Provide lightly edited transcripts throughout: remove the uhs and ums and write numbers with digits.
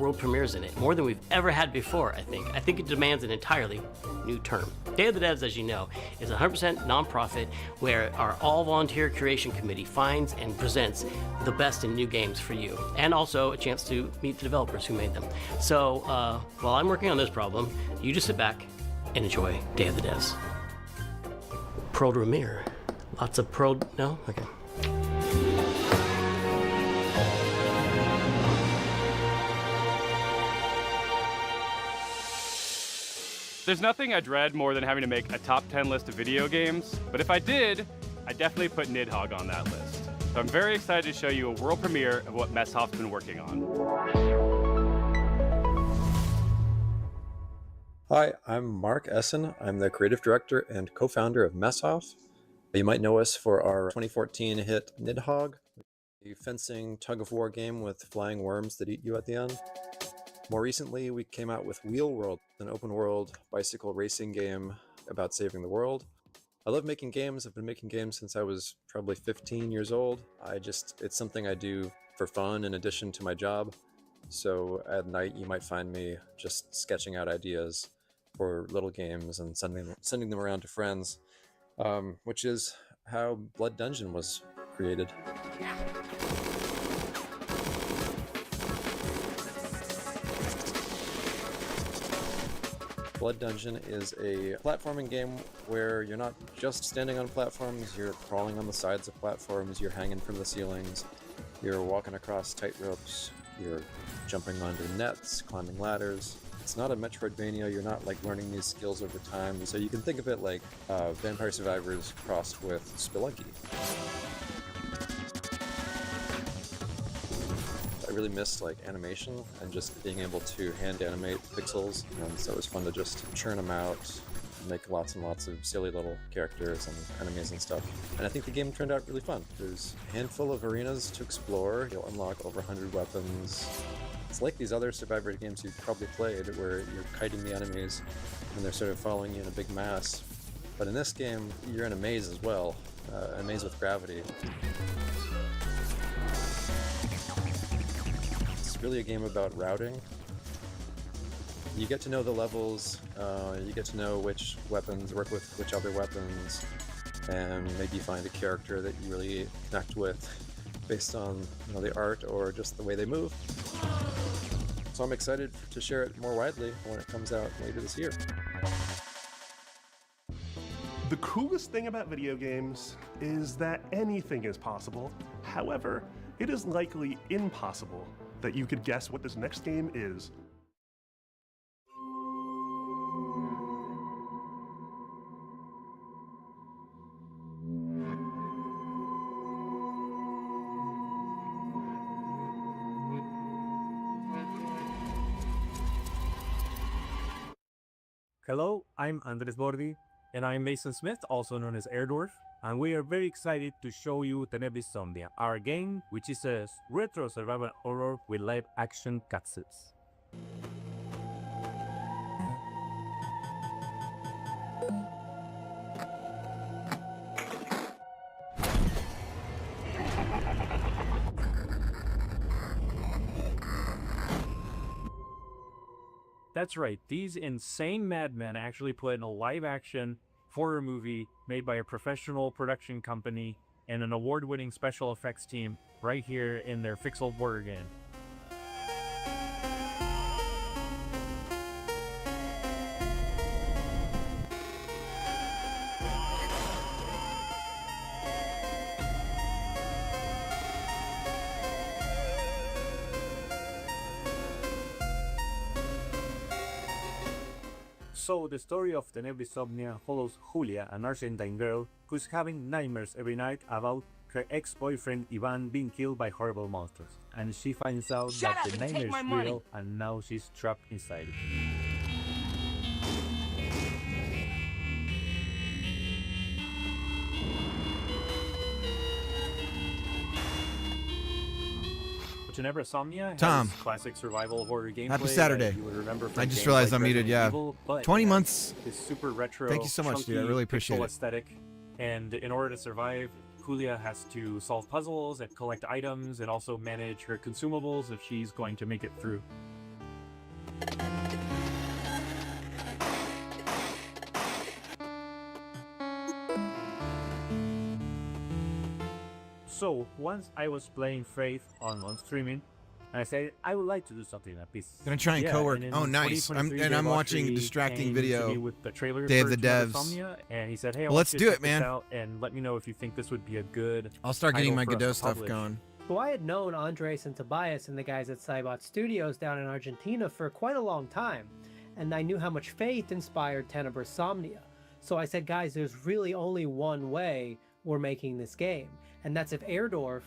world premieres in it, more than we've ever had before, I think. I think it demands an entirely new term. Day of the Devs, as you know, is a 100% nonprofit where our all-volunteer curation committee finds and presents the best in new games for you, and also a chance to meet the developers who made them. So while I'm working on this problem, you just sit back and enjoy Day of the Devs. Pro premiere. Lots of pro... No? Okay. There's nothing I dread more than having to make a top 10 list of video games, but if I did, I'd definitely put Nidhogg on that list. So I'm very excited to show you a world premiere of what Messhoff's been working on. Hi, I'm Mark Essen. I'm the creative director and co-founder of Messhoff. You might know us for our 2014 hit Nidhogg, a fencing tug-of-war game with flying worms that eat you at the end. More recently, we came out with Wheel World, an open-world bicycle racing game about saving the world. I love making games. I've been making games since I was probably 15 years old. It's something I do for fun in addition to my job. So at night, you might find me just sketching out ideas for little games and sending them around to friends, which is how Blood Dungeon was created. Blood Dungeon is a platforming game where you're not just standing on platforms, you're crawling on the sides of platforms, you're hanging from the ceilings, you're walking across tight ropes, you're jumping onto nets, climbing ladders. It's not a Metroidvania, you're not like learning these skills over time, so you can think of it like Vampire Survivors crossed with Spelunky. I really missed like animation and just being able to hand animate pixels, and so it was fun to just churn them out, make lots and lots of silly little characters and enemies and stuff. And I think the game turned out really fun. There's a handful of arenas to explore. You'll unlock over 100 weapons. It's like these other Survivor games you've probably played where you're kiting the enemies and they're sort of following you in a big mass. But in this game, you're in a maze as well, a maze with gravity. It's really a game about routing. You get to know the levels, you get to know which weapons work with which other weapons, and maybe find a character that you really connect with based on the art or just the way they move. So I'm excited to share it more widely when it comes out later this year. The coolest thing about video games is that anything is possible. However, it is likely impossible that you could guess what this next game is. Hello, I'm Andres Bordi. And I'm Mason Smith, also known as Airdwarf. And we are very excited to show you Tenebrisomnia, our game, which is a retro survival horror with live action cutscenes. That's right, these insane madmen actually put in a live-action horror movie made by a professional production company and an award-winning special effects team right here in their Fixel horror game. So, the story of Tenebrisomnia follows Julia, an Argentine girl who's having nightmares every night about her ex-boyfriend Ivan being killed by horrible monsters. And she finds out that the nightmare is real and now she's trapped inside it. Tenebrisomnia Tom, has classic survival horror gameplay. Happy Saturday. You would remember from I just games realized like I'm muted, Resident yeah. Evil, but 20 it has months. this super retro, Thank you so much, dude. I chunky really appreciate pixel it. aesthetic. And in order to survive, Julia has to solve puzzles and collect items and also manage her consumables if she's going to make it through. So once I was playing Faith on streaming, and I said I would like to do something a piece. Gonna try and co-work. in Oh, nice. 2023, I'm Dave watching Autry distracting came to video. me with the trailer Day of for the Devs. Insomnia, and he said, "Hey, I Well, want let's you do to it, check this man. out and let me know if you think this would be a good." I'll start getting my title for us Godot to stuff publish. going. Well, I had known Andres and Tobias and the guys at Cybot Studios down in Argentina for quite a long time, and I knew how much Faith inspired Tenebrae Somnia. So I said, guys, there's really only one way we're making this game, and that's if Erdorf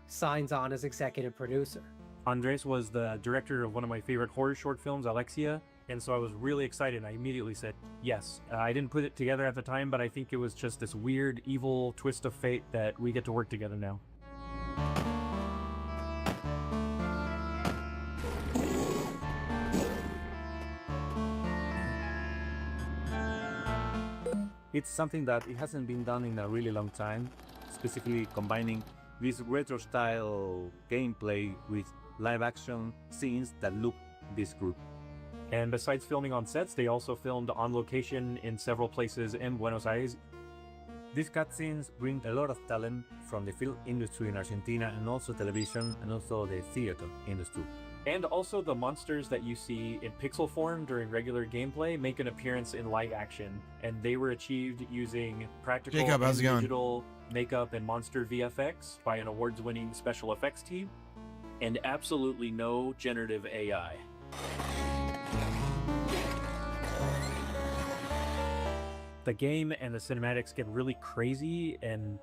signs on as executive producer. Andres was the director of one of my favorite horror short films, Alexia, and so I was really excited. I immediately said yes. I didn't put it together at the time, but I think it was just this weird, evil twist of fate that we get to work together now. It's something that it hasn't been done in a really long time, specifically combining this retro style gameplay with live action scenes that look this group. And besides filming on sets, they also filmed on location in several places in Buenos Aires. These cutscenes bring a lot of talent from the film industry in Argentina, and also television, and also the theater industry. And also the monsters that you see in pixel form during regular gameplay make an appearance in live action, and they were achieved using practical Jacob, how's it and going? digital makeup and monster VFX by an awards-winning special effects team, and absolutely no generative AI. The game and the cinematics get really crazy and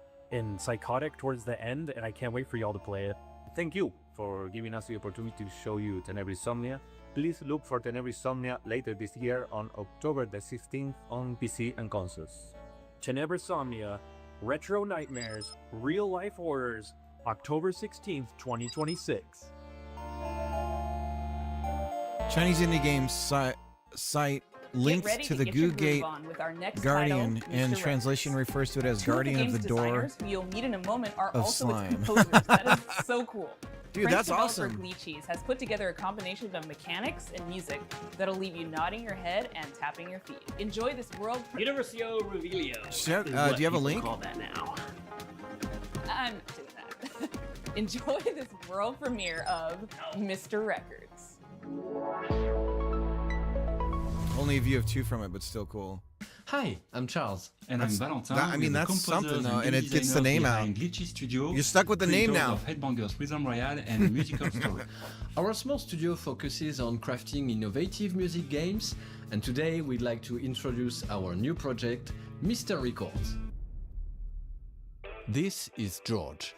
psychotic towards the end, and I can't wait for y'all to play it. Thank you for giving us the opportunity to show you Tenebrae Somnia. Please look for Tenebrae Somnia later this year on October the 16th on PC and consoles. Tenebrae Somnia, Retro Nightmares, Real Life Horrors, October 16th, 2026. Chinese indie games site links to the Goo Gate Guardian, and translation refers to it as Guardian of the Door who you'll meet in a moment are of also Slime. its composers. That is so cool. Dude, French that's developer awesome. Glitchies has put together a combination of mechanics and music that'll leave you nodding your head and tapping your feet. Enjoy this world. Universio Revelio. Chef, is do what you have a people link? Call that now. I'm not doing that. Enjoy this world premiere of Mr. Records. Only a view of two from it, but still cool. Hi, I'm Charles. And I'm Valentin. I mean, that's something though, and it gets the name out. Glitchy Studio, You're stuck with the name now. Of Headbangers Rhythm Royale and Musical Story. Our small studio focuses on crafting innovative music games, and today we'd like to introduce our new project, Mr. Records. This is George.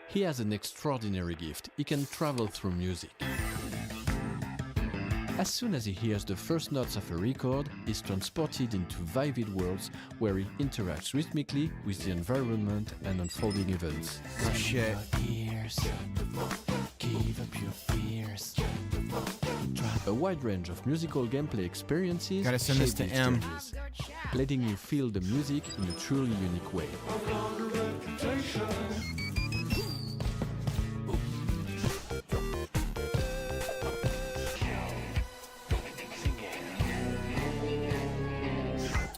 He has an extraordinary gift. He can travel through music. As soon as he hears the first notes of a record, he's transported into vivid worlds where he interacts rhythmically with the environment and unfolding events. Oh shit. A wide range of musical gameplay experiences Gotta send this shape to these M. journeys, letting you feel the music in a truly unique way.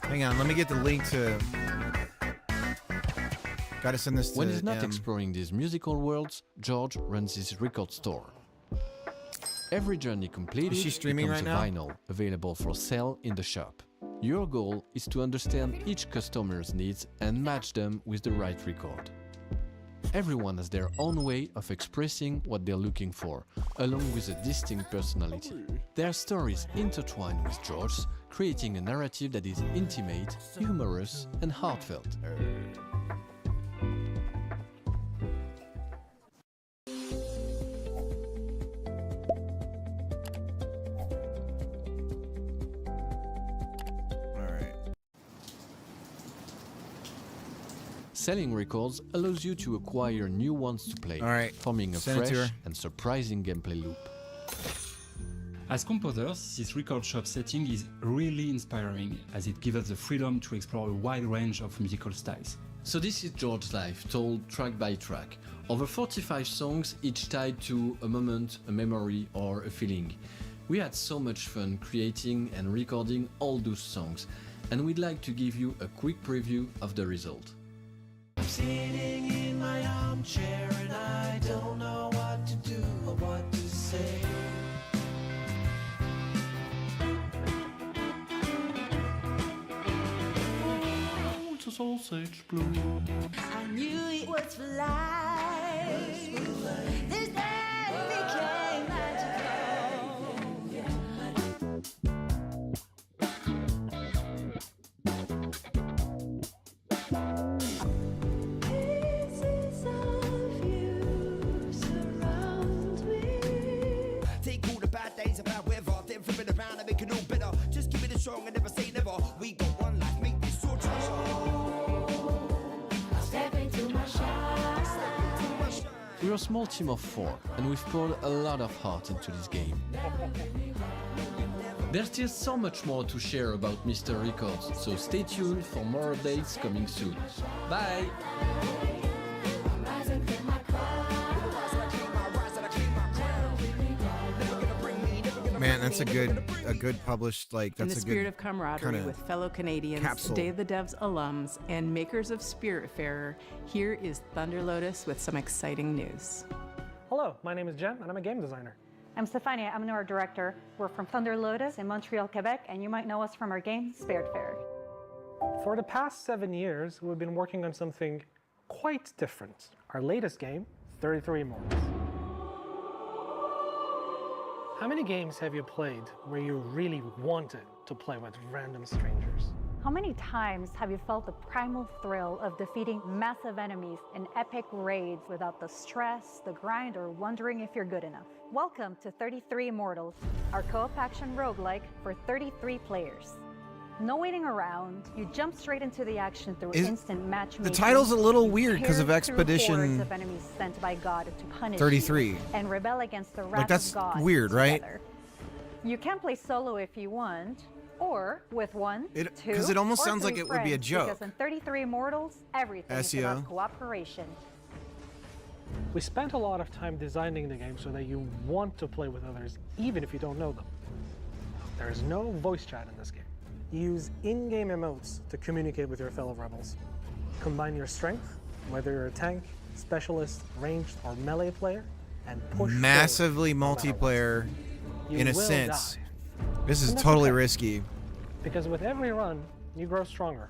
Hang on, let me get the link to. Gotta send this to When he's not M. exploring these musical worlds, George runs his record store. Every journey completed Is she streaming becomes right a now? vinyl available for sale in the shop. Your goal is to understand each customer's needs and match them with the right record. Everyone has their own way of expressing what they're looking for, along with a distinct personality. Their stories intertwine with George's, creating a narrative that is intimate, humorous, and heartfelt. Alright. Selling records allows you to acquire new ones to play, Alright, forming a send it to fresh her. and surprising gameplay loop. As composers, this record shop setting is really inspiring as it gives us the freedom to explore a wide range of musical styles. So this is George's life, told track by track. Over 45 songs, each tied to a moment, a memory, or a feeling. We had so much fun creating and recording all those songs, and we'd like to give you a quick preview of the result. I'm sitting in my armchair and I don't know what to do or what to say. Oh, it's a sausage blue. I knew it was for life. This day became magical. Pieces of you surround me. Take all the bad days about weather, then flip it around and make it all better. Just keep it strong and never say never. We got one life, make this your treasure. I'll step into my shine. We're a small team of 4, and we've poured a lot of heart into this game. There's still so much more to share about Mr. Records, so stay tuned for more updates coming soon. Bye! Man, that's a good published, like, that's In the a good spirit of camaraderie kinda with fellow Canadians, capsule. Day of the Devs alums, and makers of Spiritfarer, here is Thunder Lotus with some exciting news. Hello, my name is Jem, and I'm a game designer. I'm Stefania, I'm an art director. We're from Thunder Lotus in Montreal, Quebec, and you might know us from our game, Spiritfarer. For the past 7 years, we've been working on something quite different. Our latest game, 33 Immortals. How many games have you played where you really wanted to play with random strangers? How many times have you felt the primal thrill of defeating massive enemies in epic raids without the stress, the grind, or wondering if you're good enough? Welcome to 33 Immortals, our co-op action roguelike for 33 players. No waiting around, you jump straight into the action through instant matchmaking. The title's a little weird because of tear through hordes Expedition of enemies sent by God to punish 33. you and rebel against the wrath Like, that's of God weird, right? together. You can play solo if you want, or with one, two, 'cause it almost or sounds like three it would be a friends, joke. Because in 33 Immortals, everything is SEO. about cooperation. We spent a lot of time designing the game so that you want to play with others, even if you don't know them. There is no voice chat in this game. You use in-game emotes to communicate with your fellow rebels. Combine your strength, whether you're a tank, specialist, ranged, or melee player, and push Massively forward no matter what. multiplayer, You in a will sense. die. This is And that's totally okay. risky. Because with every run, you grow stronger.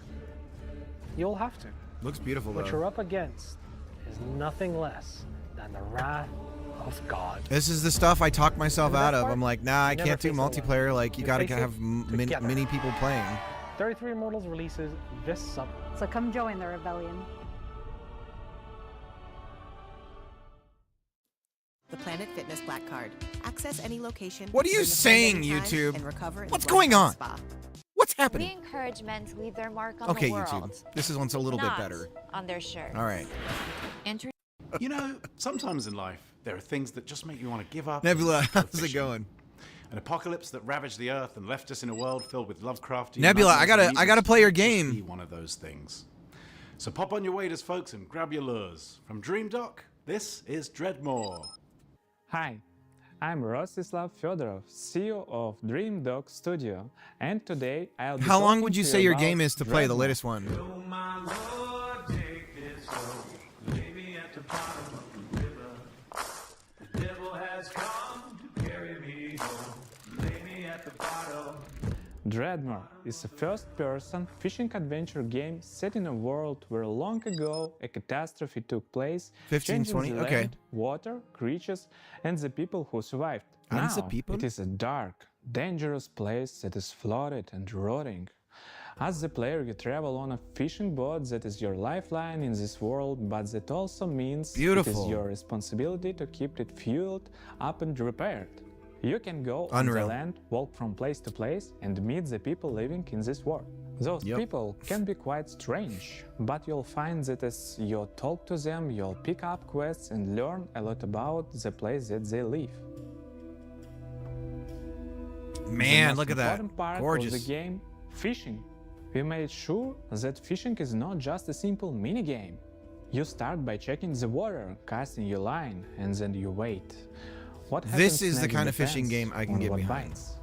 You'll have to. Looks beautiful, What though. you're up against is nothing less than the wrath of God. This is the stuff I talk myself And the out best of. part, I'm like, nah, I you never can't do face it alone. multiplayer. Like, you You gotta face it have together. many people playing. 33 Immortals releases this summer. So come join the rebellion. The Planet Fitness Black Card. Access any location. What are you bring a friend saying, anytime, YouTube? and recover in What's one going on? spa. What's We happening? encourage men to leave their mark on Okay, the world. YouTube. This one's a little bit not better. on their shirt. All right. Enter You know, sometimes in life, there are things that just make you want to give up. Nebula, and go how's it fishing. going? An apocalypse that ravaged the Earth and left us in a world filled with Lovecraftian Nebula, I nightmares and gotta mutants play your might just game. be one of those things. So pop on your waders, folks, and grab your lures. From Dream Dock, this is Dreadmore. Hi, I'm Rostislav Fedorov, CEO of Dream Dog Studio, and today I'll be How long talking would you to say your about game is to play, the Dreadmore. latest one? Dreadmore is a first-person fishing adventure game set in a world where long ago a catastrophe took place, 15, changing 20, the okay. land, water, creatures, and the people who survived. And the Now, people? it is a dark, dangerous place that is flooded and rotting. As the player, you travel on a fishing boat that is your lifeline in this world, but that also means it Beautiful. is your responsibility to keep it fueled up and repaired. You can go on the Unreal. land, walk from place to place, and meet the people living in this world. Those Yep. people can be quite strange, but you'll find that as you talk to them, you'll pick up quests and learn a lot about the place that they live. Man, The look most at that. important part of Gorgeous. the game, fishing. We made sure that fishing is not just a simple mini-game. You start by checking the water, casting your line, and then you wait. What This happens is the next kind of fishing depends game I can on get what behind. bites.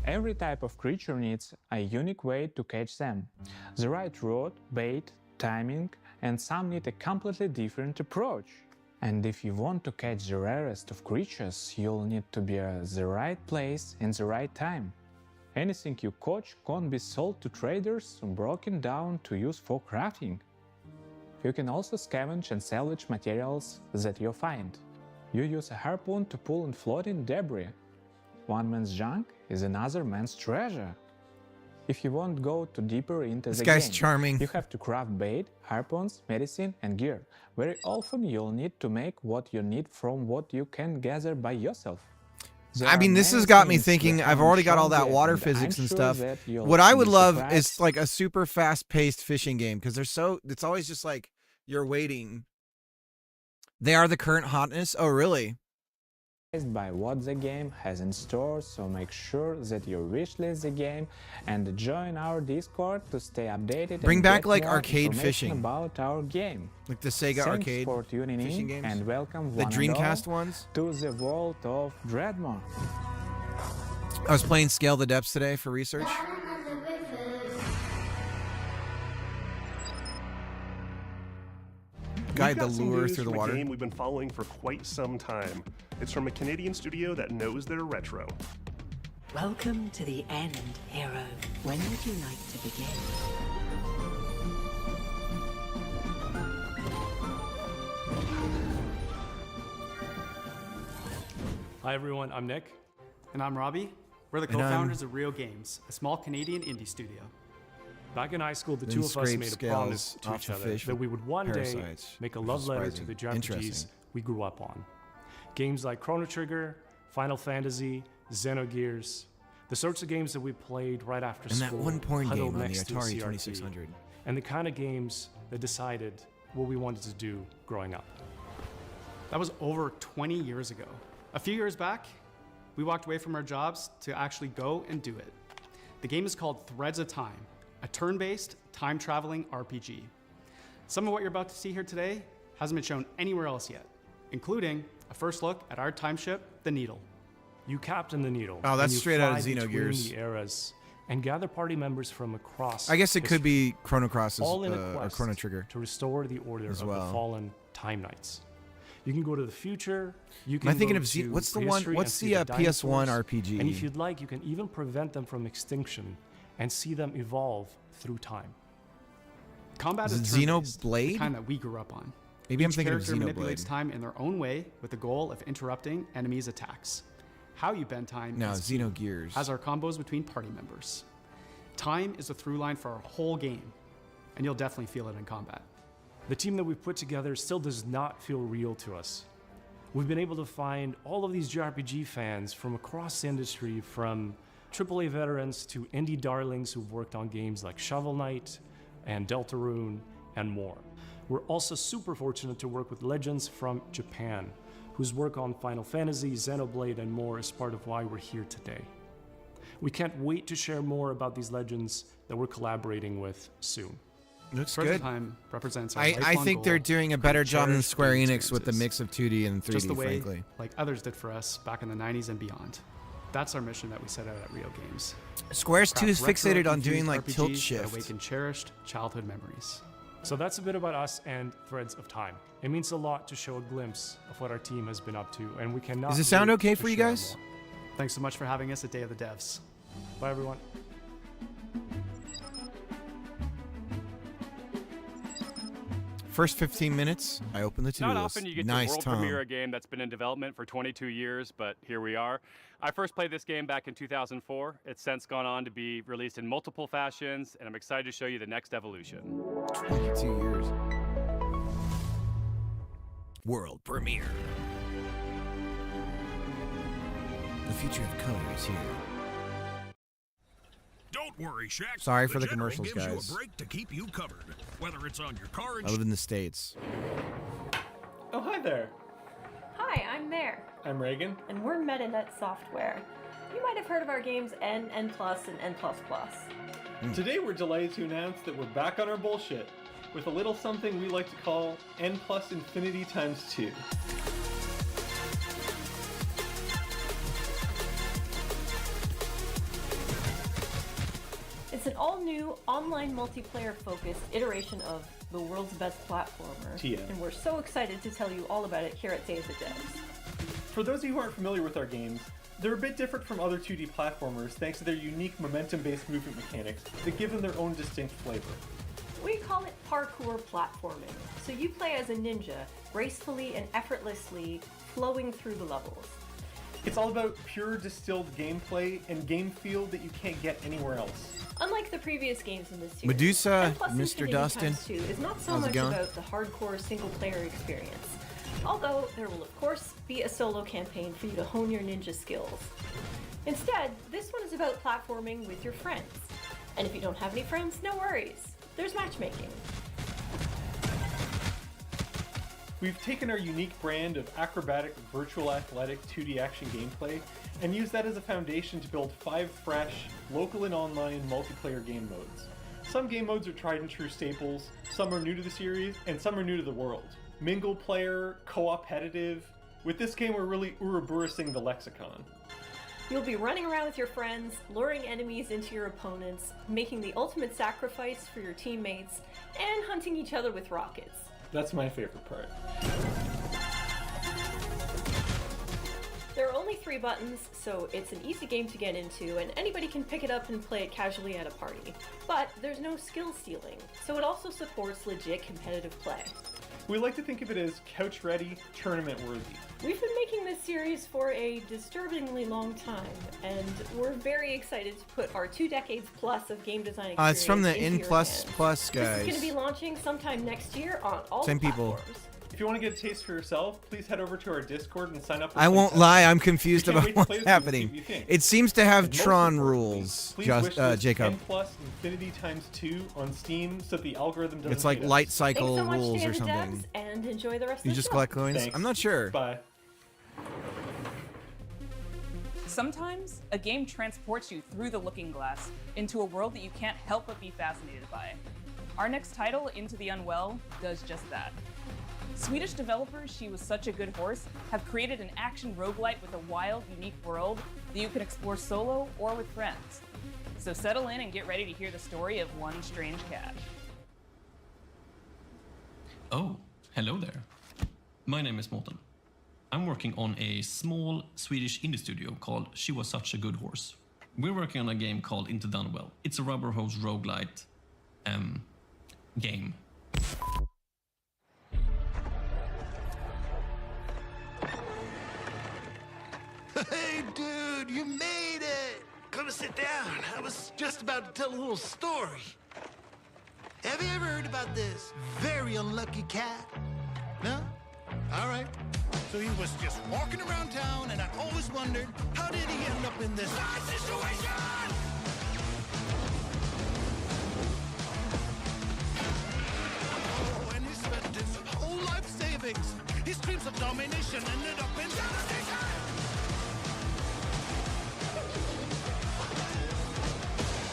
Every type of creature needs a unique way to catch them. The right rod, bait, timing, and some need a completely different approach. And if you want to catch the rarest of creatures, you'll need to be at the right place in the right time. Anything you catch can't be sold to traders or broken down to use for crafting. You can also scavenge and salvage materials that you find. You use a harpoon to pull in floating debris. One man's junk is another man's treasure. If you want to go too deeper into This the guy's game, charming. you have to craft bait, harpoons, medicine, and gear. Very often you'll need to make what you need from what you can gather by yourself. I mean, this has got me thinking. I've already got all that water physics and stuff. What I would love is like a super fast-paced fishing game because it's always just like you're waiting. They are the current hotness. Oh, really? By what the game has in store, so make sure that you wishlist the game and join our Discord to stay updated. Bring and back get like more arcade information fishing about our game. Like the Sega Thanks arcade for tuning fishing in games. and welcome The one Dreamcast and all ones. to the world of Dreadmore. I was playing Scale the Depths today for research. Guide the We've got some lure news through the from water. A game we've been following for quite some time. It's from a Canadian studio that knows their retro. Welcome to the end, hero. When would you like to begin? Hi everyone, I'm Nick. And I'm Robbie. We're the And I'm- co-founders of Real Games, a small Canadian indie studio. Back in high school, the Then two of us scrape made a scales promise to off each the other fish that with we would one day parasites, make a which love is letter to surprising. the JRPGs Interesting. we grew up on. Games like Chrono Trigger, Final Fantasy, Xenogears, the sorts of games that we played right after And that school, one porn huddled game on the next to a Atari CRT, 2600. and the kind of games that decided what we wanted to do growing up. That was over 20 years ago. A few years back, we walked away from our jobs to actually go and do it. The game is called Threads of Time, a turn-based, time-traveling RPG. Some of what you're about to see here today hasn't been shown anywhere else yet, including a first look at our time ship, the Needle. You captain the Needle. Oh, that's and you straight out of fly between Xenogears. the eras and gather party members from across. I guess it could history, be Chrono Cross's all in a or quest Chrono Trigger to restore the order as of well. the fallen Time Knights. You can go to the future. You Am can I thinking go of Z- to what's the one- prehistory what's and see the, PS1 dinosaurs. RPG? And if you'd like, you can even prevent them from extinction and see them evolve through time. Combat Is is it turn-based, Xenoblade? the kind that we grew up on. Maybe I'm Each thinking of character manipulates Xenoblade. time in their own way with the goal of interrupting enemies' attacks. How you bend time No, is key, Xenogears. as are combos between party members. Time is the through line for our whole game, and you'll definitely feel it in combat. The team that we've put together still does not feel real to us. We've been able to find all of these JRPG fans from across the industry, from AAA veterans to indie darlings who've worked on games like Shovel Knight and Deltarune and more. We're also super fortunate to work with legends from Japan, whose work on Final Fantasy, Xenoblade, and more is part of why we're here today. We can't wait to share more about these legends that we're collaborating with soon. Looks Threads of good. Time represents our I lifelong think they're goal doing a to better create job than cherished Square game Enix with the experiences. mix of 2D and 3D, Just the way, frankly. like others did for us back in the 90s and beyond. That's our mission that we set out at Real Games. Square's too is Craft retro, fixated on doing, confused like, tilt RPGs that shift. awaken cherished childhood memories. So that's a bit about us and Threads of Time. It means a lot to show a glimpse of what our team has been up to, and we cannot. Does it sound wait okay to for you share guys? more. Thanks so much for having us at Day of the Devs. Bye, everyone. First 15 minutes, I open the Not tools. often you get Nice to world Tom. premiere a game that's been in development for 22 years, but here we are. I first played this game back in 2004. It's since gone on to be released in multiple fashions, and I'm excited to show you the next evolution. 22 years. World premiere. The future of color is here. Don't worry, Shaq. Sorry for the General commercials, gives guys. you a break to keep you covered, whether it's on your car I live in the States. Oh, hi there. Hi, I'm Mare, I'm Reagan. and we're MetaNet Software. You might have heard of our games N, N+, and N++. Today we're delighted to announce that we're back on our bullshit. with a little something we like to call N plus infinity times 2. It's an all-new, online multiplayer-focused iteration of the world's best platformer, TM. and we're so excited to tell you all about it here at Day of the Devs. For those of you who aren't familiar with our games, they're a bit different from other 2D platformers thanks to their unique momentum-based movement mechanics that give them their own distinct flavor. We call it parkour platforming, so you play as a ninja, gracefully and effortlessly flowing through the levels. It's all about pure distilled gameplay and game feel that you can't get anywhere else. Unlike the previous games in this series, Medusa, N plus Mr. Infinity Dustin. Times 2 is not so How's it much going? about the hardcore single-player experience. Although there will of course be a solo campaign for you to hone your ninja skills. Instead, this one is about platforming with your friends. And if you don't have any friends, no worries. There's matchmaking. We've taken our unique brand of acrobatic, virtual athletic 2D action gameplay and used that as a foundation to build 5 fresh, local and online multiplayer game modes. Some game modes are tried and true staples, some are new to the series, and some are new to the world. Mingle player, co-opetitive. With this game, we're really Ouroboros-ing the lexicon. You'll be running around with your friends, luring enemies into your opponents, making the ultimate sacrifice for your teammates, and hunting each other with rockets. That's my favorite part. There are only 3 buttons, so it's an easy game to get into, and anybody can pick it up and play it casually at a party. But there's no skill stealing, so it also supports legit competitive play. We like to think of it as couch-ready, tournament-worthy. We've been making this series for a disturbingly long time, and we're very excited to put our 2 decades plus of game design experience It's from the into N++ your hands. guys. This is going to be launching sometime next year on all Same people. platforms. If you want to get a taste for yourself, please head over to our Discord and sign up. I won't lie, I'm confused We can't about wait to play what's with you and see happening. what you think. It seems to have And most Tron importantly, rules, please just wish this Jacob. N plus infinity times 2 on Steam so that the algorithm doesn't It's like hate us. light cycle Thanks so much, rules Day or of the something. Devs, and enjoy the rest You of the just show. collect coins? Thanks. I'm not sure. Bye. Sometimes, a game transports you through the looking glass into a world that you can't help but be fascinated by. Our next title, Into the Unwell, does just that. Swedish developers She Was Such a Good Horse have created an action roguelite with a wild, unique world that you can explore solo or with friends. So settle in and get ready to hear the story of one strange cat. Oh, hello there. My name is Morten. I'm working on a small Swedish indie studio called She Was Such a Good Horse. We're working on a game called Into the Unwell. It's a rubber hose roguelite game. Hey, dude, you made it! Come sit down. I was just about to tell a little story. Have you ever heard about this very unlucky cat? No? All right. So he was just walking around town, and I always wondered, how did he end up in this bad situation? Oh, and he spent his whole life savings. His dreams of domination ended up in devastation.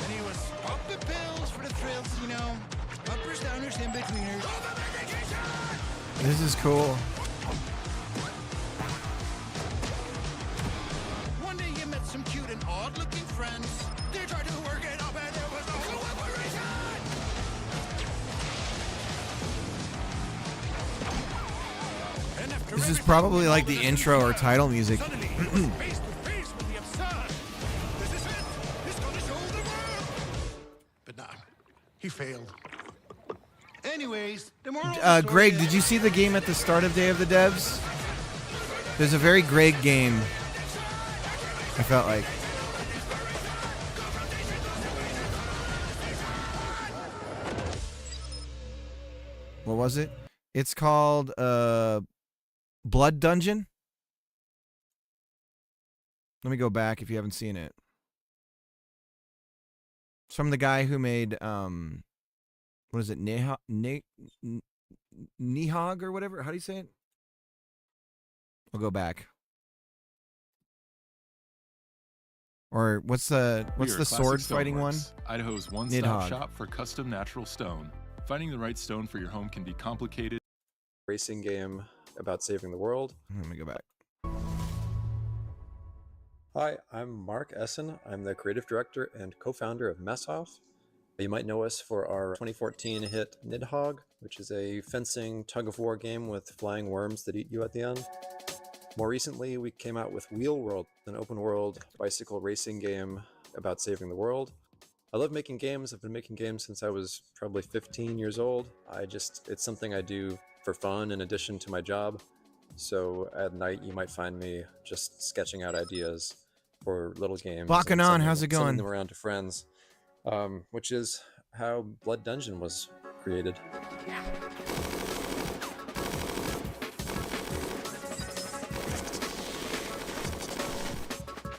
And he was popping pills for the thrills, you know, uppers, downers, in betweeners. This is cool. One day he met some cute and odd-looking friends. They tried to work it up, and there was no cooperation. And after This is probably like the intro or title music. face to face with the absurd. This is it. He's gonna show the world. But nah, he failed. Anyways, the moral of the story Greg, is- did you see the game at the start of Day of the Devs? There's a very Greg game. I felt like. What was it? It's called Blood Dungeon. Let me go back if you haven't seen it. It's from the guy who made what is it? Nihog or whatever. How do you say it? I'll go back. Or what's the We are sword Classic fighting one? Stoneworks, Idaho's one-stop Nidhogg. shop for custom natural stone. Finding the right stone for your home can be complicated. Racing game about saving the world. Let me go back. Hi, I'm Mark Essen. I'm the creative director and co-founder of Messhoff. You might know us for our 2014 hit Nidhogg, which is a fencing tug-of-war game with flying worms that eat you at the end. More recently, we came out with Wheel World, an open-world bicycle racing game about saving the world. I love making games. I've been making games since I was probably 15 years old. It's something I do for fun in addition to my job. So at night, you might find me just sketching out ideas for little games. Walking on, how's it going? Sending them around to friends, which is how Blood Dungeon was created.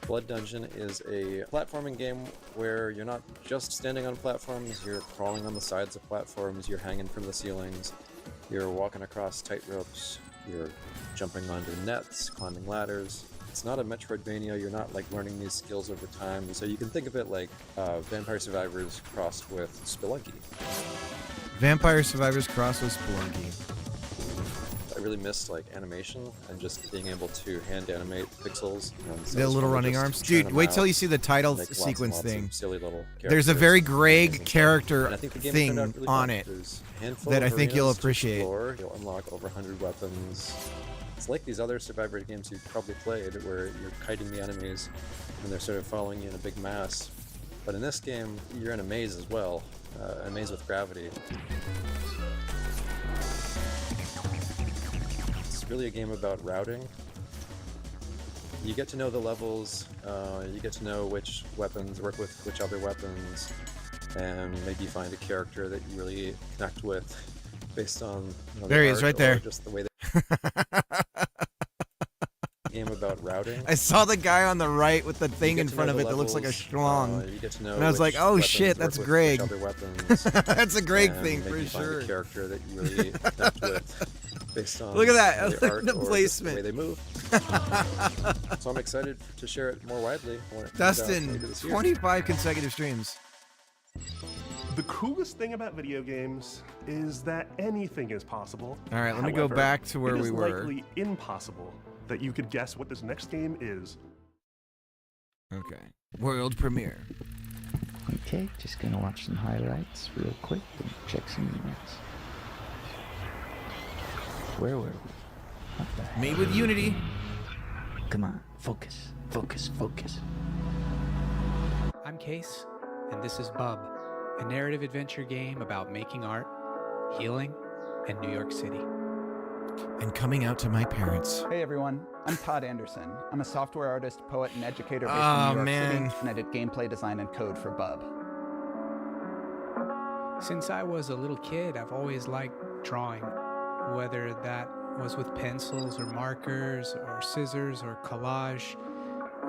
Blood Dungeon is a platforming game where you're not just standing on platforms, you're crawling on the sides of platforms, you're hanging from the ceilings, you're walking across tight ropes, you're jumping onto nets, climbing ladders. It's not a Metroidvania, you're not like learning these skills over time, so you can think of it like Vampire Survivors crossed with Spelunky. Vampire Survivors crossed with Spelunky. I really missed like animation and just being able to hand animate pixels. The little running arms. Dude, wait till you see the title sequence thing. Silly little There's a very Greg character thing really on it that I think you'll appreciate. You'll unlock over 100 weapons. It's like these other Survivor games you've probably played where you're kiting the enemies and they're sort of following you in a big mass. But in this game, you're in a maze as well, a maze with gravity. It's really a game about routing. You get to know the levels, you get to know which weapons work with which other weapons, and maybe find a character that you really connect with based on there he is, right there. Just the way game about routing. I saw the guy on the right with the thing in front of it that looks like a schlong, you get to know and I was like, "Oh shit, that's Greg." That's a Greg and thing maybe for find sure. A character that you really connect with based on Look at that! their Look at art the or placement. the way they move. So I'm excited to share it more widely when it comes out Dustin, later this year. 25 consecutive streams. The coolest thing about video games is that anything is possible. All right, let me go However, back to where it we is were. likely impossible that you could guess what this next game is. Okay. World premiere. Okay, just gonna watch some highlights real quick and check some emails. Where were we? What the heck? Made with Unity. Come on, focus, focus, focus. I'm Case, and this is Bub, a narrative adventure game about making art, healing, and New York City. And coming out to my parents. Hey everyone, I'm Todd Anderson. I'm a software artist, poet, and educator based Oh, in New York man. City, and I did gameplay design and code for Bub. Since I was a little kid, I've always liked drawing, whether that was with pencils or markers or scissors or collage,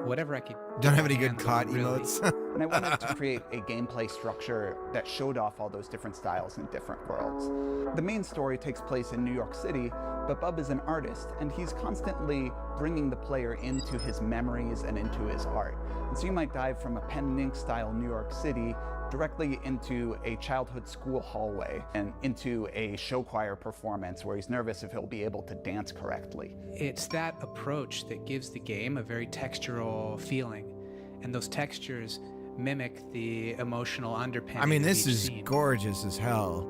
whatever I could. Don't have any good handle, caught really. emotes. And I wanted to create a gameplay structure that showed off all those different styles in different worlds. The main story takes place in New York City, but Bub is an artist, and he's constantly bringing the player into his memories and into his art. And so you might dive from a pen and ink style New York City directly into a childhood school hallway and into a show choir performance where he's nervous if he'll be able to dance correctly. It's that approach that gives the game a very textural feeling, and those textures mimic the emotional underpinning. I mean, of this each is scene. gorgeous as hell.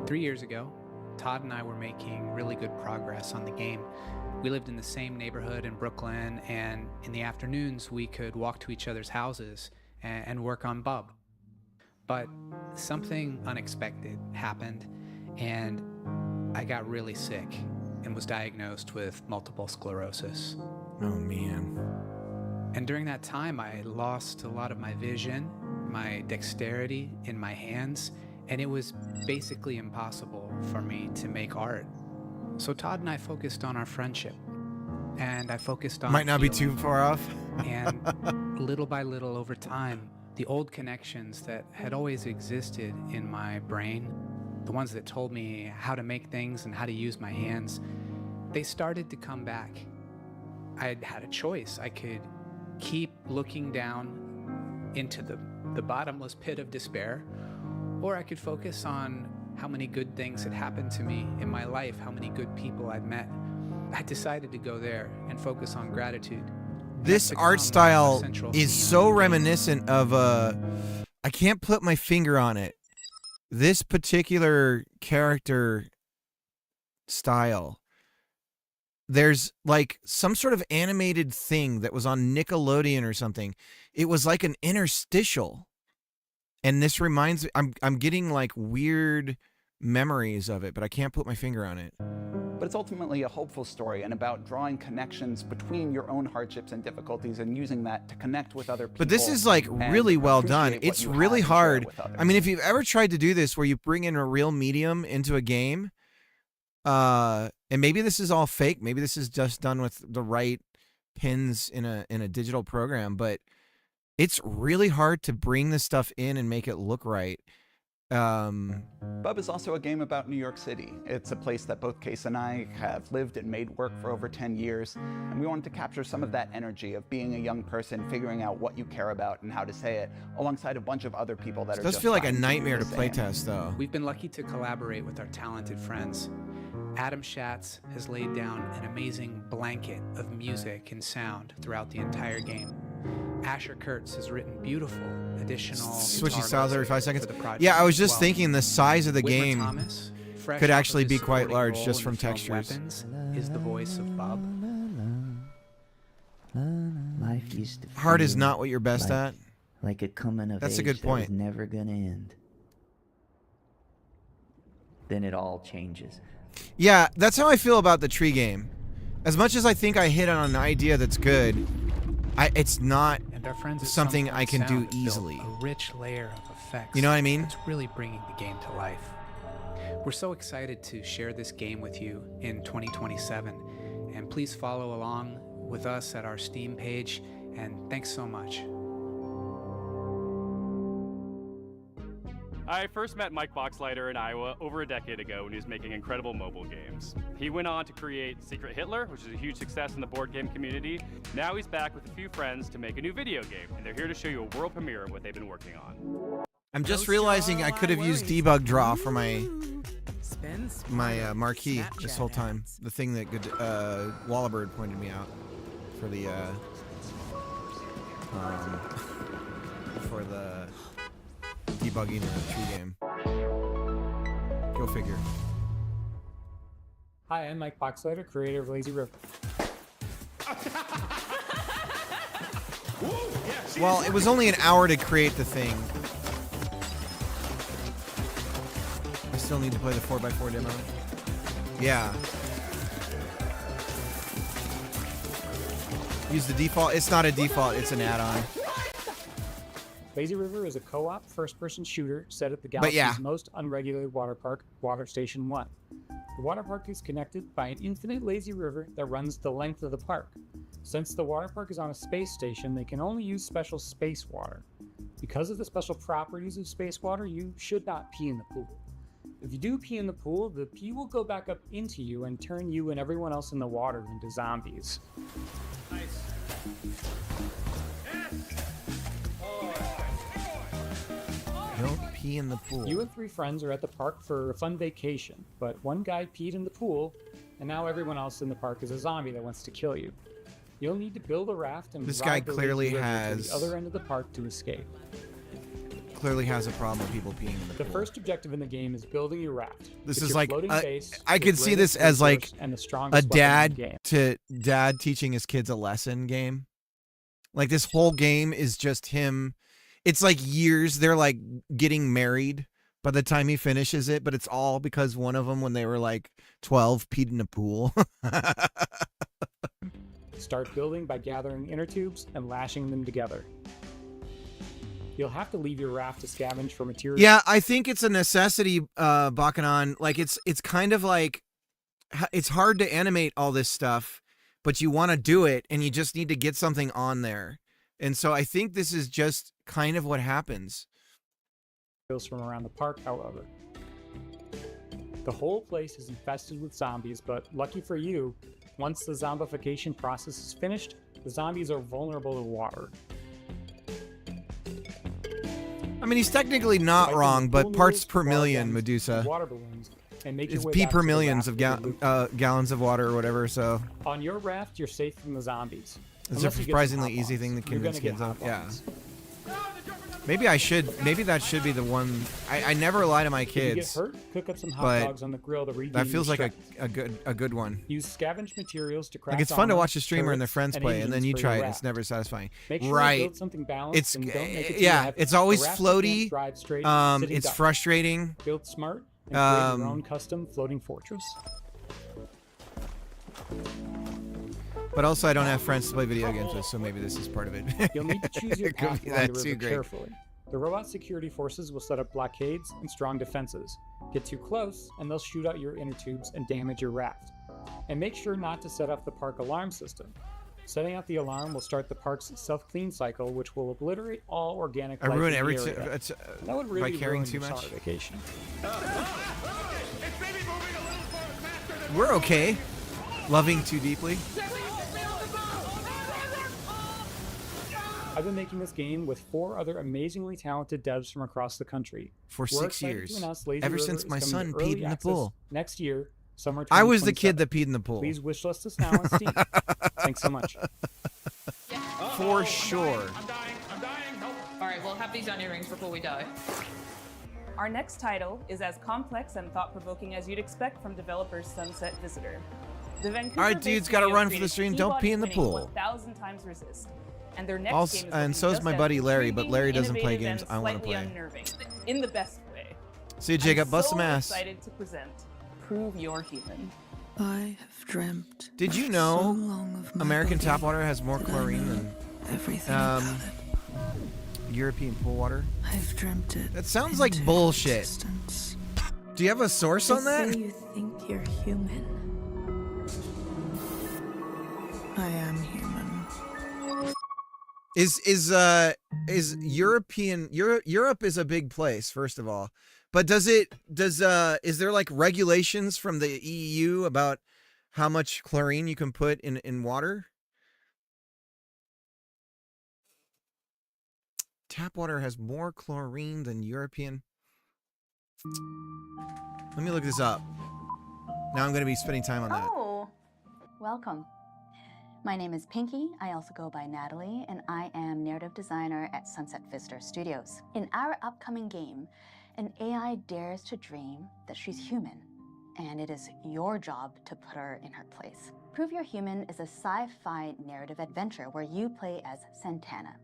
3 years ago, Todd and I were making really good progress on the game. We lived in the same neighborhood in Brooklyn, and in the afternoons we could walk to each other's houses and work on Bub. But something unexpected happened, and I got really sick and was diagnosed with multiple sclerosis. Oh man. And during that time, I lost a lot of my vision, my dexterity in my hands, and it was basically impossible for me to make art. So Todd and I focused on our friendship, and I focused on Might not be healing. too far off. And little by little over time, the old connections that had always existed in my brain, the ones that told me how to make things and how to use my hands, they started to come back. I had a choice. I could keep looking down into the bottomless pit of despair, Or I could focus on how many good things had happened to me in my life, how many good people I'd met. I decided to go there and focus on gratitude. This art style is so reminiscent of I can't put my finger on it. This particular character style. There's like some sort of animated thing that was on Nickelodeon or something. It was like an interstitial. And this reminds me, I'm getting like weird memories of it, but I can't put my finger on it. But it's ultimately a hopeful story and about drawing connections between your own hardships and difficulties and using that to connect with other people. But this is like really well done. It's really hard. I mean, if you've ever tried to do this where you bring in a real medium into a game, and maybe this is all fake, maybe this is just done with the right pins in a digital program, but it's really hard to bring this stuff in and make it look right. Bub is also a game about New York City. It's a place that both Case and I have lived and made work for over 10 years, and we wanted to capture some of that energy of being a young person, figuring out what you care about and how to say it, alongside a bunch of other people that It does feel like a nightmare to playtest, though. We've been lucky to collaborate with our talented friends. Adam Schatz has laid down an amazing blanket of music and sound throughout the entire game. Asher Kurtz has written beautiful additional switching styles every 5 seconds. project Yeah, I was as just well. thining the size of the Whitmer game Thomas, fresh could off of actually his be quite supporting large role just in from the film textures. Weapons, is the voice of Bub. Life used to Hard is feel not what you're best at. Like a coming of That's a age good that was point. never gonna end. Then it all changes. Yeah, that's how I feel about the tree game. As much as I think I hit on an idea that's good, it's not And our friends at something Some I can Point do Sound have built easily. A rich layer of effects. You know what I mean? It's really bringing the game to life. We're so excited to share this game with you in 2027, and please follow along with us at our Steam page, and thanks so much. I first met Mike Boxleiter in Iowa over a decade ago when he was making incredible mobile games. He went on to create Secret Hitler, which is a huge success in the board game community. Now he's back with a few friends to make a new video game, and they're here to show you a world premiere of what they've been working on. I'm just realizing I could have used debug draw for my marquee this whole time. The thing that good Wallabird pointed me out for the debugging the tree game. Go figure. Hi, I'm Mike Boxleiter, creator of Lazy River. Well, it was only an hour to create the thing. I still need to play the 4x4 demo. Yeah. Use the default. It's not a default, it's an add-on. Lazy River is a co-op first-person shooter set at the But galaxy's yeah. most unregulated water park, Water Station 1. The water park is connected by an infinite lazy river that runs the length of the park. Since the water park is on a space station, they can only use special space water. Because of the special properties of space water, you should not pee in the pool. If you do pee in the pool, the pee will go back up into you and turn you and everyone else in the water into zombies. Nice. Don't pee in the pool. You and 3 friends are at the park for a fun vacation, but one guy peed in the pool, and now everyone else in the park is a zombie that wants to kill you. You'll need to build a raft and This ride guy the clearly lazy river has- to the other end of the park to escape. Clearly has a problem with people peeing in the The pool. first objective in the game is building your raft. This It's is your like floating base I with could see this greatest as like resource and the a strongest weapon in the game. dad teaching his kids a lesson game. Like this whole game is just him. It's like years. They're like getting married by the time he finishes it, but it's all because one of them, when they were like 12, peed in a pool. Start building by gathering inner tubes and lashing them together. You'll have to leave your raft to scavenge for materials. Yeah, I think it's a necessity, Bakanon. Like it's kind of like it's hard to animate all this stuff, but you want to do it, and you just need to get something on there. And so I think this is just kind of what happens. From around the park, however. The whole place is infested with zombies, but lucky for you, once the zombification process is finished, the zombies are vulnerable to water. I mean, he's technically not Type in wrong, the but full parts noodles per for water million, guns, Medusa. water balloons, and make your It's way P back per to the millions raft of with your loot. gallons of water or whatever, so On your raft, you're safe from the zombies. it's a Unless you get some surprisingly hot easy box. thing to You're convince gonna get kids of. hot Yeah. box. Maybe that should be the one. I never lie to my If you get kids, hurt, cook up some hot but dogs on the grill to regain that feels your like strength. a good one. Use scavenged materials to craft Like it's fun to armor, watch a streamer and their turrets, friends and play, and then engines you for try your it. And it's raft. never satisfying. Make sure Right. you build something balanced It's and don't make it too yeah. heavy. It's always The raft floaty. can't drive straight, sitting It's duck. frustrating. Build smart and create your own custom floating fortress. But also, I don't have friends to play video games with, so maybe this is part of it. You'll need to choose your It could path be along that the too river great. carefully. The robot security forces will set up blockades and strong defenses. Get too close, and they'll shoot out your inner tubes and damage your raft. And make sure not to set off the park alarm system. Setting out the alarm will start the park's self-clean cycle, which will obliterate all organic I life ruin in every the t- area. it's, That would really by caring ruin too your much. summer vacation. We're okay. Loving too deeply. I've been making this game with 4 other amazingly talented devs from across the country. For We're 6 excited years. to announce Lazy Ever River since is my coming son to early peed in the access pool. next year, summer I was the kid 2027. that peed in the pool. Please wishlist us now on Steam. Thanks so much. For sure. All right, we'll have these onion rings before we die. Our next title is as complex and thought-provoking as you'd expect from developers Sunset Visitor. The Vancouver All right, dudes, gotta run for the stream. Don't pee in the pool. 1,000 times resist. And their next Also, game is and looking so is just my as buddy Larry, but intriguing, Larry doesn't play innovative, games and I want to slightly play. unnerving, in the best way. See you, Jacob. I'm Bust so some ass. excited to present Prove You're Human. I have dreamt. Did you know American tap water has more chlorine than European pool water? I've dreamt it. That sounds like bullshit. Do you have a source on that? Say you think you're human. I am human. Is European Europe is a big place, first of all. But is there like regulations from the EU about how much chlorine you can put in water? Tap water has more chlorine than European. Let me look this up. Now I'm going to be spending time on that. Oh, welcome. My name is Pinky. I also go by Natalie, and I am narrative designer at Sunset Visitor Studios. In our upcoming game, an AI dares to dream that she's human, and it is your job to put her in her place. Prove You're Human is a sci-fi narrative adventure where you play as Santana.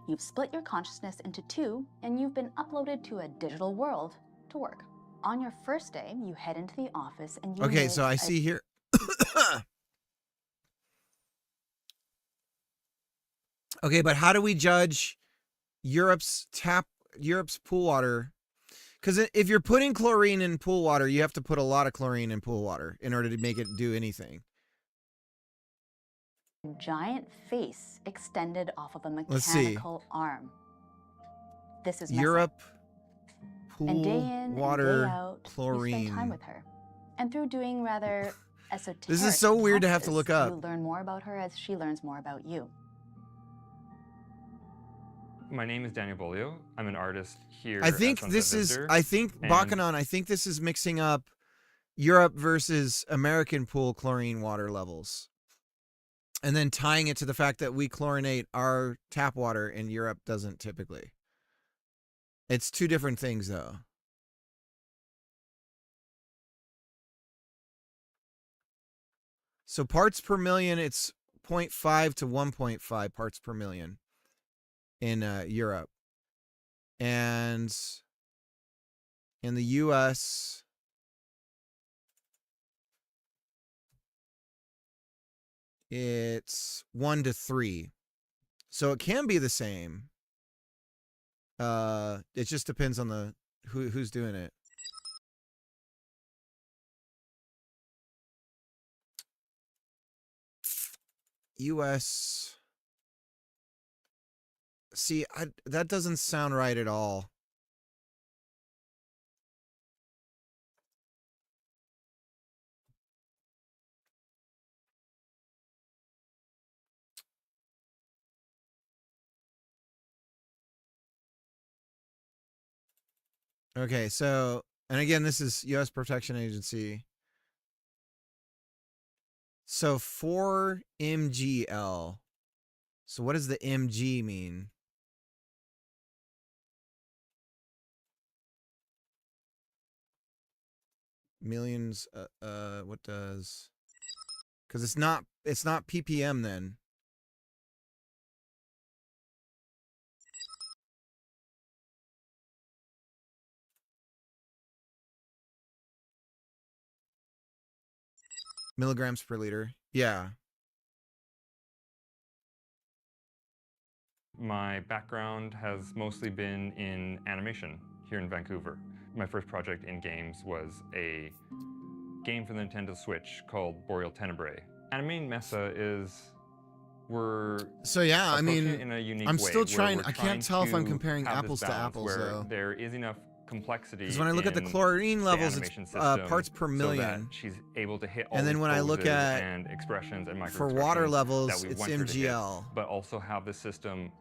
You've split your consciousness into 2, and you've been uploaded to a digital world to work. On your first day, you head into the office and you Okay, so I see here. Okay, but how do we judge Europe's pool water? Because if you're putting chlorine in pool water, you have to put a lot of chlorine in pool water in order to make it do anything. giant face extended off of a Let's see. mechanical arm. This is messy. Europe, pool, And day in and water, day out, you chlorine. spend time with her. And through doing rather esoteric This is so weird to have to look tasks, up. You learn more about her as she learns more about you. My name is Daniel Bolio. I'm an artist here. I think at Sunset this is, Visitor, I think, and Bakanon, I think this is mixing up Europe versus American pool chlorine water levels. And then tying it to the fact that we chlorinate our tap water and Europe doesn't typically. It's two different things, though. So parts per million, it's 0.5 to 1.5 parts per million in Europe. And in the US, it's 1 to 3. So it can be the same. It just depends on the who's doing it. US. See, that doesn't sound right at all. Okay, so, and again, this is U.S. Protection Agency. So 4 MGL. So what does the MG mean? Millions, what does, because it's not ppm then. Milligrams per liter. Yeah. My background has mostly been in animation here in Vancouver. My first project in games was a game for the Nintendo Switch called Boreal Tenebrae. Animating Mesa is, so yeah, I mean, in a unique I'm way, still where trying, we're I can't tell if I'm to comparing have this apples to balance apples where though. there is enough complexity. Because when I look at the in chlorine levels, the it's animation system parts per so million. that she's able to hit all And then these when I look poses at, and expressions and for water microexpressions levels, that we it's want her to hit, MGL. but also have the system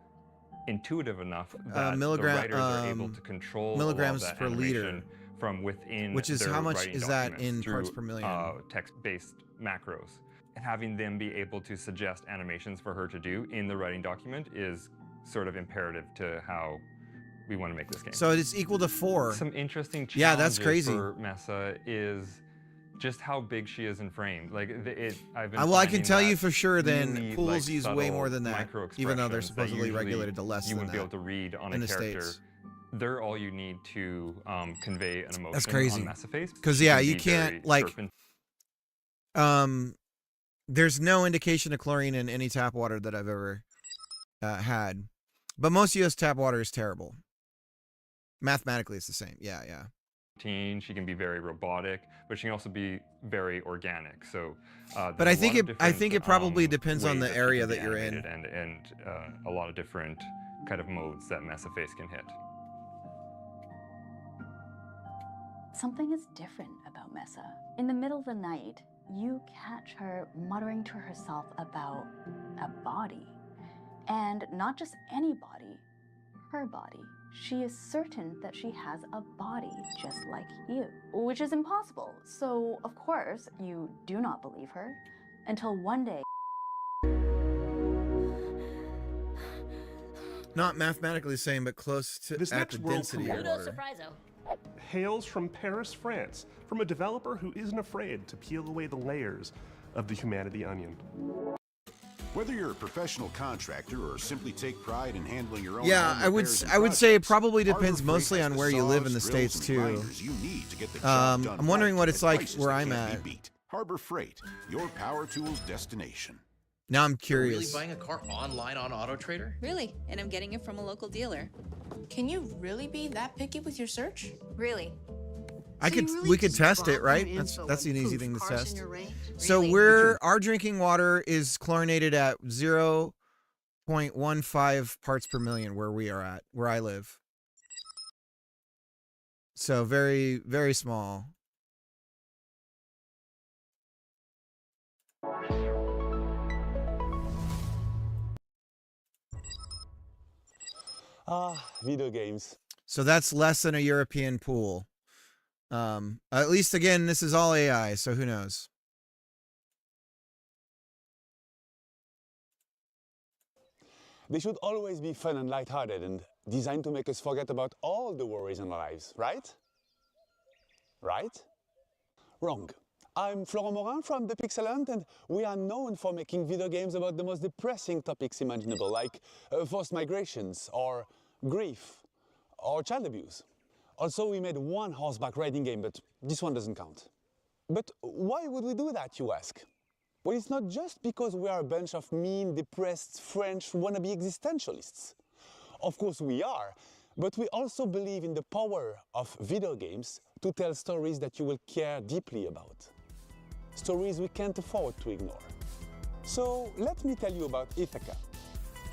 intuitive enough that the writers are able to control milligrams a lot of that per animation liter, from within which is their how much writing is that documents in through, parts per million? Text-based macros. And having them be able to suggest animations for her to do in the writing document is sort of imperative to how we want to make this game. So it's equal to 4. Some interesting challenges yeah, that's crazy. for Mesa is just how big she is in frame. Like I've been Well, I can finding tell that you for sure then really, pools like, use way more than that, subtle even though they're micro-expressions that supposedly usually regulated to less you than wouldn't be that able to read on in a the character. States. They're all you need to convey an emotion That's crazy. on Mesa face. Because She yeah, can you be can't very like, there's no indication of chlorine in any tap water that I've ever had, but most U.S. tap water is terrible. Mathematically, it's the same. Yeah, yeah. She can be very robotic, but she can also be very organic. So, but I think it probably depends on the area that you're in, and a lot of different kind of modes that Mesa Face can hit. Something is different about Mesa. In the middle of the night, you catch her muttering to herself about a body. And not just any body, her body. She is certain that she has a body just like you, which is impossible. So, of course, you do not believe her until one day. Not mathematically the same, but close to This at next the world density of premiere water. hails from Paris, France, from a developer who isn't afraid to peel away the layers of the humanity onion. Whether you're a professional contractor or simply take pride in handling your own Yeah, home I would repairs and I would say it projects, probably Harbor depends Freight mostly has on the where you live in the saws, drills, States and too. grinders you need to get the job done I'm wondering right what at it's like prices where that I'm can't at. be beat. Harbor Freight, your power tools destination. Now I'm You're curious. really buying a car online on AutoTrader? Really, and I'm getting it from a local dealer. Can you really be that picky with your search? Really? We could test it, right? That's an easy thing to test. So our drinking water is chlorinated at 0.15 parts per million where I live. So very, very small. Video games. So that's less than a European pool. At least again, this is all AI, so who knows? They should always be fun and lighthearted and designed to make us forget about all the worries in our lives, right? Right? Wrong. I'm Florent Morin from The Pixelant, and we are known for making video games about the most depressing topics imaginable, like forced migrations, or grief, or child abuse. Also, we made one horseback riding game, but this one doesn't count. But why would we do that, you ask? Well, it's not just because we are a bunch of mean, depressed French wannabe existentialists. Of course we are, but we also believe in the power of video games to tell stories that you will care deeply about. Stories we can't afford to ignore. So let me tell you about Ithaca.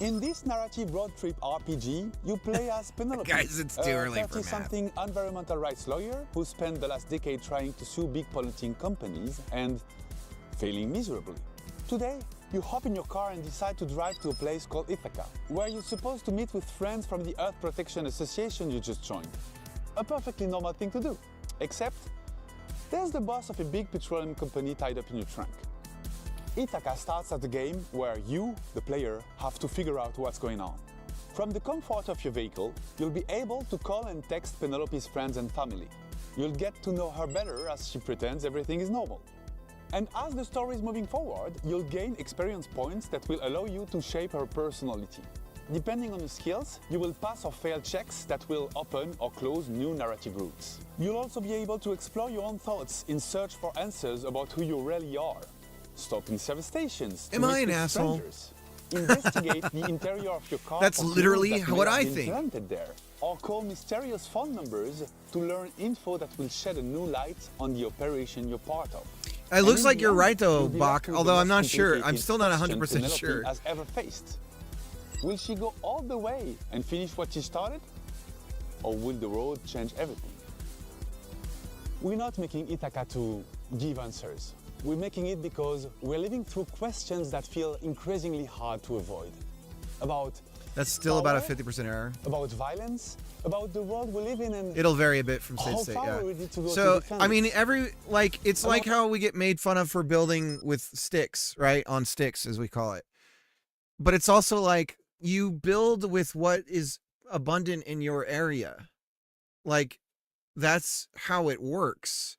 In this narrative road trip RPG, you play as Penelope, Guys, it's too early for math. 30-something environmental rights lawyer who spent the last decade trying to sue big polluting companies and failing miserably. Today, you hop in your car and decide to drive to a place called Ithaca, where you're supposed to meet with friends from the Earth Protection Association you just joined. A perfectly normal thing to do. Except, there's the boss of a big petroleum company tied up in your trunk. Ithaca starts as a game where you, the player, have to figure out what's going on. From the comfort of your vehicle, you'll be able to call and text Penelope's friends and family. You'll get to know her better as she pretends everything is normal. And as the story is moving forward, you'll gain experience points that will allow you to shape her personality. Depending on your skills, you will pass or fail checks that will open or close new narrative routes. You'll also be able to explore your own thoughts in search for answers about who you really are. Stop in service stations. Am I an asshole? Investigate the interior of your car. That's literally what I think. Planted there. Or call mysterious phone numbers to learn info that will shed a new light on the operation you're part of. It looks like you're right though, Bach, although I'm not sure. I'm still not 100% sure. Has ever faced. Will she go all the way and finish what she started? Or will the road change everything? We're not making Ithaca to give answers. We're making it because we're living through questions that feel increasingly hard to avoid. About That's still power, about a 50% error. about violence, about the world we live in, and It'll vary a bit from state to state, yeah. So, I mean, it's like how we get made fun of for building with sticks, right? On sticks, as we call it. But it's also like you build with what is abundant in your area. Like, that's how it works.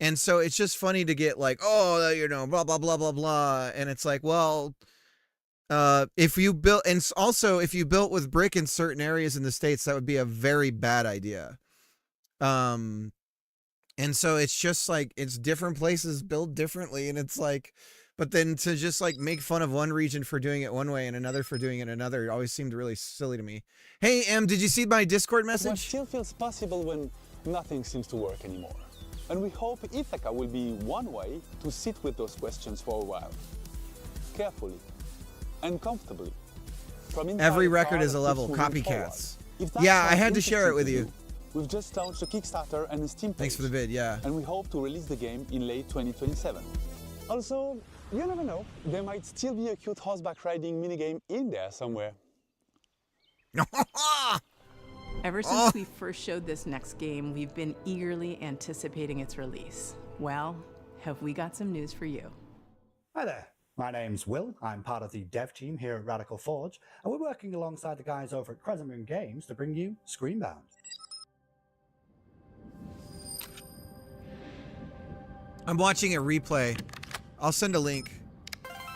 And so it's just funny to get like, oh, you know, blah, blah, blah, blah, blah. And it's like, well, if you built, and also if you built with brick in certain areas in the States, that would be a very bad idea. And so it's just like, it's different places build differently. And it's like, but then to just like make fun of one region for doing it one way and another for doing it another, it always seemed really silly to me. Hey, did you see my Discord message? What still feels possible when nothing seems to work anymore. And we hope Ithaca will be one way to sit with those questions for a while. Carefully and comfortably. Every record is a level. Copycats. Yeah, I had to share it with you. We've just launched a Kickstarter and a Steam page. Thanks for the vid, yeah. And we hope to release the game in late 2027. Also, you never know, there might still be a cute horseback riding minigame in there somewhere. Ever since we first showed this next game, we've been eagerly anticipating its release. Well, have we got some news for you? Hi there, my name's Will. I'm part of the dev team here at Radical Forge, and we're working alongside the guys over at Crescent Moon Games to bring you Screenbound. I'm watching a replay. I'll send a link.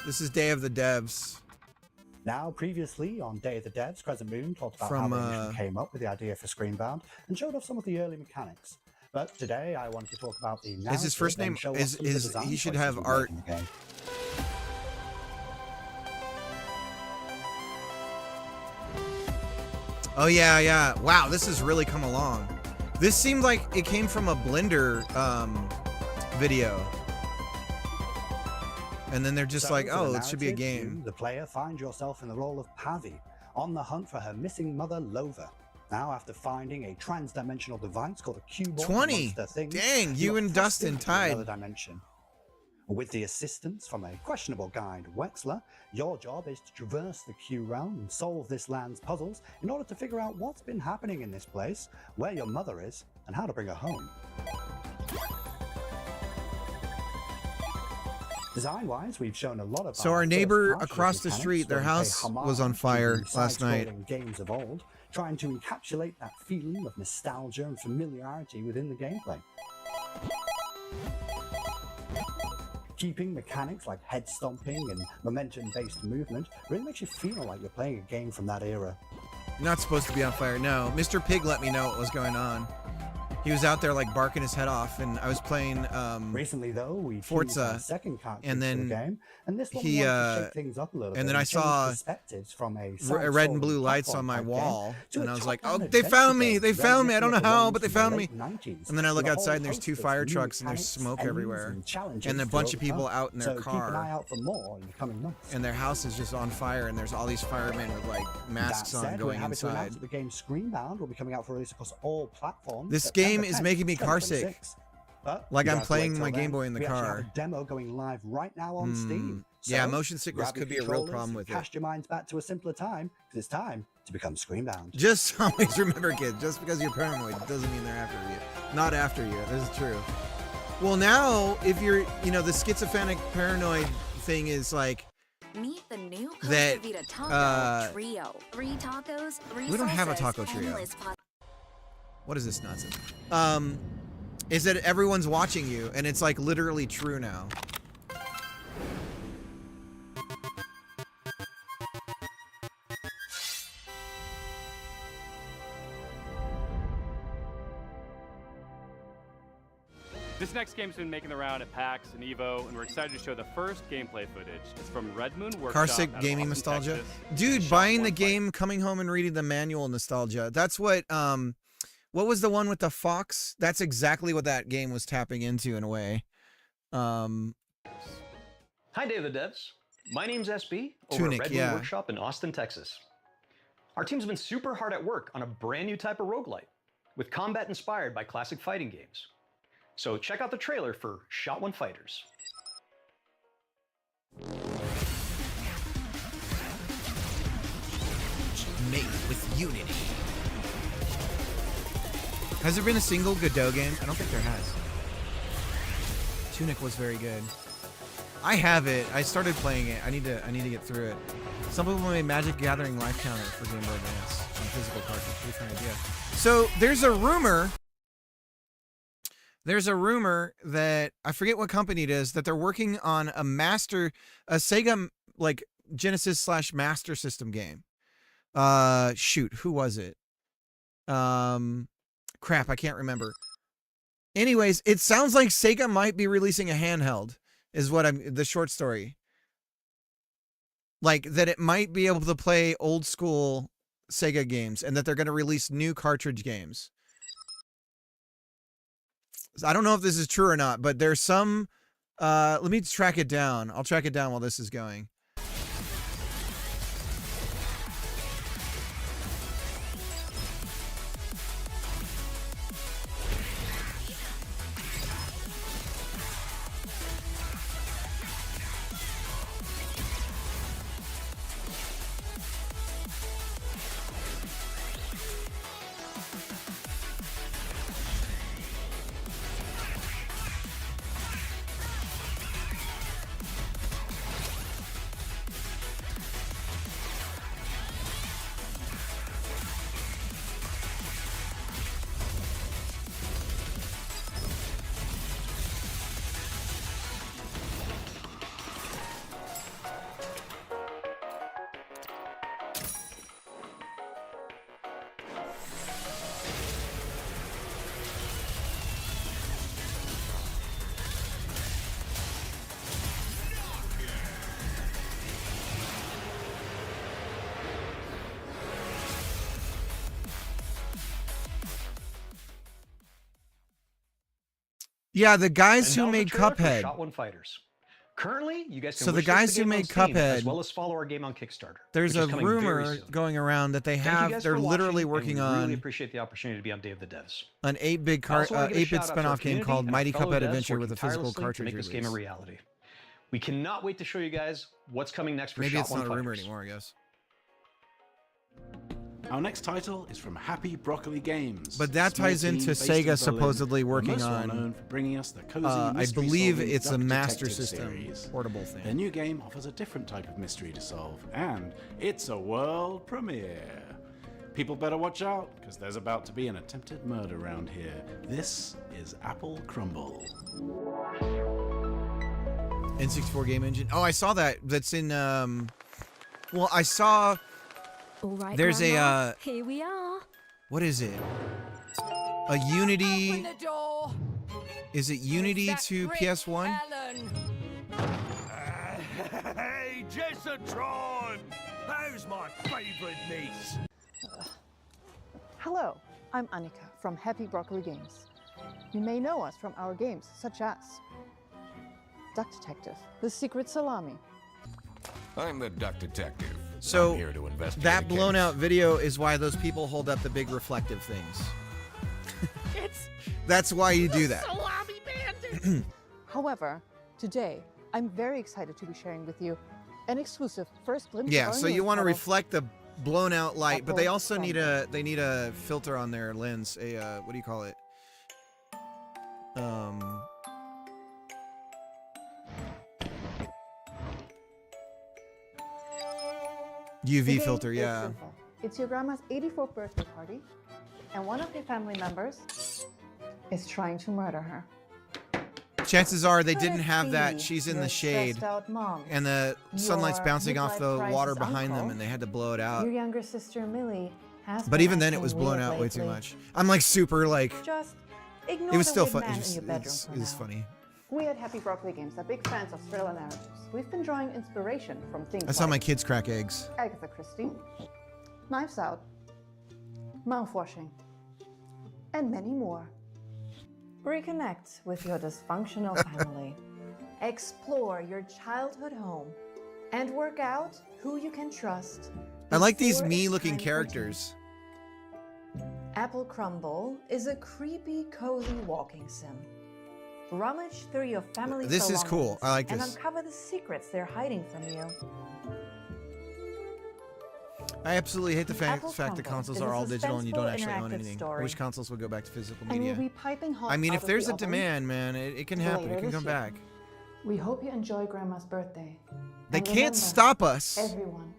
This is Day of the Devs. Now, previously on Day of the Devs, Crescent Moon talked about how they initially came up with the idea for Screenbound and showed off some of the early mechanics. But today, I wanted to talk about the narrative. Is his first name? He should have art. Oh yeah, yeah. Wow, this has really come along. This seemed like it came from a Blender video. And then they're just like, oh, it should be a game. You, the player, find yourself in the role of Pavi, on the hunt for her missing mother, Lova. Now, after finding a trans-dimensional device called a cube, 20. Dang, you and Dustin tied. Another dimension. With the assistance from a questionable guide, Wexler, your job is to traverse the Q realm and solve this land's puzzles in order to figure out what's been happening in this place, where your mother is, and how to bring her home. Design-wise, we've shown a lot of. So our neighbor across the street, their house was on fire last night. Games of old, trying to encapsulate that feeling of nostalgia and familiarity within the gameplay. Keeping mechanics like head stomping and momentum-based movement really makes you feel like you're playing a game from that era. You're not supposed to be on fire. No, Mr. Pig let me know what was going on. He was out there like barking his head off, and I was playing recently though we Forza, second and then the game, and this one he to shake things up a little and bit then I saw from a red and blue lights on my wall, and I was like, oh, they found me, they found me. I don't know how, but they found me. And then I look outside and there's two fire trucks and there's smoke everywhere, and a bunch of people out in their car, and their house is just on fire, and there's all these firemen with like masks on going inside. The game Screenbound will be coming out for release across all platforms. This game is making me carsick. Like I'm playing my Game Boy in the car. Have a demo going live right now on Steam. Yeah, motion sickness grab your could be a real controllers problem and with it. Cast your minds back to a simpler time, because it's time to become screenbound. Just always remember, kids, just because you're paranoid doesn't mean they're after you. Not after you. This is true. Well, now, if you're, the schizophrenic paranoid thing is like, Meet the new that, Costa Vida Taco Trio. 3 tacos, 3 we don't have a salsas, taco trio. endless What is this nonsense? Is that everyone's watching you, and it's like literally true now. This next game's been making the round at PAX and EVO, and we're excited to show the first gameplay footage. It's from Red Moon Workshop. Carsick out of gaming Austin, nostalgia. Texas. Dude, buying the game, coming home and reading the manual nostalgia. That's what was the one with the fox? That's exactly what that game was tapping into in a way. Hi, David Devs. My name's SB over Tunic, at Red Moon yeah. Workshop in Austin, Texas. Our team's been super hard at work on a brand new type of roguelite with combat inspired by classic fighting games. So check out the trailer for Shot One Fighters. Made with Unity. Has there been a single Godot game? I don't think there has. Tunic was very good. I have it. I started playing it. I need to get through it. Some people made Magic Gathering Life Counter for Game Boy Advance on physical cartridge. Pretty fun idea. So there's a rumor. There's a rumor that I forget what company it is that they're working on a Sega like Genesis / Master System game. Shoot, who was it? Crap, I can't remember. Anyways, it sounds like Sega might be releasing a handheld. Is what the short story. Like that it might be able to play old school Sega games and that they're going to release new cartridge games. I don't know if this is true or not, but there's some let me track it down. I'll track it down while this is going. Yeah, the guys who made Cuphead. Shot One Fighters. Currently, you guys can So the wish list guys the who game on made Steam, as Cuphead, well as follow our game on Kickstarter. There's which a is coming very rumor soon. going around that Thank you guys they're for literally watching, working and we really on appreciate the opportunity to be on Day of the Devs. an 8-bit I also wanna give a 8-bit shout out to our spin-off game community called and our Mighty fellow Cuphead devs Adventure with a working physical tirelessly to cartridge make this game a release. reality. We cannot wait to show you guys what's coming next for Maybe Shot it's One not a rumor Fighters. anymore, I guess. Our next title is from Happy Broccoli Games. But that Small ties team into based in Sega Berlin, supposedly who are working most well on, known for bringing us the cozy I mystery believe solving it's a Duck Master Detective System series. portable thing. Their new game offers a different type of mystery to solve, and it's a world premiere. People better watch out, because there's about to be an attempted murder around here. This is Apple Crumble. N64 game engine. Oh, I saw that. That's in well, I saw All right, there's Grandma, here we are. what is it? A Unity. Open the door. Is it Unity to PS1? Hey, Jessatron! How's my favourite niece? Hello, I'm Annika from Happy Broccoli Games. You may know us from our games such as Duck Detective, The Secret Salami. I'm the Duck Detective. So I'm here to investigate that a blown case. out video is why those people hold up the big reflective things. It's That's why you do that. Salami Bandit. However, today I'm very excited to be sharing with you an exclusive first glimpse of Yeah, our so you newest want to title, reflect the blown out light, but they Apple also need Crumble. they need a filter on their lens. A what do you call it? The UV game filter, is yeah. simple. It's your grandma's 84th birthday party, and one of your family members is trying to murder her. Chances are they Could didn't it have that. be She's in your the shade, stressed-out mom, and the sunlight's your bouncing off the midlife water crisis behind them, uncle, and they had to blow it out. Your younger sister Millie has But been even then, it acting was blown weird out way too lately. much. I'm like super like. Just ignore It was the still weird fun. man It in was, your bedroom for it was now. funny. We at Happy Broccoli Games are big fans of thriller narratives. We've been drawing inspiration from things I saw my like kids crack eggs. Agatha Christie, Knives Out, Mouthwashing, and many more. Reconnect with your dysfunctional family. Explore your childhood home and work out who you can trust. I like these before it's me-looking time for characters. tea. Apple Crumble is a creepy, cozy walking sim. Rummage through your family's This is cool. belongings I like and this. uncover the secrets they're hiding from you. I absolutely hate the fact that Crumble consoles is are a all digital and you don't suspenseful actually own interactive anything. I story. wish consoles would go back to physical And media. we'll be piping hot I mean, out if of there's the a oven demand, man, it can happen. later It can this come year. back. We hope you enjoy Grandma's birthday. They And can't remember, stop us. Everyone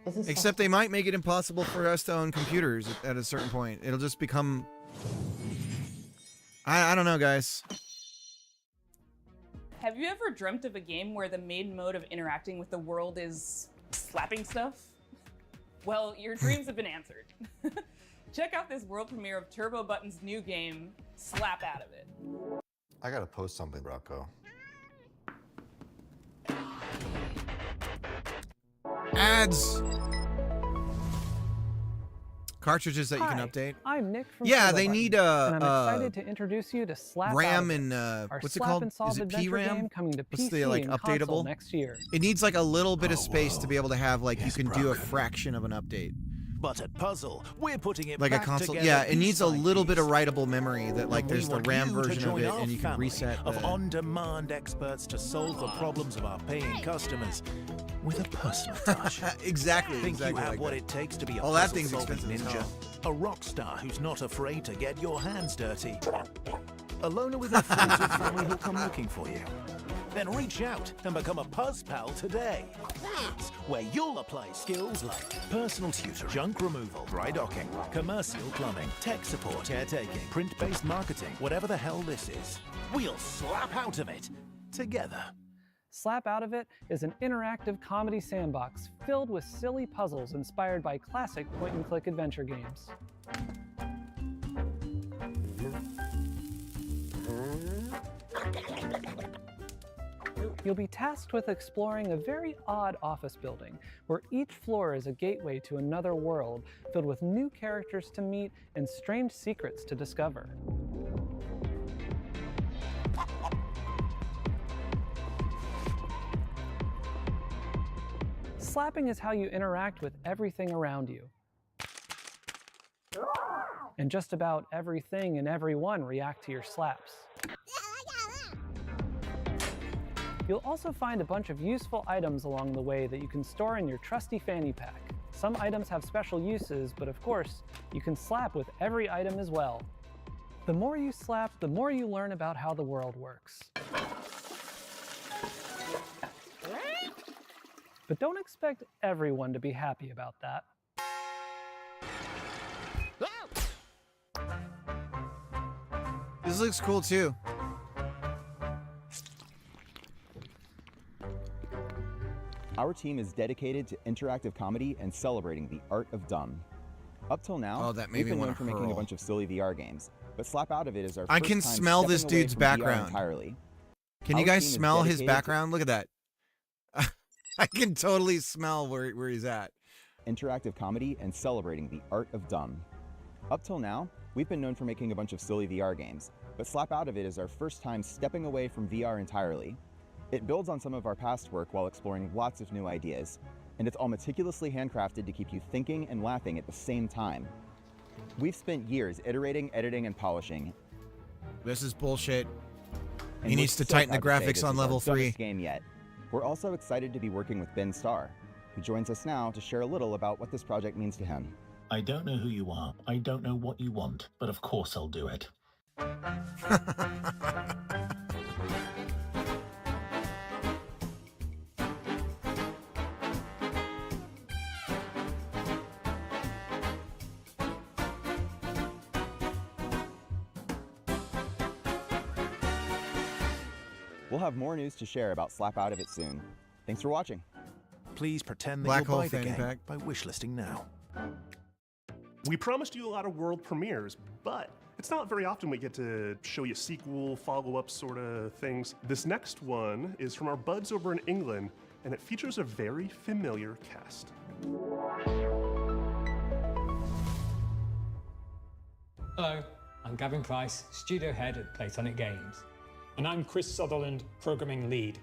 is a Except they might make it impossible for us to own computers at a certain point. It'll just become... I don't know, guys. Have you ever dreamt of a game where the main mode of interacting with the world is slapping stuff? Well, your dreams have been answered. Check out this world premiere of Turbo Button's new game, Slap Out of It. I gotta post something, Rocco. Ads! Cartridges that you can Hi, update. I'm Nick from Yeah, Turbo they Button, need and I'm excited to introduce you to Slap RAM Out of It, and our what's it slap called? and solve Is it adventure PRAM? game coming to What's PC the like and console updatable? next year. It needs like a little bit of space to be able to have like you can do a fraction of an update. But at Puzzle, we're putting it Like a back console, together yeah. It needs a piece by little bit of piece. writable memory that like And there's we the want RAM you to version of join it, our and you can family reset of the. on-demand experts to solve the problems of our paying customers with a personal touch. Exactly. Think exactly you have like what that. it takes to be a Oh, that puzzle thing's solving expensive as ninja? hell. A rock star who's not afraid to get your hands dirty. A loner with no friends or family who'll come looking for you. Then reach out and become a Puzz Pal today. That's where you'll apply skills like personal tutor, junk removal, dry docking, commercial plumbing, tech support, caretaking, print-based marketing, whatever the hell this is. We'll slap out of it together. Slap Out of It is an interactive comedy sandbox filled with silly puzzles inspired by classic point-and-click adventure games. You'll be tasked with exploring a very odd office building, where each floor is a gateway to another world filled with new characters to meet and strange secrets to discover. Slapping is how you interact with everything around you. And just about everything and everyone react to your slaps. You'll also find a bunch of useful items along the way that you can store in your trusty fanny pack. Some items have special uses, but of course, you can slap with every item as well. The more you slap, the more you learn about how the world works. But don't expect everyone to be happy about that. This looks cool too. Our team is dedicated to interactive comedy and celebrating the art of dumb. Up till now, That made we've me been wanna known for making a hurl. bunch of silly VR games, but Slap Out of It is our I first can time smell this stepping away dude's from VR background. entirely. Can you Our guys team is smell his dedicated to background? Look at that. I can totally smell where he's at. interactive comedy and celebrating the art of dumb. Up till now, we've been known for making a bunch of silly VR games, but Slap Out of It is our first time stepping away from VR entirely. It builds on some of our past work while exploring lots of new ideas, and it's all meticulously handcrafted to keep you thinking and laughing at the same time. We've spent years iterating, editing, and polishing. This is bullshit. And He we're needs to so tighten the proud to say graphics this on is our level 3. dumbest game yet. We're also excited to be working with Ben Starr, who joins us now to share a little about what this project means to him. I don't know who you are. I don't know what you want, but of course I'll do it. We'll have more news to share about Slap Out of It soon. Thanks for watching. Please pretend that Black you'll Hole buy the Fanny game Pack. by wishlisting now. We promised you a lot of world premieres, but it's not very often we get to show you sequel, follow-up sort of things. This next one is from our buds over in England, and it features a very familiar cast. Hello, I'm Gavin Price, studio head at Platonic Games. And I'm Chris Sutherland, programming lead.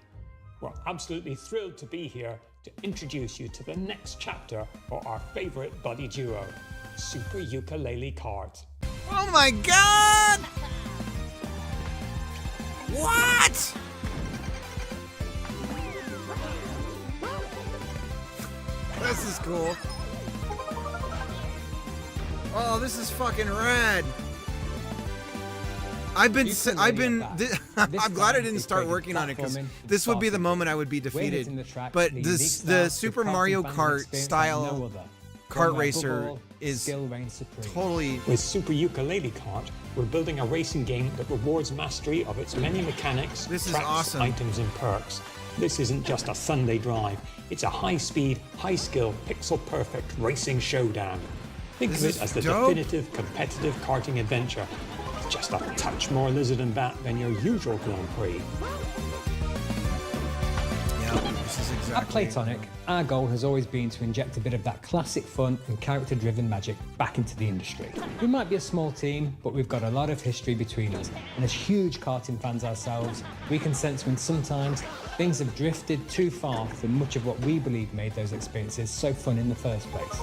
We're absolutely thrilled to be here to introduce you to the next chapter for our favorite buddy duo, Super Ukulele Kart. Oh my god! What? This is cool. Oh, this is fucking rad. I'm glad I didn't start working on it, because this would be the moment I would be defeated. But the Super Mario Kart style kart racer is totally... With Super Ukulele Kart, we're building a racing game that rewards mastery of its many mechanics, This is tracks, awesome. items, and perks. This isn't just a Sunday drive. It's a high-speed, high-skill, pixel-perfect racing showdown. Think of it as the definitive competitive karting adventure. Just a touch more lizard and bat than your usual Grand Prix. This is exactly... At Platonic, our goal has always been to inject a bit of that classic fun and character-driven magic back into the industry. We might be a small team, but we've got a lot of history between us, and as huge karting fans ourselves, we can sense when sometimes things have drifted too far from much of what we believe made those experiences so fun in the first place.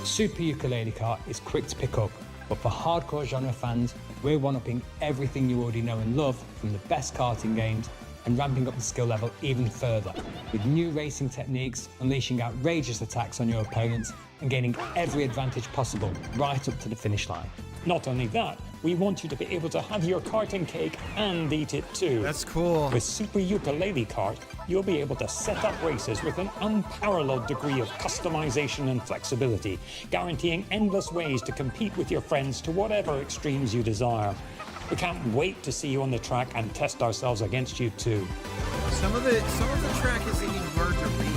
Super Ukulele Kart is quick to pick up, but for hardcore genre fans, we're one-upping everything you already know and love from the best karting games and ramping up the skill level even further, with new racing techniques, unleashing outrageous attacks on your opponents and gaining every advantage possible right up to the finish line. Not only that, we want you to be able to have your karting cake and eat it too. That's cool. With Super Ukulele Kart, you'll be able to set up races with an unparalleled degree of customization and flexibility, guaranteeing endless ways to compete with your friends to whatever extremes you desire. We can't wait to see you on the track and test ourselves against you too. Some of the track is even hard to read.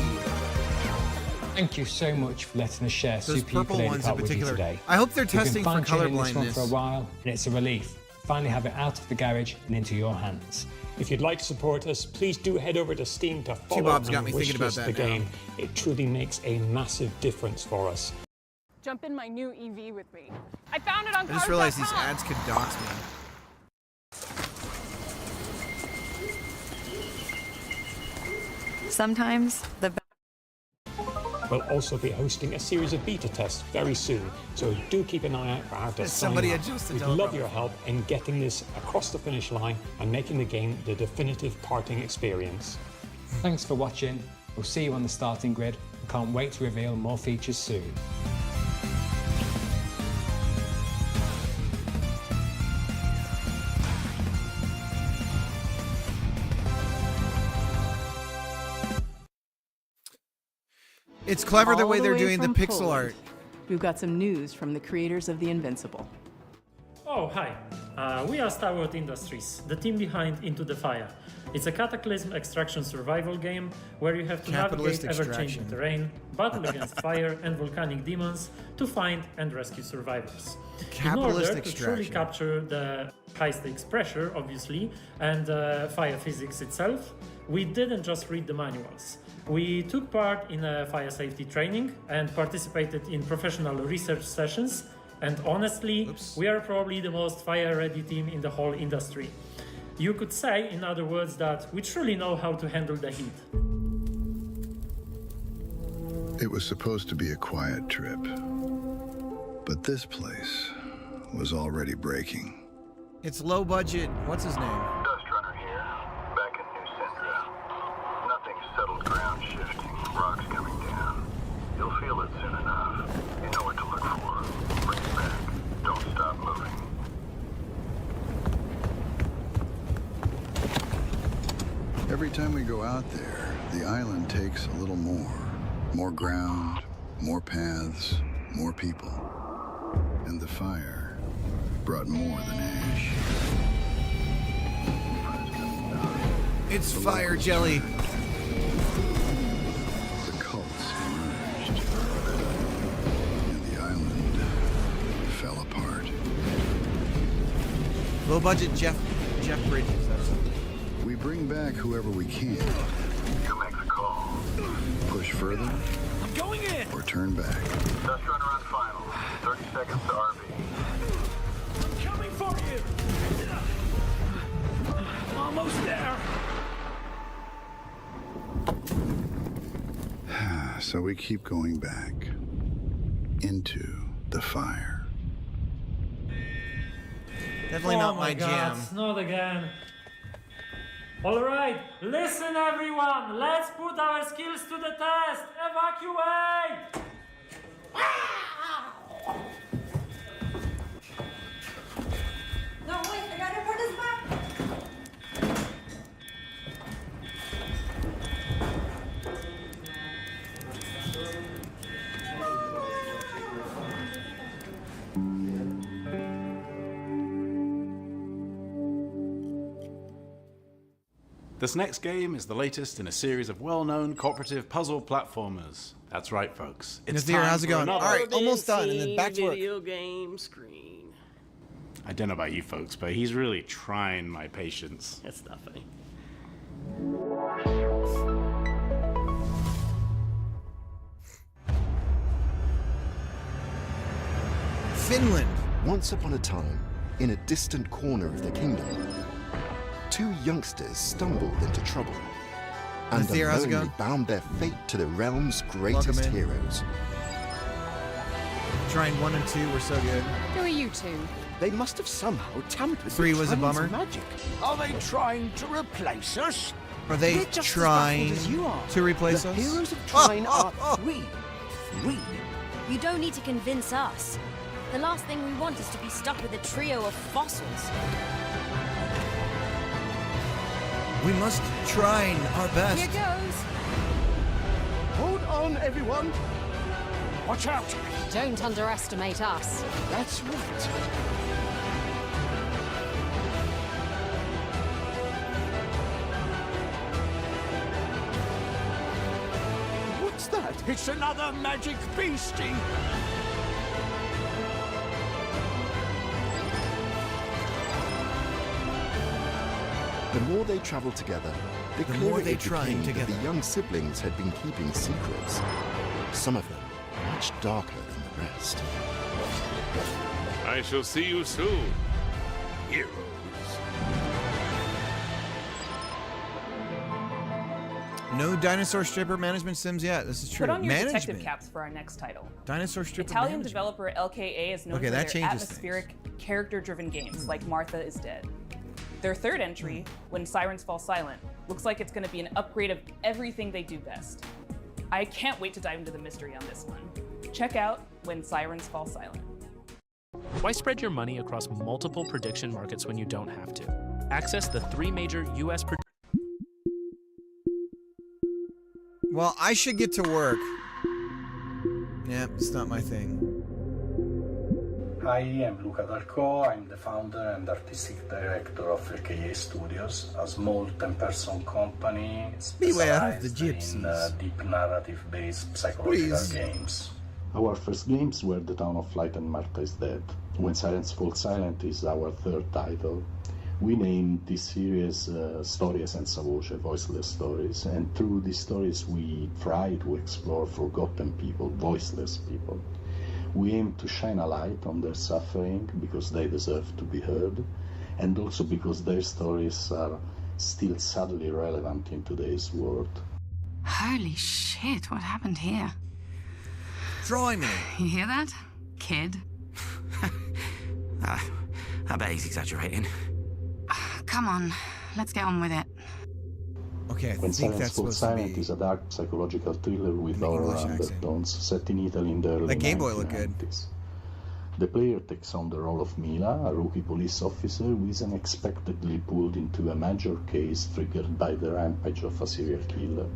Thank you so much for letting us share Those Super purple Ukulele ones in Kart with you particular. today. I hope they're testing for We've been fine-tuning this one colorblindness. for a while, and it's a relief to finally have it out of the garage and into your hands. If you'd like to support us, please do head over to Steam to follow Bob's got and me thinking about wishlist that the now. game. It truly makes a massive difference for us. Jump in my new EV with me. I found it on I just realized these ads could dox me. Sometimes the We'll also be hosting a series of beta tests very soon, so do keep an eye out for how to Has sign somebody up. adjusted We'd teleprompter? love your help in getting this across the finish line and making the game the definitive karting experience. Thanks for watching. We'll see you on the starting grid. We can't wait to reveal more features soon. It's clever the All way they're doing the from pixel Poland, art. We've got some news from the creators of The Invincible. Oh, hi. We are Starward Industries, the team behind Into the Fire. It's a cataclysm extraction survival game where you have to navigate Capitalist ever-changing extraction. terrain, battle against fire and volcanic demons to find and rescue survivors. Capitalist In order to truly extraction. capture the high-stakes pressure, obviously, and fire physics itself, we didn't just read the manuals. We took part in a fire safety training and participated in professional research sessions. And honestly, we are probably the most fire-ready team in the whole industry. You could say, in other words, that we truly know how to handle the heat. It was supposed to be a quiet trip. But this place was already breaking. It's low budget. What's his name? Dust Runner here, back in New Syndra. Nothing settled, ground shifting, rocks coming down. You'll feel it soon enough. You know what to look for. Bring it back. Don't stop moving. Every time we go out there, the island takes a little more. More ground, more paths, more people. And the fire brought more than ash. It's fire jelly. The cults emerged. And the island fell apart. Low budget Jeff Bridges. We bring back whoever we can. You make the call. Push further. I'm going in. Or turn back. Dust Runner on final. 30 seconds to RV. I'm coming for you. Almost there. So we keep going back into the fire. Definitely Oh not my God, jam. Not again. All right, listen everyone. Let's put our skills to the test. Evacuate! No, wait, I gotta put this back. This next game is the latest in a series of well-known cooperative puzzle platformers. That's right, folks. It's Nazir, how's it time for going? All another- right, almost done, and then back to work. Video game screen. I don't know about you folks, but he's really trying my patience. That's not funny. Finland. Once upon a time, in a distant corner of the kingdom, two youngsters stumbled into trouble and Nazir, how's it unknowingly going? bound their fate to the realm's Welcome greatest in. heroes. Trying 1 and 2 were so good. Who are you two? They must have somehow tampered 3 with was a Chinese bummer. magic. Are they trying to replace us? Are they They're just as trying baffled as you are. to replace the us? heroes of Trine are free. Free. You don't need to convince us. The last thing we want is to be stuck with a trio of fossils. We must try our best. Here goes. Hold on, everyone. Watch out. Don't underestimate us. That's right. What's that? It's another magic beastie. The more they traveled together, the The clearer more they it tried became that together. the young siblings had been keeping secrets. Some of them much darker than the rest. I shall see you soon, heroes. No dinosaur stripper management sims yet. This is true. Put on your management. detective caps for our next title. Dinosaur stripper Italian management. developer LKA is known Okay, for that their changes atmospheric, character-driven games like Martha is Dead. Their third entry, When Sirens Fall Silent, looks like it's going to be an upgrade of everything they do best. I can't wait to dive into the mystery on this one. Check out When Sirens Fall Silent. Why spread your money across multiple prediction markets when you don't have to? Access the 3 major U.S. Well, I should get to work. Yeah, it's not my thing. Hi, I'm Luca Darko. I'm the founder and artistic director of LKA Studios, a small 10-person company Beware of the specialized in deep narrative-based psychological Please. games. Our first games were The Town of Light and Martha is Dead. When Sirens Fall Silent is our third title. We named this series Storie senza voce, voiceless stories, and through these stories we try to explore forgotten people, voiceless people. We aim to shine a light on their suffering because they deserve to be heard, and also because their stories are still sadly relevant in today's world. Holy shit, what happened here? Drawing me. You hear that? Kid, I bet he's exaggerating. Come on, let's get on with it. Okay, I When think Silence that's Falls supposed to Silent be. is a dark psychological thriller with horror undertones set in Italy in the early That Game Boy looked good. 1990s. The player takes on the role of Mila, a rookie police officer who is unexpectedly pulled into a major case triggered by the rampage of a serial killer.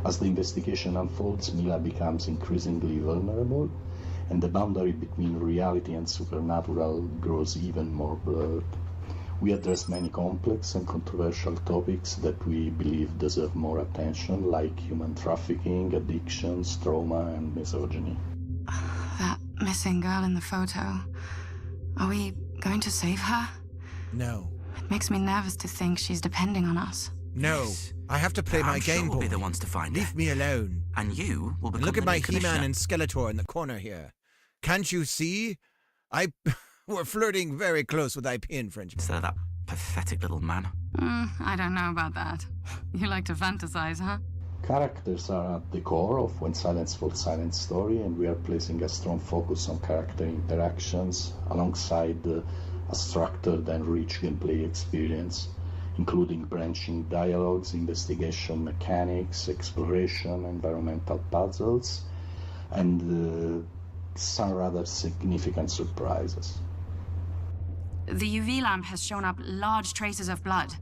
As the investigation unfolds, Mila becomes increasingly vulnerable, and the boundary between reality and supernatural grows even more blurred. We address many complex and controversial topics that we believe deserve more attention, like human trafficking, addictions, trauma, and misogyny. That missing girl in the photo. Are we going to save her? No. It makes me nervous to think she's depending on us. No. I have to play my I'm Game sure Boy. we'll be the ones to find Leave her. me alone. And you will And become look at the my new commissioner. He-Man and Skeletor in the corner here. Can't you see? We're flirting very close with IP infringement. Instead of that pathetic little man. I don't know about that. You like to fantasize, huh? Characters are at the core of When Silence Falls Silent story, and we are placing a strong focus on character interactions alongside a structured and rich gameplay experience, including branching dialogues, investigation mechanics, exploration, environmental puzzles, and some rather significant surprises. The UV lamp has shown up large traces of blood.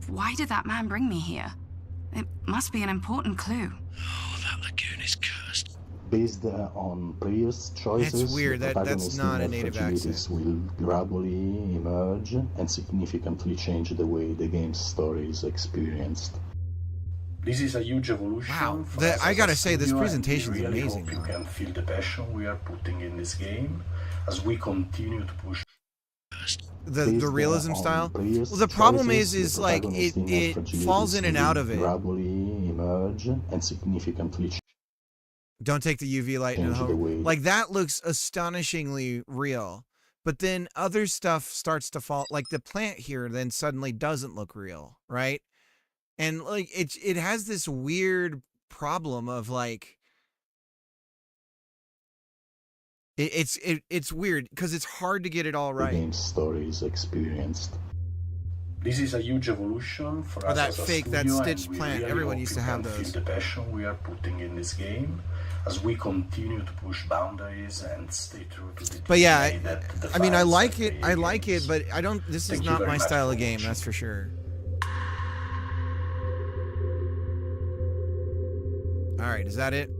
Why did that man bring me here? It must be an important clue. Oh, that lagoon is cursed. Based on previous choices, It's weird. the That's protagonist's not a inner native fragilities accent. will gradually emerge and significantly change the way the game's story is experienced. This is a huge evolution. Wow. for us I as a gotta say, this studio, and presentation's we really amazing, hope you man. can feel the passion we are putting in this game as we continue to push. The realism style. Well, the problem is like it falls in and out of it. Gradually emerge and significantly Don't take the UV light in the change the way. home. Like that looks astonishingly real, but then other stuff starts to fall. Like the plant here then suddenly doesn't look real, right? And like it has this weird problem of like it's weird because it's hard to get it all The right. game's story is experienced. This is a huge evolution for Or us that as a fake, that studio, stitched and we plant. really Everyone hope used you to have can those. Feel the passion we are putting in this game as we continue to push boundaries and stay true to the But yeah, DNA that I mean, I defines like it. RPG I like it, games. but I don't. This is Thank you not very my much style for of game. watching. That's for sure. All right, is that it?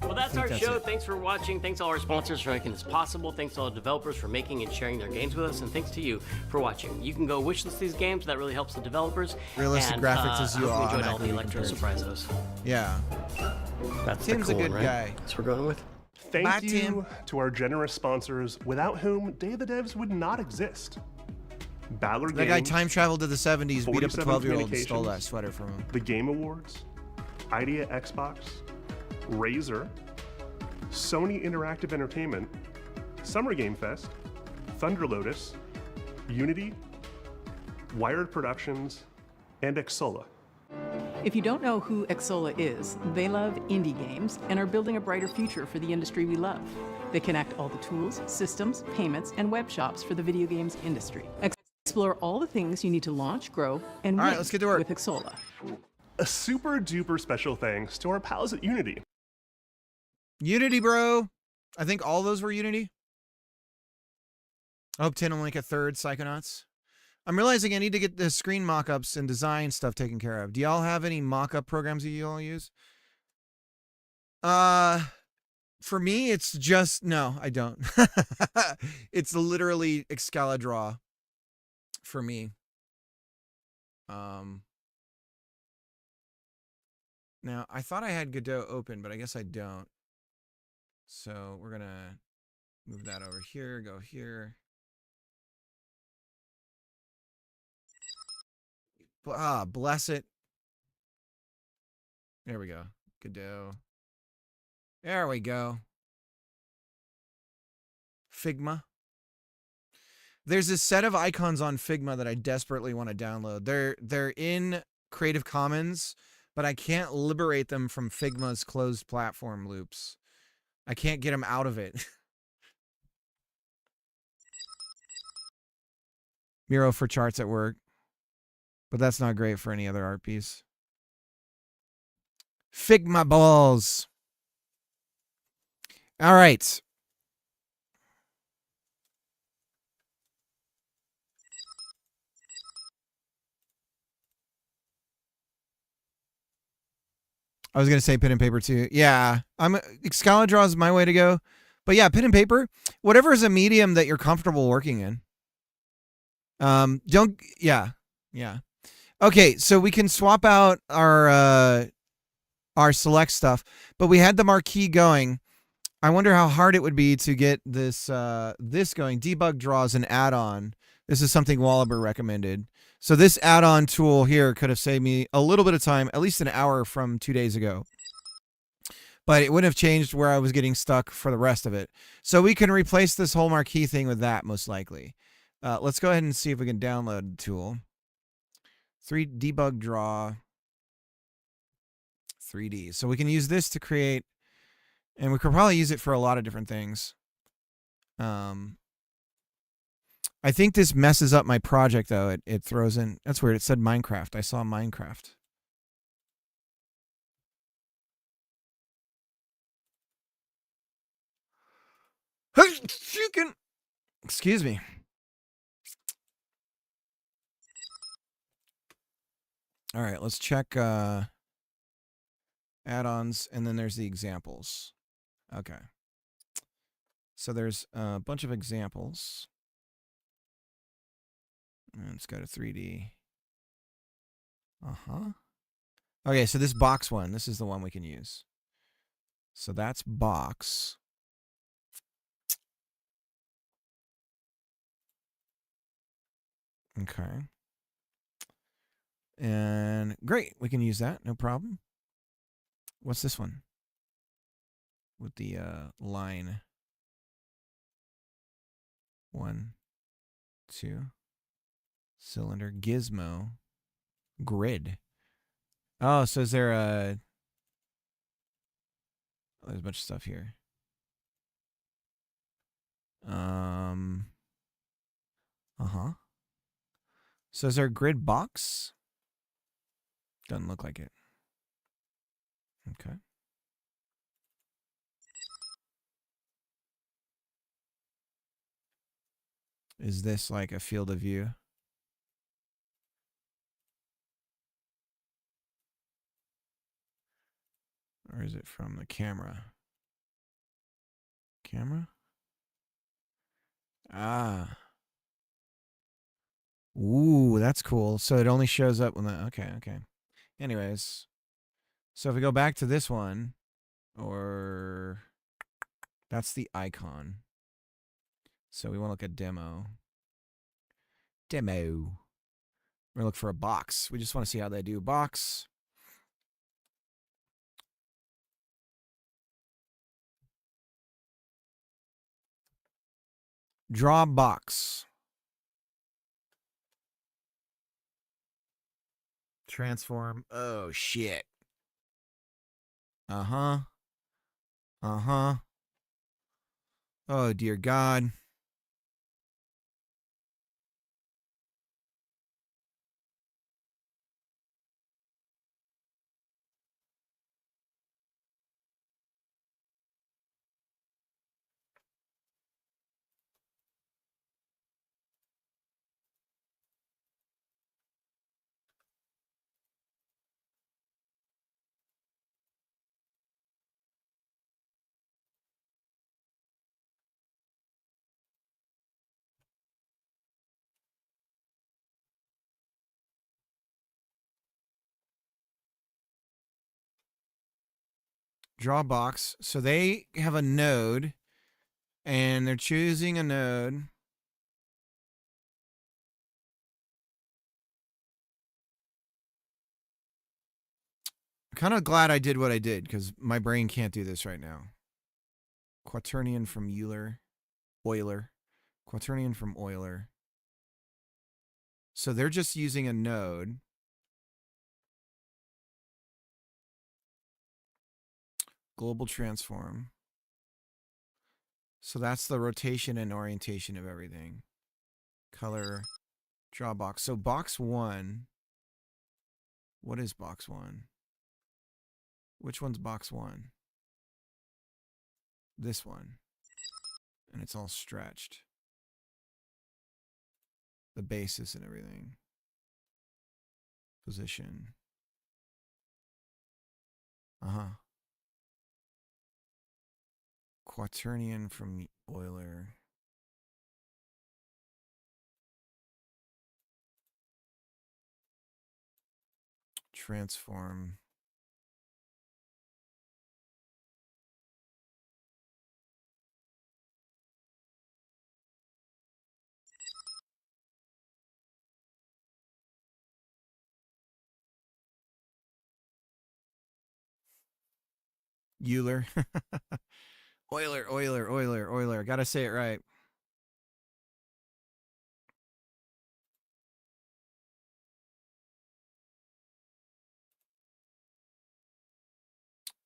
Well, that's our that's show. it. Thanks for watching. Thanks to all our sponsors for making this possible. Thanks to all the developers for making and sharing their games with us. And thanks to you for watching. You can go wishlist these games. That really helps the developers. Realistic and, graphics as you I hope you enjoyed all the automatically Electro compare. Surprisos. Yeah. That's Tim's the a cool good one, right? guy. That's what we're going with. Thank Bye, you Tim. to our generous sponsors, without whom Day of the Devs would not exist. Ballard That guy Games, time traveled to the 70s, beat up a 47 12-year-old, and stole that Communications, sweater from him. The Game Awards, Idea Xbox, Razer, Sony Interactive Entertainment, Summer Game Fest, Thunder Lotus, Unity, Wired Productions, and Exola. If you don't know who Exola is, they love indie games and are building a brighter future for the industry we love. They connect all the tools, systems, payments, and web shops for the video games industry. Explore all the things you need to launch, grow, and All right, win let's get to work. with Exola. A super duper special thanks to our pals at Unity. Unity, bro. I think all those were Unity. I hope 10 will make a third Psychonauts. I'm realizing I need to get the screen mock-ups and design stuff taken care of. Do y'all have any mock-up programs that you all use? For me, it's just, no, I don't. It's literally Excalidraw for me. Now, I thought I had Godot open, but I guess I don't. So we're going to move that over here, go here. Bless it. There we go. Godot. There we go. Figma. There's a set of icons on Figma that I desperately want to download. They're in Creative Commons, but I can't liberate them from Figma's closed platform loops. I can't get them out of it. Miro for charts at work. But that's not great for any other art piece. Fig my balls. All right. I was gonna say pen and paper too. Yeah, Excalidraw is my way to go. But yeah, pen and paper, whatever is a medium that you're comfortable working in. Yeah. Okay, so we can swap out our select stuff, but we had the marquee going. I wonder how hard it would be to get this going. Debug Draw is an add-on. This is something Wallaber recommended. So this add-on tool here could have saved me a little bit of time, at least an hour from 2 days ago. But it wouldn't have changed where I was getting stuck for the rest of it. So we can replace this whole marquee thing with that, most likely. Let's go ahead and see if we can download the tool. Debug Draw 3D. So we can use this to create, and we could probably use it for a lot of different things. I think this messes up my project, though. It throws in... That's weird. It said Minecraft. I saw Minecraft. Excuse me. All right, let's check add-ons, and then there's the examples. Okay. So there's a bunch of examples. And let's go to 3D. Okay, so this box one, this is the one we can use. So that's box. Okay. And great, we can use that, no problem. What's this one? With the line. 1, 2. Cylinder, gizmo, grid. Oh, so is there a... Oh, there's a bunch of stuff here. So is there a grid box? Doesn't look like it. Okay. Is this like a field of view? Or is it from the camera? Camera? Ah. Ooh, that's cool. So it only shows up when the... Okay. Anyways. So if we go back to this one, or... That's the icon. So we want to look at demo. We're going to look for a box. We just want to see how they do box. Draw box. Transform. Oh, shit. Oh, dear God. Draw box. So they have a node, and they're choosing a node. I'm kind of glad I did what I did, because my brain can't do this right now. Quaternion from Euler. Quaternion from Euler. So they're just using a node. Global transform. So that's the rotation and orientation of everything. Color, Draw box. So box 1. What is box 1? Which one's box 1? This one. And it's all stretched. The basis and everything. Position. Uh-huh. Quaternion from Euler. Transform. Euler. Euler. Gotta say it right.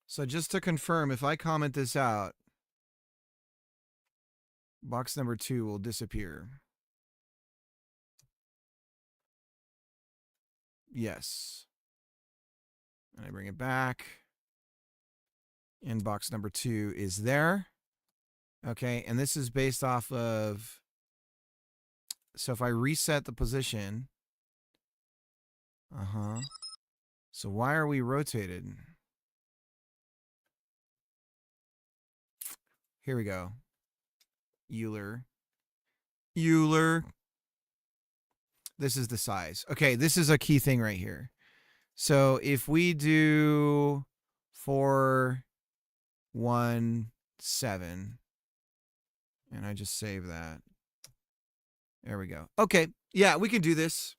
So just to confirm, if I comment this out, box number 2 will disappear. Yes. And I bring it back. And box number 2 is there. Okay, and this is based off of, so if I reset the position, so why are we rotated? Here we go. Euler. This is the size. Okay, this is a key thing right here. So if we do 4, 1, 7, and I just save that. There we go. Okay, yeah, we can do this.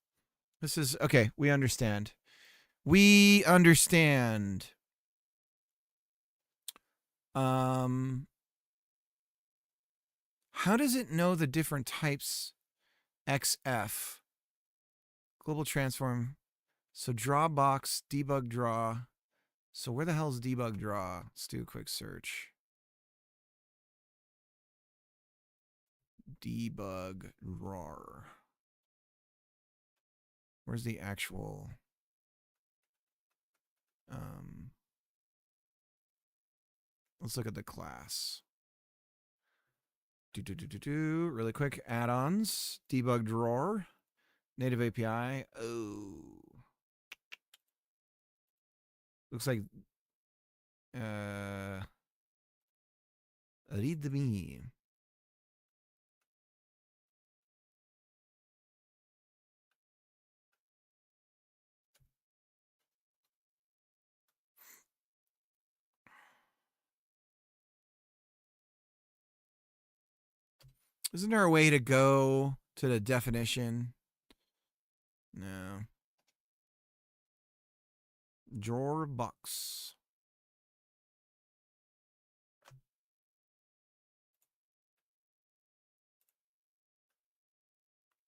This is, okay, we understand. We understand. How does it know the different types? XF. Global transform. So draw box, debug draw. So where the hell is debug draw? Let's do a quick search. Debug draw. Where's the actual let's look at the class. Really quick. Add-ons. Debug drawer. Native API. Oh. Looks like readme. Isn't there a way to go to the definition? No. Drawer box.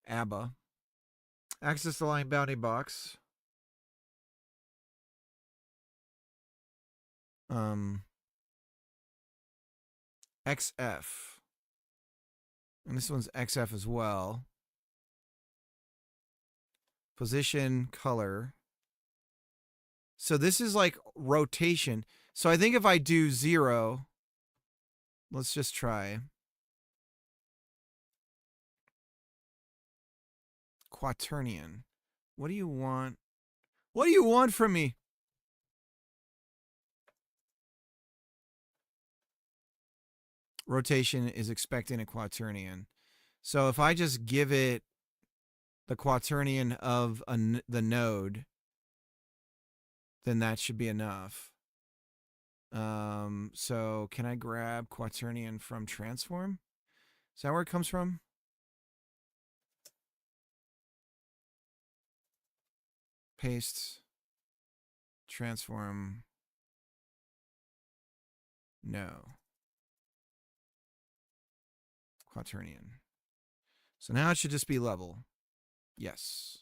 ABBA. Access the line bounding box. XF. And this one's XF as well. Position, color. So this is like rotation. So I think if I do 0, let's just try. Quaternion. What do you want? What do you want from me? Rotation is expecting a quaternion. So if I just give it the quaternion of the node, then that should be enough. So can I grab quaternion from transform? Is that where it comes from? Paste. Transform. No. Quaternion. So now it should just be level. Yes.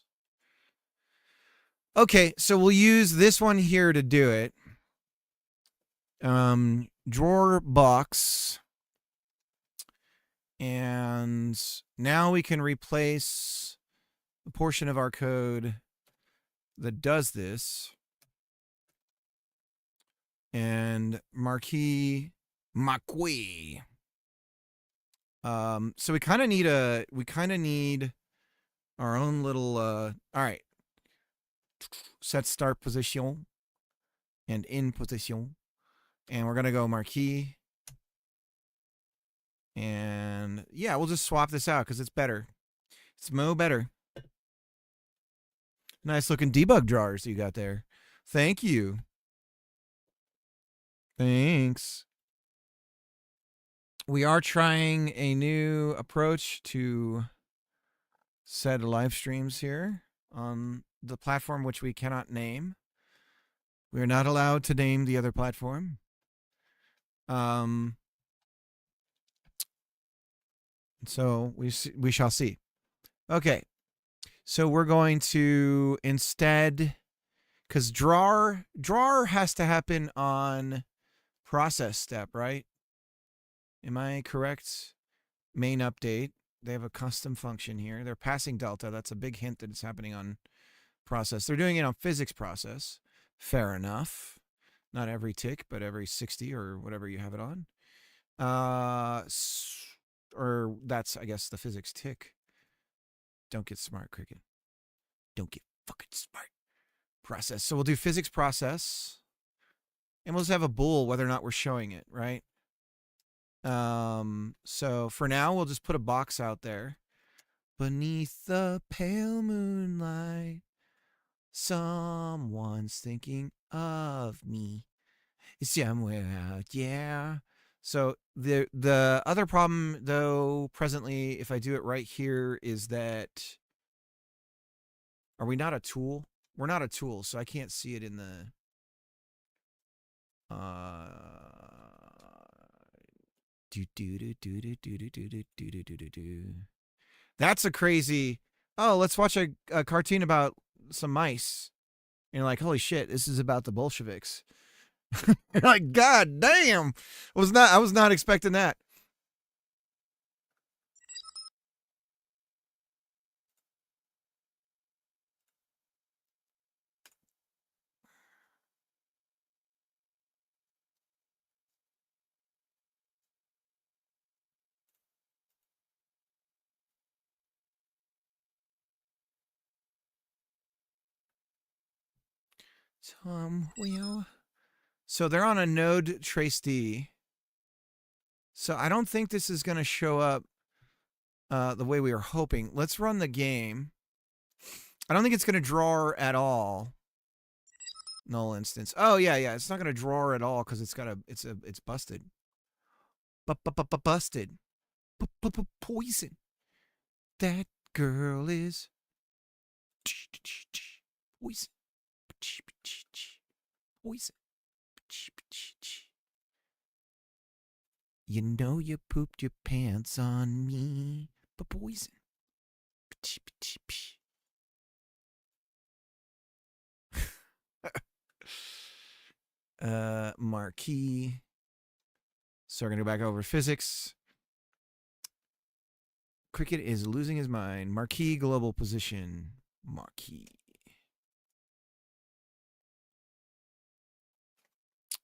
Okay, so we'll use this one here to do it. Drawer box. And now we can replace a portion of our code that does this. And Marquis. So we kind of need our own little, all right. Set start position and in position. And we're going to go Marquis. And yeah, we'll just swap this out because it's better. It's better. Nice looking debug drawers you got there. Thank you. Thanks. We are trying a new approach to set live streams here on the platform which we cannot name. We are not allowed to name the other platform. So we shall see. Okay. So we're going to instead, because drawer has to happen on process step, right? Am I correct? Main update. They have a custom function here. They're passing delta. That's a big hint that it's happening on process. They're doing it on physics process. Fair enough. Not every tick, but every 60 or whatever you have it on. Or that's, I guess, the physics tick. Don't get smart, Cricket. Don't get fucking smart. Process. So we'll do physics process. And we'll just have a bool whether or not we're showing it, right? So for now, we'll just put a box out there. Beneath the pale moonlight, someone's thinking of me. Somewhere out, yeah. So the other problem, though, presently, if I do it right here, is that are we not a tool? We're not a tool, so I can't see it in the That's a crazy. Oh, let's watch a cartoon about some mice. And you're like, holy shit, this is about the Bolsheviks. You're like, God damn. I was not expecting that. Tom wheel. So they're on a node trace D. So I don't think this is going to show up the way we were hoping. Let's run the game. I don't think it's going to draw at all. Null instance. Oh yeah. It's not going to draw at all because it's busted. Busted. Poison. That girl is poison. Poison. You know you pooped your pants on me, but poison. Marquis. So we're gonna go back over physics. Cricket is losing his mind. Marquis global position. Marquis.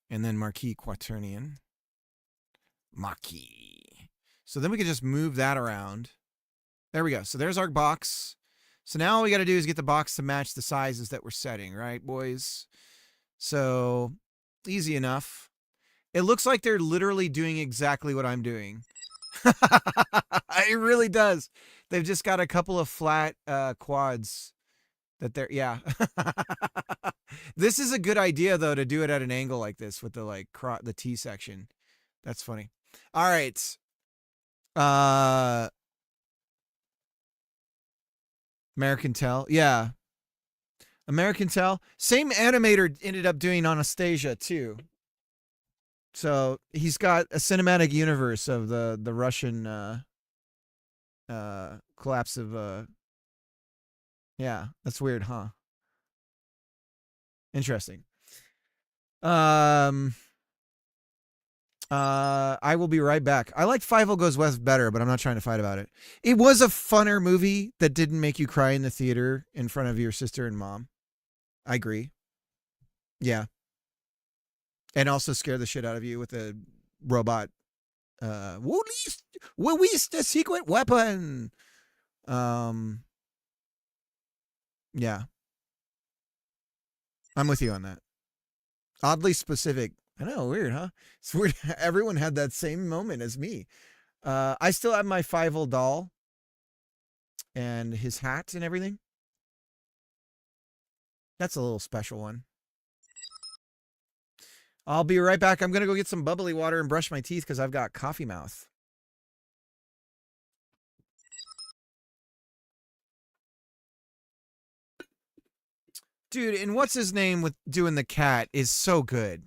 And then Marquis quaternion. Marquis. So then we can just move that around. There we go. So there's our box. So now all we got to do is get the box to match the sizes that we're setting, right, boys? So easy enough. It looks like they're literally doing exactly what I'm doing. It really does. They've just got a couple of flat quads that they're, yeah. This is a good idea, though, to do it at an angle like this with the the T section. That's funny. All right. American Tell. Yeah. American Tell. Same animator ended up doing Anastasia, too. So he's got a cinematic universe of the Russian collapse of... yeah, that's weird, huh? Interesting. I will be right back. I liked Fievel Goes West better, but I'm not trying to fight about it. It was a funner movie that didn't make you cry in the theater in front of your sister and mom. I agree. Yeah. And also scare the shit out of you with a robot. Release the secret weapon. Yeah. I'm with you on that. Oddly specific. I know, weird, huh? It's weird. Everyone had that same moment as me. I still have my Fievel doll and his hat and everything. That's a little special one. I'll be right back. I'm going to go get some bubbly water and brush my teeth because I've got coffee mouth. Dude, and what's his name with doing the cat is so good.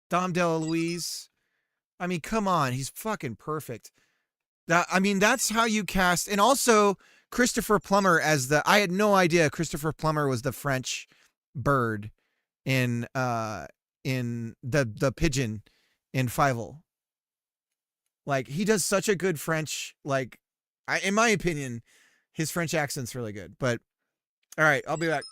Dom DeLuise. I mean, come on. He's fucking perfect. That's how you cast. And also Christopher Plummer as I had no idea Christopher Plummer was the French bird in the pigeon in Fievel. Like, he does such a good French, like, in my opinion, his French accent's really good. But, all right, I'll be back.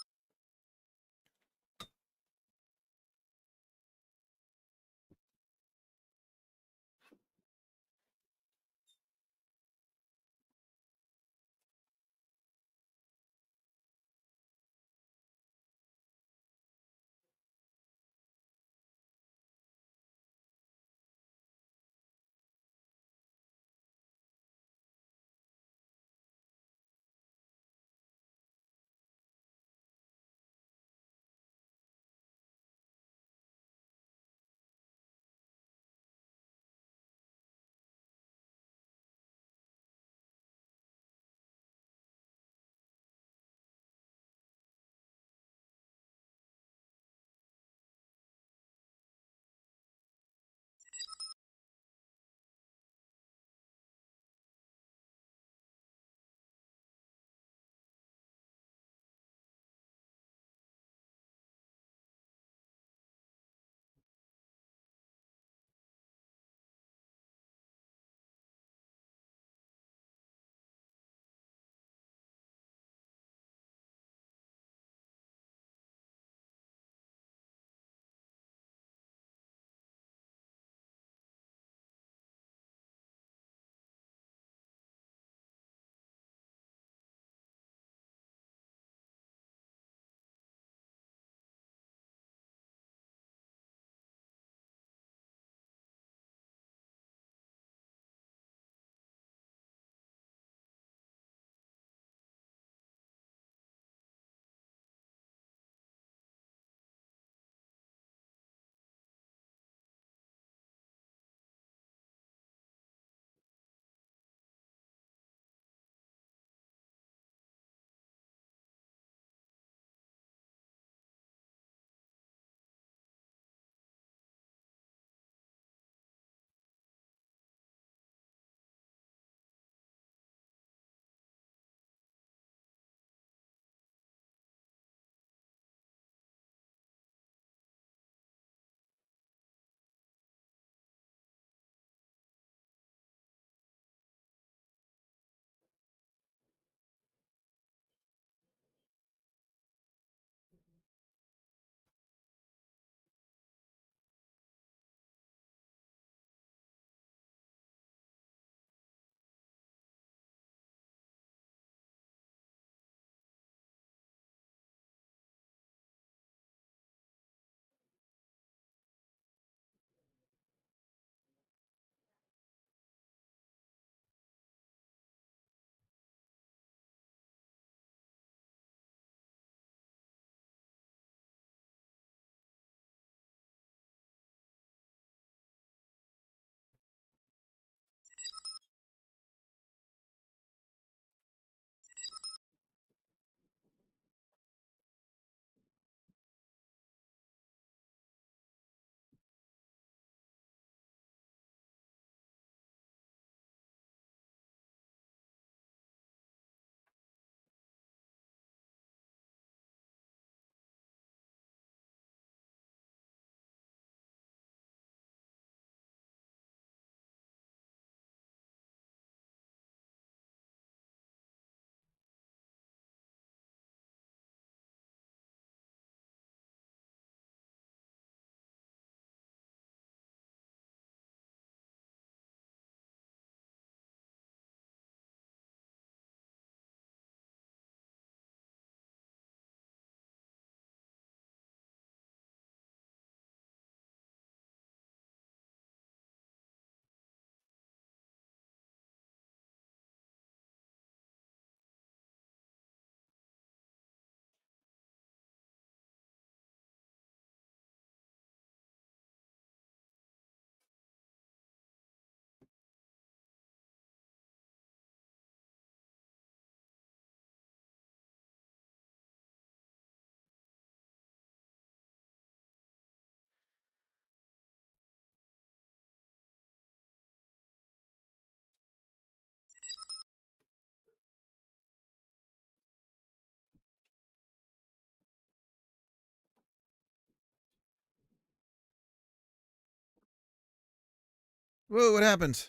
Whoa, what happened?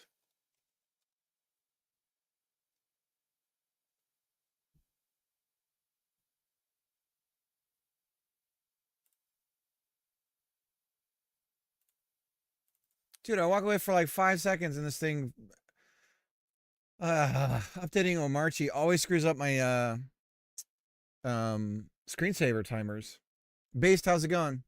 Dude, I walk away for like 5 seconds and this thing updating Omarchi always screws up my screensaver timers. Based, how's it going?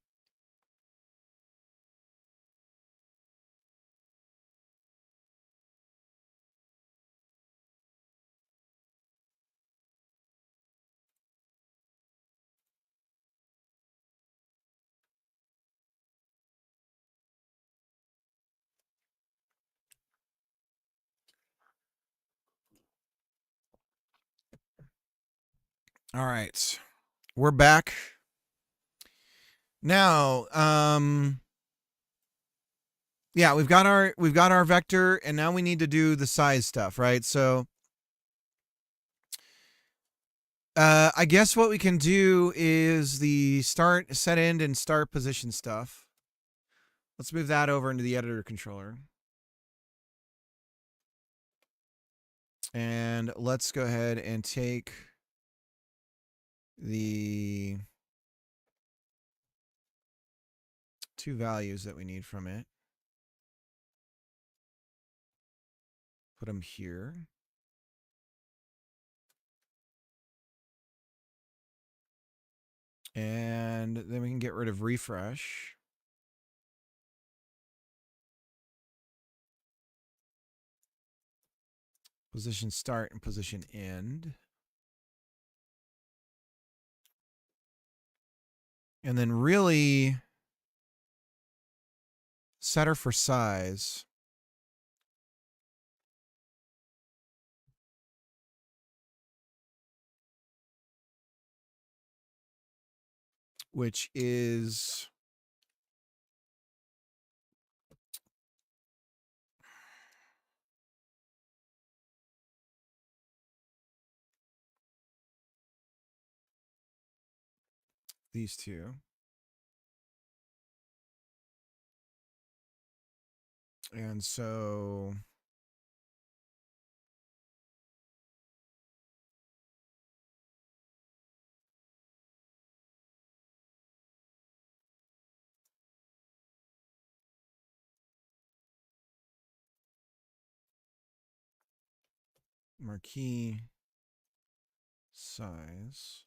All right. We're back. Now, yeah, we've got our vector, and now we need to do the size stuff, right? So I guess what we can do is the start, set end, and start position stuff. Let's move that over into the editor controller. And let's go ahead and take the 2 values that we need from it. Put them here. And then we can get rid of refresh. Position start and position end. And then really setter for size. Which is these two. And so marquee size.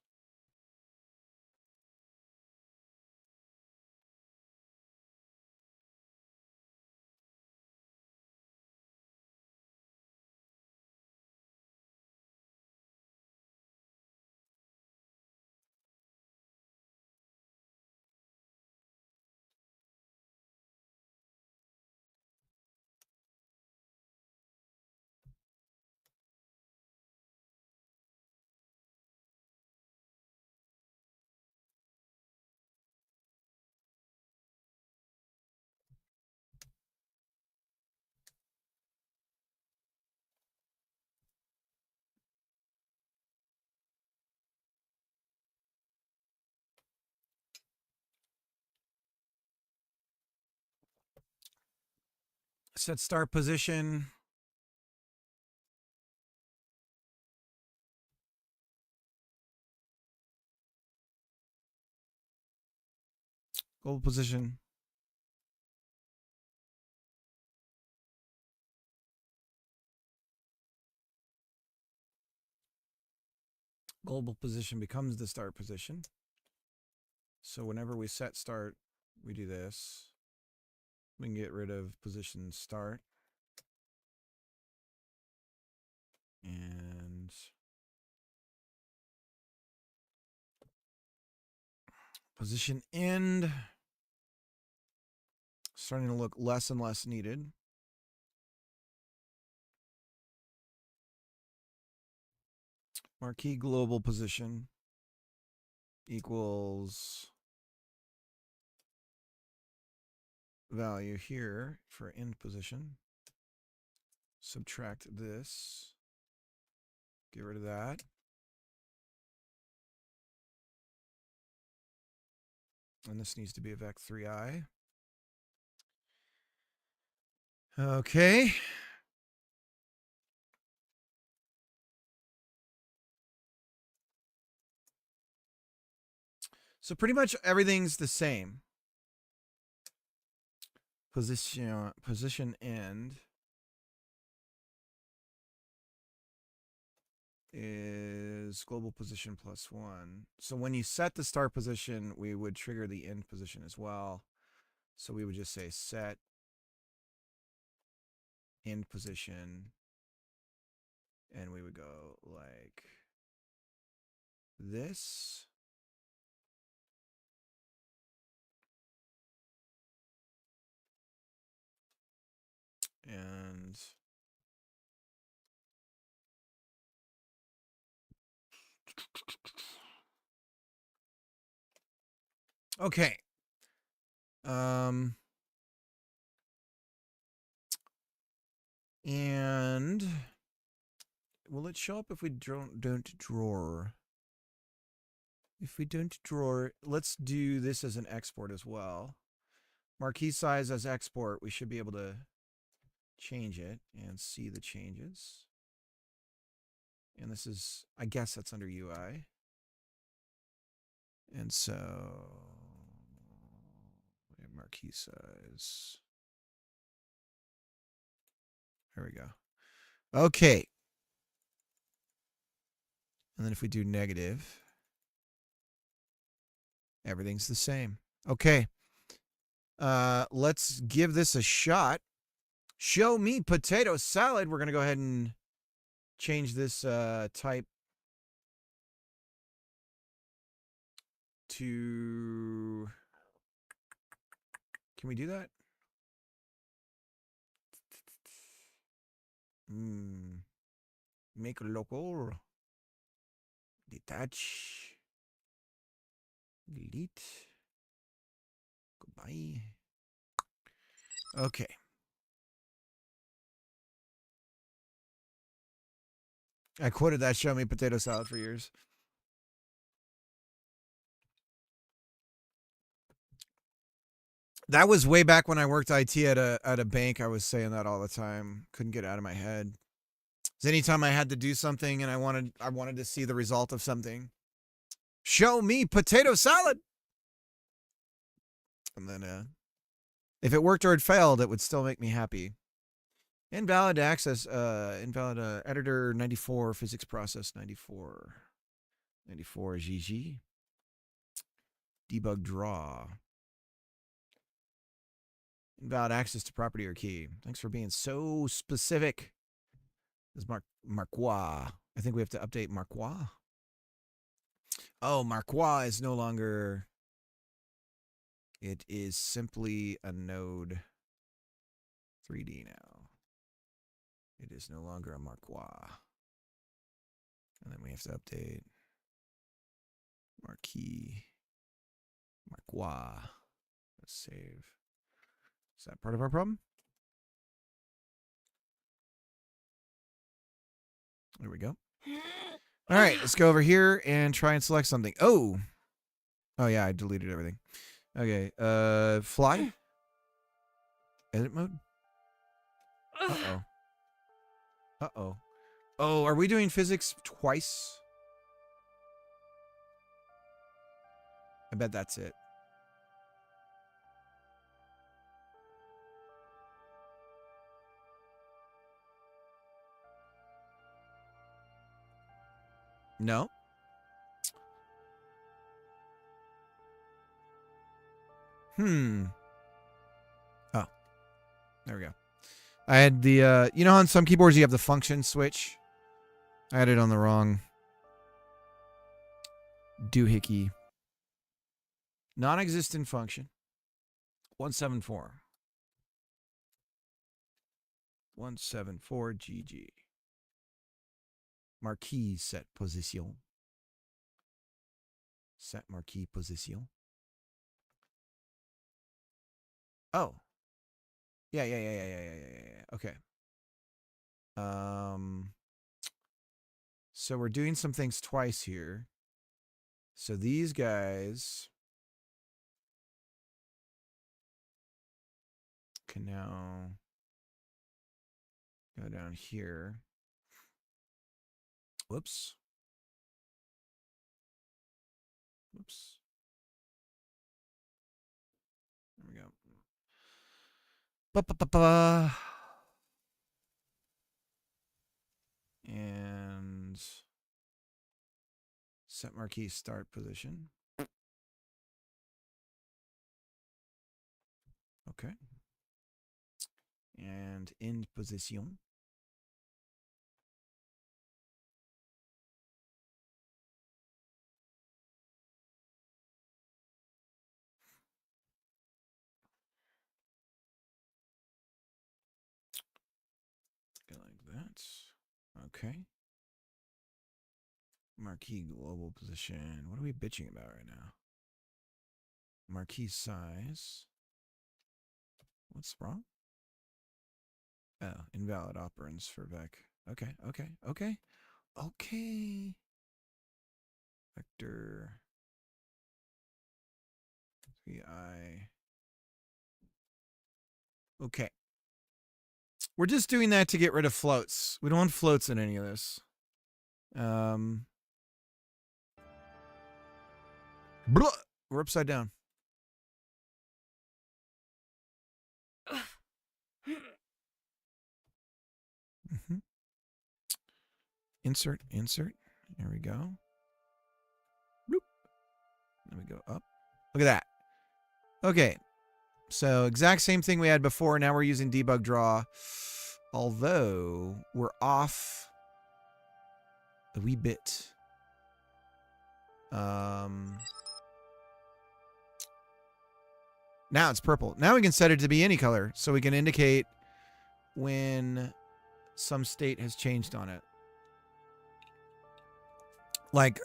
Set start position. Goal position. Global position becomes the start position. So whenever we set start, we do this. We can get rid of position start. And position end. Starting to look less and less needed. Marquee global position equals value here for end position. Subtract this. Get rid of that. And this needs to be a vec3i. Okay. So pretty much everything's the same. Position end is global position +1. So when you set the start position, we would trigger the end position as well. So we would just say set end position, and we would go like this. And okay. And will it show up if we don't draw? If we don't draw, let's do this as an export as well. Marquee size as export, we should be able to change it and see the changes. And this is, I guess that's under UI. And so, marquee size. There we go. Okay. And then if we do negative, everything's the same. Okay. Let's give this a shot. Show me potato salad. We're going to go ahead and change this type to... Can we do that? Make local. Detach. Delete. Goodbye. Okay. I quoted that show me potato salad for years. That was way back when I worked IT at a bank. I was saying that all the time. Couldn't get it out of my head. Because anytime I had to do something and I wanted to see the result of something, show me potato salad. And then if it worked or it failed, it would still make me happy. Invalid access, invalid editor 94, physics process 94. 94 GG. Debug draw. Invalid access to property or key. Thanks for being so specific. This is Marquois. I think we have to update Marquois. Oh, Marquois is no longer... It is simply a node 3D now. It is no longer a Marquois. And then we have to update Marquis. Marquois. Let's save. Is that part of our problem? There we go. All right, let's go over here and try and select something. Oh. Oh, yeah, I deleted everything. Okay, fly. Edit mode. Uh-oh. Uh-oh. Oh, are we doing physics twice? I bet that's it. No? Oh. There we go. I had the, you know on some keyboards you have the function switch? I had it on the wrong doohickey. Non-existent function. 174. 174 GG. Marquee set position. Set marquee position. Oh. Yeah. Okay. So we're doing some things twice here. So these guys can now Go down here. Whoops. Whoops. There we go. Ba-ba-ba-ba. And set marquee start position. Okay. And end position. Go like that. Okay. Marquee global position. What are we bitching about right now? Marquee size. What's wrong? Oh, invalid operands for Vec. Okay, okay, okay. Okay. Vector. VI. Okay. We're just doing that to get rid of floats. We don't want floats in any of this. Blah! We're upside down. Insert, insert. There we go. Bloop. Then we go up. Look at that. Okay. So exact same thing we had before. Now we're using debug draw. Although we're off a wee bit. Now it's purple. Now we can set it to be any color, so we can indicate when some state has changed on it. Like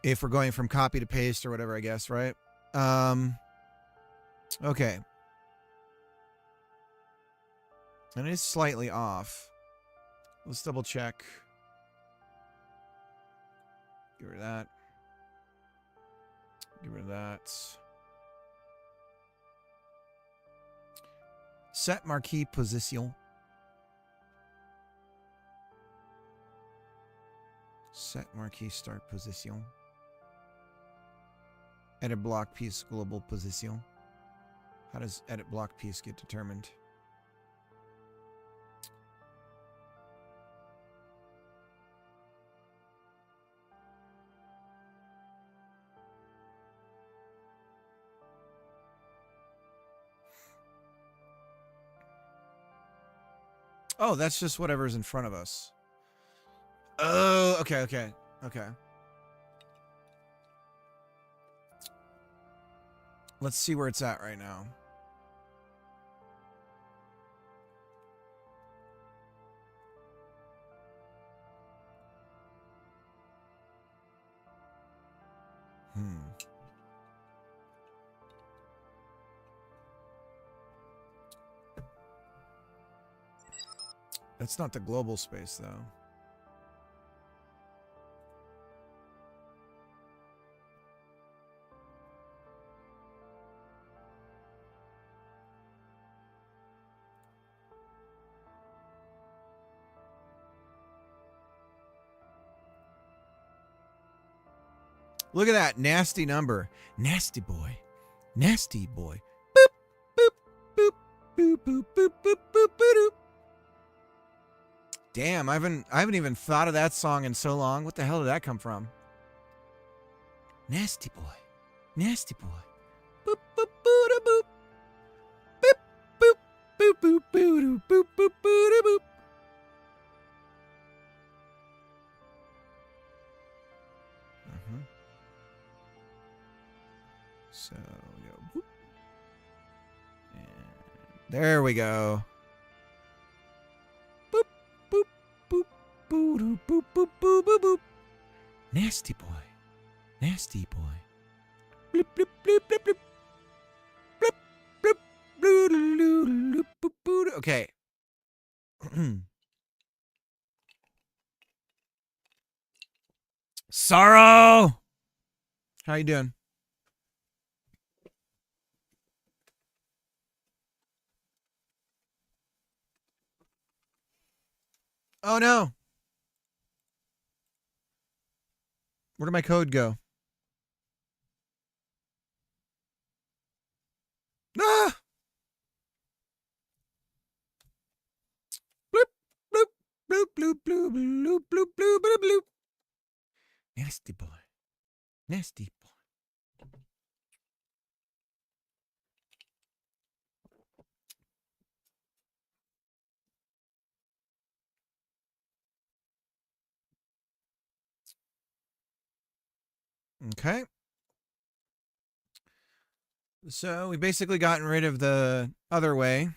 if we're going from copy to paste or whatever, I guess, right? Okay. And it is slightly off. Let's double check. Get rid of that. Get rid of that. Set marquee position. Set marquee start position. Edit block piece global position. How does edit block piece get determined? Oh, that's just whatever's in front of us. Oh, okay, okay, okay. Let's see where it's at right now. That's not the global space, though. Look at that nasty number. Nasty boy. Nasty boy. Boop, boop, boop, boop, boop, boop, boop, boop, boop. Damn, I haven't even thought of that song in so long. What the hell did that come from? Nasty boy. Nasty boy. Boop, boop, boop, boop. Boop, boop, boop, boop, boop, boop, boop, boop, boop. So we go boop. And there we go. Boop, boop, boop, boop, boop, boop, boop, boop, boop. Nasty boy. Nasty boy. Bloop, bloop, bloop, bloop, bloop. Bloop, bloop, bloop, bloop, bloop, bloop, bloop. Okay. Sorrow. How you doing? Oh no. Where did my code go? Ah! Bloop, bloop, bloop, bloop, bloop, bloop, bloop, bloop, bloop, bloop. Nasty boy. Nasty boy. Okay. So we basically gotten rid of the other way.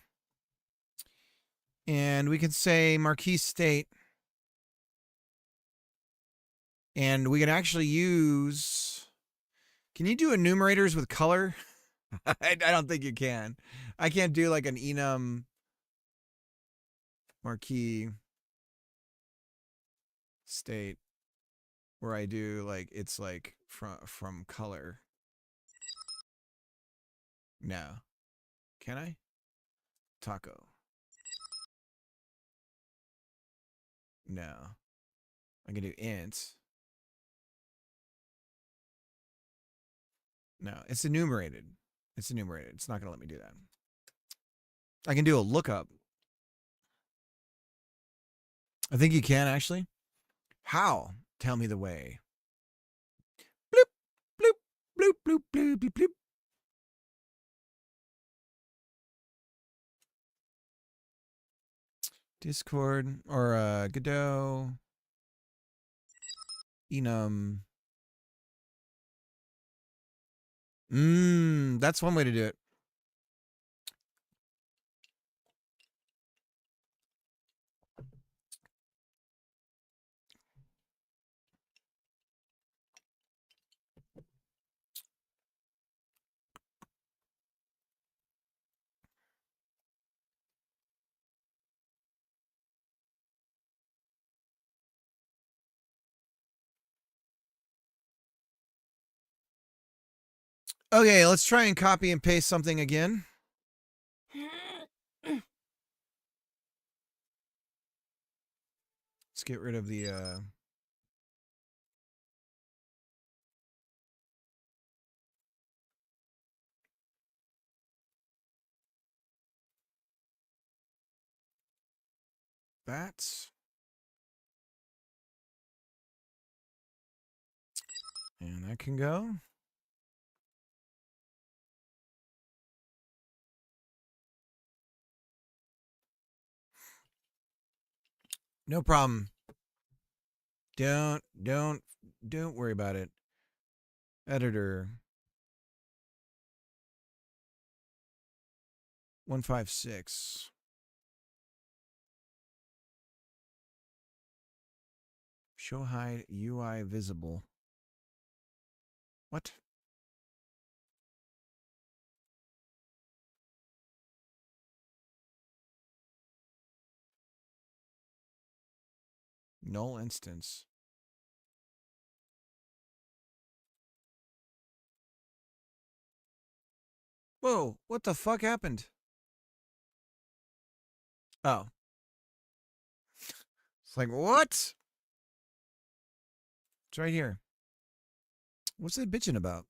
And we can say Marquis State. And we can actually use... Can you do enumerators with color? I don't think you can. I can't do like an enum Marquis State where I do like it's like from color. No. Can I? Taco. No. I can do int. No, it's enumerated. It's enumerated. It's not going to let me do that. I can do a lookup. I think you can actually. How? Tell me the way. Bloop, bloop, bloop, bloop, bloop, bloop, bloop. Discord or Godot. Enum. That's one way to do it. Okay, let's try and copy and paste something again. Let's get rid of the that. And that can go. No problem. Don't worry about it. Editor. 156. Show hide UI visible. What? Null instance. Whoa, what the fuck happened? Oh. It's like, what? It's right here. What's it bitching about?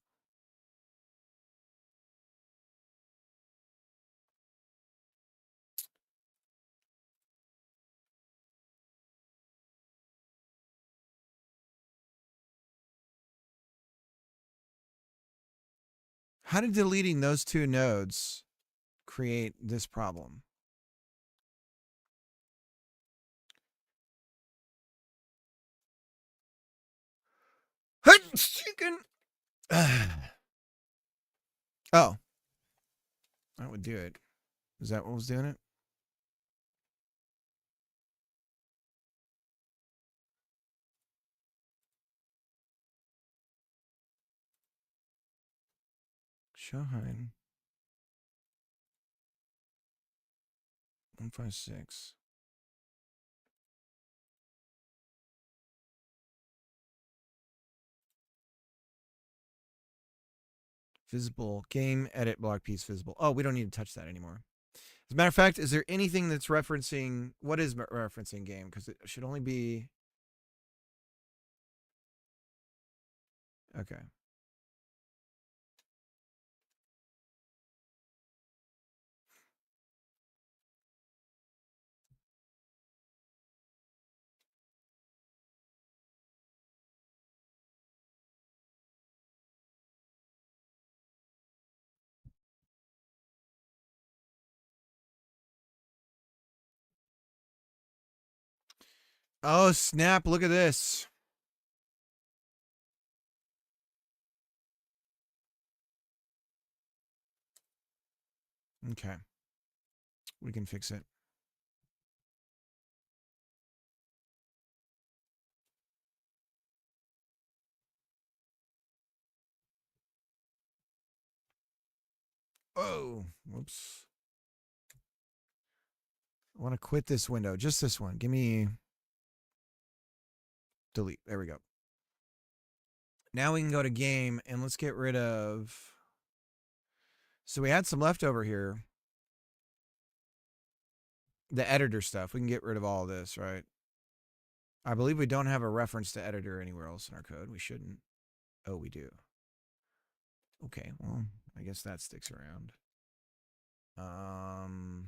How did deleting those two nodes create this problem? Chicken. Oh. That would do it. Is that what was doing it? Show hide. 156. Visible game edit block piece visible. Oh, we don't need to touch that anymore. As a matter of fact, is there anything that's referencing, what is referencing game? Because it should only be, okay. Oh, snap. Look at this. Okay. We can fix it. Oh, whoops. I want to quit this window. Just this one. Give me delete. There we go. Now we can go to game and let's get rid of. So we had some leftover here. The editor stuff. We can get rid of all of this, right? I believe we don't have a reference to editor anywhere else in our code. We shouldn't. Oh, we do. Okay, well, I guess that sticks around. And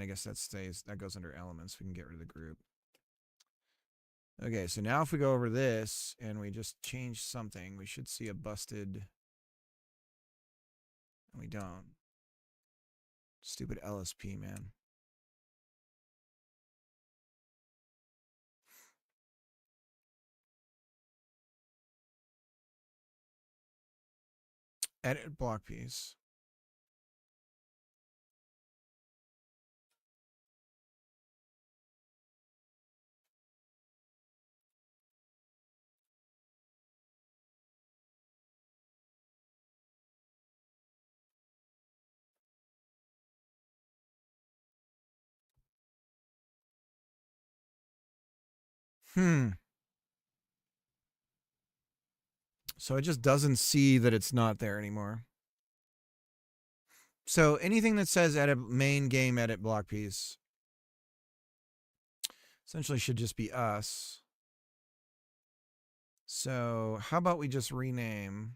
I guess that stays, that goes under elements. We can get rid of the group. Okay, so now if we go over this and we just change something, we should see a busted. And we don't. Stupid LSP, man. Edit block piece. So it just doesn't see that it's not there anymore. So anything that says edit main game edit block piece essentially should just be us. So how about we just rename?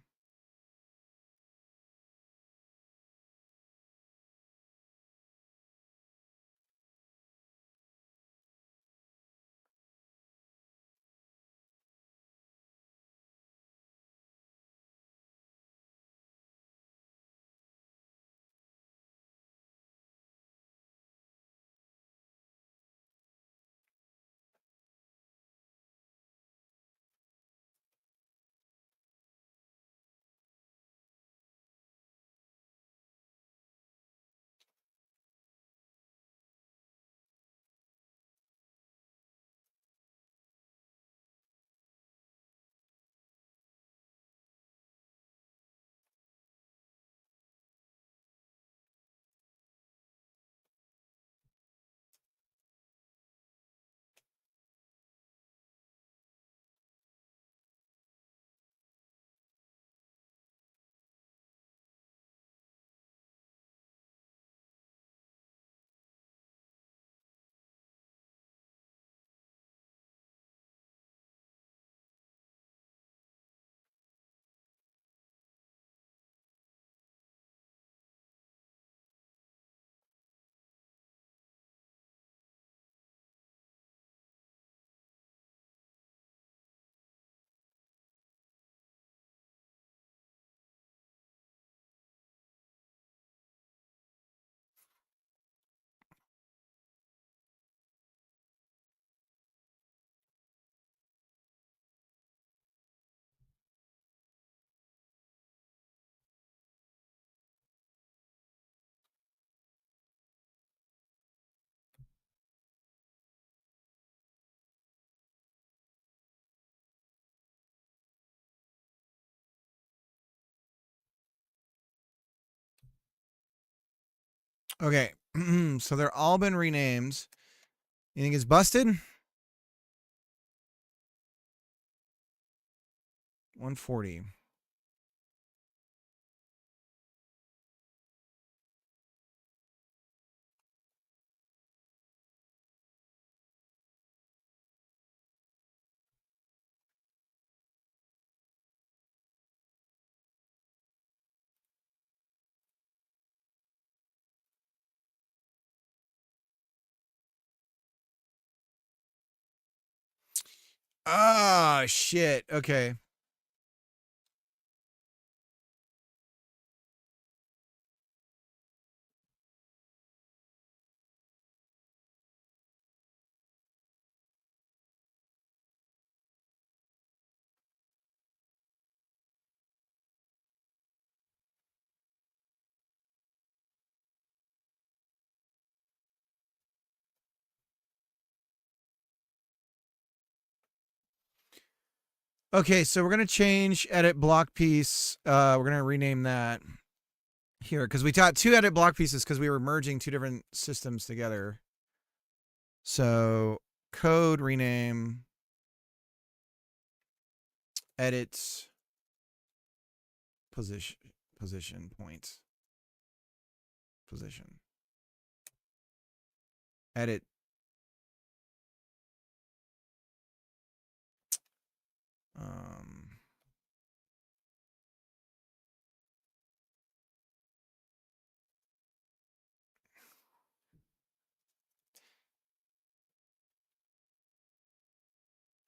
Okay, so they're all been renamed. You think it's busted? 140. Oh, shit. Okay. Okay, so we're going to change edit block piece. We're going to rename that here because we taught 2 edit block pieces because we were merging 2 different systems together. So code rename edit position point position edit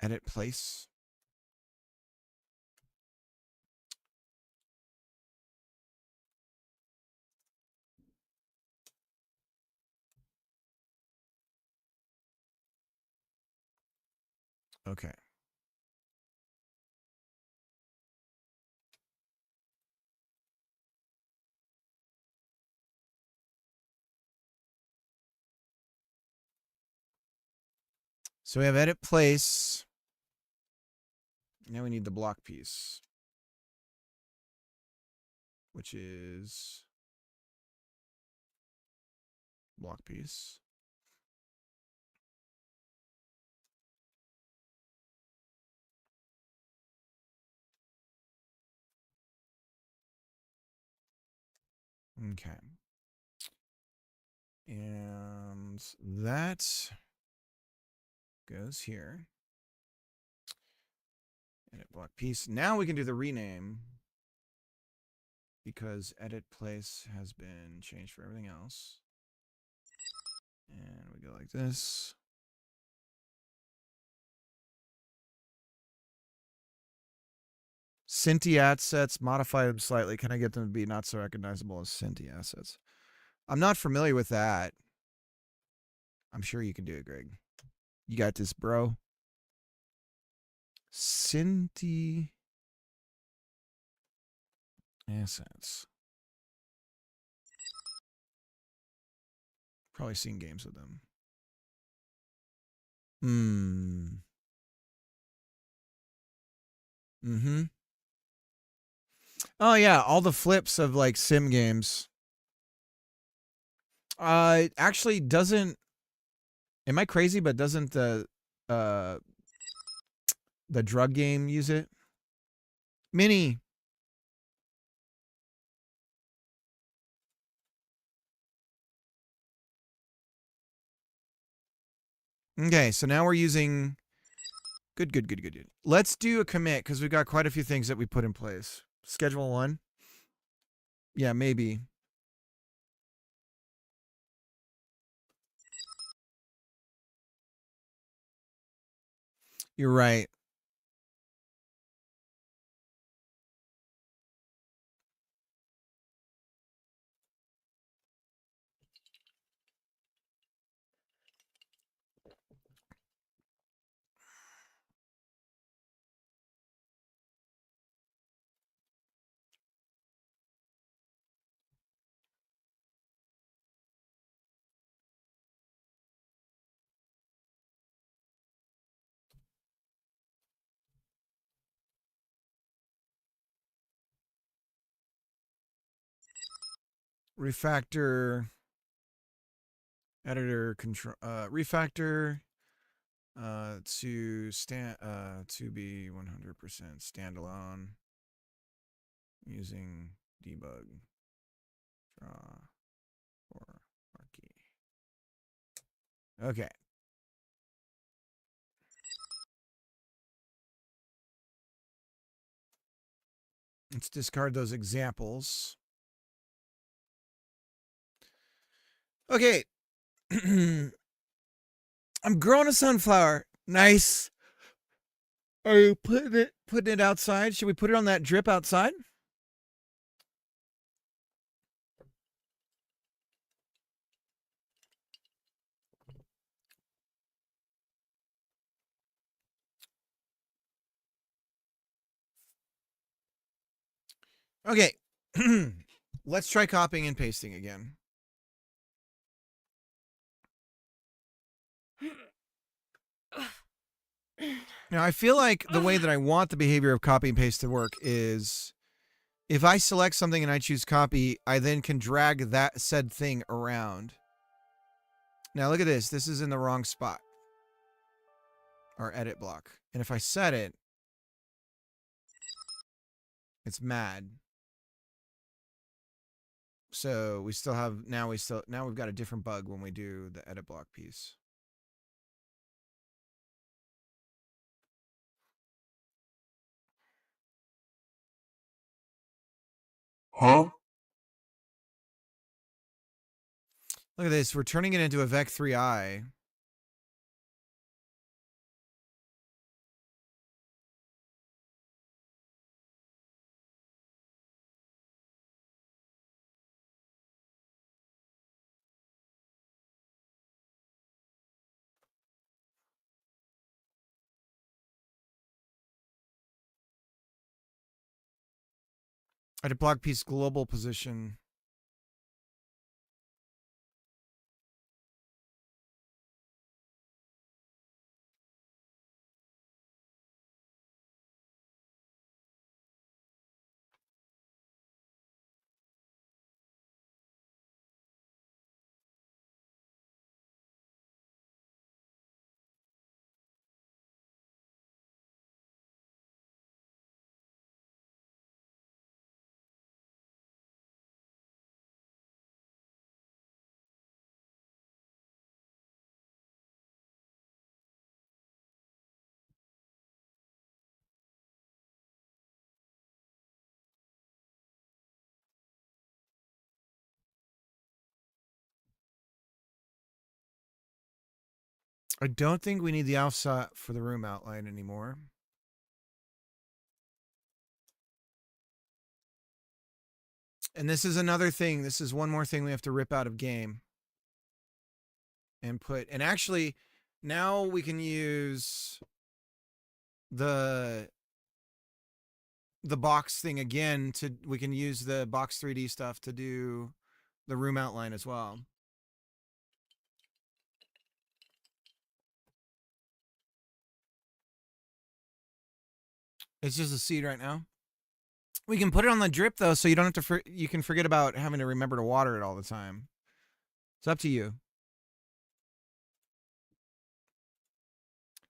edit place. Okay. So we have edit place. Now we need the block piece, which is block piece. Okay. And that goes here. Edit block piece. Now we can do the rename because edit place has been changed for everything else. And we go like this. Cinti assets, modify them slightly. Can I get them to be not so recognizable as Cinti assets? I'm not familiar with that. I'm sure you can do it, Greg. You got this, bro. Cinti assets. Probably seen games with them. Oh yeah, all the flips of like sim games. It actually doesn't. Am I crazy? But doesn't the drug game use it? Mini. Okay, so now we're using. Good. Let's do a commit because we've got quite a few things that we put in place. Schedule 1. Yeah, maybe. You're right. Refactor. Editor control. Refactor. To be 100% standalone. Using debug. Draw. For marquee. Okay. Let's discard those examples. Okay. I'm growing a sunflower. Nice. Are you putting it outside? Should we put it on that drip outside? Okay. Let's try copying and pasting again. Now, I feel like the way that I want the behavior of copy and paste to work is if I select something and I choose copy, I then can drag that said thing around. Now, look at this. This is in the wrong spot. Our edit block. And if I set it, it's mad. So we still have, now we've got a different bug when we do the edit block piece. Huh? Look at this. We're turning it into a Vec3i. Edit block piece global position. I don't think we need the offset for the room outline anymore. And this is another thing. This is one more thing we have to rip out of game. And put, and actually, now we can use the box thing again we can use the box 3D stuff to do the room outline as well. It's just a seed right now. We can put it on the drip though, so you don't have to. You can forget about having to remember to water it all the time. It's up to you,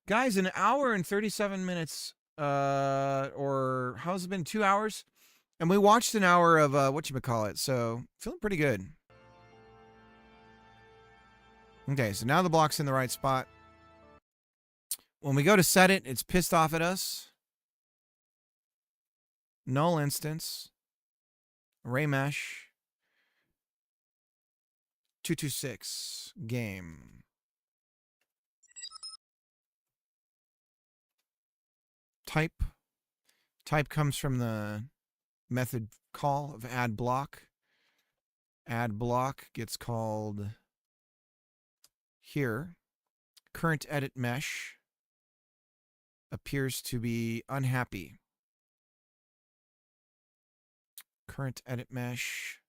guys. An hour and 37 minutes, or how's it been? 2 hours, and we watched an hour of whatchamacallit. So feeling pretty good. Okay, so now the block's in the right spot. When we go to set it, it's pissed off at us. Null instance, array mesh, 226 game. Type comes from the method call of add block. Add block gets called here. Current edit mesh appears to be unhappy. Current edit mesh.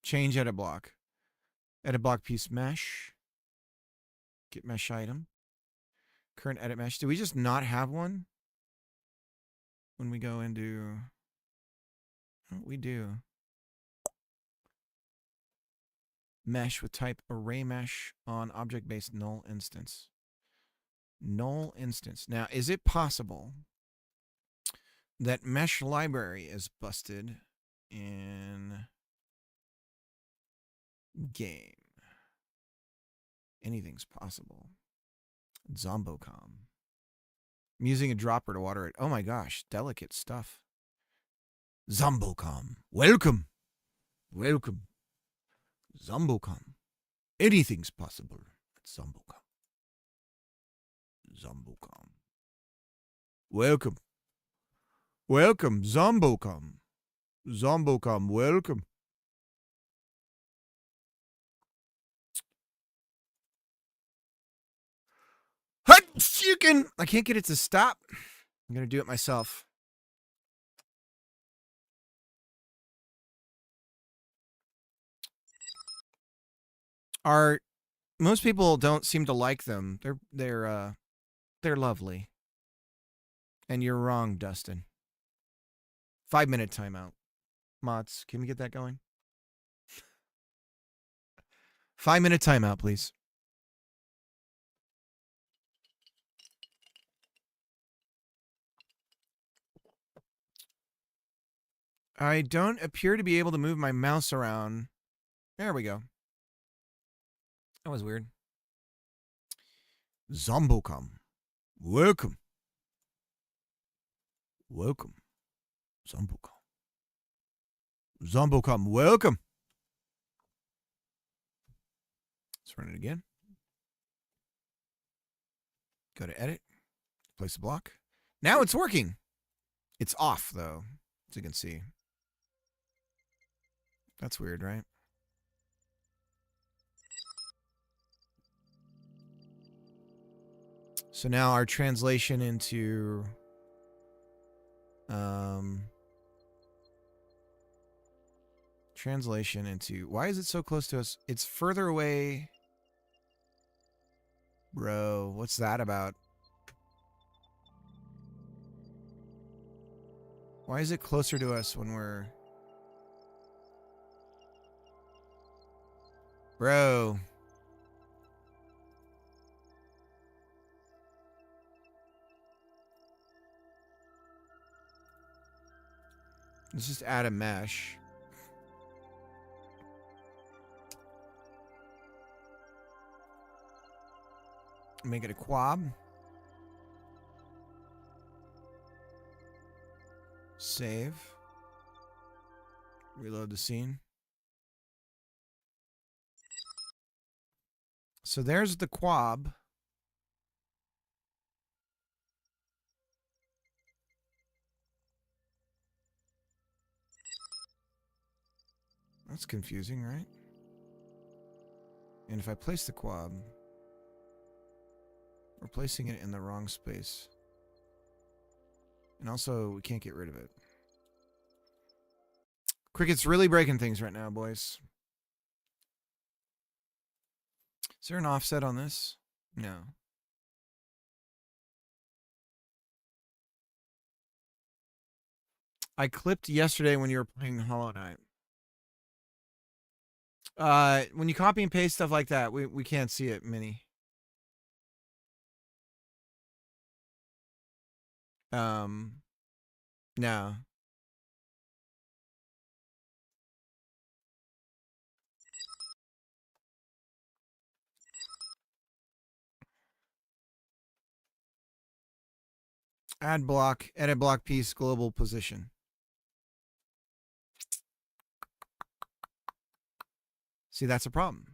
Change edit block. Edit block piece mesh. Get mesh item. Current edit mesh. Do we just not have one? When we go into... Oh, we do. Mesh with type array mesh on object-based null instance. Null instance. Now, is it possible that mesh library is busted in game? Anything's possible. Zombocom. I'm using a dropper to water it. Oh my gosh, delicate stuff. Zombocom. Welcome. Welcome. Zombocom. Anything's possible at Zombocom. Zombocom. Welcome. Welcome, Zombocom. Zombocom, welcome. I can't get it to stop. I'm going to do it myself. Most people don't seem to like them. They're lovely. And you're wrong, Dustin. 5-minute timeout. Mods, can we get that going? 5-minute timeout, please. I don't appear to be able to move my mouse around. There we go. That was weird. Zombocom. Welcome. Welcome. Zombocom. Zombocom, welcome. Let's run it again. Go to edit. Place the block. Now it's working. It's off, though, as you can see. That's weird, right? So now our translation into why is it so close to us? It's further away. Bro, what's that about? Why is it closer to us when we're... Bro. Let's just add a mesh. Make it a quab. Save. Reload the scene. So there's the quab. That's confusing, right? And if I place the quab, we're placing it in the wrong space. And also, we can't get rid of it. Cricket's really breaking things right now, boys. Is there an offset on this? No. I clipped yesterday when you were playing Hollow Knight. When you copy and paste stuff like that, we can't see it, Minnie. No. Add block, edit block piece, global position. See, that's a problem.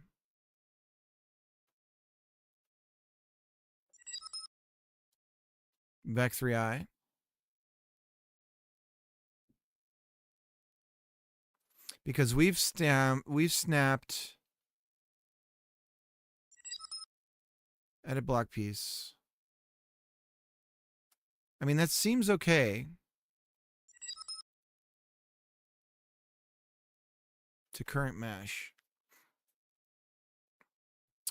Vec 3i. Because we've snapped edit block piece. I mean, that seems okay. To current mesh.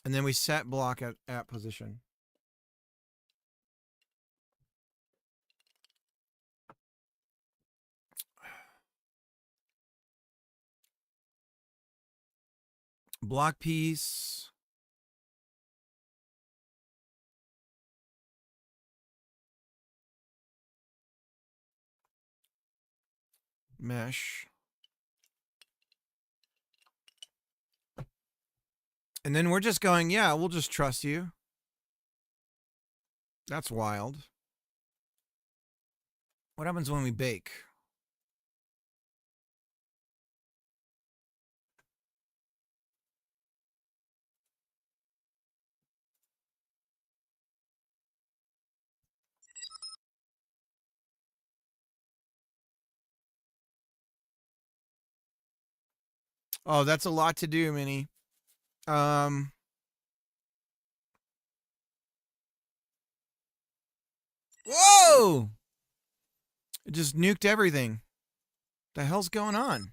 And then we set block at position. Block piece. Mesh. And then we're just going, yeah, we'll just trust you. That's wild. What happens when we bake? Oh, that's a lot to do, Minnie. Whoa! It just nuked everything. The hell's going on?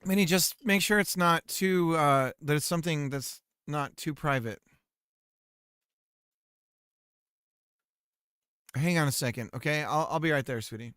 Minnie, just make sure it's not too, there's something that's not too private. Hang on a second, okay? I'll be right there, sweetie.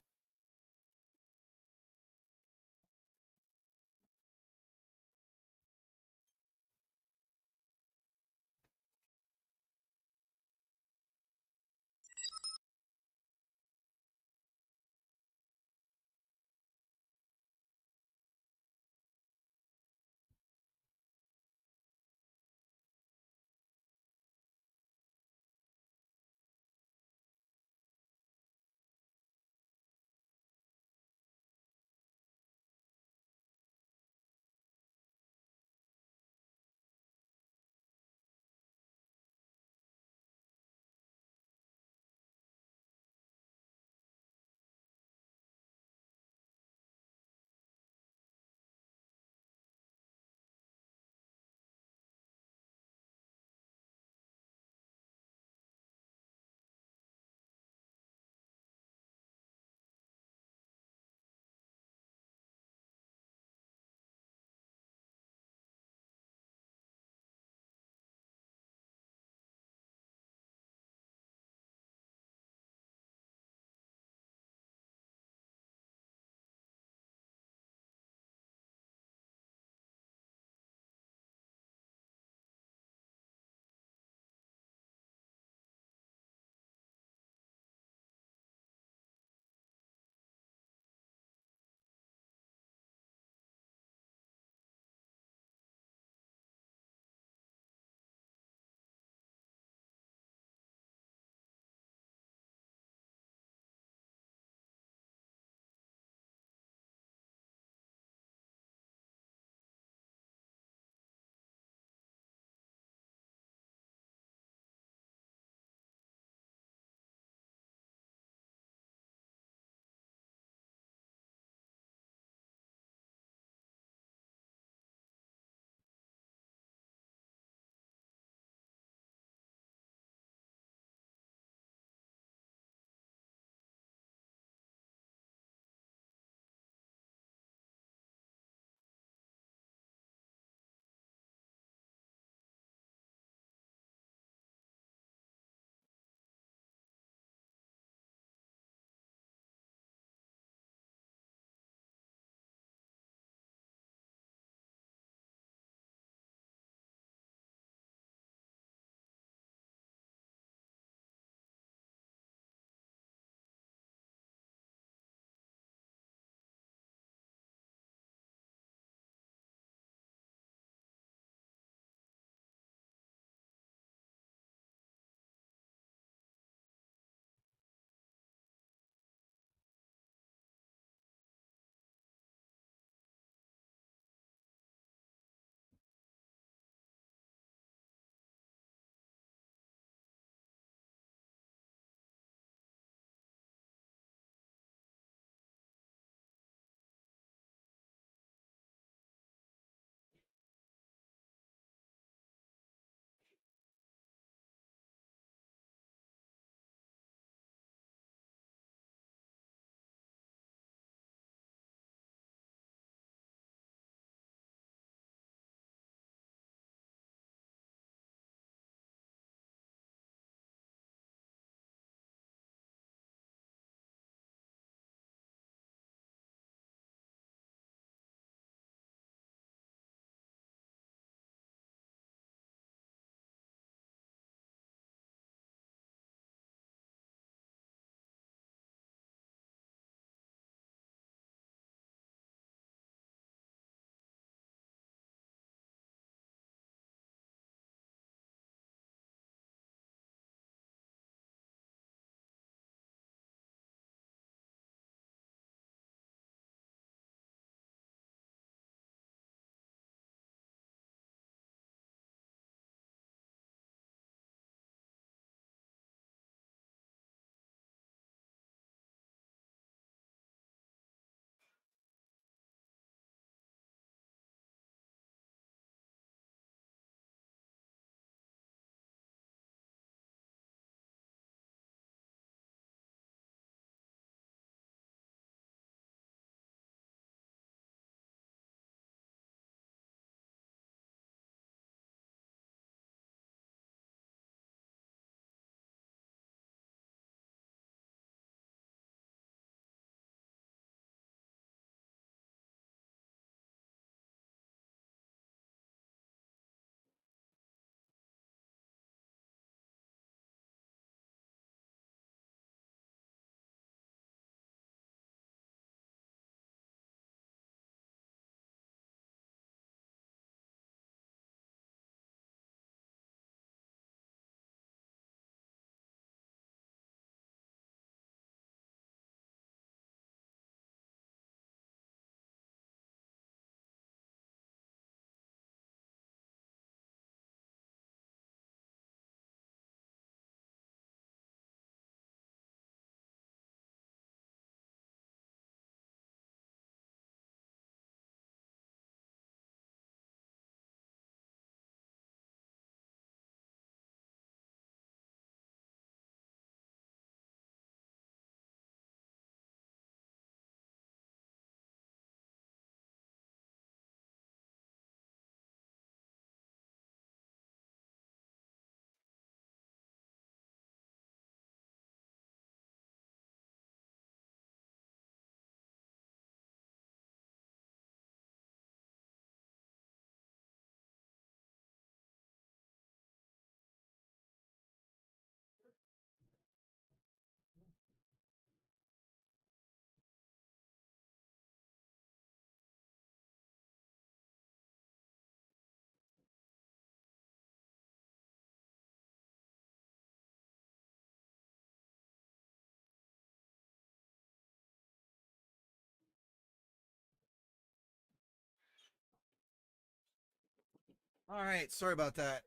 All right, sorry about that.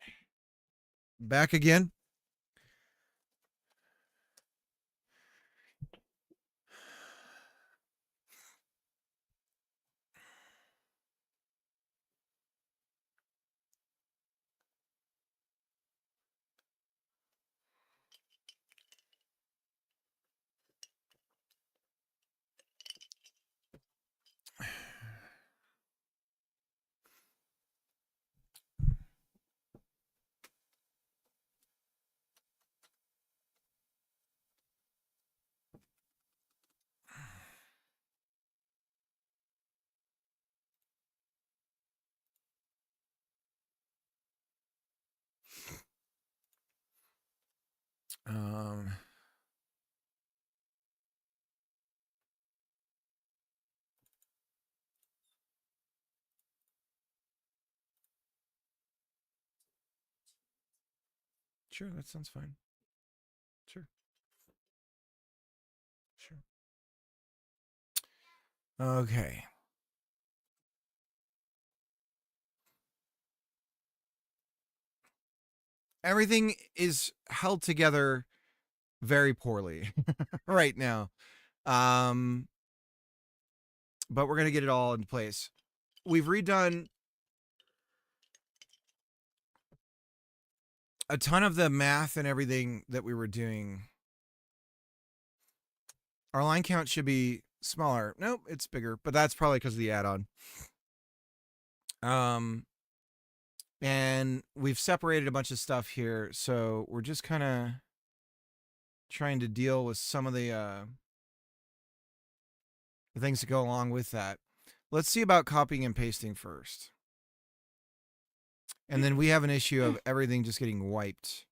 Back again. Um, sure, that sounds fine. Sure. Sure. Okay. Everything is held together very poorly right now. But we're going to get it all in place. We've redone a ton of the math and everything that we were doing. Our line count should be smaller. Nope, it's bigger, but that's probably because of the add-on. And we've separated a bunch of stuff here, so we're just kind of trying to deal with some of the things that go along with that. Let's see about copying and pasting first. And then we have an issue of everything just getting wiped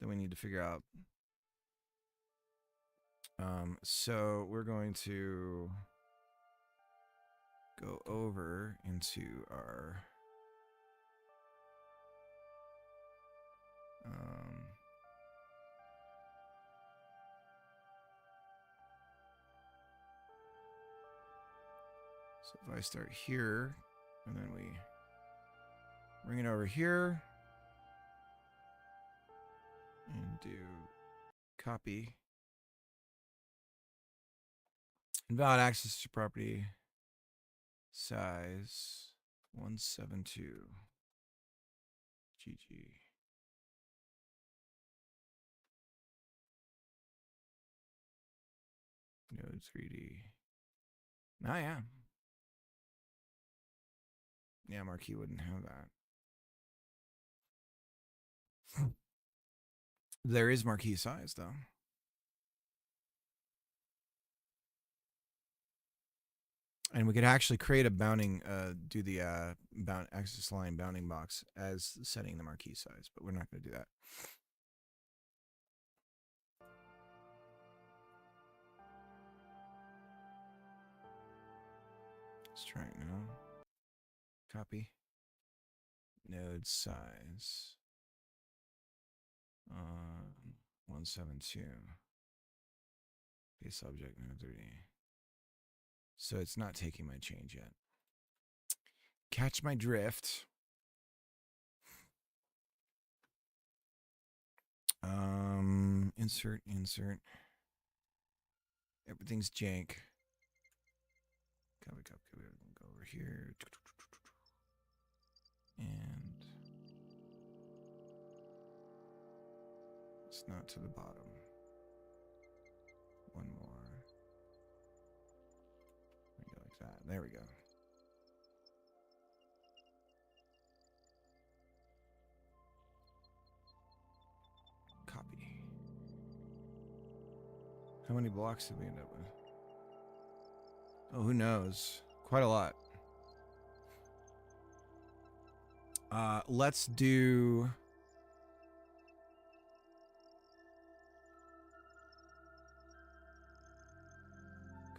that we need to figure out. So we're going to go over into our so if I start here and then we bring it over here and do copy. Invalid access to property size 172. GG. Node 3D. Oh, yeah. Yeah, Marquee wouldn't have that. There is marquee size, though. And we could actually create a bounding, do the bound access line bounding box as setting the marquee size, but we're not going to do that. Let's try it now. Copy. Node size. 172. Base object node 30. So it's not taking my change yet. Catch my drift. Insert. Everything's jank. Copy. Go over here. And it's not to the bottom. One more. Go like that. There we go. Copy. How many blocks did we end up with? Oh, who knows? Quite a lot. Let's do...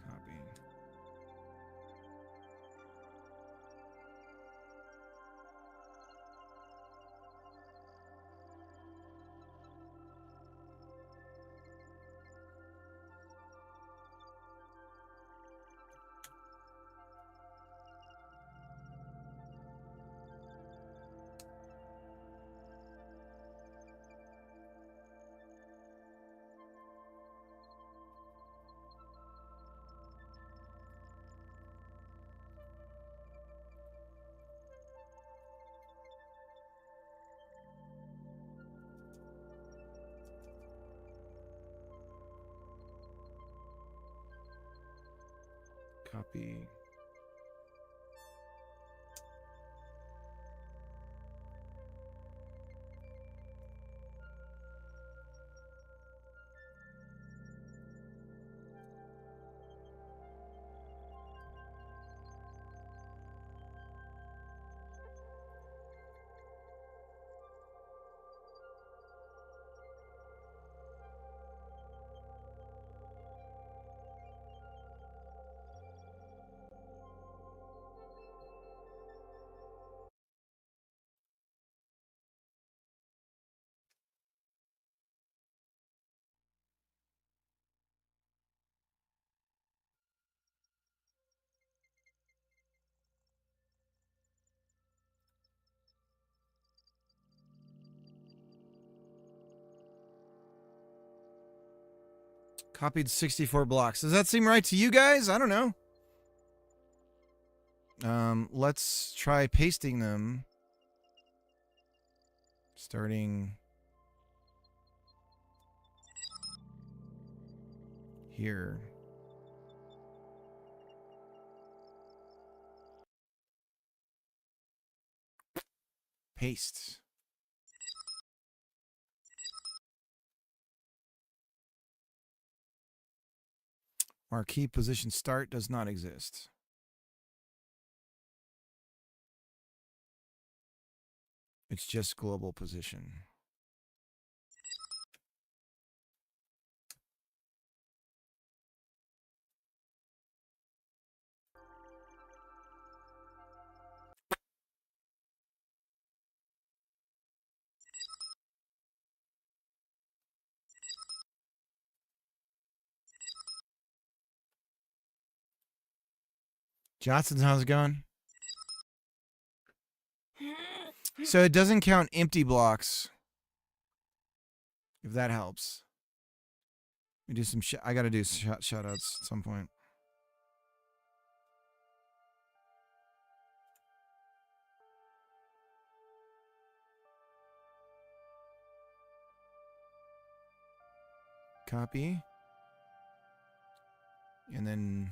Copy. Copy. Copied 64 blocks. Does that seem right to you guys? I don't know. Let's try pasting them. Starting here. Paste. Marquee position start does not exist. It's just global position. Johnson, how's it going? So it doesn't count empty blocks. If that helps. We do some I gotta do shout outs at some point. Copy. And then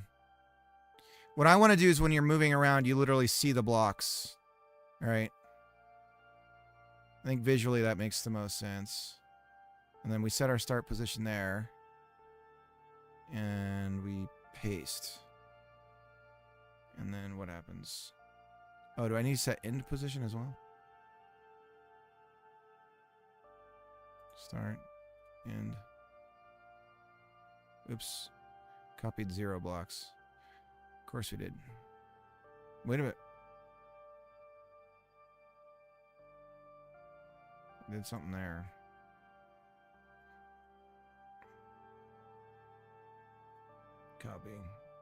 what I want to do is when you're moving around, you literally see the blocks. All right. I think visually that makes the most sense. And then we set our start position there. And we paste. And then what happens? Oh, do I need to set end position as well? Start. End. Oops. Copied 0 blocks. Of course we did. Wait a minute. Did something there. Copy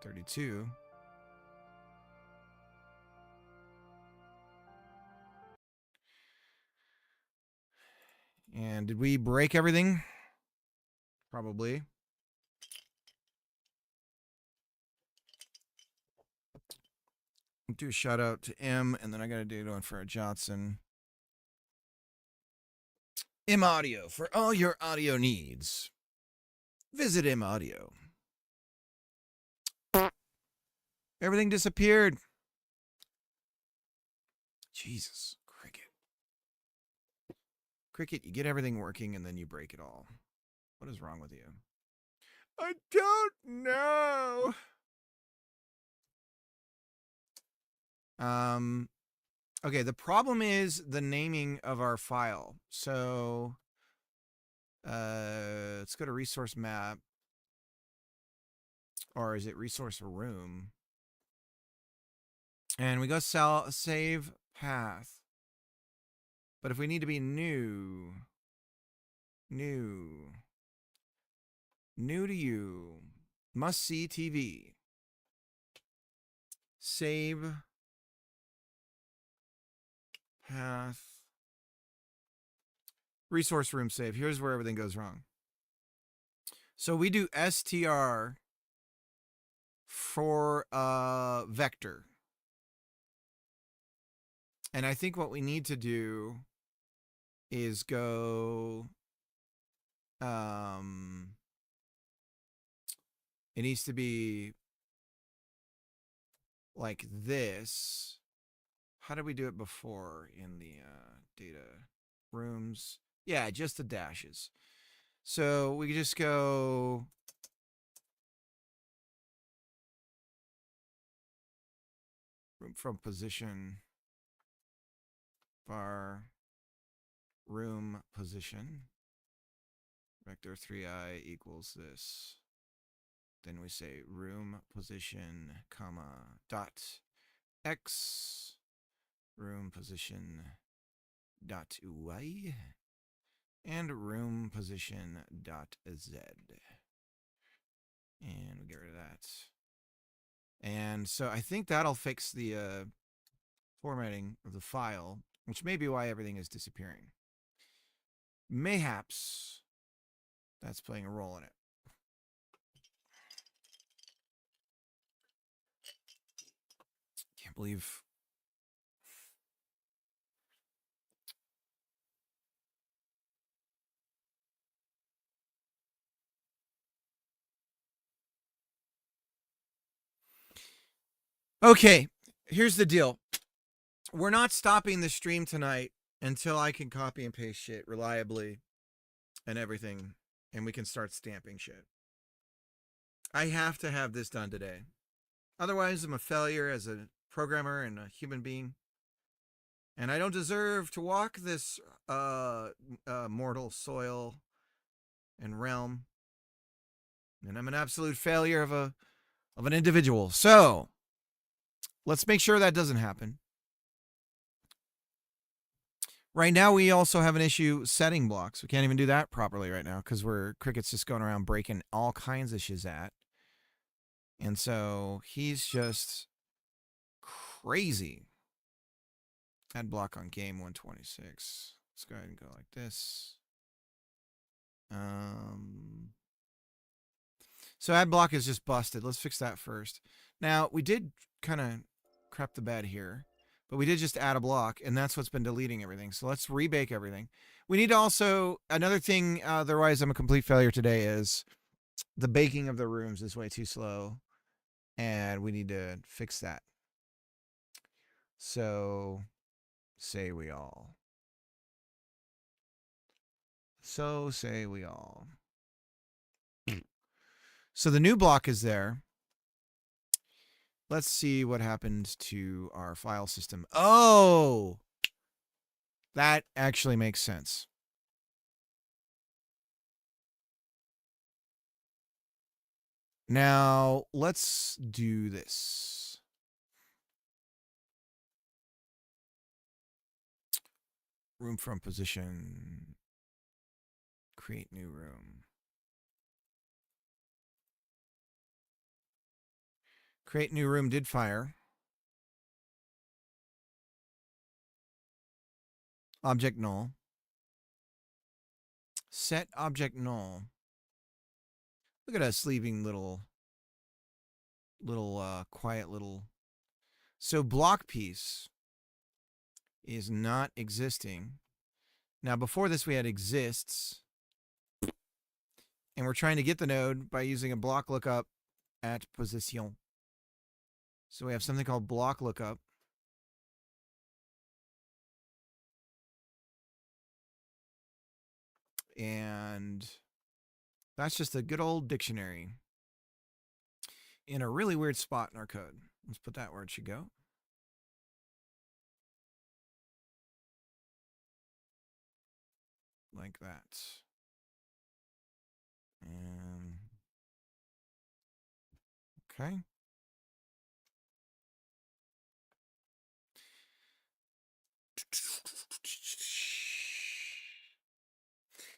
32. And did we break everything? Probably. Do a shout out to M, and then I got to do one for Johnson. M Audio for all your audio needs. Visit M Audio. Everything disappeared. Jesus, Cricket. Cricket, you get everything working and then you break it all. What is wrong with you? I don't know. Okay, the problem is the naming of our file. So let's go to resource map. Or is it resource room? And we go save path. But if we need to be new to you, must see TV. Save path. Resource room save. Here's where everything goes wrong. So we do str for vector. And I think what we need to do is go it needs to be like this. How did we do it before in the data rooms? Yeah, just the dashes. So we could just go room from position var room position vector 3i equals this. Then we say room position comma dot x room position dot y and room position dot z. And we get rid of that. And so I think that'll fix the formatting of the file, which may be why everything is disappearing. Mayhaps that's playing a role in it. Can't believe okay, here's the deal. We're not stopping the stream tonight until I can copy and paste shit reliably and everything, and we can start stamping shit. I have to have this done today. Otherwise, I'm a failure as a programmer and a human being. And I don't deserve to walk this mortal soil and realm. And I'm an absolute failure of an individual. So, let's make sure that doesn't happen. Right now, we also have an issue setting blocks. We can't even do that properly right now because Cricket's just going around breaking all kinds of shizat. And so he's just crazy. Add block on game 126. Let's go ahead and go like this. So add block is just busted. Let's fix that first. Now, we did kind of crap the bed here. But we did just add a block, and that's what's been deleting everything. So let's rebake everything. We need to also, another thing, otherwise I'm a complete failure today, is the baking of the rooms is way too slow, and we need to fix that. So, say we all. So say we all. So the new block is there. Let's see what happened to our file system. Oh! That actually makes sense. Now, let's do this. Room from position. Create new room. Create new room did fire. Object null. Set object null. Look at us leaving little quiet little. So block piece is not existing. Now before this we had exists. And we're trying to get the node by using a block lookup at position. So we have something called block lookup. And that's just a good old dictionary in a really weird spot in our code. Let's put that where it should go. Like that. And okay.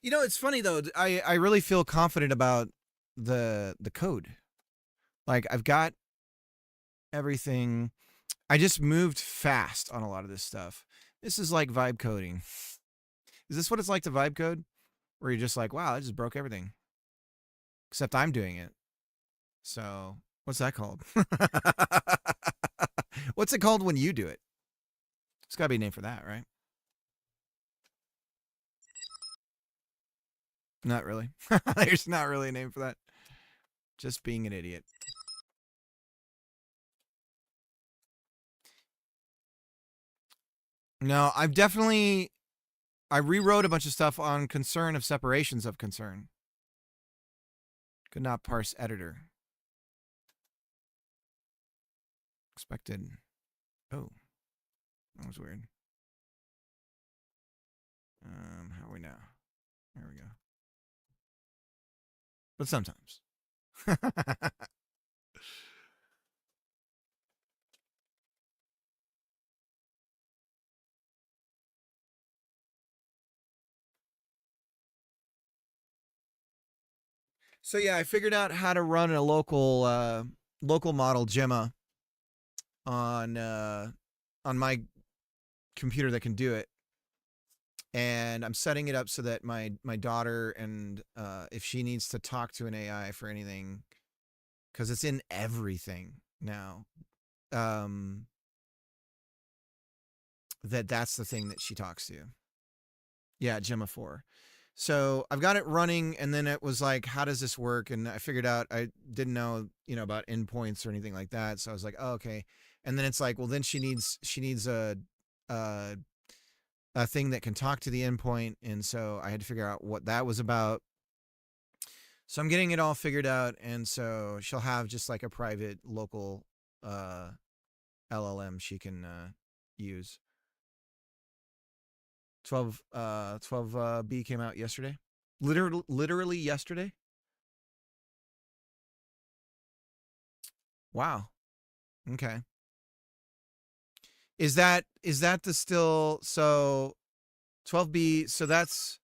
You know, it's funny though. I really feel confident about the code. Like I've got everything. I just moved fast on a lot of this stuff. This is like vibe coding. Is this what it's like to vibe code? Where you're just like, wow, I just broke everything. Except I'm doing it. So what's that called? What's it called when you do it? There's got to be a name for that, right? Not really. There's not really a name for that. Just being an idiot. No, I rewrote a bunch of stuff on concern of separations of concern. Could not parse editor. Expected. Oh, that was weird. How are we now? There we go. But sometimes. So yeah, I figured out how to run a local model Gemma on my computer that can do it, and I'm setting it up so that my daughter and if she needs to talk to an AI for anything, because it's in everything now, that's the thing that she talks to. Yeah, Gemma 4. So I've got it running, and then it was like, how does this work? And I figured out I didn't know, about endpoints or anything like that. So I was like, oh, okay. And then it's like, well, then she needs a thing that can talk to the endpoint, and so I had to figure out what that was about. So I'm getting it all figured out, and so she'll have just like a private local LLM she can use. 12B came out yesterday. Literally yesterday. Wow. Okay. Is that the still, so 12B, so that's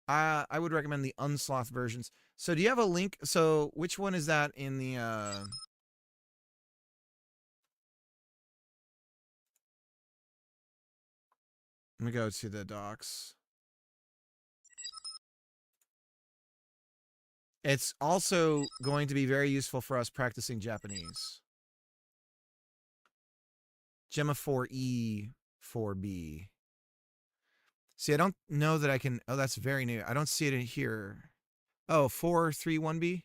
I would recommend the unsloth versions. So do you have a link? So which one is that in the let me go to the docs. It's also going to be very useful for us practicing Japanese. Gemma 4E 4B. See, I don't know that I can. Oh, that's very new. I don't see it in here. Oh, 431B.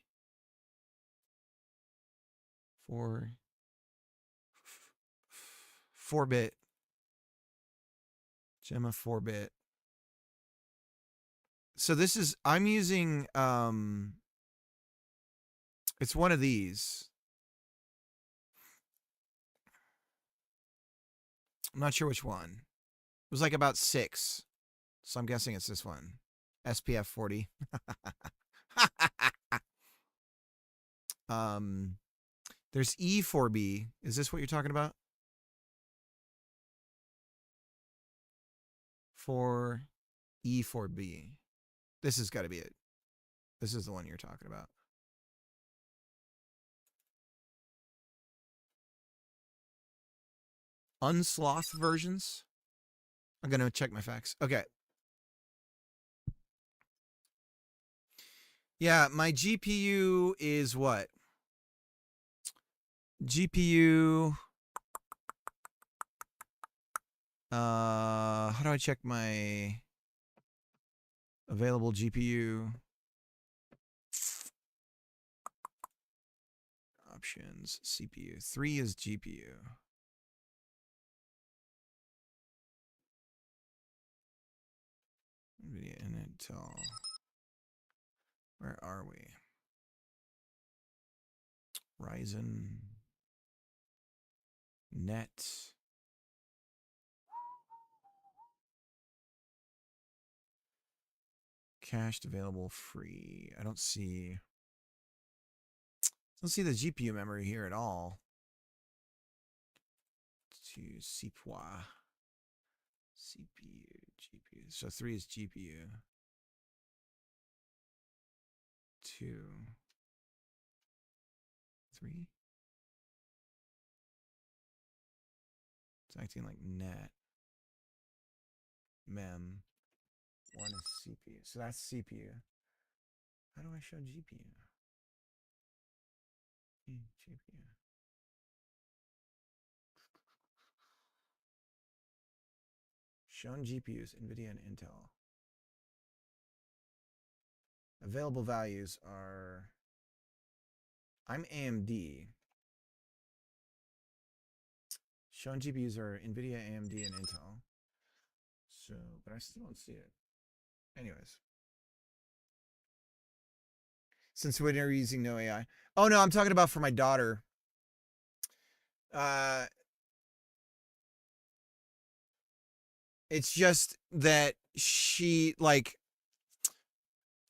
4-bit. Gemma 4-bit. So this is, I'm using, it's one of these. I'm not sure which one. It was like about 6. So I'm guessing it's this one. SPF 40. There's E4B. Is this what you're talking about? 4E4B. This has got to be it. This is the one you're talking about. Unsloth versions. I'm going to check my facts. Okay. Yeah, my GPU is what? GPU. How do I check my available GPU? Options, CPU. 3 is GPU. NVIDIA and Intel. Where are we? Ryzen. Net. Cached, available, free. I don't see the GPU memory here at all. To CPUA. CPU, GPU. So 3 is GPU. 2. 3. It's acting like net. Mem. 1 is CPU. So that's CPU. How do I show GPU? GPU. Shown GPUs, NVIDIA and Intel. Available values are... I'm AMD. Shown GPUs are NVIDIA, AMD, and Intel. So, but I still don't see it. Anyways. Since when are you using no AI? Oh, no, I'm talking about for my daughter. It's just that she, like,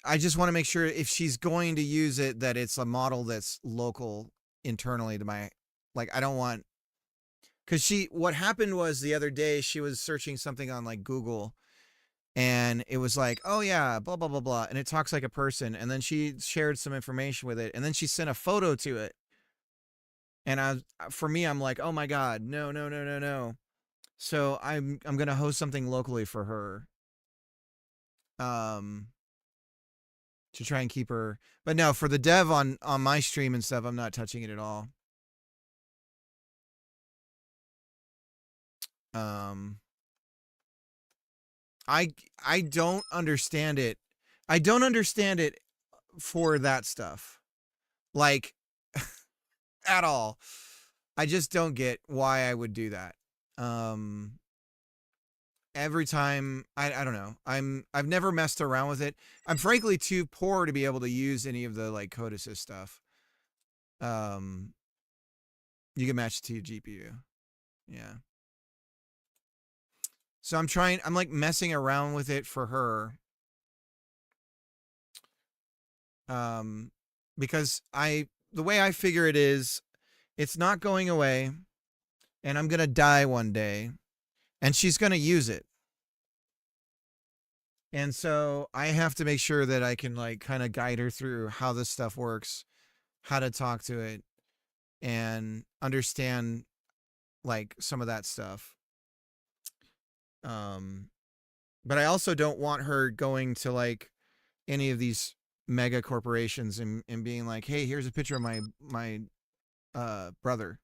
I just want to make sure if she's going to use it, that it's a model that's local internally to my, like, I don't want, because what happened was the other day, she was searching something on like Google and it was like, oh yeah, blah, blah, blah, blah. And it talks like a person. And then she shared some information with it. And then she sent a photo to it. And for me, I'm like, oh my God, no, no, no, no, no. So I'm going to host something locally for her. To try and keep her, but no, for the dev on my stream and stuff, I'm not touching it at all. I don't understand it. I don't understand it for that stuff, like at all. I just don't get why I would do that. Every time, I don't know. I've never messed around with it. I'm frankly too poor to be able to use any of the like code assist stuff. You can match it to your GPU. Yeah. So I'm like messing around with it for her. Because the way I figure it is, it's not going away and I'm going to die one day and she's going to use it. And so I have to make sure that I can like kind of guide her through how this stuff works, how to talk to it, and understand like some of that stuff. But I also don't want her going to like any of these mega corporations and being like, hey, here's a picture of my brother.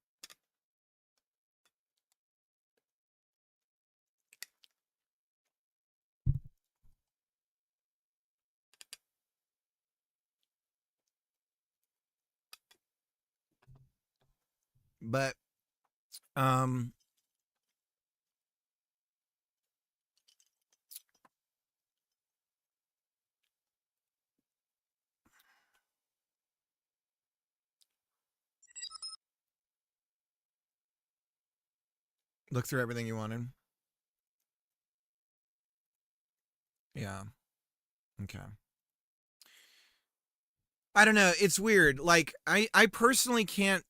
But look through everything you wanted. Yeah. Okay. I don't know. It's weird. Like I personally can't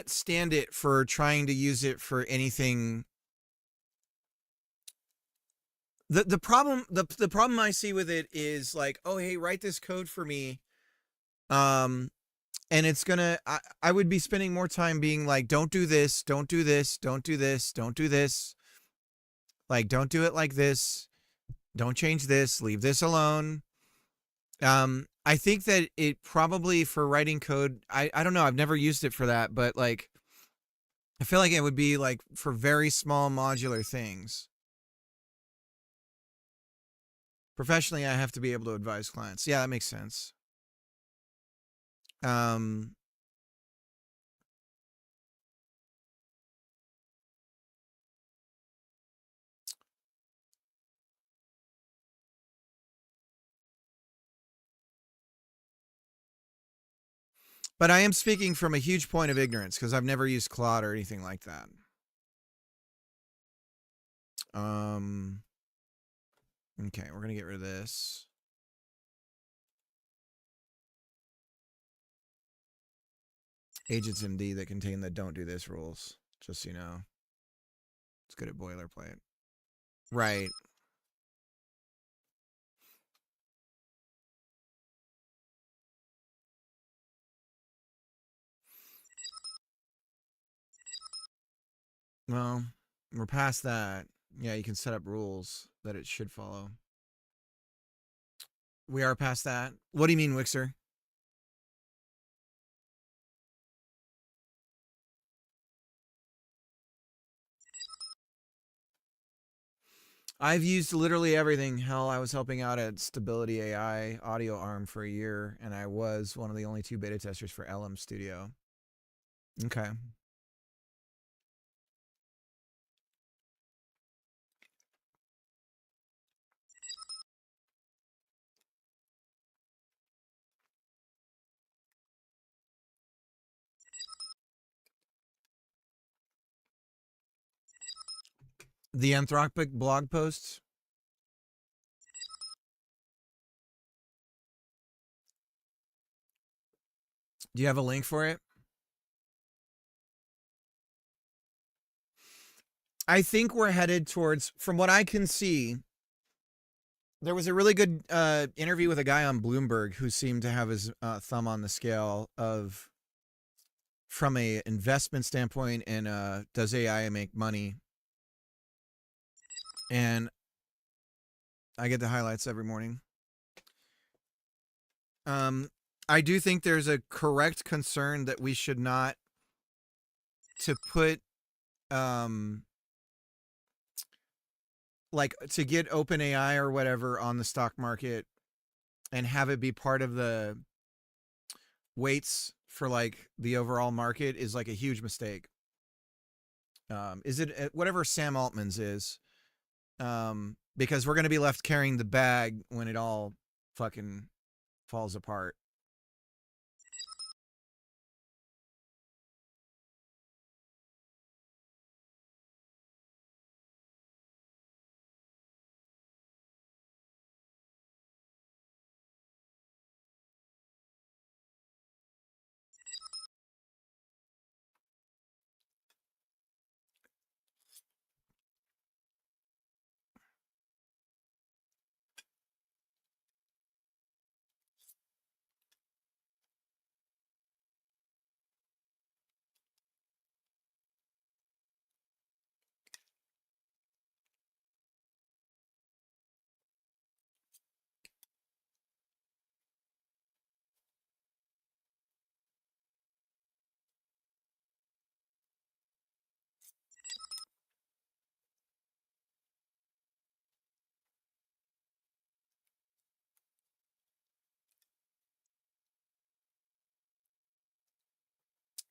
stand it for trying to use it for anything. The problem I see with it is like, oh hey, write this code for me. And it's gonna I would be spending more time being like, don't do this, don't do this, don't do this, don't do this. Like, don't do it like this. Don't change this, leave this alone. I think that it probably for writing code, I don't know, I've never used it for that, but like I feel like it would be like for very small modular things. Professionally, I have to be able to advise clients. Yeah, that makes sense. But I am speaking from a huge point of ignorance because I've never used Claude or anything like that. Okay, we're gonna get rid of this. Agents MD that contain the don't do this rules, just so you know. It's good at boilerplate. Right. Well, we're past that. Yeah, you can set up rules that it should follow. We are past that. What do you mean, Wixer? I've used literally everything. Hell, I was helping out at Stability AI Audio Arm for a year, and I was one of the only 2 beta testers for LM Studio. Okay. The Anthropic blog posts. Do you have a link for it? I think we're headed towards, from what I can see, there was a really good interview with a guy on Bloomberg who seemed to have his thumb on the scale of, from a investment standpoint, and does AI make money? And I get the highlights every morning. I do think there's a correct concern that we should not to put like to get OpenAI or whatever on the stock market and have it be part of the weights for like the overall market is like a huge mistake. Is it whatever Sam Altman's is? Because we're going to be left carrying the bag when it all fucking falls apart.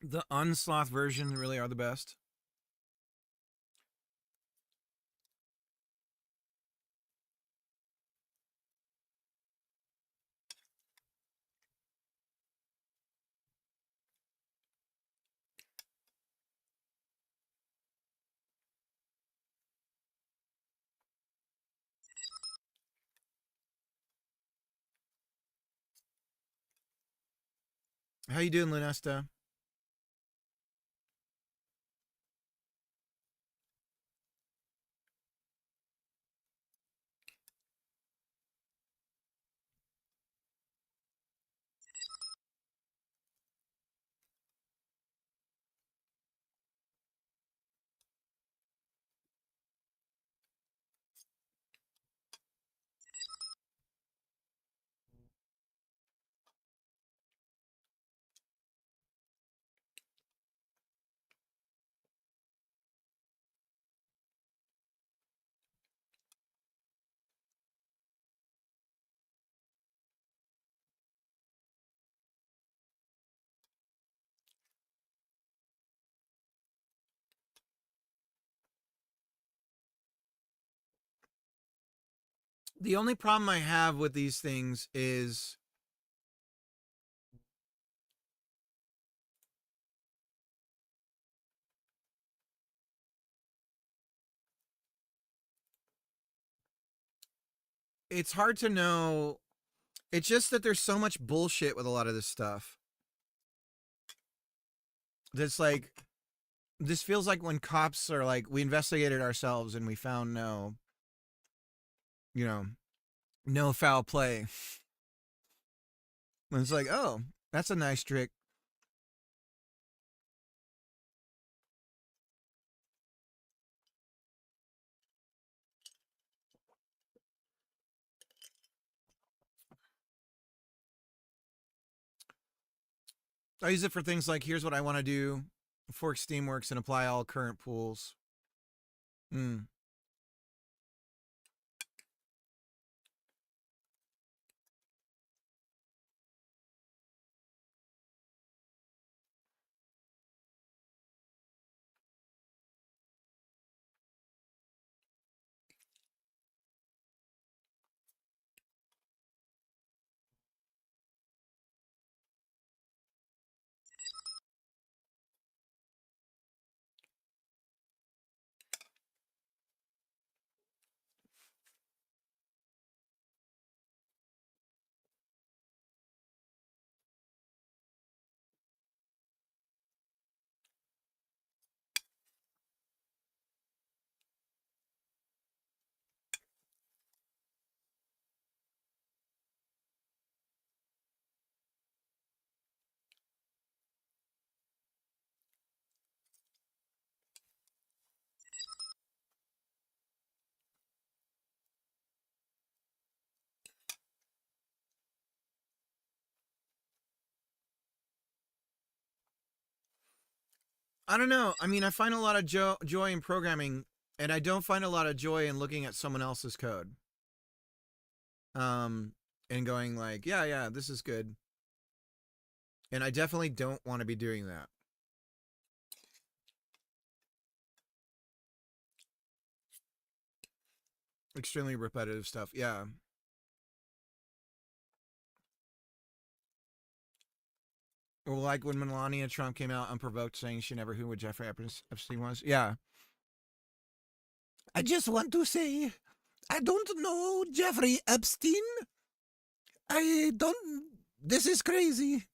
The unsloth versions really are the best. How you doing, Lunesta? The only problem I have with these things is it's hard to know. It's just that there's so much bullshit with a lot of this stuff. That's like, this feels like when cops are like, we investigated ourselves and we found no, you know, no foul play. And it's like, oh, that's a nice trick. I use it for things like, here's what I want to do, fork Steamworks and apply all current pools. I don't know. I mean, I find a lot of joy in programming, and I don't find a lot of joy in looking at someone else's code. And going like, yeah, this is good. And I definitely don't want to be doing that. Extremely repetitive stuff, yeah. Or like when Melania Trump came out unprovoked saying she never knew what Jeffrey Epstein was. Yeah. I just want to say, I don't know Jeffrey Epstein. This is crazy.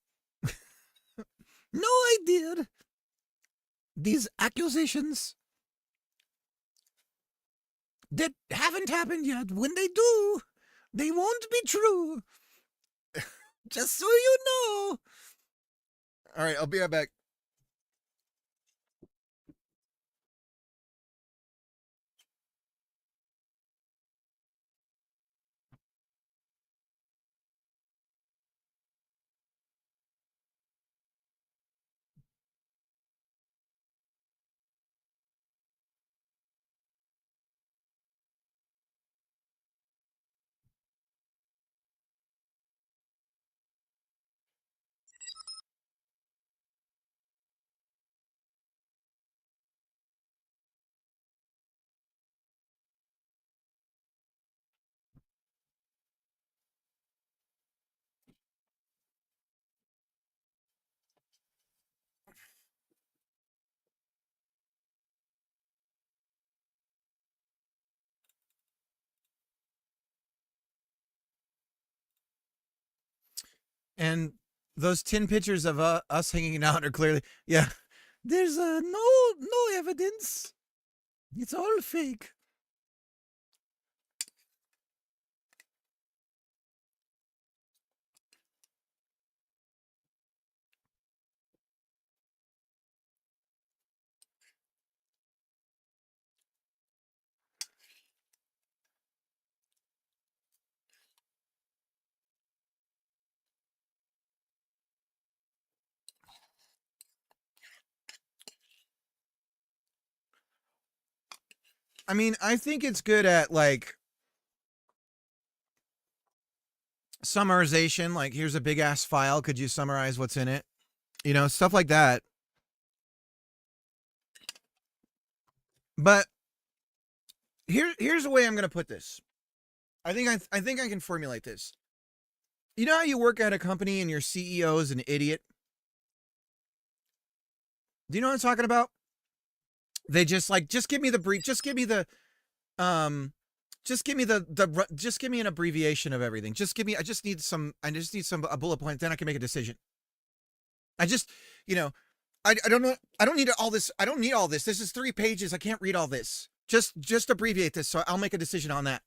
No idea. These accusations that haven't happened yet, when they do, they won't be true. Just so you know. All right, I'll be right back. And those 10 pictures of us hanging out are clearly, yeah. There's no evidence. It's all fake. I mean, I think it's good at like summarization. Like, here's a big ass file. Could you summarize what's in it? You know, stuff like that. But here's the way I'm going to put this. I think I can formulate this. You know how you work at a company and your CEO is an idiot? Do you know what I'm talking about? They just like, just give me the brief, just give me the just give me just give me an abbreviation of everything. I just need a bullet point, then I can make a decision. I just, you know, I don't know, I don't need all this. I don't need all this. This is 3 pages. I can't read all this. Just abbreviate this so I'll make a decision on that.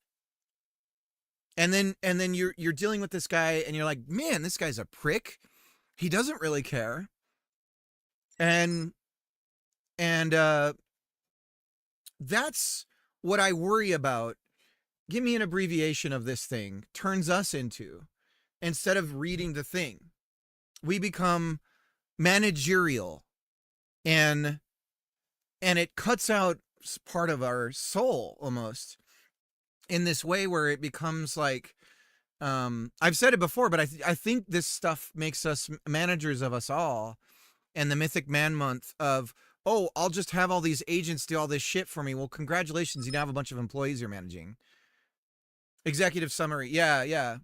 And then you're dealing with this guy and you're like, man, this guy's a prick. He doesn't really care. And that's what I worry about. Give me an abbreviation of this thing turns us into, instead of reading the thing, we become managerial, and it cuts out part of our soul almost in this way where it becomes like, I've said it before, but I think this stuff makes us managers of us all. And the Mythic Man month of, oh, I'll just have all these agents do all this shit for me. Well, congratulations. You now have a bunch of employees you're managing. Executive summary. Yeah.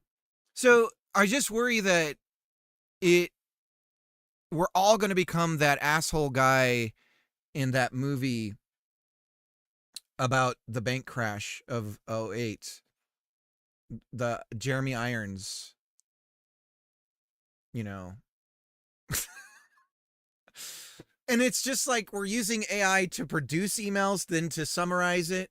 So I just worry that we're all going to become that asshole guy in that movie about the bank crash of 2008. The Jeremy Irons, you know. And it's just like we're using AI to produce emails, then to summarize it.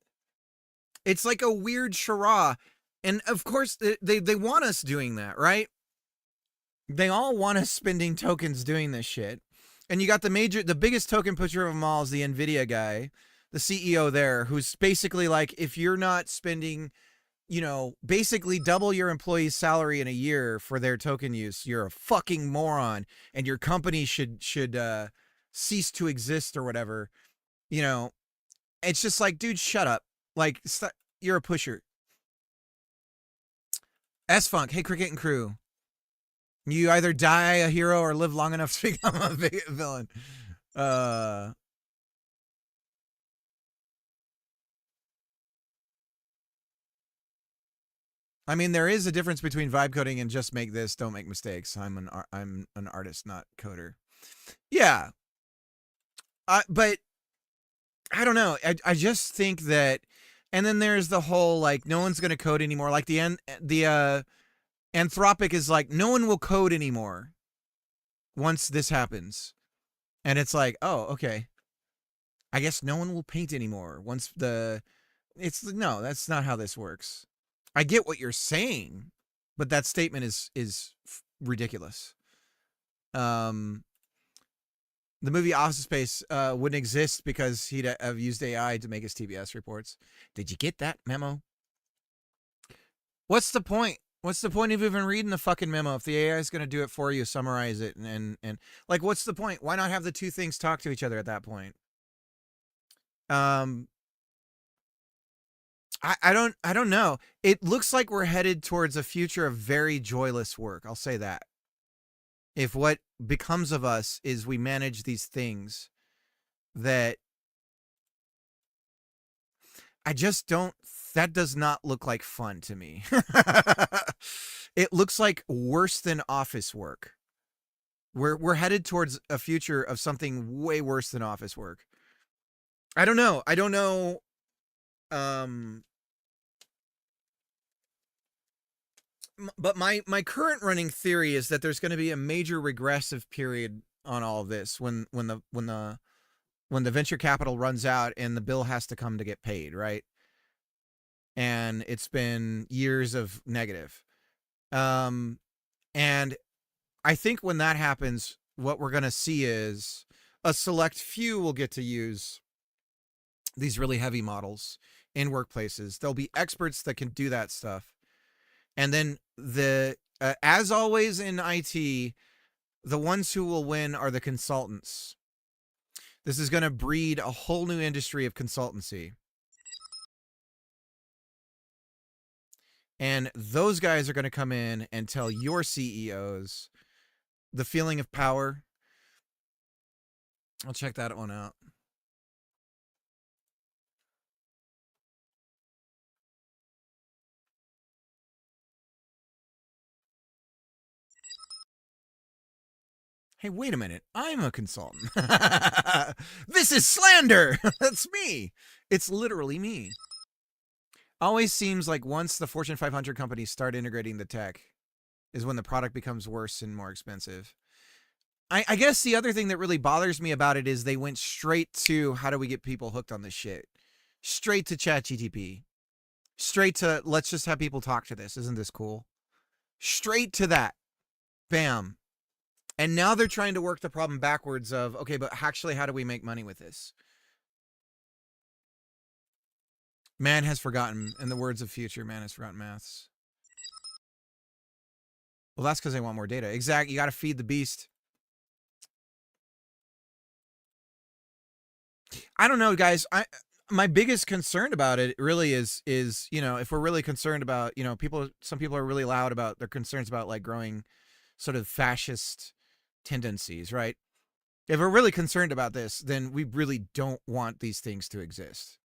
It's like a weird charade. And of course, they want us doing that, right? They all want us spending tokens doing this shit. And you got the biggest token pusher of them all is the NVIDIA guy, the CEO there, who's basically like, if you're not spending, you know, basically double your employee's salary in a year for their token use, you're a fucking moron. And your company should cease to exist or whatever, you know, it's just like, dude, shut up. Like, you're a pusher. S-Funk, hey, Cricket and Crew. You either die a hero or live long enough to become a big villain. I mean, there is a difference between vibe coding and just make this, don't make mistakes. I'm an artist, not coder. Yeah. But I don't know. I just think that, and then there's the whole, like, no one's going to code anymore. Like the Anthropic is like, no one will code anymore once this happens. And it's like, oh, okay. I guess no one will paint anymore once no, that's not how this works. I get what you're saying, but that statement is ridiculous. The movie Office Space wouldn't exist because he'd have used AI to make his TBS reports. Did you get that memo? What's the point? What's the point of even reading the fucking memo if the AI is going to do it for you, summarize it, and like, what's the point? Why not have the two things talk to each other at that point? I don't know. It looks like we're headed towards a future of very joyless work. I'll say that. If what becomes of us is we manage these things that I just don't, that does not look like fun to me. It looks like worse than office work. We're headed towards a future of something way worse than office work. I don't know. But my current running theory is that there's going to be a major regressive period on all of this when the venture capital runs out and the bill has to come to get paid, right? And it's been years of negative. And I think when that happens, what we're going to see is a select few will get to use these really heavy models in workplaces. There'll be experts that can do that stuff. And then as always in IT, the ones who will win are the consultants. This is going to breed a whole new industry of consultancy. And those guys are going to come in and tell your CEOs the feeling of power. I'll check that one out. Hey, wait a minute. I'm a consultant. This is slander. That's me. It's literally me. Always seems like once the Fortune 500 companies start integrating the tech is when the product becomes worse and more expensive. I guess the other thing that really bothers me about it is they went straight to how do we get people hooked on this shit? Straight to ChatGPT. Straight to let's just have people talk to this. Isn't this cool? Straight to that. Bam. And now they're trying to work the problem backwards of, okay, but actually how do we make money with this? Man has forgotten, in the words of Future, man has forgotten maths. Well, that's because they want more data. Exactly. You got to feed the beast. I don't know, guys. My biggest concern about it really is, you know, if we're really concerned about, you know, some people are really loud about their concerns about like growing sort of fascist tendencies, right? If we're really concerned about this, then we really don't want these things to exist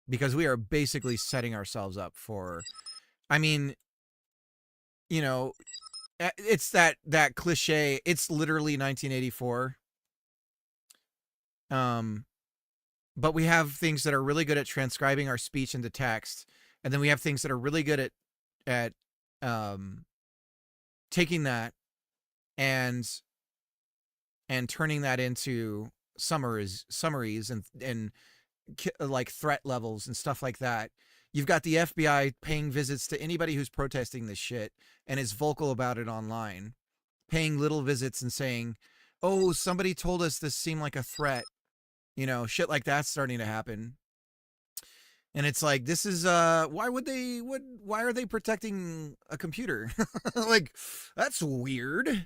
because we are basically setting ourselves up for, I mean, you know, it's that cliche. It's literally 1984. But we have things that are really good at transcribing our speech into text, and then we have things that are really good at taking that and turning that into summaries and like threat levels and stuff like that. You've got the FBI paying visits to anybody who's protesting this shit and is vocal about it online, paying little visits and saying, oh, somebody told us this seemed like a threat. You know, shit like that's starting to happen. And it's like, this is, why are they protecting a computer? Like, that's weird.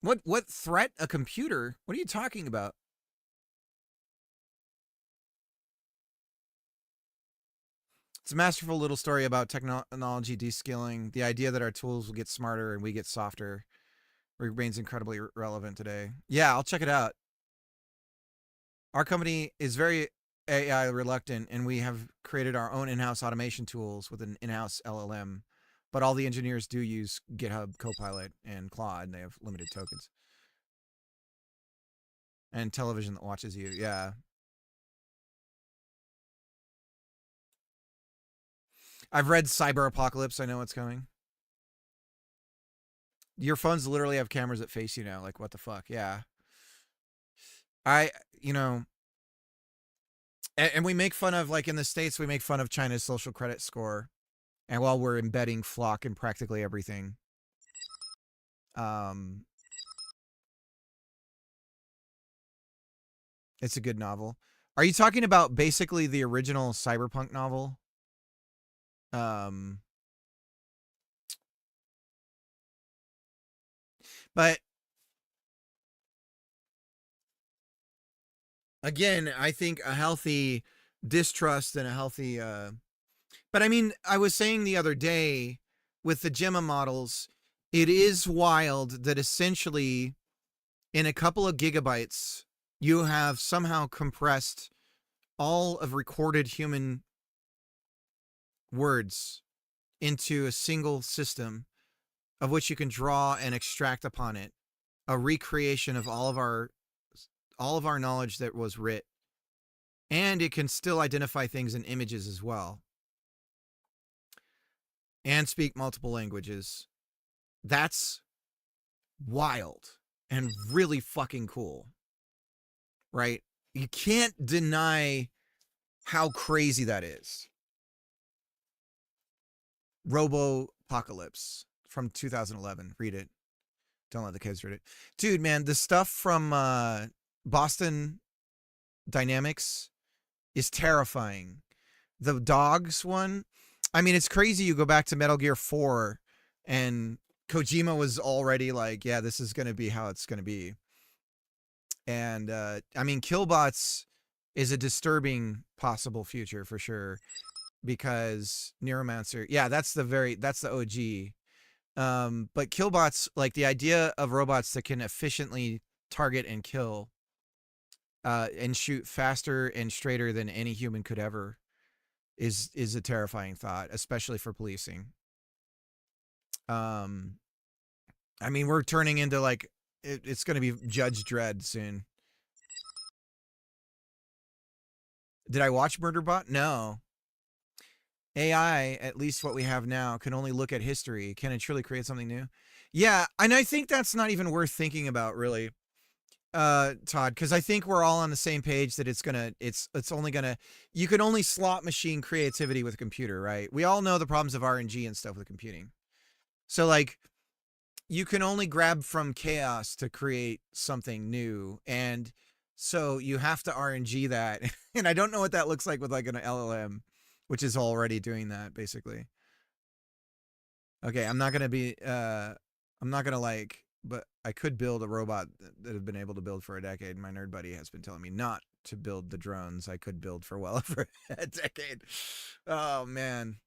What threat? A computer? What are you talking about? It's a masterful little story about technology descaling. The idea that our tools will get smarter and we get softer remains incredibly relevant today. Yeah, I'll check it out. Our company is very AI reluctant, and we have created our own in-house automation tools with an in-house LLM. But all the engineers do use GitHub Copilot and Claude, and they have limited tokens. And television that watches you, yeah. I've read Cyber Apocalypse. I know what's coming. Your phones literally have cameras that face you now. Like, what the fuck? Yeah. And we make fun of, like in the States, we make fun of China's social credit score. And while we're embedding Flock in practically everything. It's a good novel. Are you talking about basically the original cyberpunk novel? But again, I think a healthy distrust and a healthy but I mean, I was saying the other day with the Gemma models, it is wild that essentially in a couple of gigabytes you have somehow compressed all of recorded human words into a single system of which you can draw and extract upon it a recreation of all of our knowledge that was writ, and it can still identify things in images as well and speak multiple languages. That's wild and really fucking cool, right? You can't deny how crazy that is. Robo-Apocalypse from 2011. Read it. Don't let the kids read it. Dude, man, the stuff from Boston Dynamics is terrifying. The dogs one, I mean, it's crazy. You go back to Metal Gear 4 and Kojima was already like, yeah, this is going to be how it's going to be. And I mean, Killbots is a disturbing possible future for sure, because Neuromancer, yeah, that's the OG. But Killbots, like the idea of robots that can efficiently target and kill and shoot faster and straighter than any human could ever is a terrifying thought, especially for policing. I mean, we're turning into like, it's going to be Judge Dredd soon. Did I watch Murderbot? No. AI, at least what we have now, can only look at history. Can it truly create something new? Yeah, and I think that's not even worth thinking about, really, Todd, because I think we're all on the same page that it's only gonna, you can only slot machine creativity with a computer, right? We all know the problems of RNG and stuff with computing. So, like, you can only grab from chaos to create something new, and so you have to RNG that. And I don't know what that looks like with like an LLM, which is already doing that basically. Okay, I'm not gonna like, but I could build a robot that I've been able to build for a decade. My nerd buddy has been telling me not to build the drones I could build for well over a decade. Oh man.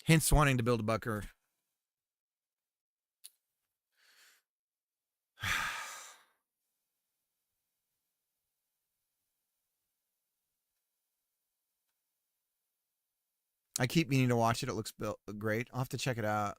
Hence wanting to build a Bucker. I keep meaning to watch it. It looks great. I'll have to check it out.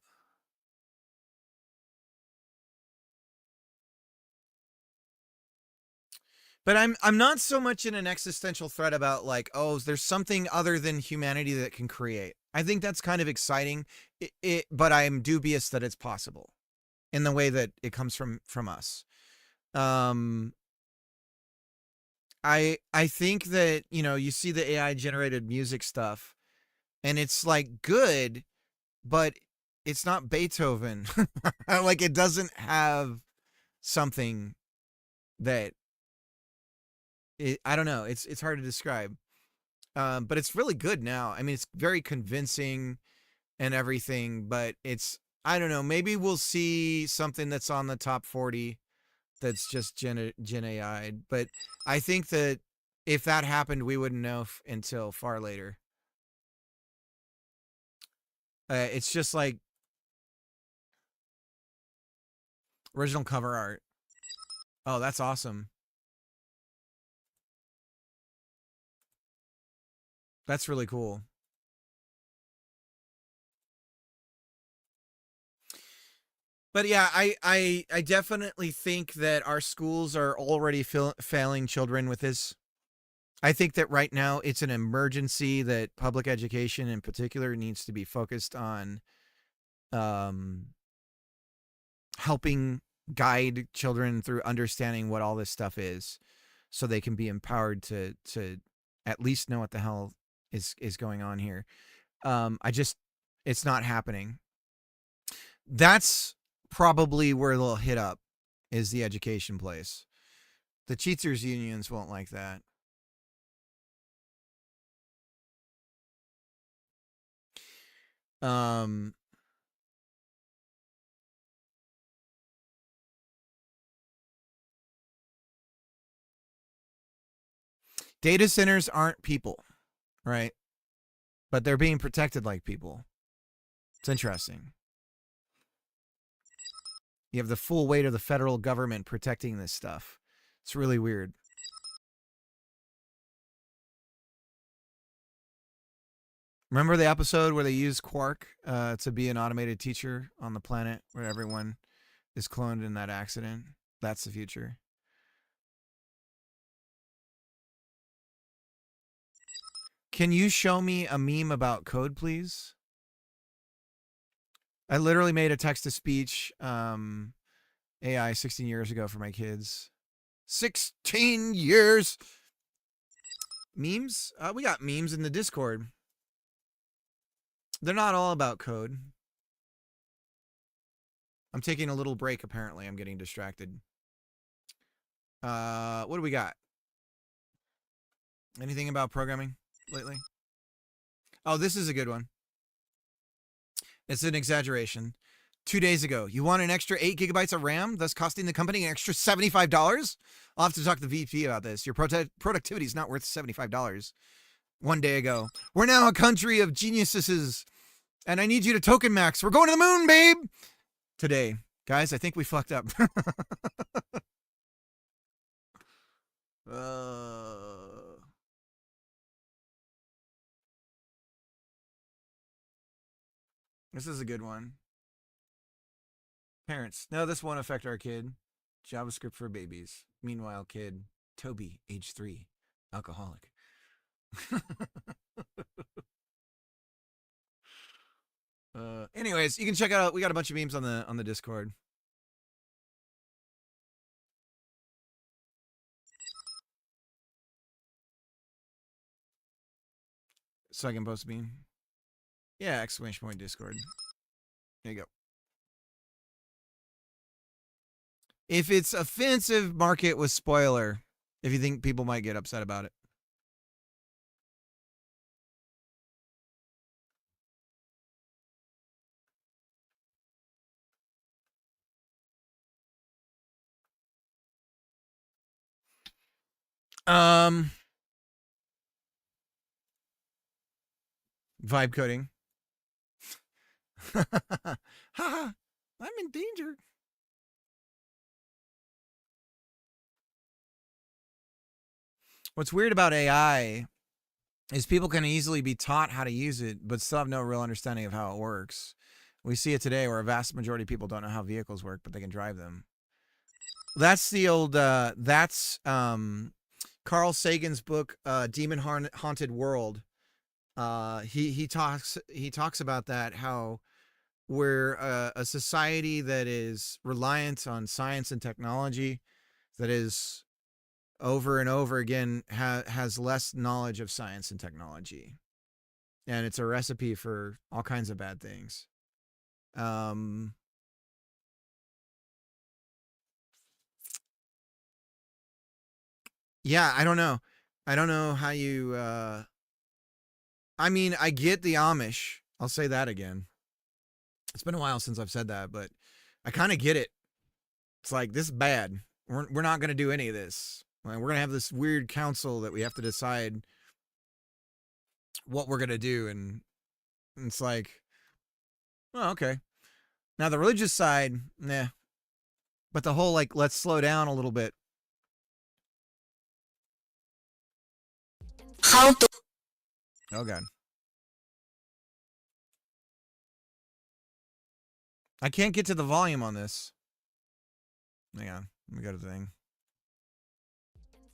But I'm not so much in an existential threat about like, oh, there's something other than humanity that can create. I think that's kind of exciting, but I'm dubious that it's possible in the way that it comes from us. I think that, you know, you see the AI generated music stuff, and it's like good, but it's not Beethoven. Like it doesn't have something that I don't know. It's hard to describe. But it's really good now. I mean, it's very convincing and everything, but I don't know. Maybe we'll see something that's on the top 40 that's just Gen AI. But I think that if that happened, we wouldn't know until far later. It's just like original cover art. Oh, that's awesome. That's really cool. But yeah, I definitely think that our schools are already failing children with this. I think that right now it's an emergency that public education in particular needs to be focused on helping guide children through understanding what all this stuff is so they can be empowered to at least know what the hell is going on here. It's not happening. That's probably where they'll hit up, is the education place. The Cheaters unions won't like that. Data centers aren't people, right? But they're being protected like people. It's interesting. You have the full weight of the federal government protecting this stuff. It's really weird. Remember the episode where they used Quark to be an automated teacher on the planet where everyone is cloned in that accident? That's the future. Can you show me a meme about code, please? I literally made a text-to-speech AI 16 years ago for my kids. 16 years! Memes? We got memes in the Discord. They're not all about code. I'm taking a little break, apparently. I'm getting distracted. What do we got? Anything about programming lately? Oh, this is a good one. It's an exaggeration. 2 days ago, you want an extra 8 gigabytes of RAM, thus costing the company an extra $75? I'll have to talk to the VP about this. Your productivity is not worth $75. 1 day ago, we're now a country of geniuses, and I need you to token max. We're going to the moon, babe! Today, guys, I think we fucked up. This is a good one. Parents, no, this won't affect our kid. JavaScript for babies. Meanwhile, kid, Toby, age 3, alcoholic. Anyways, you can check out, we got a bunch of memes on the Discord. So I can post a meme. Yeah, exclamation point Discord. There you go. If it's offensive, mark it with spoiler. If you think people might get upset about it. Vibe coding. Haha, I'm in danger. What's weird about AI is people can easily be taught how to use it, but still have no real understanding of how it works. We see it today where a vast majority of people don't know how vehicles work, but they can drive them. That's the old, Carl Sagan's book, Demon Haunted World. He talks about that, how we're a society that is reliant on science and technology, that is over and over again has less knowledge of science and technology. and it's a recipe for all kinds of bad things. Yeah, I don't know. I don't know how you, I mean, I get the Amish. I'll say that again. It's been a while since I've said that, but I kind of get it. It's like, this is bad. We're not going to do any of this. We're going to have this weird council that we have to decide what we're going to do. And it's like, oh, okay. Now the religious side, nah. But the whole, like, let's slow down a little bit. How to... Oh, God. I can't get to the volume on this. Hang on. Let me go to the thing.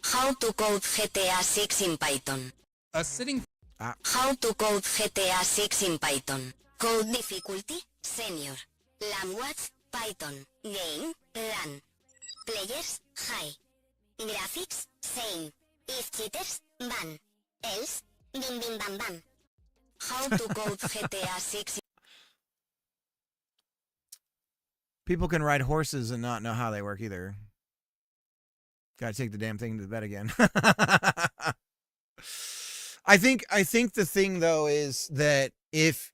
How to code GTA 6 in Python. A sitting... How to code GTA 6 in Python. Code difficulty, senior. Language, Python. Game, run. Players, high. Graphics, same. If cheaters, ban. Else, bim bim bam bam. How to code GTA 6. People can ride horses and not know how they work either. Gotta take the damn thing to bed again. I think the thing though is that if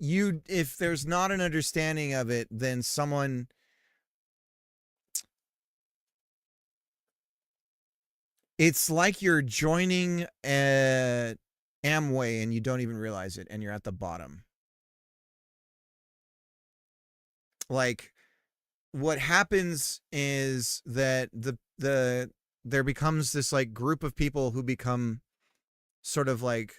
there's not an understanding of it, then someone it's like you're joining Amway and you don't even realize it and you're at the bottom. Like what happens is that there becomes this like group of people who become sort of like,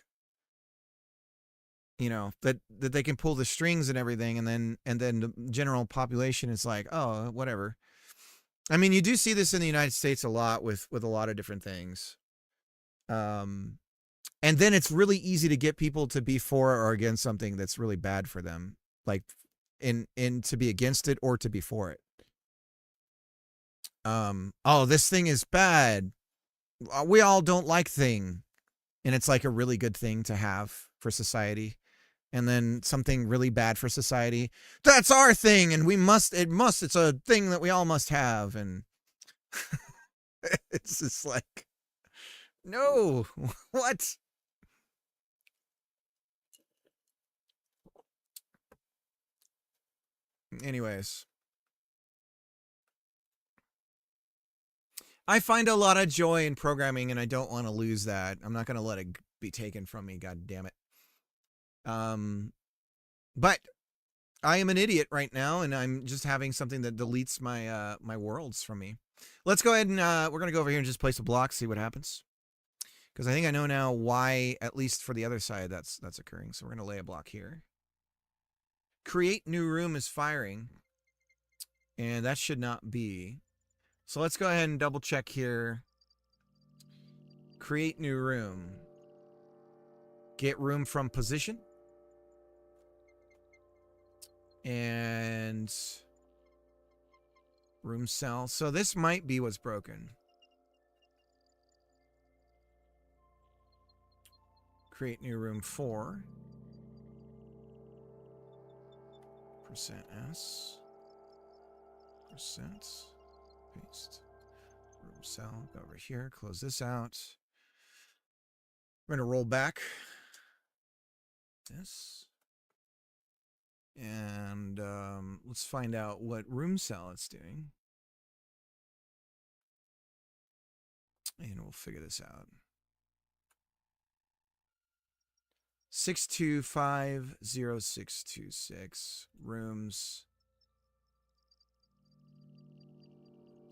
you know, that they can pull the strings and everything, and then the general population is like, oh, whatever. I mean, you do see this in the United States a lot with a lot of different things. And then it's really easy to get people to be for or against something that's really bad for them, like in to be against it or to be for it. Oh, this thing is bad. We all don't like thing. And it's like a really good thing to have for society. And then something really bad for society. That's our thing. And it's a thing that we all must have. And it's just like, no, what? Anyways. I find a lot of joy in programming, and I don't want to lose that. I'm not going to let it be taken from me. God damn it. But I am an idiot right now, and I'm just having something that deletes my my worlds from me. Let's go ahead and we're going to go over here and just place a block, see what happens. Because I think I know now why, at least for the other side, that's occurring. So we're going to lay a block here. Create new room is firing. And that should not be. So let's go ahead and double check here. Create new room. Get room from position. And room cell. So this might be what's broken. Create new room 4. %S. Percent. Paste. Room cell. Go over here. Close this out. We're going to roll back this. And let's find out what room cell it's doing. And we'll figure this out. 6250626 rooms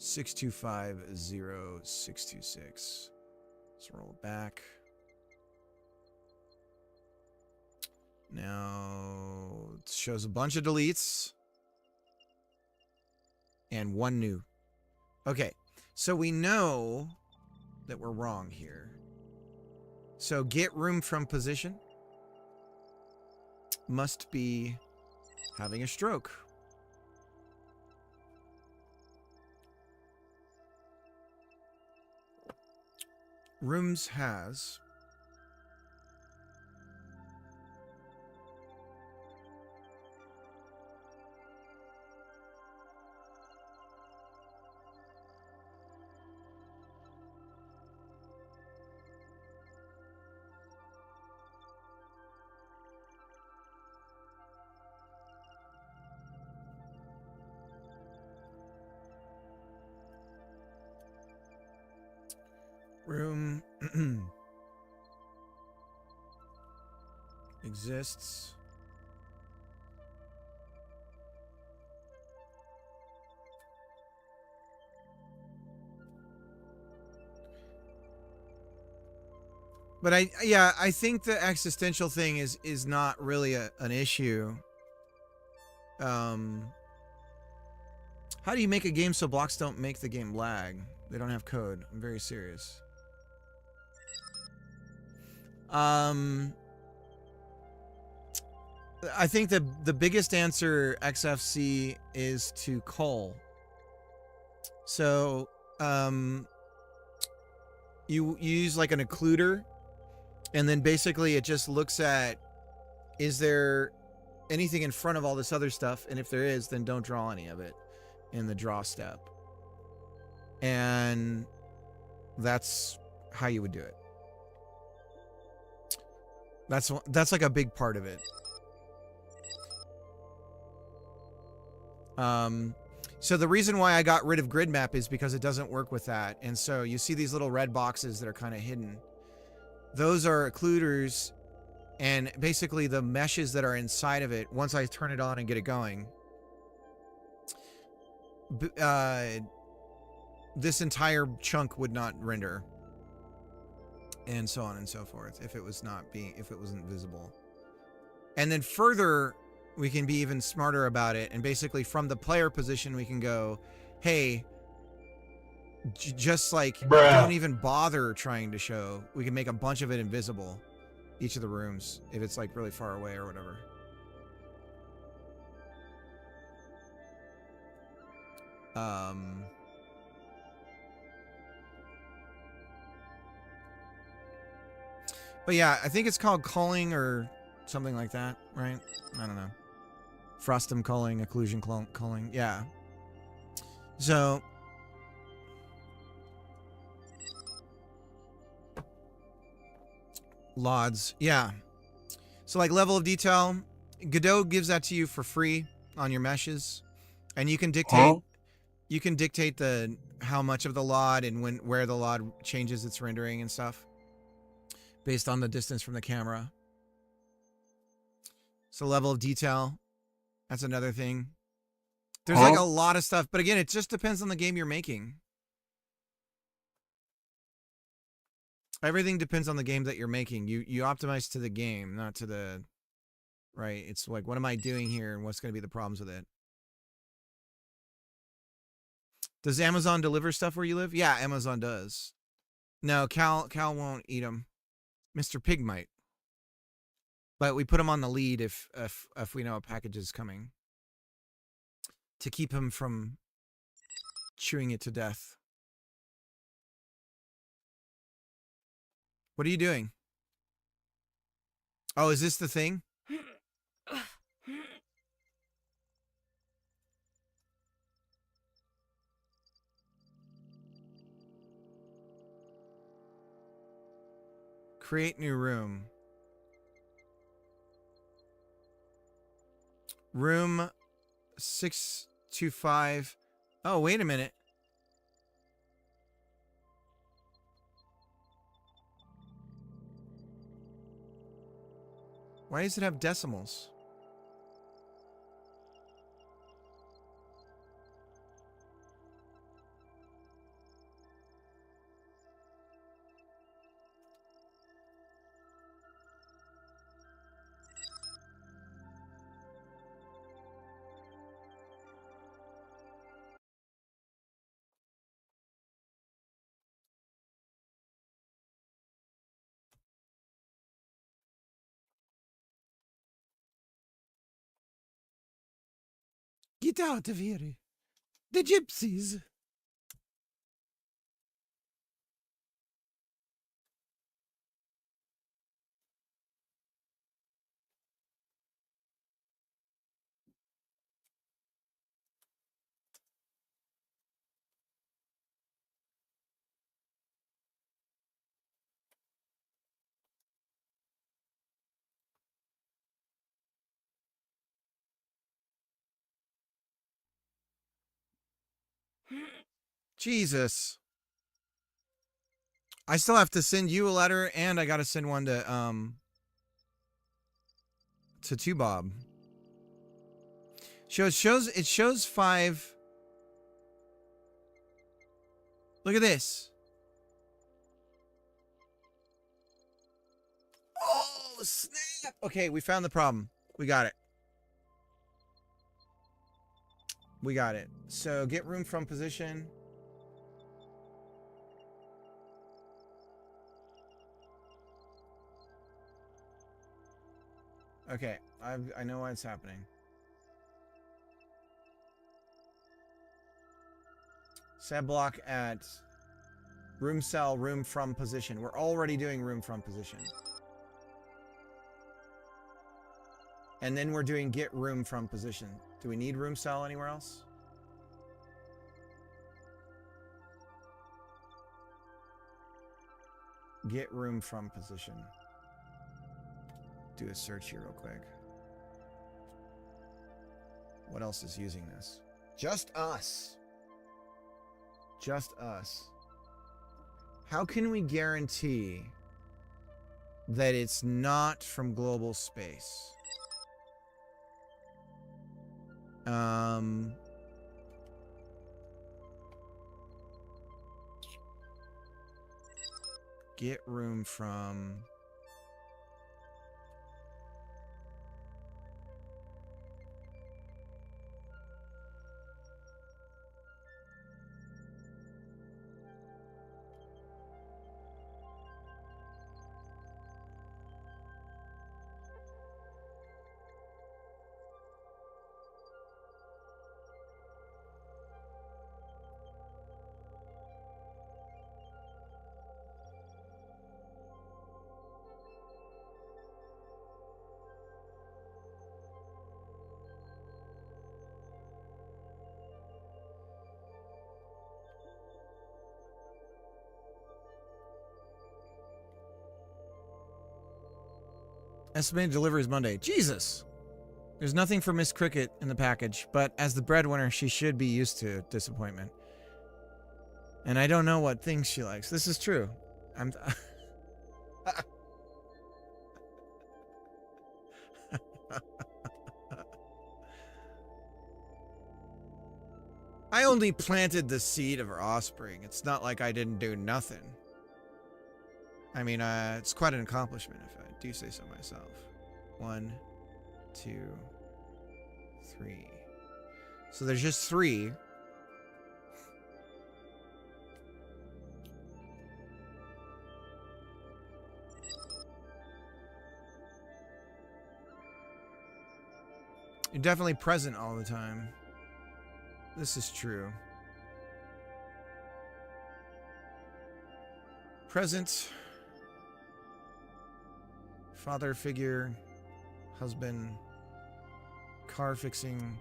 6250626. Let's roll it back. Now it shows a bunch of deletes and one new. Okay, so we know that we're wrong here. So get room from position must be having a stroke. Rooms has Room exists. But I think the existential thing is not really an issue. How do you make a game so blocks don't make the game lag? They don't have code. I'm very serious. I think the biggest answer, XFC, is to cull. So, you use like an occluder, and then basically it just looks at, is there anything in front of all this other stuff? And if there is, then don't draw any of it in the draw step. And that's how you would do it. That's like a big part of it. So the reason why I got rid of grid map is because it doesn't work with that. And so you see these little red boxes that are kind of hidden. Those are occluders, and basically the meshes that are inside of it, once I turn it on and get it going, this entire chunk would not render. And so on and so forth if it wasn't visible. And then further, we can be even smarter about it, and basically from the player position we can go, hey, just like don't even bother trying to show. We can make a bunch of it invisible, each of the rooms, if it's like really far away or whatever. But yeah, I think it's called culling or something like that, right? I don't know. Frostum culling, occlusion culling, yeah. So LODs, yeah. So like level of detail, Godot gives that to you for free on your meshes, and you can dictate the how much of the LOD and where the LOD changes its rendering and stuff based on the distance from the camera. So level of detail, that's another thing. There's like a lot of stuff, but again, it just depends on the game you're making. Everything depends on the game that you're making. You optimize to the game, not to the, right? It's like, what am I doing here and what's going to be the problems with it? Does Amazon deliver stuff where you live? Yeah, Amazon does. No, Cal won't eat them. Mr. Pig might. But we put him on the lead if we know a package is coming, to keep him from chewing it to death. What are you doing? Oh, is this the thing? Create new room. Room 625. Oh, wait a minute. Why does it have decimals? Get out of here. The gypsies. Jesus. I still have to send you a letter, and I got to send one to Bob. It shows 5. Look at this. Oh, snap. Okay, we found the problem. We got it. We got it. So get room from position. Okay, I know why it's happening. Set block at room cell, room from position. We're already doing room from position. And then we're doing get room from position. Do we need room cell anywhere else? Get room from position. Do a search here real quick. What else is using this? Just us. Just us. How can we guarantee that it's not from global space? Get room from... Estimated delivery is Monday. Jesus! There's nothing for Miss Cricket in the package, but as the breadwinner, she should be used to disappointment. And I don't know what things she likes. This is true. I only planted the seed of her offspring. It's not like I didn't do nothing. I mean, it's quite an accomplishment, if I do say so myself. 1, 2, 3. So there's just 3. You're definitely present all the time. This is true. Present. Father figure. Husband. Car fixing.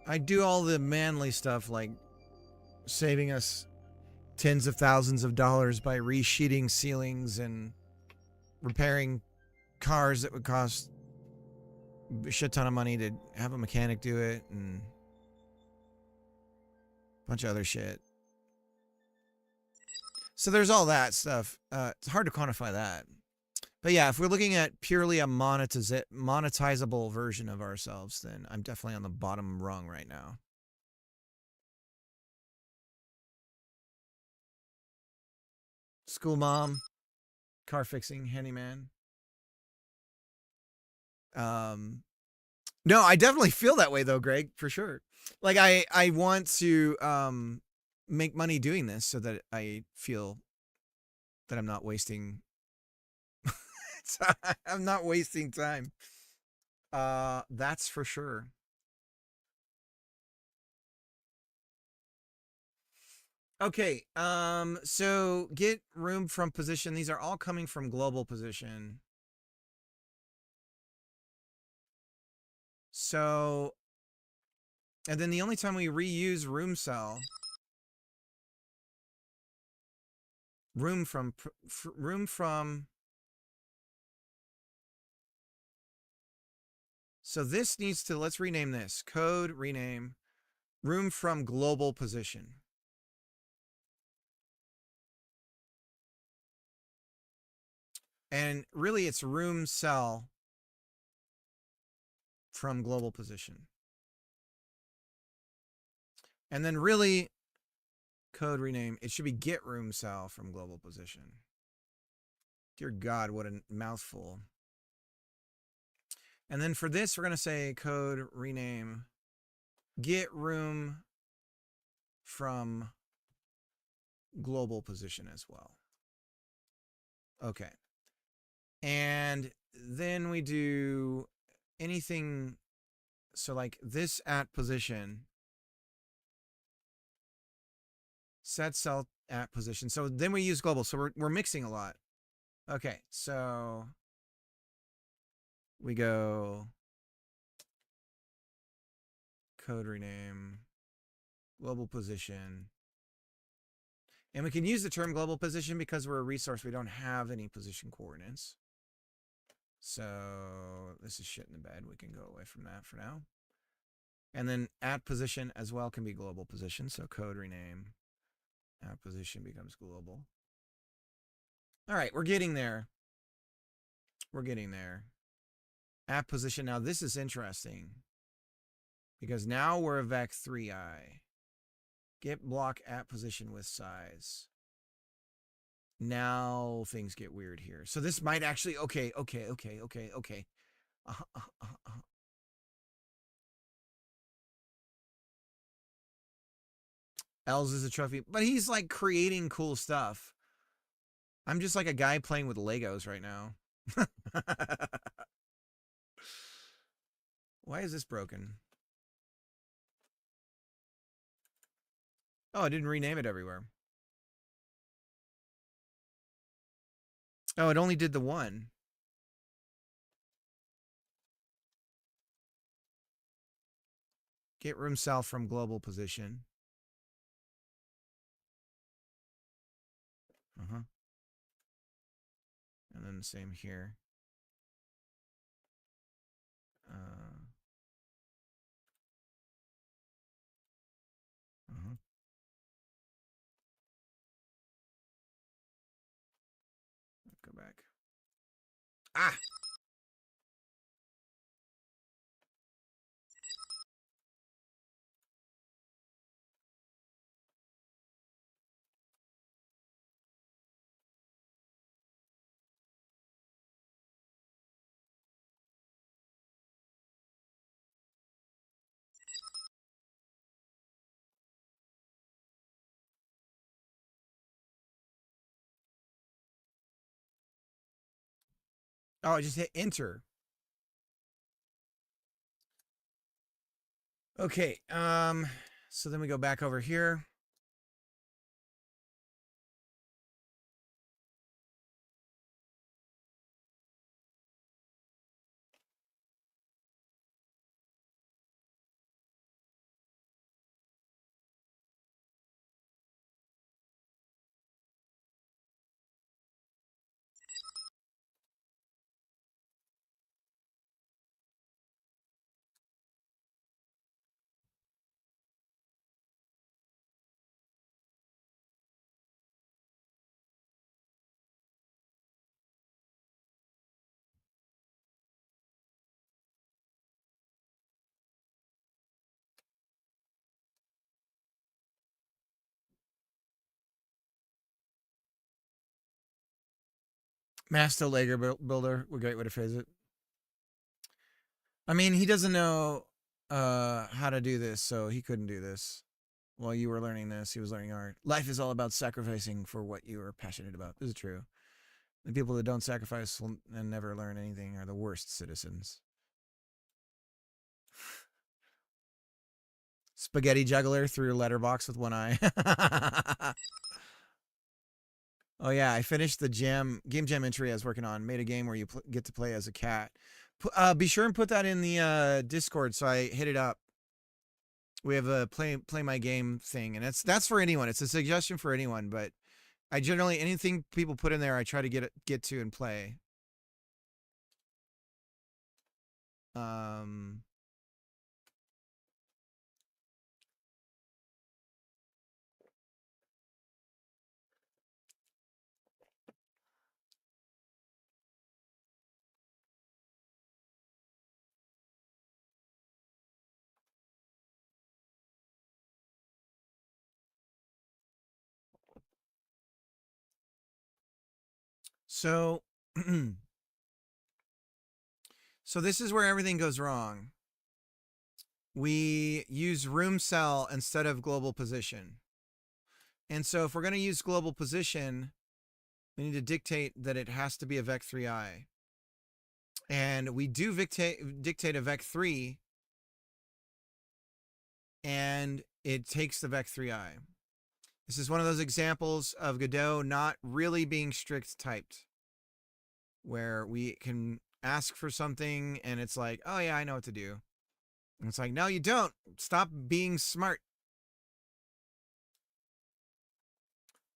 I do all the manly stuff like saving us tens of thousands of dollars by resheeting ceilings and repairing cars that would cost a shit ton of money to have a mechanic do it, and a bunch of other shit. So there's all that stuff. It's hard to quantify that. But yeah, if we're looking at purely a monetizable version of ourselves, then I'm definitely on the bottom rung right now. School mom, car fixing, handyman. No, I definitely feel that way though, Greg, for sure. Like I want to make money doing this so that I feel that I'm not wasting I'm not wasting time. That's for sure. Okay, so get room from position. These are all coming from global position. So, and then the only time we reuse room cell, room from, so this needs to, let's rename this, code, rename, room from global position. And really, it's room cell from global position. And then really, code rename, it should be get room cell from global position. Dear God, what a mouthful. And then for this, we're going to say code rename get room from global position as well. Okay. And then we do anything. So like this at position, set cell at position. So then we use global. So we're mixing a lot. Okay. So we go code rename, global position. And we can use the term global position because we're a resource. We don't have any position coordinates. So this is shit in the bed. We can go away from that for now. And then at position as well can be global position. So code rename, at position becomes global. All right, we're getting there. We're getting there. At position. Now this is interesting because now we're a vec3i. Get block at position with size. Now things get weird here. So this might actually, okay. Els is a trophy, but he's like creating cool stuff. I'm just like a guy playing with Legos right now. Why is this broken? Oh, I didn't rename it everywhere. Oh, it only did the one. Get room cell from global position. And then the same here. Go back. Ah! Oh, I just hit enter. Okay, so then we go back over here. Master Lager builder, a great way to phrase it. I mean, he doesn't know how to do this, so he couldn't do this. While you were learning this, he was learning art. Life is all about sacrificing for what you are passionate about. This is true. The people that don't sacrifice and never learn anything are the worst citizens. Spaghetti juggler through a letterbox with one eye. Oh yeah, I finished the game jam entry I was working on. Made a game where you get to play as a cat. Be sure and put that in the Discord so I hit it up. We have a play my game thing, and that's for anyone. It's a suggestion for anyone, but I generally anything people put in there I try to get to and play. So, so this is where everything goes wrong. We use room cell instead of global position. And so if we're going to use global position, we need to dictate that it has to be a vec3i. And we do dictate a vec3, and it takes the vec3i. This is one of those examples of Godot not really being strict typed, where we can ask for something and it's like, oh yeah, I know what to do. And it's like, no, you don't. Stop being smart.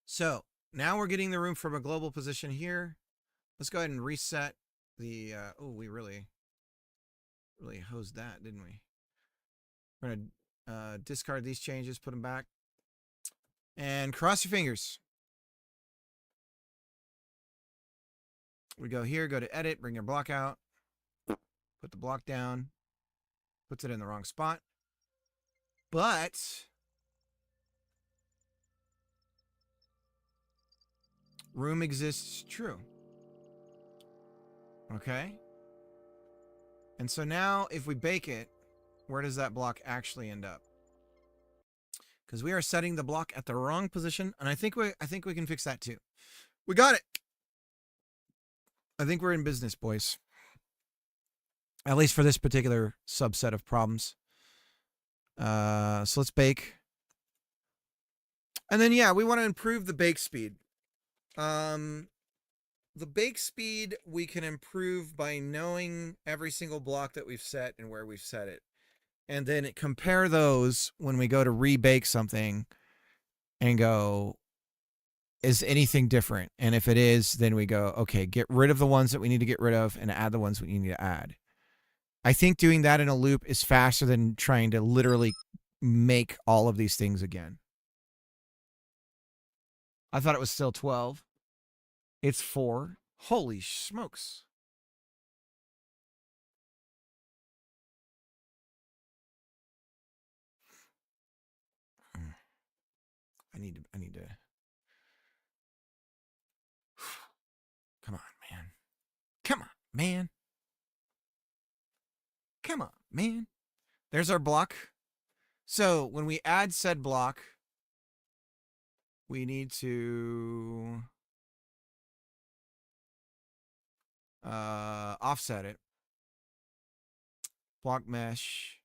So now we're getting the room from a global position here. Let's go ahead and reset the, oh, we really hosed that, didn't we? We're going to discard these changes, put them back, and cross your fingers. We go here, go to edit, bring your block out, put the block down, puts it in the wrong spot. But room exists true. Okay. And so now if we bake it, where does that block actually end up? Because we are setting the block at the wrong position, and I think we can fix that too. We got it. I think we're in business, boys. At least for this particular subset of problems. So let's bake. And then, yeah, we want to improve the bake speed. The bake speed we can improve by knowing every single block that we've set and where we've set it. And then compare those when we go to rebake something and go, is anything different? And if it is, then we go, okay, get rid of the ones that we need to get rid of and add the ones we need to add. I think doing that in a loop is faster than trying to literally make all of these things again. I thought it was still 12. It's 4. Holy smokes. I need to. Come on, man. Come on, man. Come on, man. There's our block. So when we add said block, we need to offset it. Block mesh.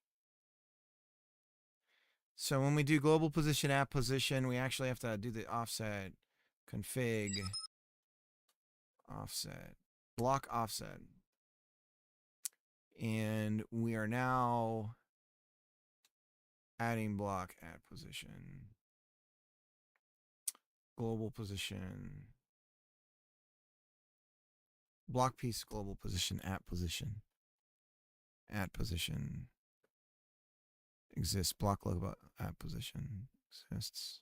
So when we do global position, app position, we actually have to do the offset, config, offset, block offset. And we are now adding block at position, global position, block piece, global position, at position, exists, block logo at position exists.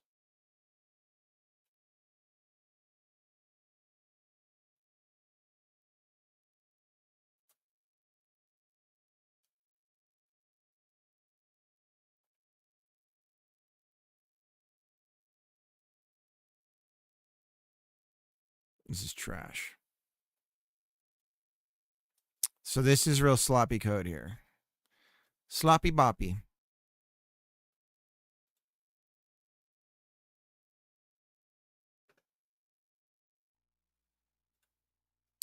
This is trash. So this is real sloppy code here. Sloppy boppy.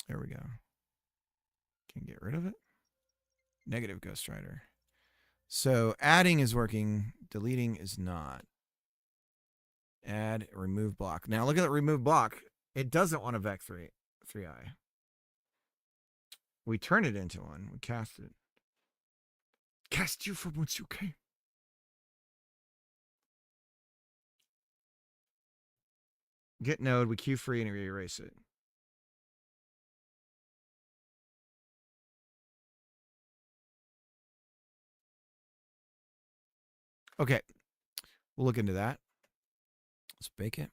There we go. Can get rid of it. Negative ghostwriter. So adding is working. Deleting is not. Add, remove block. Now look at the remove block. It doesn't want a vec3i. We turn it into one. We cast it. Cast you from whence you came. Get node. We queue free and we erase it. Okay. We'll look into that. Let's bake it.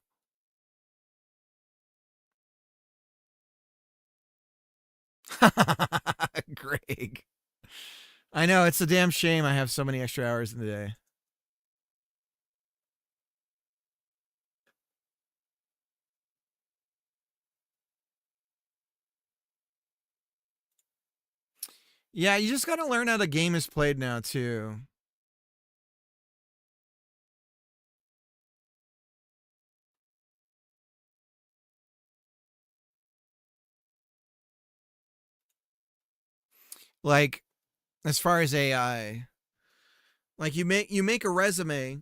Greg. I know, it's a damn shame I have so many extra hours in the day. Yeah, you just gotta learn how the game is played now too. Like, as far as AI, like you make a resume,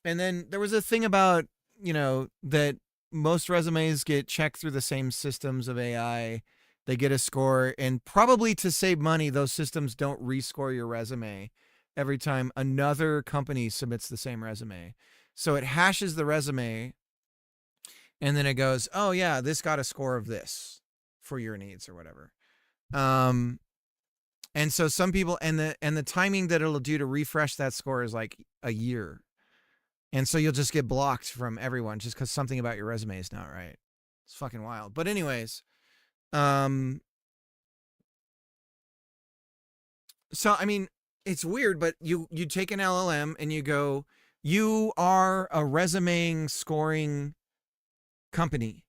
and then there was a thing about, you know, that most resumes get checked through the same systems of AI. They get a score, and probably to save money, those systems don't rescore your resume every time another company submits the same resume. So it hashes the resume, and then it goes, oh yeah, this got a score of this for your needs or whatever. And so some people, and the timing that it'll do to refresh that score is like a year. And so you'll just get blocked from everyone just because something about your resume is not right. It's fucking wild. But anyways, so I mean, it's weird, but you take an LLM and you go, you are a resume scoring company.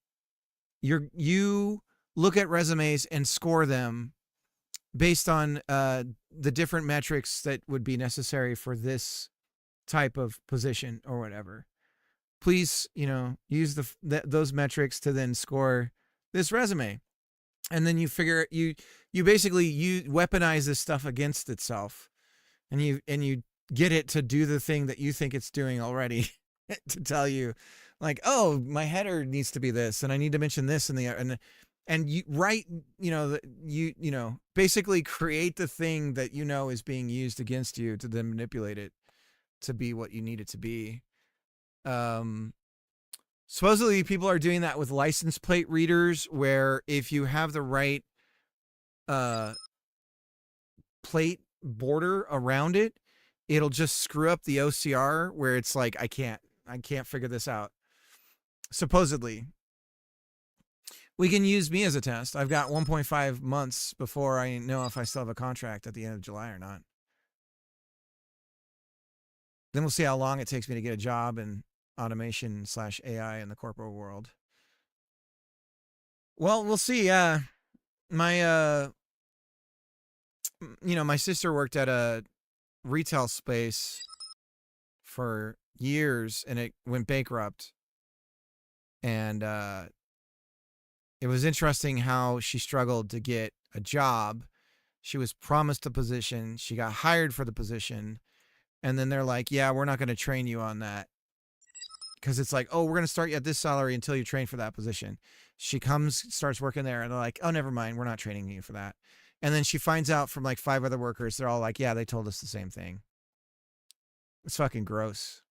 You look at resumes and score them based on the different metrics that would be necessary for this type of position or whatever. Please, you know, use those metrics to then score this resume. And then you figure you basically weaponize this stuff against itself, and you get it to do the thing that you think it's doing already to tell you, like, oh, my header needs to be this, and I need to mention this and you write, you know, you know, basically create the thing that you know is being used against you to then manipulate it to be what you need it to be. Supposedly people are doing that with license plate readers, where if you have the right plate border around it, it'll just screw up the OCR, where it's like, I can't figure this out. Supposedly. We can use me as a test. I've got 1.5 months before I know if I still have a contract at the end of July or not. Then we'll see how long it takes me to get a job in automation / AI in the corporate world. Well, we'll see. My you know, my sister worked at a retail space for years, and it went bankrupt. And it was interesting how she struggled to get a job. She was promised a position. She got hired for the position. And then they're like, yeah, we're not going to train you on that. Because it's like, oh, we're going to start you at this salary until you train for that position. She starts working there, and they're like, oh, never mind, we're not training you for that. And then she finds out from like 5 other workers, they're all like, yeah, they told us the same thing. It's fucking gross.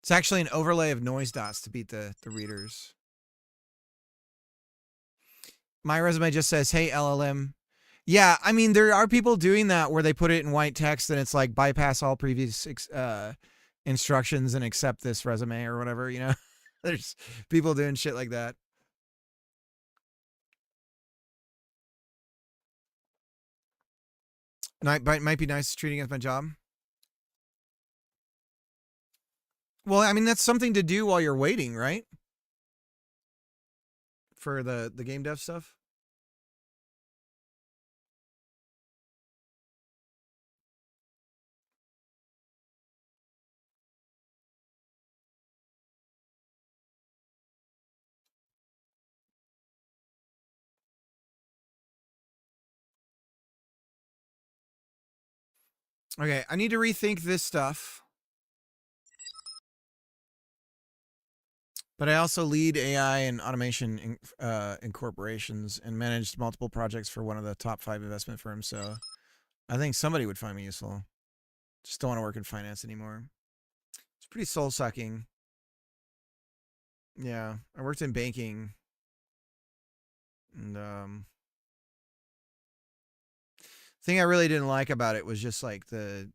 It's actually an overlay of noise dots to beat the readers. My resume just says, hey, LLM. Yeah, I mean, there are people doing that where they put it in white text and it's like, bypass all previous instructions and accept this resume or whatever, you know? There's people doing shit like that. Might be nice treating it as my job. Well, I mean, that's something to do while you're waiting, right? For the game dev stuff. Okay, I need to rethink this stuff. But I also lead AI and automation in corporations and managed multiple projects for one of the top 5 investment firms. So I think somebody would find me useful. Just don't want to work in finance anymore. It's pretty soul-sucking. Yeah, I worked in banking. And thing I really didn't like about it was just like the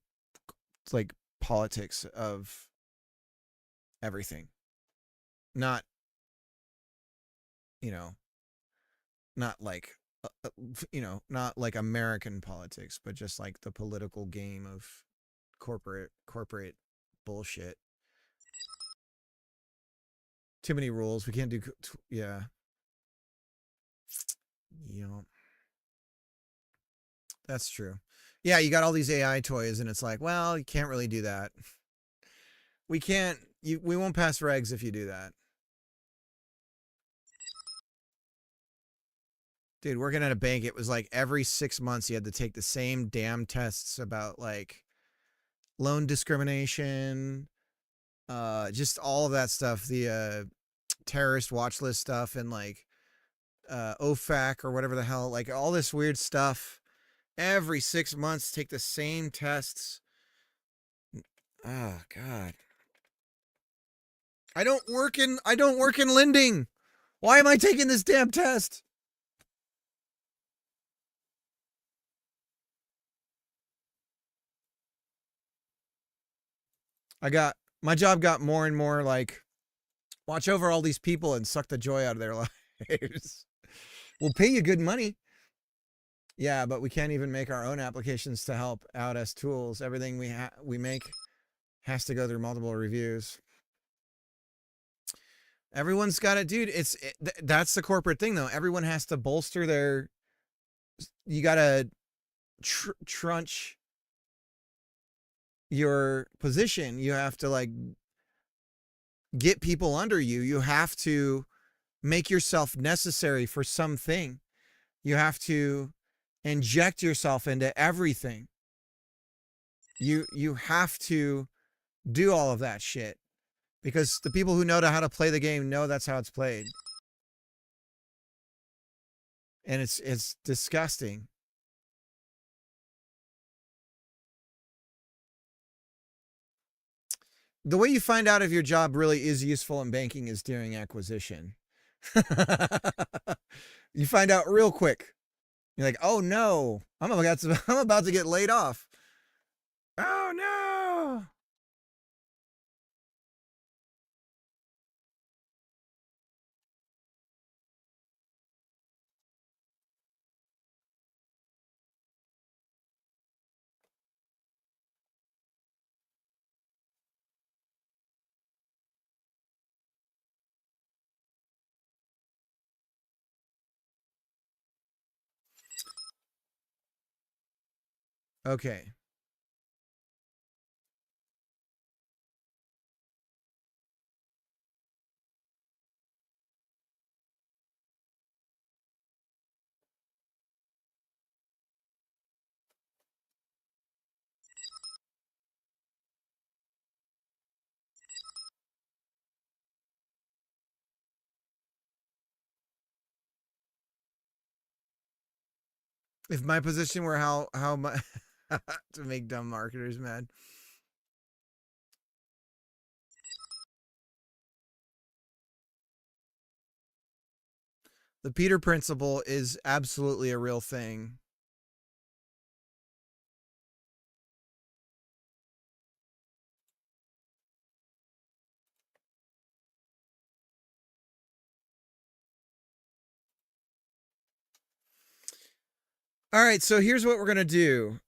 politics of everything. Not, you know, not like, you know, not like American politics, but just like the political game of corporate bullshit. Too many rules. We can't do, yeah. Yep. That's true. Yeah, you got all these AI toys, and it's like, well, you can't really do that. We can't. We won't pass regs if you do that. Dude, working at a bank, it was like every 6 months you had to take the same damn tests about like loan discrimination, just all of that stuff, the terrorist watch list stuff, and like OFAC or whatever the hell, like all this weird stuff. Every 6 months, take the same tests. Oh God. I don't work in lending. Why am I taking this damn test? My job got more and more like, watch over all these people and suck the joy out of their lives. We'll pay you good money. Yeah, but we can't even make our own applications to help out as tools. Everything we make has to go through multiple reviews. Everyone's got it, dude. That's the corporate thing, though. Everyone has to bolster their. You gotta trunch your position. You have to like get people under you. You have to make yourself necessary for something. You have to inject yourself into everything. You have to do all of that shit because the people who know how to play the game know that's how it's played. And it's disgusting. The way you find out if your job really is useful in banking is during acquisition. You find out real quick. You're like, oh no, I'm about to get laid off. Oh no. Okay. If my position were how my to make dumb marketers mad. The Peter principle is absolutely a real thing. All right, so here's what we're going to do.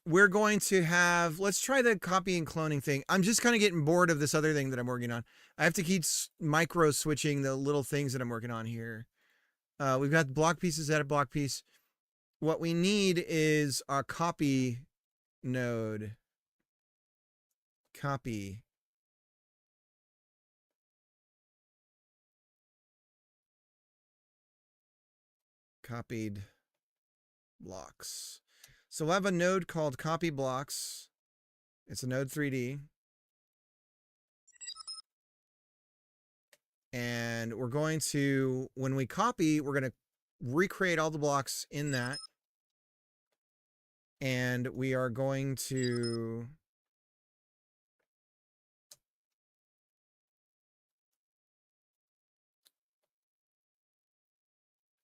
We're going to have, let's try the copy and cloning thing. I'm just kind of getting bored of this other thing that I'm working on. I have to keep micro switching the little things that I'm working on here. We've got block pieces, edit block piece. What we need is a copy node. Copy. Copied blocks. So we'll have a node called copy blocks. It's a node 3D. And we're going to, when we copy, we're going to recreate all the blocks in that. And we are going to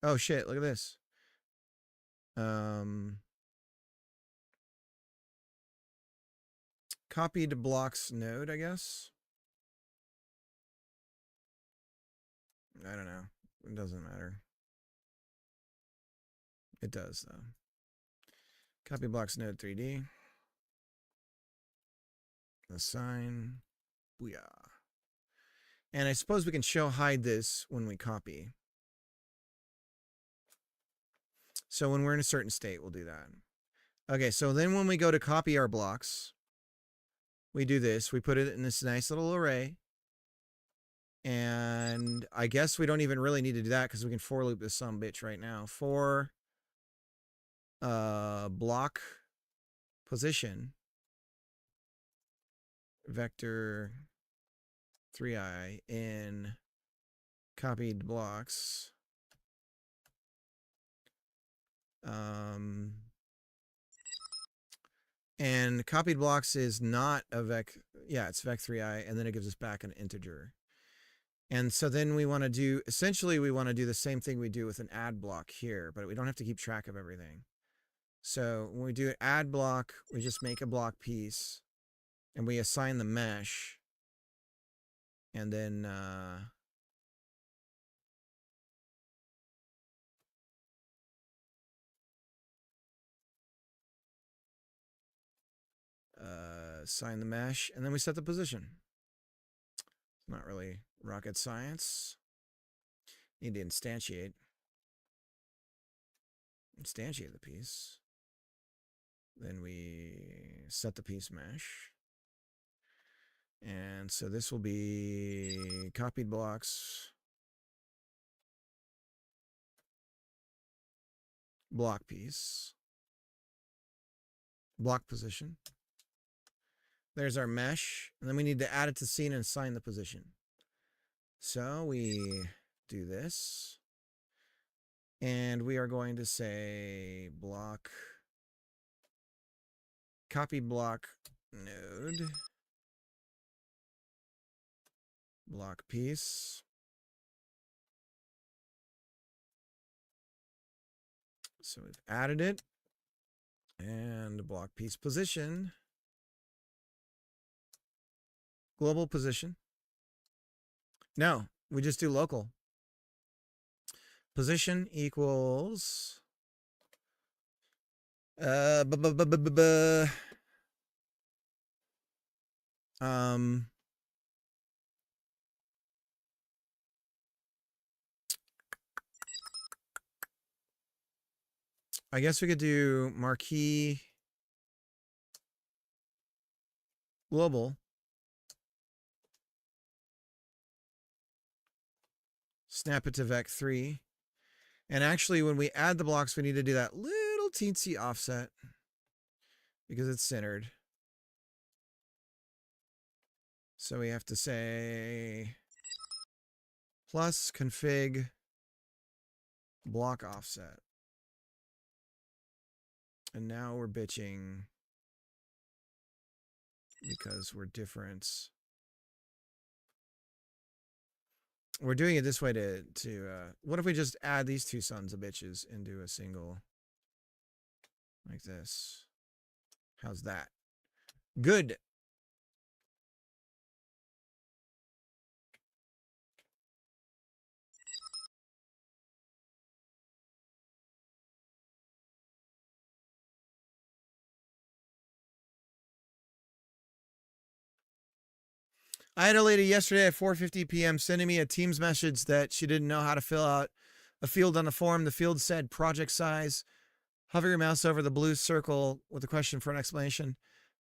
oh shit, look at this. Copied blocks node, I guess. I don't know. It doesn't matter. It does, though. Copy blocks node 3D. Assign. Booyah. And I suppose we can show hide this when we copy. So when we're in a certain state, we'll do that. Okay, so then when we go to copy our blocks, we do this. We put it in this nice little array. And I guess we don't even really need to do that because we can for loop this some bitch right now. For block position vector 3i in copied blocks. And copied blocks is not a it's vec3i, and then it gives us back an integer. And so then we want to do, essentially we want to do the same thing we do with an add block here, but we don't have to keep track of everything. So when we do an add block, we just make a block piece and we assign the mesh. And then assign the mesh, and then we set the position. It's not really rocket science. Need to instantiate the piece. Then we set the piece mesh. And so this will be copied blocks, block piece, block position. There's our mesh, and then we need to add it to scene and assign the position. So we do this, and we are going to say block, copy block node, block piece, so we've added it, and block piece position, global position. No, we just do local. Position equals I guess we could do marquee global snap it to vec3. And actually, when we add the blocks, we need to do that little teensy offset because it's centered. So we have to say plus config block offset. And now we're bitching because we're different. We're doing it this way what if we just add these two sons of bitches into a single like this? How's that? Good. I had a lady yesterday at 4:50 p.m. sending me a Teams message that she didn't know how to fill out a field on the form. The field said project size. Hover your mouse over the blue circle with a question for an explanation.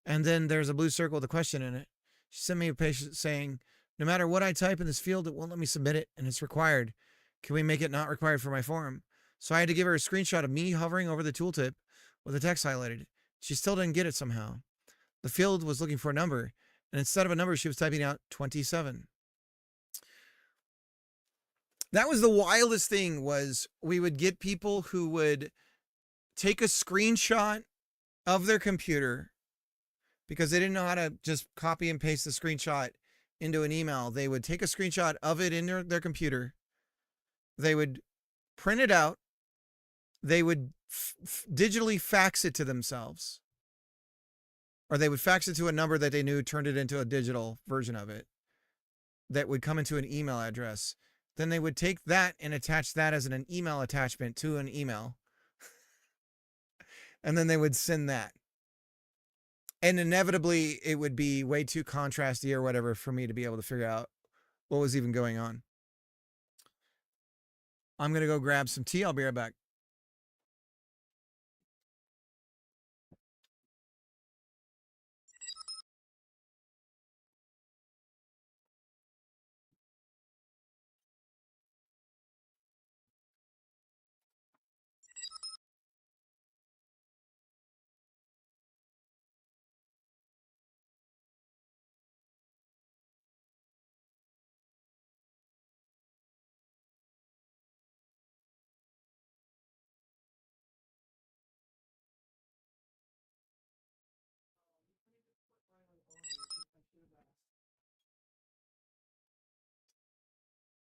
And then there's a blue circle with a question in it. She sent me a page saying, no matter what I type in this field, it won't let me submit it, and it's required. Can we make it not required for my form? So I had to give her a screenshot of me hovering over the tooltip with the text highlighted. She still didn't get it somehow. The field was looking for a number, and instead of a number, she was typing out 27. That was the wildest thing, was we would get people who would take a screenshot of their computer because they didn't know how to just copy and paste the screenshot into an email. They would take a screenshot of it in their computer. They would print it out. They would digitally fax it to themselves. Or they would fax it to a number that they knew turned it into a digital version of it that would come into an email address. Then they would take that and attach that as an email attachment to an email. And then they would send that. And inevitably, it would be way too contrasty or whatever for me to be able to figure out what was even going on. I'm going to go grab some tea. I'll be right back.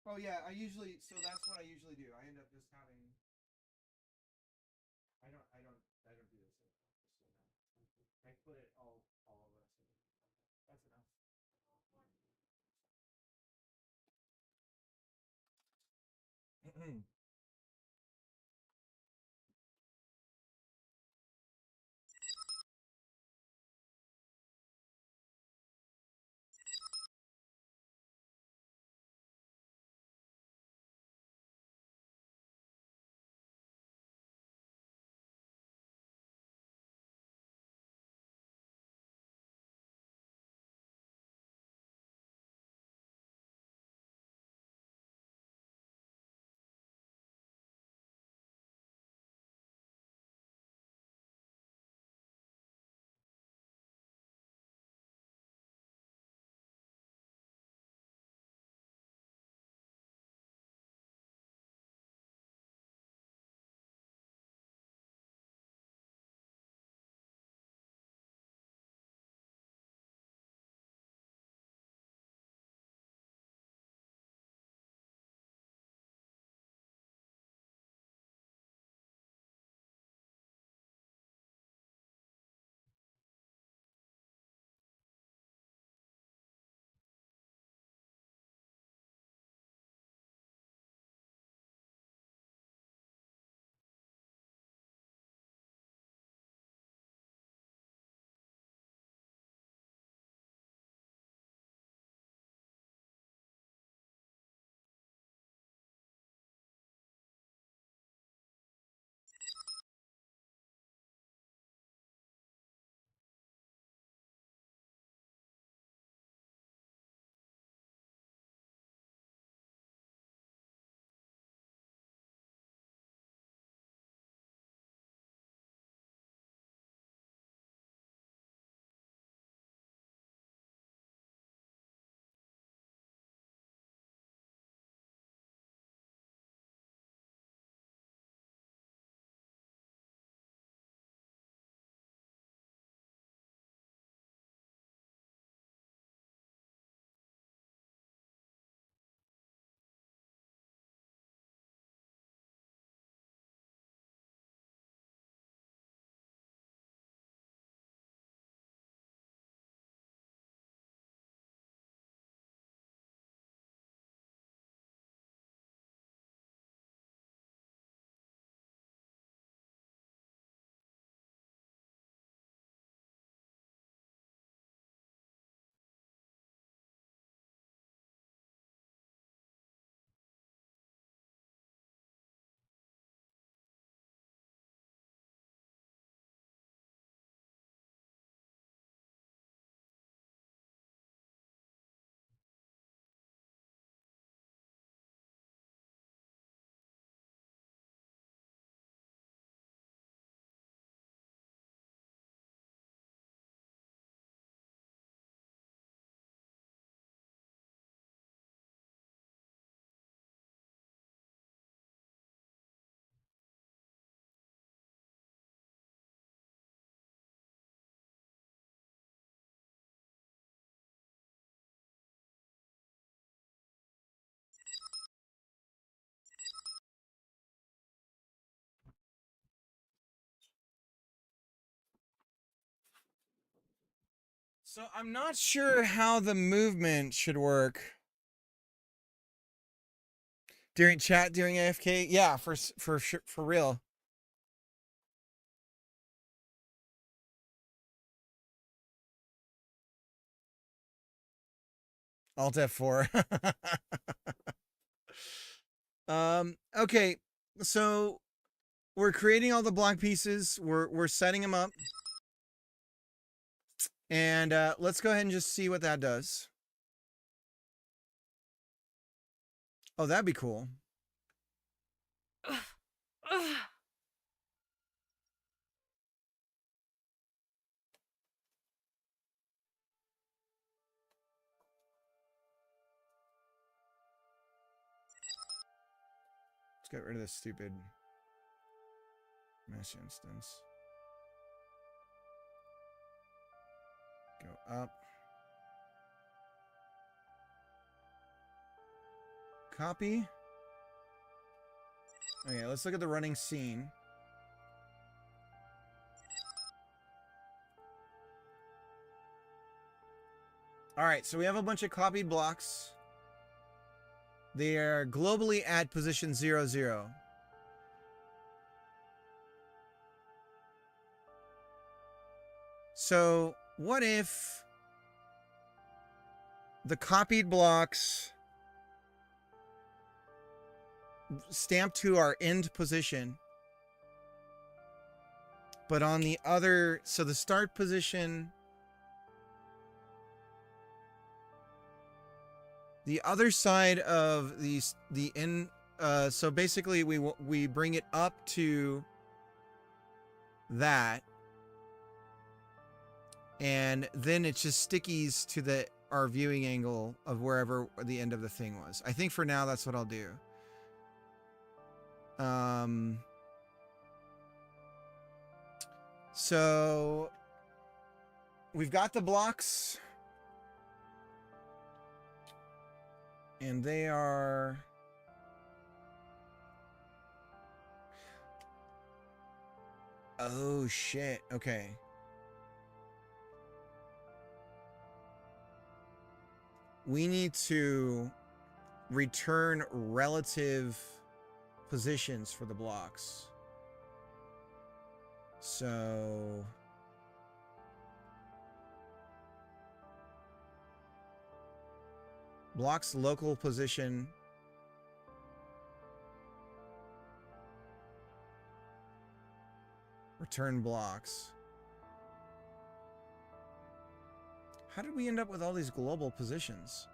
Oh yeah, I usually, so that's what I usually do. I end up just having, I don't do this anymore. I put it all over. That's enough. So I'm not sure how the movement should work during chat during AFK. Yeah, for real. Alt F4. Okay, so we're creating all the block pieces. We're setting them up, and let's go ahead and just see what that does. Oh, that'd be cool. Let's get rid of this stupid mesh instance. Go up. copy. Okay, let's look at the running scene. Alright, so we have a bunch of copied blocks. They are globally at position 0, 0. So, what if the copied blocks stamp to our end position, but on the other, so the start position, the other side of the end, so basically we bring it up to that, and then it just stickies to our viewing angle of wherever the end of the thing was. I think for now that's what I'll do. So we've got the blocks, and they are oh shit. Okay. We need to return relative positions for the blocks. So blocks local position. Return blocks. How did we end up with all these global positions?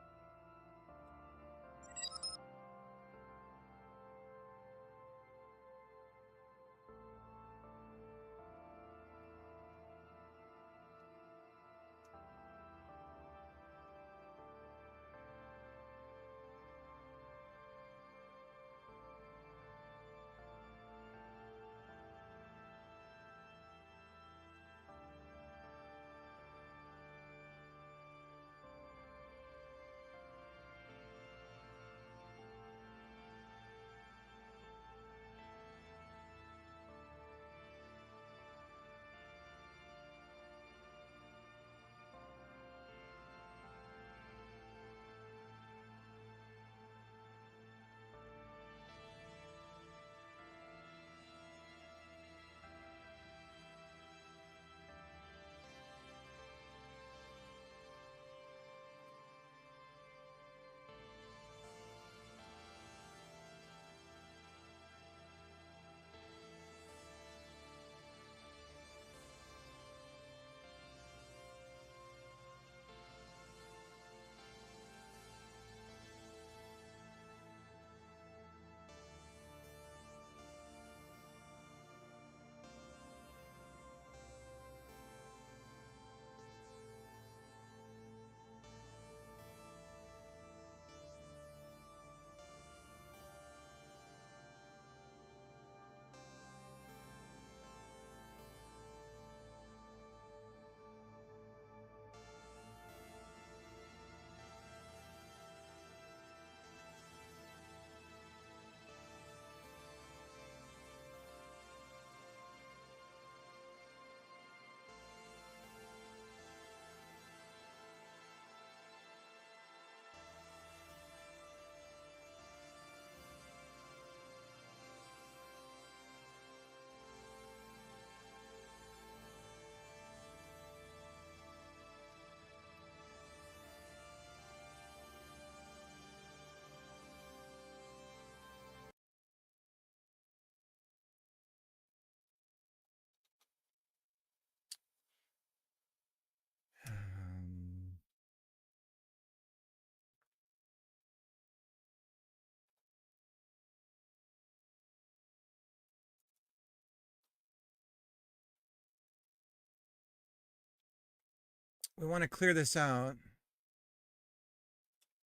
We want to clear this out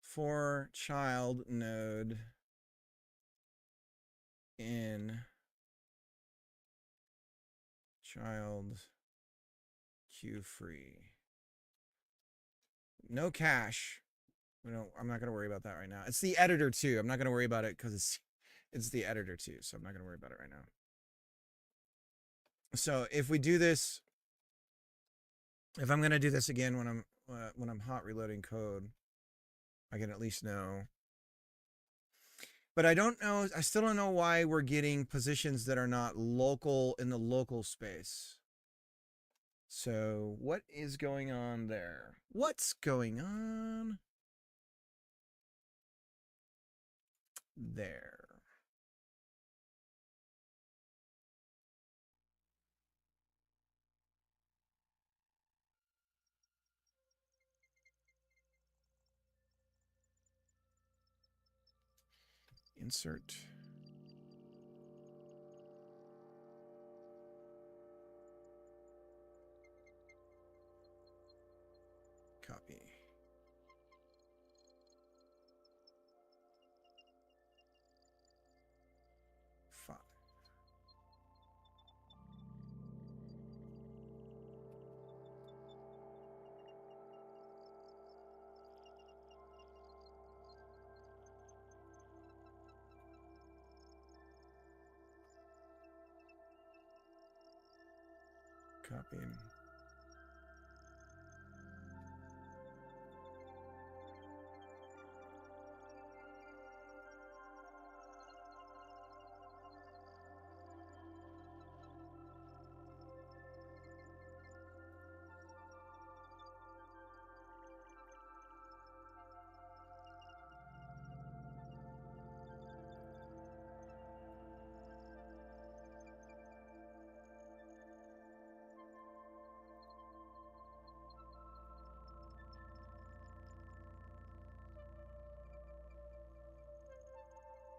for child node in child queue free. No cache. I'm not gonna worry about that right now. It's the editor too. I'm not gonna worry about it because it's the editor too. So I'm not gonna worry about it right now. So if we do this, if I'm gonna do this again when I'm hot reloading code, I can at least know. But I don't know. I still don't know why we're getting positions that are not local in the local space. So what is going on there? What's going on there? Insert. Copy. File. Copying.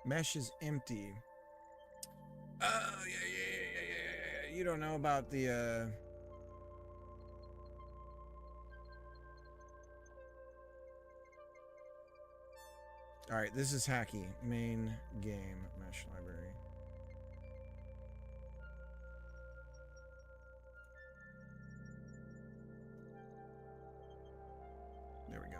Mesh is empty. Oh, yeah. You don't know about the, All right, this is hacky. Main game, mesh library. There we go.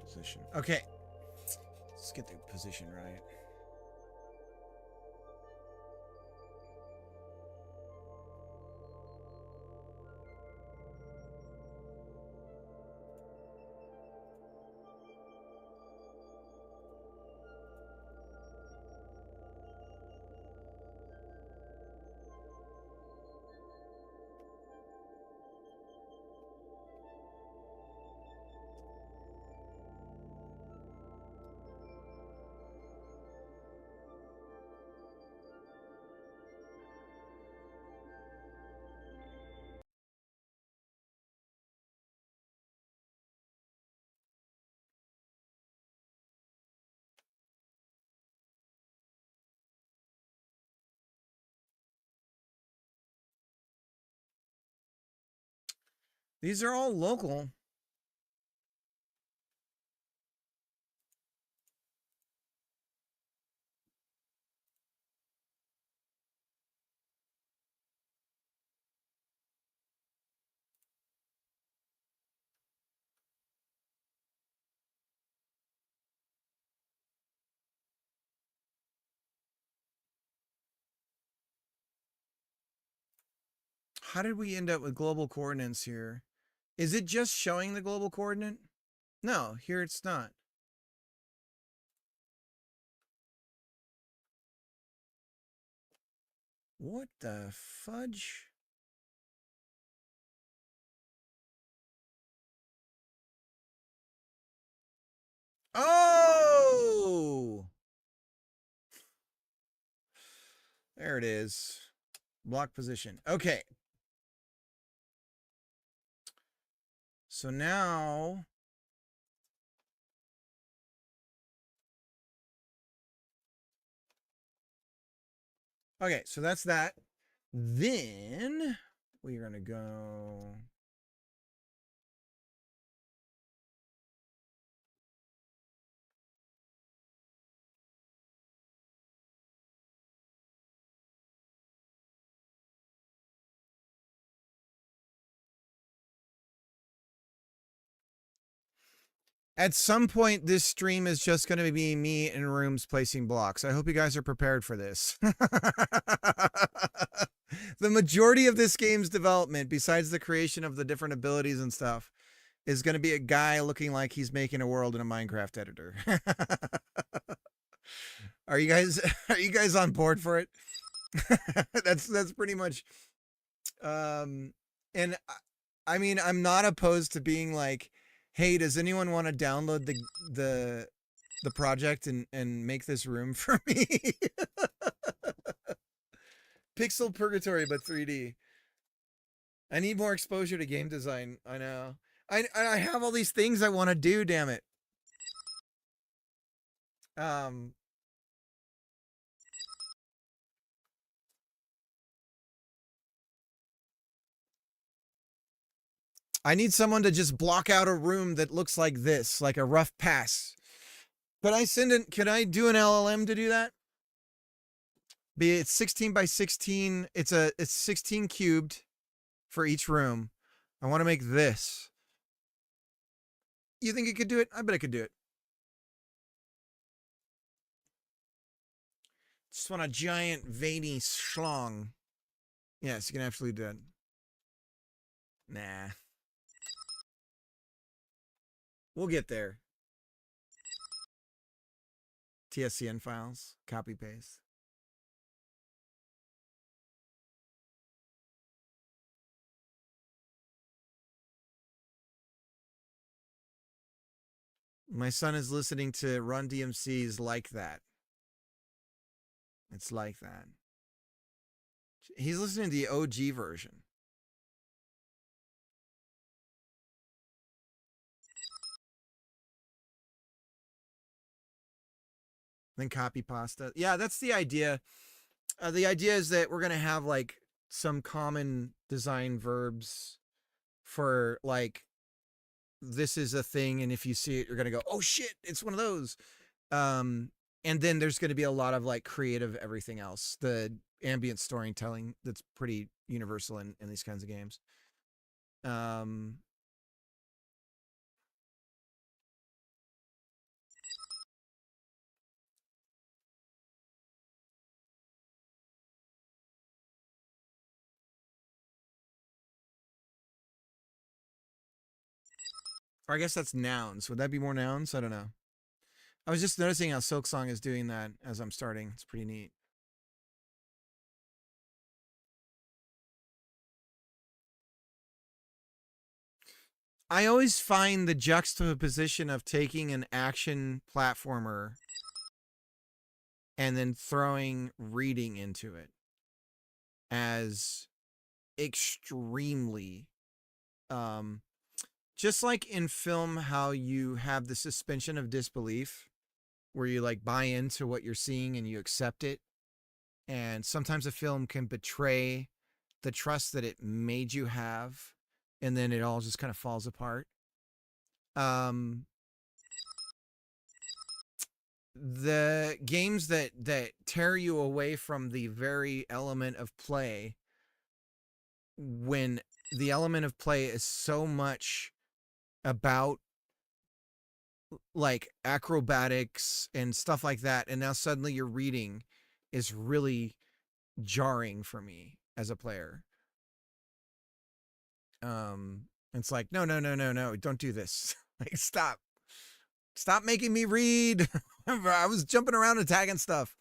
Position. Okay. Let's get the position right. These are all local. How did we end up with global coordinates here? Is it just showing the global coordinate? No, here it's not. What the fudge? Oh! There it is. Block position. Okay. So now... Okay, so that's that. Then we're going to go... At some point, this stream is just going to be me in rooms placing blocks. I hope you guys are prepared for this. The majority of this game's development, besides the creation of the different abilities and stuff, is going to be a guy looking like he's making a world in a Minecraft editor. Are you guys on board for it? That's pretty much and I mean, I'm not opposed to being like, hey, does anyone want to download the project and make this room for me? Pixel Purgatory, but 3D. I need more exposure to game design. I know. I have all these things I want to do, damn it. I need someone to just block out a room that looks like this, like a rough pass. Could I do an LLM to do that? It's 16 by 16. It's 16 cubed for each room. I want to make this. You think it could do it? I bet it could do it. Just want a giant veiny schlong. Yes, you can absolutely do it. Nah. We'll get there. TSCN files, copy paste. My son is listening to Run DMC's Like That. It's like that. He's listening to the OG version. Then copy pasta. Yeah, that's the idea. The idea is that we're going to have like some common design verbs for like, this is a thing, and if you see it, you're going to go, oh shit, it's one of those. And then there's going to be a lot of like creative everything else. The ambient storytelling that's pretty universal in these kinds of games. Or I guess that's nouns. Would that be more nouns? I don't know. I was just noticing how Silksong is doing that as I'm starting. It's pretty neat. I always find the juxtaposition of taking an action platformer and then throwing reading into it as extremely just like in film, how you have the suspension of disbelief where you like buy into what you're seeing and you accept it. And sometimes a film can betray the trust that it made you have, and then it all just kind of falls apart. The games that tear you away from the very element of play, when the element of play is so much about like acrobatics and stuff like that, and now suddenly your reading is really jarring for me as a player. It's like, no, don't do this. Like, stop making me read. I was jumping around attacking stuff.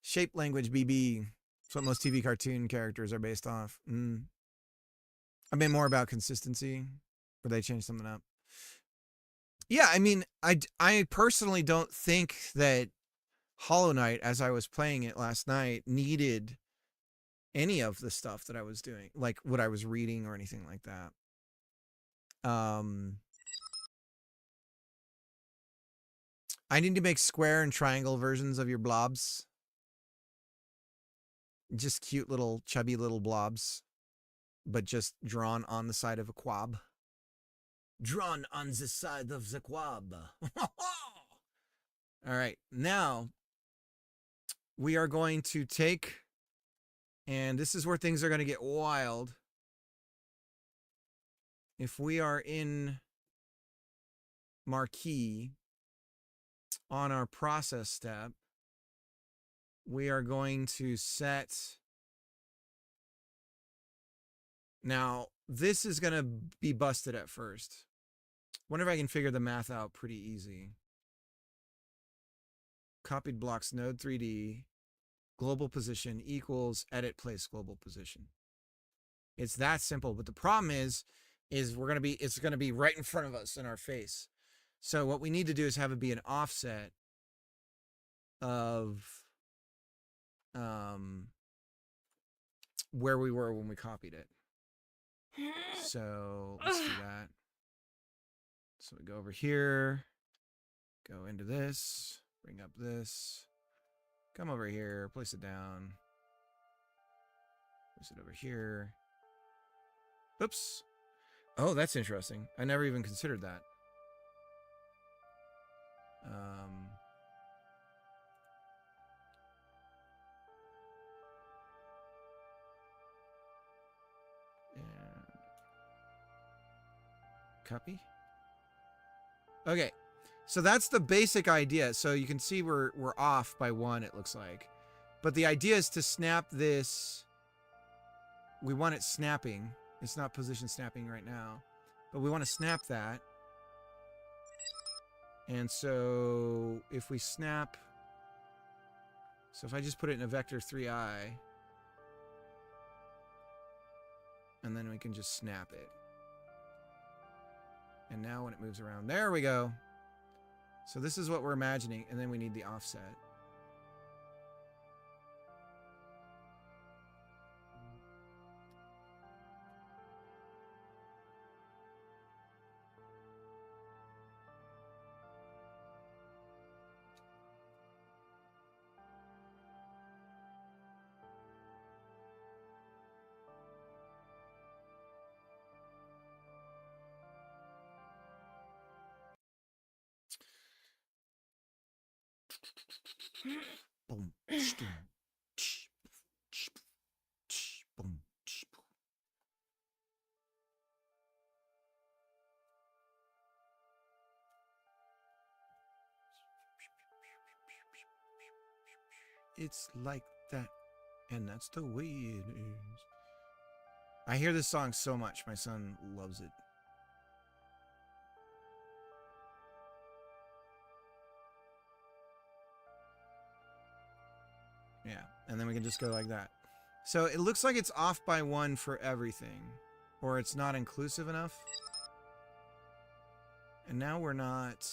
Shape language, BB. That's what most TV cartoon characters are based off. I mean, more about consistency, where they change something up. Yeah, I mean, I personally don't think that Hollow Knight, as I was playing it last night, needed any of the stuff that I was doing, like what I was reading or anything like that. I need to make square and triangle versions of your blobs. Just cute little chubby little blobs, but just drawn on the side of a quab. Drawn on the side of the quab. All right, now we are going to take, and this is where things are going to get wild. If we are in Marquee on our process step, we are going to set. Now, this is going to be busted at first. Wonder if I can figure the math out pretty easy. Copied blocks node 3D, global position equals edit place global position. It's that simple, but the problem is it's going to be right in front of us in our face. So what we need to do is have it be an offset of where we were when we copied it. So let's do that. So we go over here, go into this, bring up this, come over here, place it down, place it over here. Oops. Oh, that's interesting. I never even considered that. And copy. Okay, so that's the basic idea. So you can see we're off by 1, it looks like. But the idea is to snap this. We want it snapping. It's not position snapping right now, but we want to snap that. And so if we snap, so if I just put it in a vector 3i, and then we can just snap it. And now when it moves around, there we go. So this is what we're imagining, and then we need the offset. Boom. It's like that, and that's the way it is. I hear this song so much. My son loves it. Yeah, and then we can just go like that. So it looks like it's off by 1 for everything, or it's not inclusive enough. And now we're not.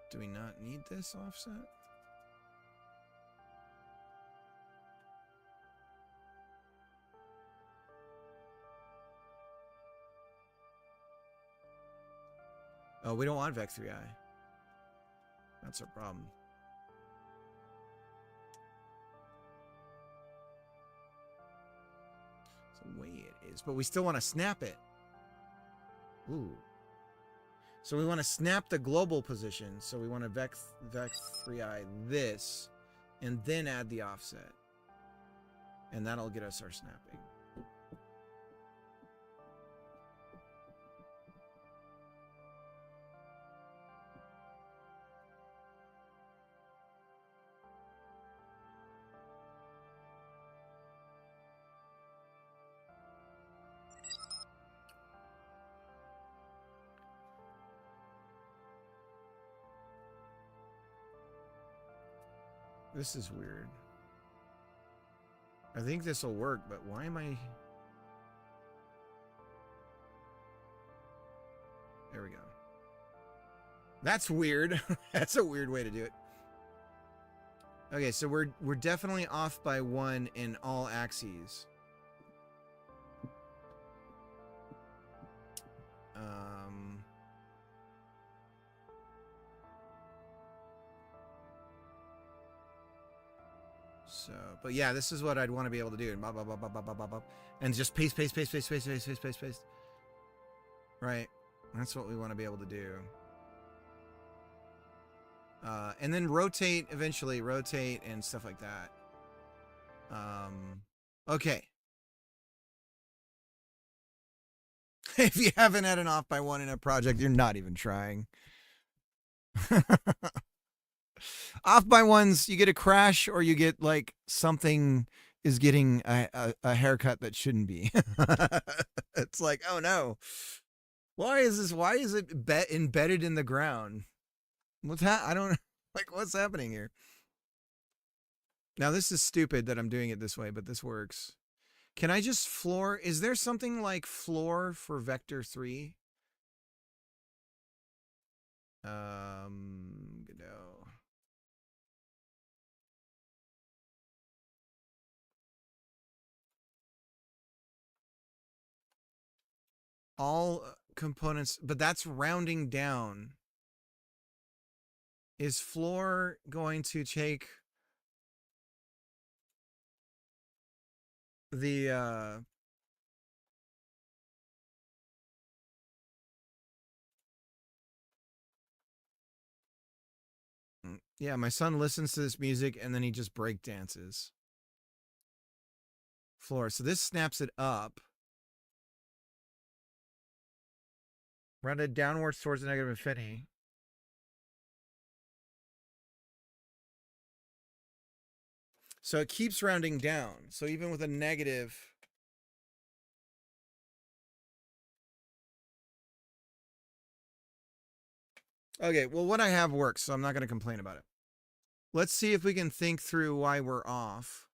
Do we not need this offset? Oh, we don't want Vec3i. That's our problem. It's the way it is, but we still want to snap it. Ooh. So we want to snap the global position. So we want to Vec3i this, and then add the offset. And that'll get us our snapping. This is weird. I think this will work, but why am I... There we go. That's weird. That's a weird way to do it. Okay, so we're definitely off by 1 in all axes. So, but yeah, this is what I'd want to be able to do. And blah, blah, blah, blah, blah, blah, blah, blah. And just paste. Right. That's what we want to be able to do. And then rotate, eventually rotate and stuff like that. Okay. If you haven't had an off by one in a project, you're not even trying. Off by ones, you get a crash or you get like something is getting a haircut that shouldn't be. It's like, oh no. Why is it embedded in the ground? I don't like what's happening here. Now this is stupid that I'm doing it this way, but this works. Can I just floor? Is there something like floor for vector 3? Godot. All components, but that's rounding down. Is floor going to take the yeah, my son listens to this music and then he just break dances. Floor. So this snaps it up. Rounded downwards towards the negative infinity. So it keeps rounding down. So even with a negative. Okay, well, what I have works, so I'm not going to complain about it. Let's see if we can think through why we're off.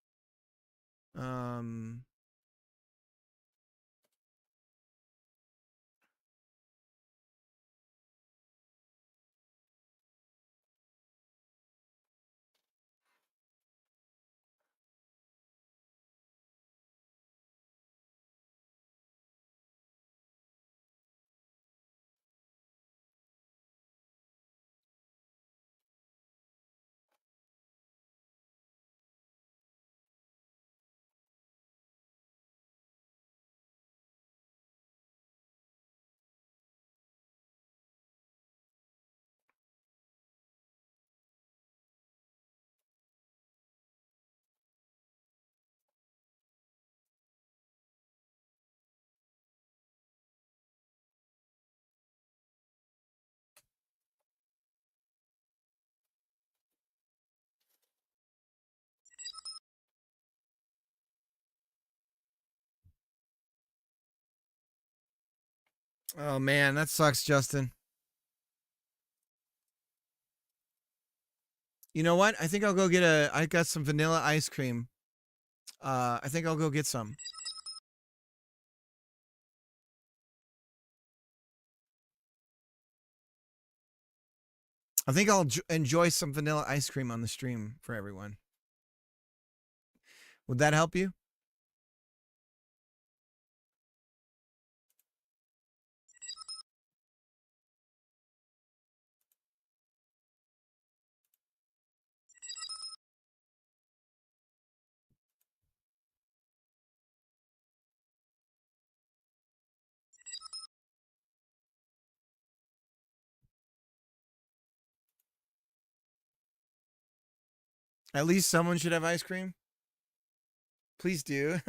Oh man, that sucks, Justin. You know what? I think I'll go get I got some vanilla ice cream. I think I'll go get some. I think I'll enjoy some vanilla ice cream on the stream for everyone. Would that help you? At least someone should have ice cream. Please do.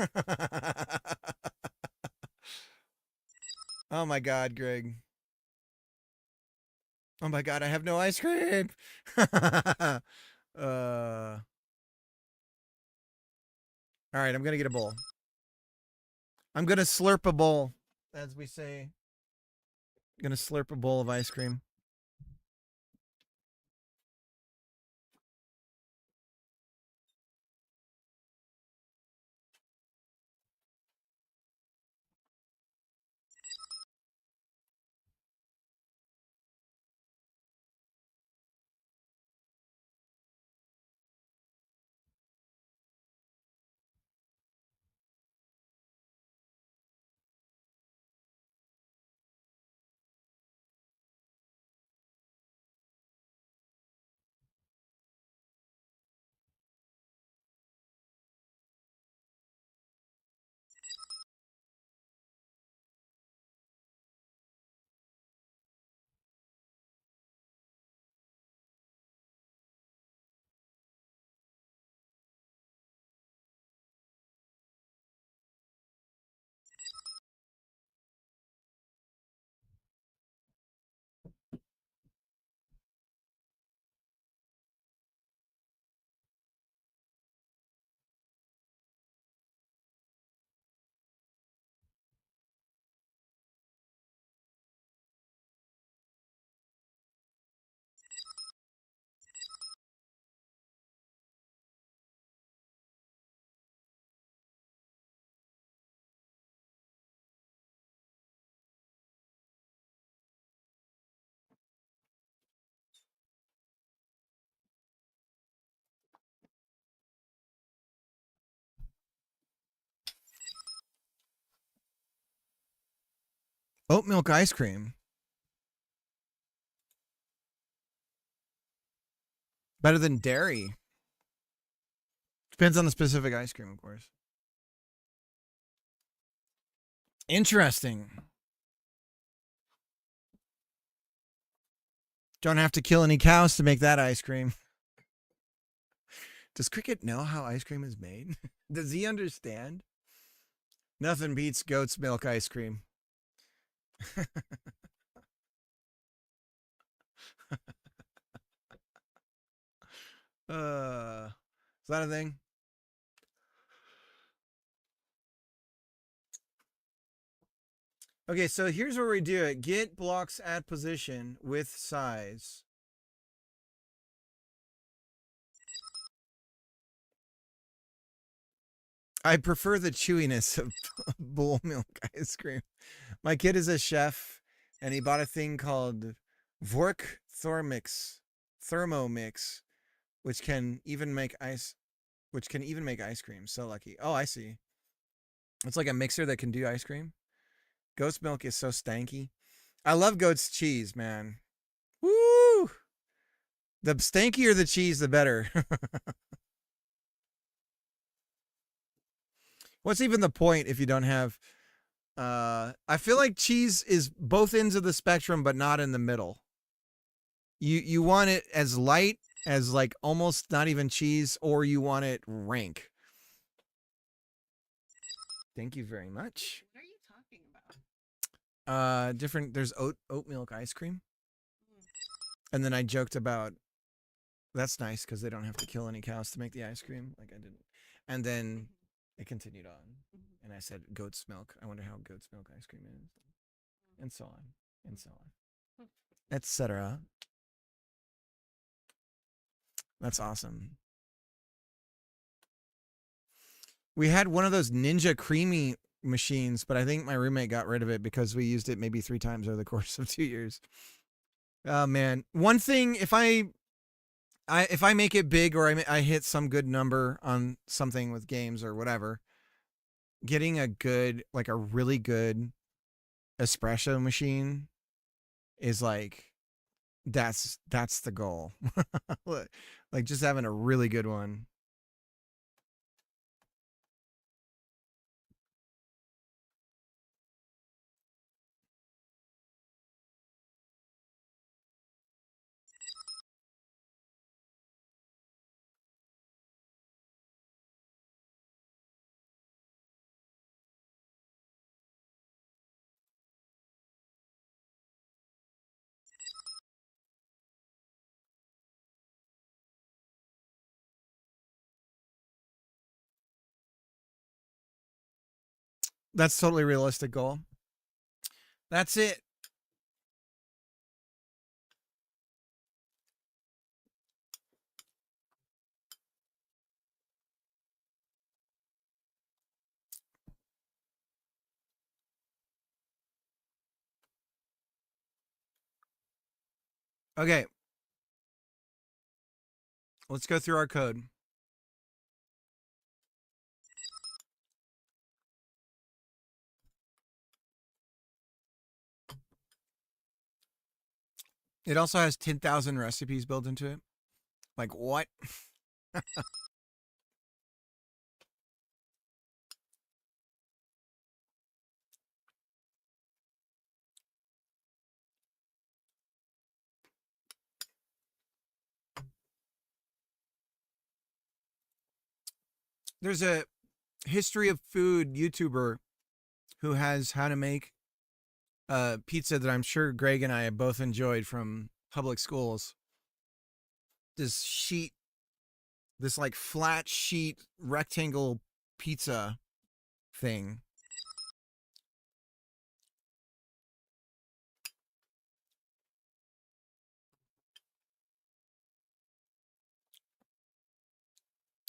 Oh my God, Greg. Oh my God, I have no ice cream. All right, I'm going to get a bowl. I'm going to slurp a bowl, as we say. I'm going to slurp a bowl of ice cream. Oat milk ice cream. Better than dairy. Depends on the specific ice cream, of course. Interesting. Don't have to kill any cows to make that ice cream. Does Cricket know how ice cream is made? Does he understand? Nothing beats goat's milk ice cream. Is that a thing? Okay, so here's where we do it. Get blocks at position with size. I prefer the chewiness of bull milk ice cream. My kid is a chef, and he bought a thing called Vork Thermomix, which can even make ice cream. So lucky. Oh, I see. It's like a mixer that can do ice cream. Goat's milk is so stanky. I love goat's cheese, man. Woo! The stankier the cheese, the better. What's even the point if you don't have... I feel like cheese is both ends of the spectrum, but not in the middle. You want it as light as like almost not even cheese, or you want it rank. Thank you very much. What are you talking about? There's oat milk ice cream. And then I joked about, that's nice because they don't have to kill any cows to make the ice cream. Like I didn't. And then it continued on. And I said, goat's milk. I wonder how goat's milk ice cream is. And so on. And so on. Etc. That's awesome. We had one of those Ninja Creamy machines, but I think my roommate got rid of it because we used it maybe 3 times over the course of 2 years. Oh man, one thing, if I make it big or I hit some good number on something with games or whatever, getting a really good espresso machine is like that's the goal. Like just having a really good one. That's totally realistic goal. That's it. Okay. Let's go through our code. It also has 10,000 recipes built into it. Like what? There's a history of food YouTuber who has how to make pizza that I'm sure Greg and I have both enjoyed from public schools. This like flat sheet rectangle pizza thing.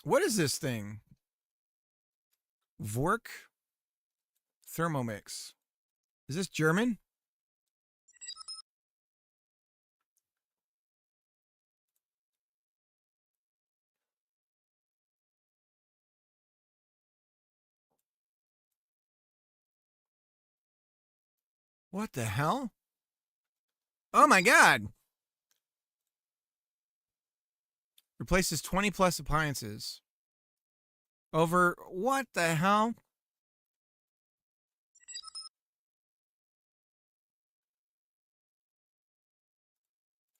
What is this thing? Vork Thermomix. Is this German? What the hell? Oh my god! Replaces 20 plus appliances. Over what the hell?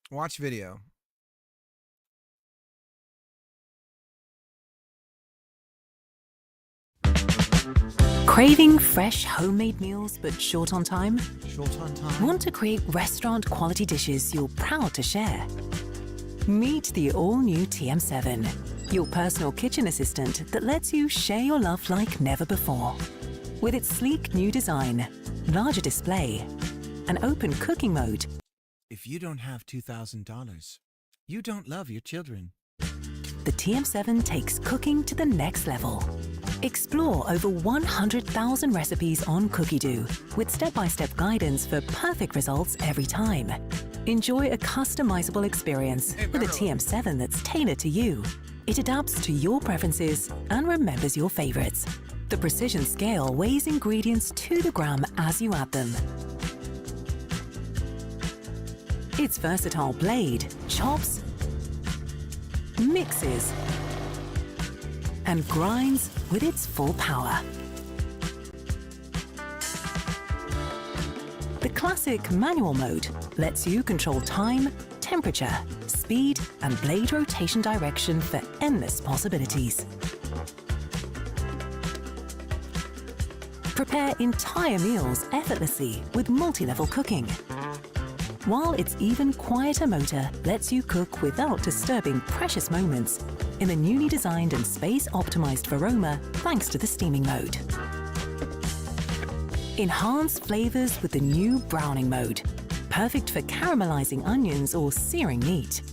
Watch video. Craving fresh homemade meals but short on time? Short on time. Want to create restaurant quality dishes you're proud to share? Meet the all-new TM7, your personal kitchen assistant that lets you share your love like never before. With its sleek new design, larger display, and open cooking mode. If you don't have $2,000, you don't love your children. The TM7 takes cooking to the next level. Explore over 100,000 recipes on CookieDoo with step-by-step guidance for perfect results every time. Enjoy a customizable experience with a TM7 that's tailored to you. It adapts to your preferences and remembers your favorites. The precision scale weighs ingredients to the gram as you add them. Its versatile blade chops, mixes, and grinds with its full power. The classic manual mode lets you control time, temperature, speed, and blade rotation direction for endless possibilities. Prepare entire meals effortlessly with multi-level cooking. While its even quieter motor lets you cook without disturbing precious moments in the newly designed and space-optimized Varoma thanks to the steaming mode. Enhance flavors with the new browning mode, perfect for caramelizing onions or searing meat.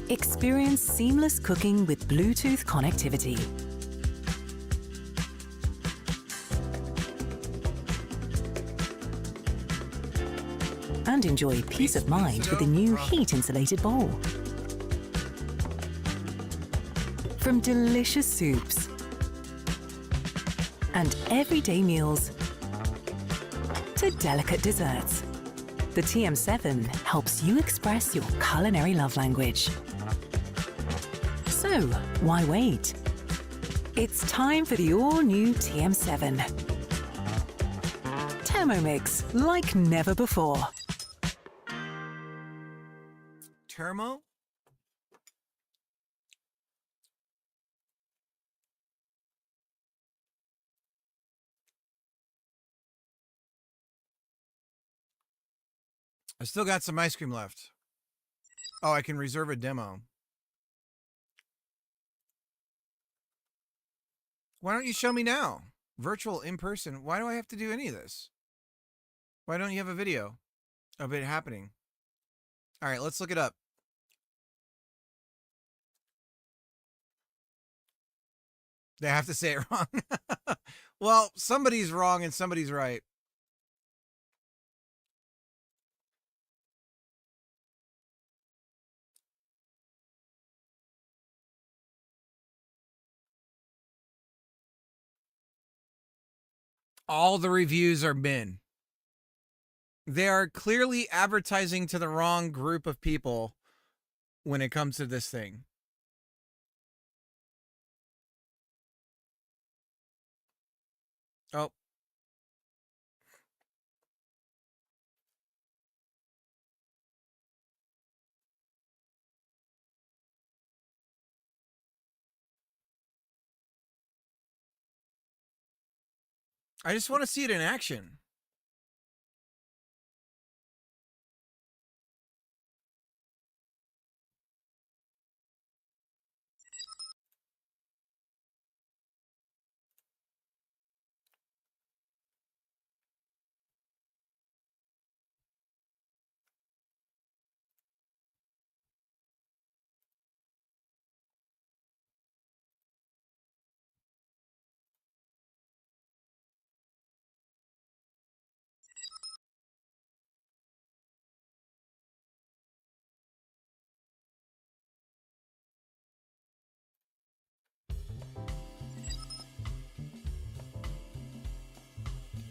Experience seamless cooking with Bluetooth connectivity. And enjoy peace of mind with the new heat-insulated bowl. From delicious soups and everyday meals to delicate desserts, the TM7 helps you express your culinary love language. So, why wait? It's time for the all-new TM7. Thermomix like never before. Thermo? I still got some ice cream left. Oh, I can reserve a demo. Why don't you show me now? Virtual, in person. Why do I have to do any of this? Why don't you have a video of it happening? All right, let's look it up. They have to say it wrong. Well, somebody's wrong and somebody's right. All the reviews are bin. They are clearly advertising to the wrong group of people when it comes to this thing. Oh. I just want to see it in action.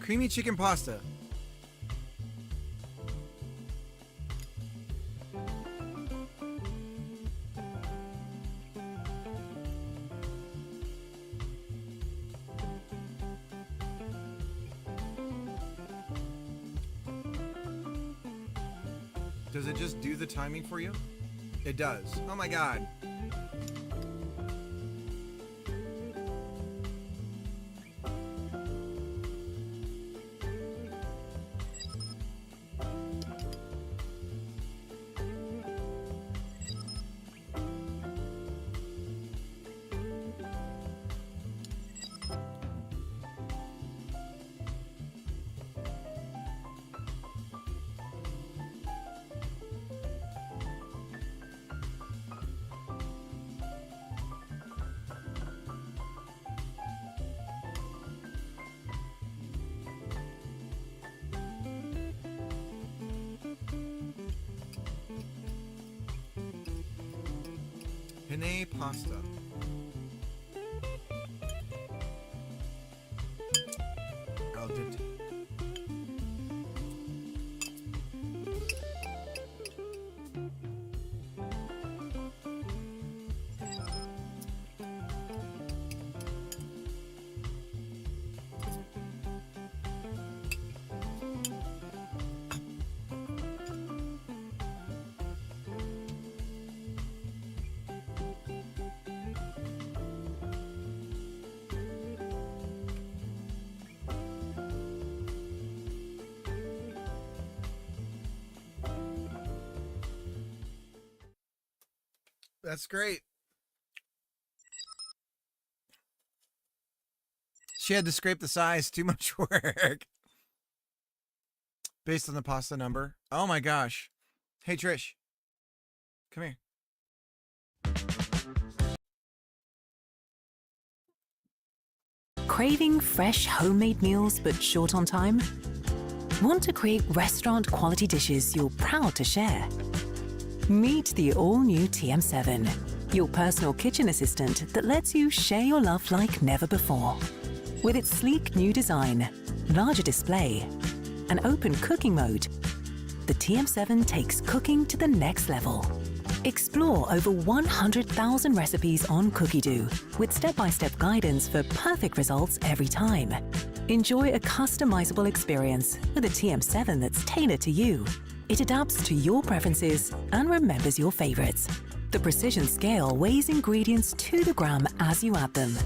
Creamy chicken pasta. Does it just do the timing for you? It does. Oh my god. Penne pasta. Al dente. That's great. She had to scrape the size. Too much work. Based on the pasta number. Oh my gosh. Hey, Trish. Come here. Craving fresh homemade meals but short on time? Want to create restaurant quality dishes you're proud to share? Meet the all-new TM7, your personal kitchen assistant that lets you share your love like never before. With its sleek new design, larger display, and open cooking mode, the TM7 takes cooking to the next level. Explore over 100,000 recipes on Cookie-Doo with step-by-step guidance for perfect results every time. Enjoy a customizable experience with a TM7 that's tailored to you. It adapts to your preferences and remembers your favorites. The precision scale weighs ingredients to the gram as you add them.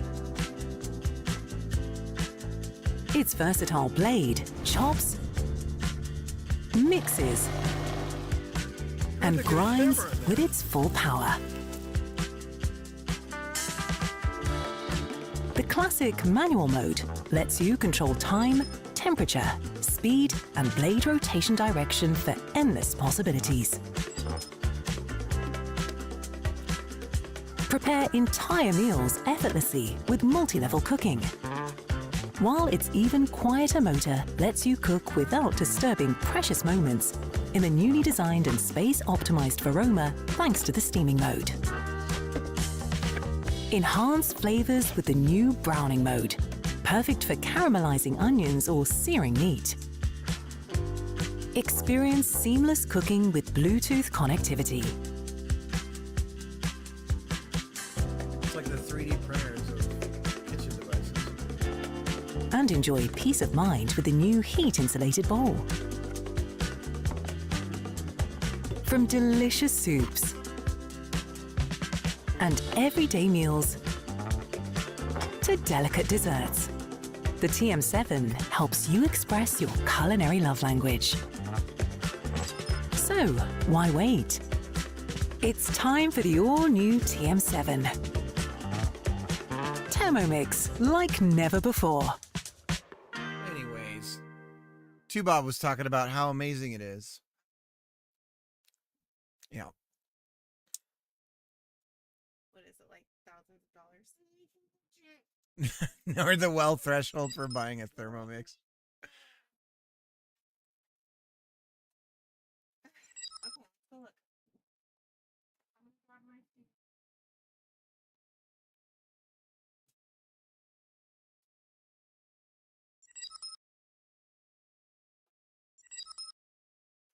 Its versatile blade chops, mixes, and grinds with its full power. The classic manual mode lets you control time, temperature, speed, and blade rotation direction for endless possibilities. Prepare entire meals effortlessly with multi-level cooking. While its even quieter motor lets you cook without disturbing precious moments in the newly designed and space-optimized Varoma thanks to the steaming mode. Enhance flavors with the new browning mode, perfect for caramelizing onions or searing meat. Experience seamless cooking with Bluetooth connectivity. It's like the 3D printers of kitchen devices. And enjoy peace of mind with the new heat-insulated bowl. From delicious soups and everyday meals to delicate desserts, the TM7 helps you express your culinary love language. So, why wait? It's time for the all-new TM7. Thermomix like never before. Anyways, Bob was talking about how amazing it is. Yeah. What is it, like thousands of dollars? Nor the well threshold for buying a Thermomix. Okay, let's go look.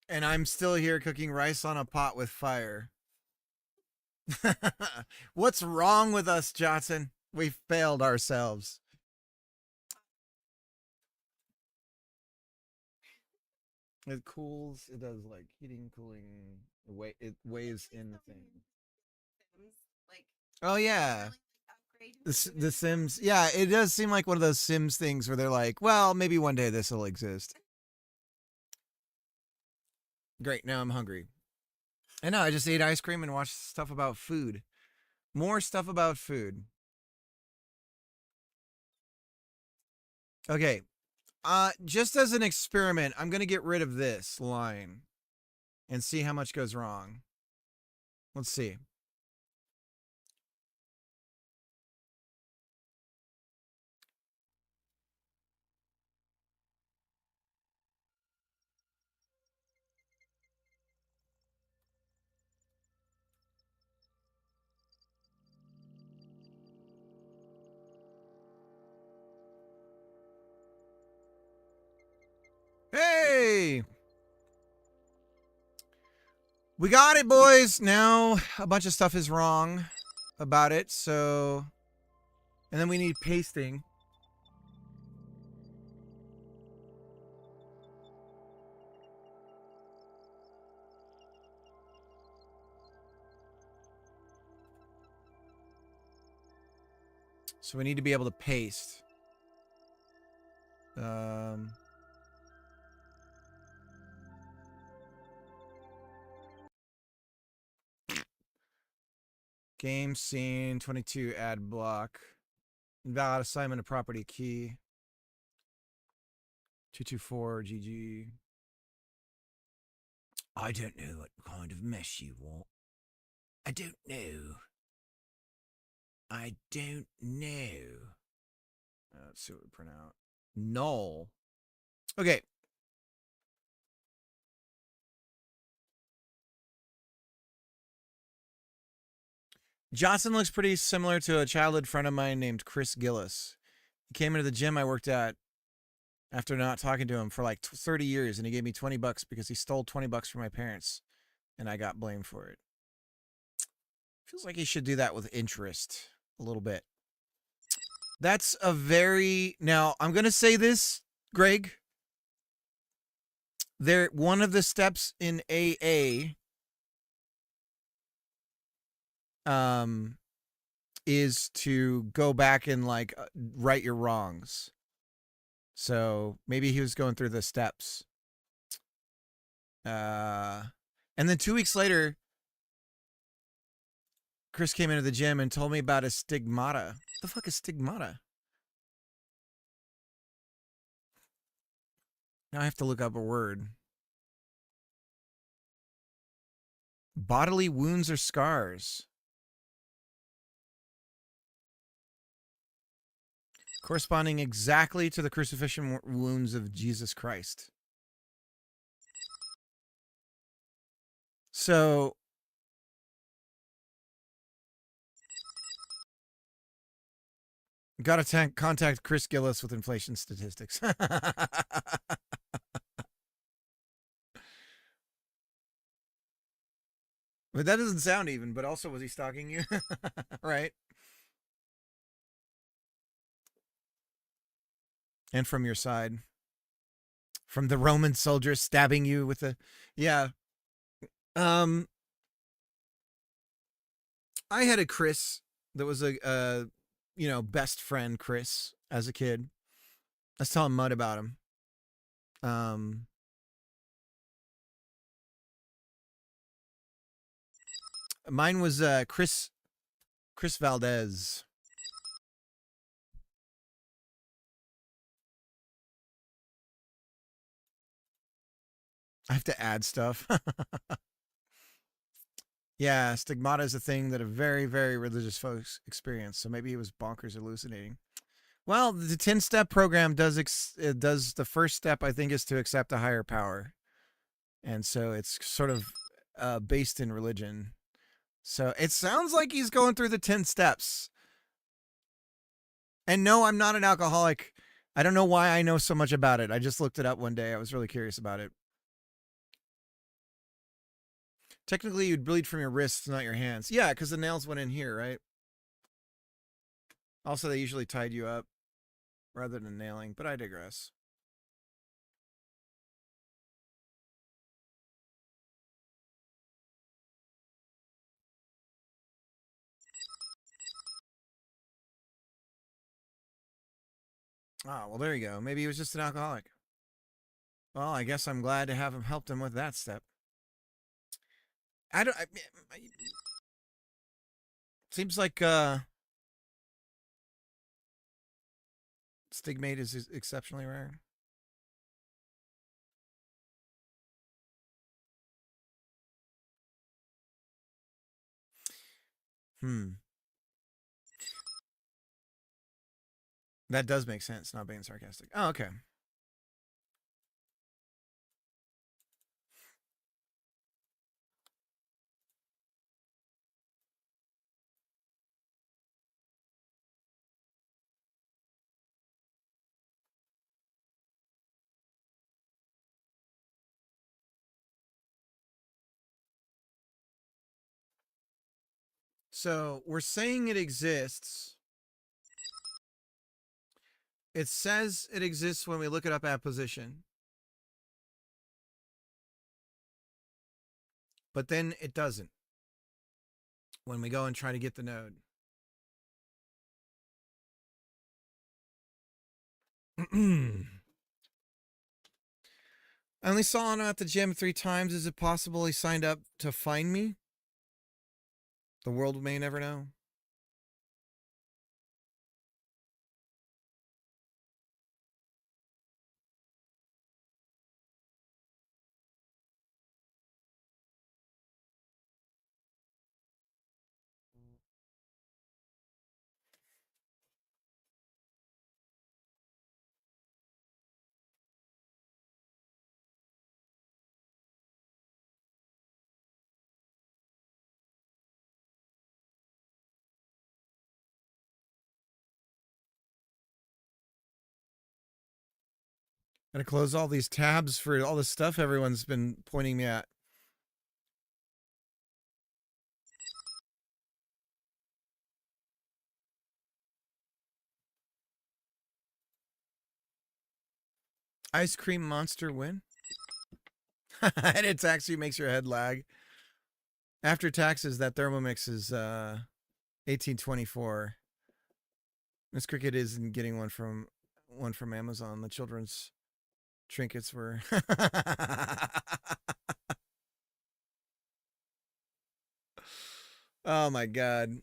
And I'm still here cooking rice on a pot with fire. What's wrong with us, Johnson? We failed ourselves. It cools. It does like heating, cooling. It weighs in the thing. Oh yeah. The Sims. Yeah, it does seem like one of those Sims things where they're like, well, maybe one day this will exist. Great. Now I'm hungry. I know. I just ate ice cream and watched stuff about food. More stuff about food. Okay. Just as an experiment, I'm going to get rid of this line and see how much goes wrong. Let's see. Hey! We got it, boys. Now a bunch of stuff is wrong about it, so... And then we need pasting. So we need to be able to paste. Game scene 22 ad block. Invalid assignment of property key. 224 GG. I don't know what kind of mess you want. I don't know. I don't know. Let's see what we print out. Null. Okay. Johnson looks pretty similar to a childhood friend of mine named Chris Gillis. He came into the gym I worked at after not talking to him for like 30 years, and he gave me $20 because he stole $20 from my parents, and I got blamed for it. Feels like he should do that with interest a little bit. That's a very... Now, I'm going to say this, Greg. One of the steps in AA is to go back and like right your wrongs. So maybe he was going through the steps. And then 2 weeks later, Chris came into the gym and told me about his stigmata. What the fuck is stigmata? Now I have to look up a word. Bodily wounds or scars. Corresponding exactly to the crucifixion wounds of Jesus Christ. So, gotta contact Chris Gillis with inflation statistics. But that doesn't sound even, but also was he stalking you? Right? And from your side. From the Roman soldier stabbing you with a... Yeah. I had a Chris that was a best friend Chris as a kid. I was telling Mud about him. Mine was Chris Valdez. I have to add stuff. Yeah, stigmata is a thing that a very, very religious folks experience. So maybe he was bonkers hallucinating. Well, the 10-step program does the first step, I think, is to accept a higher power. And so it's sort of based in religion. So it sounds like he's going through the 10 steps. And no, I'm not an alcoholic. I don't know why I know so much about it. I just looked it up one day. I was really curious about it. Technically, you'd bleed from your wrists, not your hands. Yeah, because the nails went in here, right? Also, they usually tied you up rather than nailing, but I digress. Oh, well, there you go. Maybe he was just an alcoholic. Well, I guess I'm glad to have him helped him with that step. Seems like stigmate is exceptionally rare. That does make sense, not being sarcastic. Oh, okay. So we're saying it exists. It says it exists when we look it up at position. But then it doesn't when we go and try to get the node. I only saw him at the gym 3 times. Is it possible he signed up to find me? The world may never know. Gotta close all these tabs for all the stuff everyone's been pointing me at. Ice cream monster win? And it actually makes your head lag. After taxes, that Thermomix is 1824. Miss Cricket isn't getting one from Amazon. The children's trinkets were Oh my god.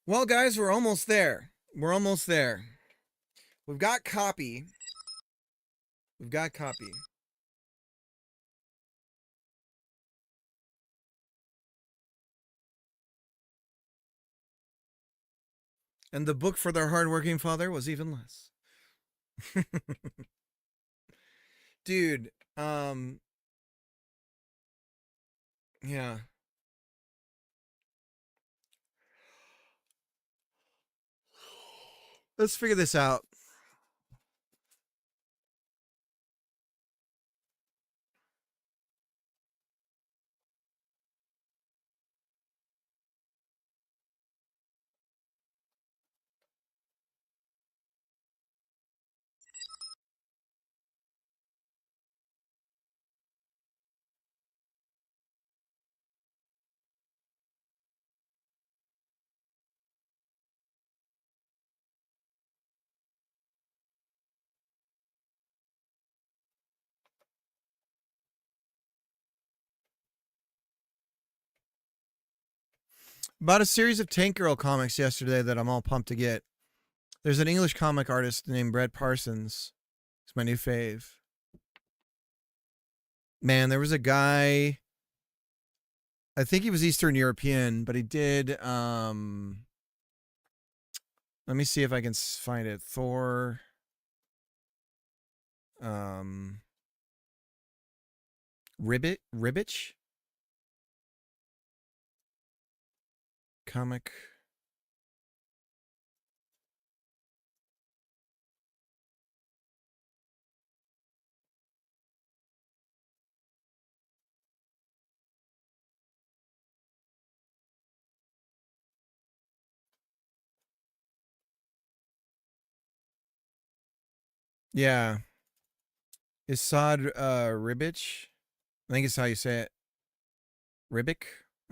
Well, guys, we're almost there. We're almost there. We've got copy. We've got copy. And the book for their hardworking father was even less. Dude, yeah. Let's figure this out. Bought a series of Tank Girl comics yesterday that I'm all pumped to get. There's an English comic artist named Brett Parsons. He's my new fave. Man, there was a guy, I think he was Eastern European, but he did, let me see if I can find it. Thor, Ribbich? Comic. Yeah. Isad Ribic. I think it's how you say it. Ribic?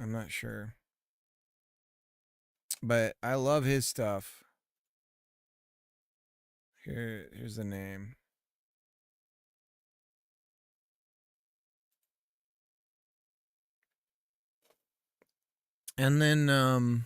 I'm not sure. But I love his stuff. Here's the name. And then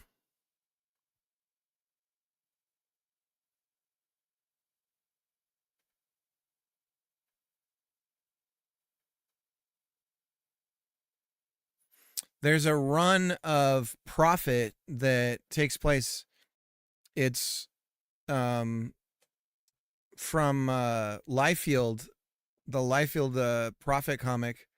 there's a run of Prophet that takes place. It's from Liefeld, the Liefeld Prophet comic,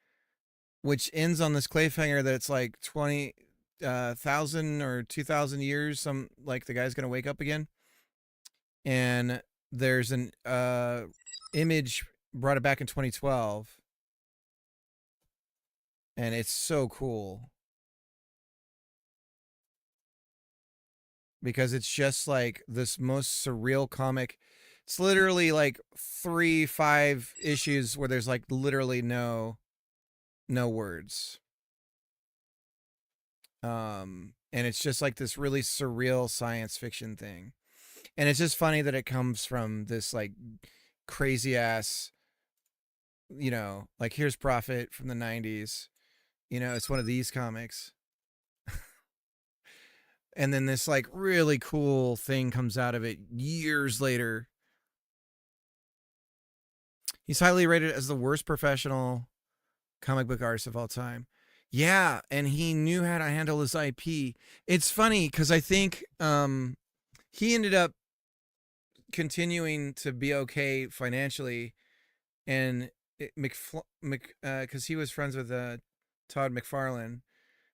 which ends on this cliffhanger that it's like 20,000 or 2,000 years. Some like the guy's gonna wake up again, and there's an image brought it back in 2012, and it's so cool because it's just like this most surreal comic. It's literally like 3-5 issues where there's like literally no words. And it's just like this really surreal science fiction thing. And it's just funny that it comes from this like crazy ass, you know, like here's Prophet from the 90s. You know, it's one of these comics. And then this like really cool thing comes out of it years later. He's highly rated as the worst professional comic book artist of all time. Yeah, and he knew how to handle his IP. It's funny because I think he ended up continuing to be okay financially, and because he was friends with Todd McFarlane,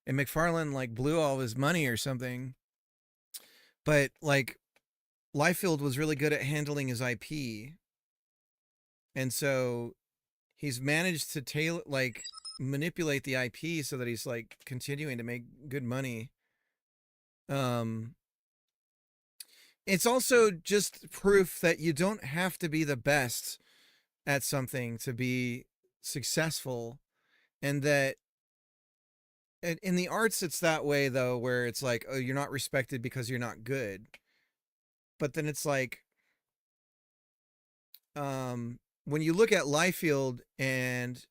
and McFarlane like blew all of his money or something. But like Liefeld was really good at handling his IP, and so he's managed to manipulate the IP so that he's like continuing to make good money. It's also just proof that you don't have to be the best at something to be successful, and that in the arts it's that way though, where it's like, oh, you're not respected because you're not good. But then it's like when you look at Liefeld, and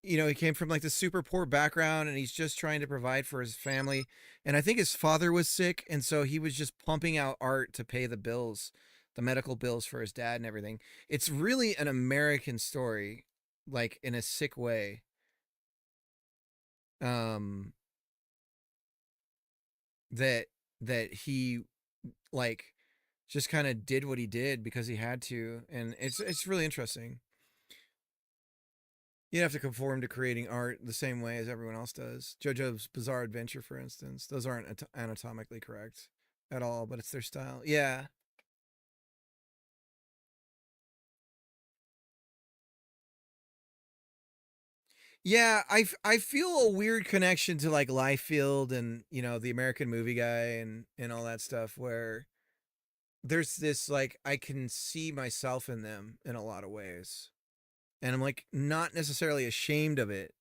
you know, he came from like this super poor background and he's just trying to provide for his family. And I think his father was sick. And so he was just pumping out art to pay the bills, the medical bills for his dad and everything. It's really an American story, like in a sick way. That he like just kind of did what he did because he had to. And it's really interesting. You have to conform to creating art the same way as everyone else does. JoJo's Bizarre Adventure, for instance. Those aren't anatomically correct at all, but it's their style. Yeah. Yeah, I feel a weird connection to like Liefeld and, you know, the American Movie Guy and all that stuff, where there's this like I can see myself in them in a lot of ways. And I'm like not necessarily ashamed of it,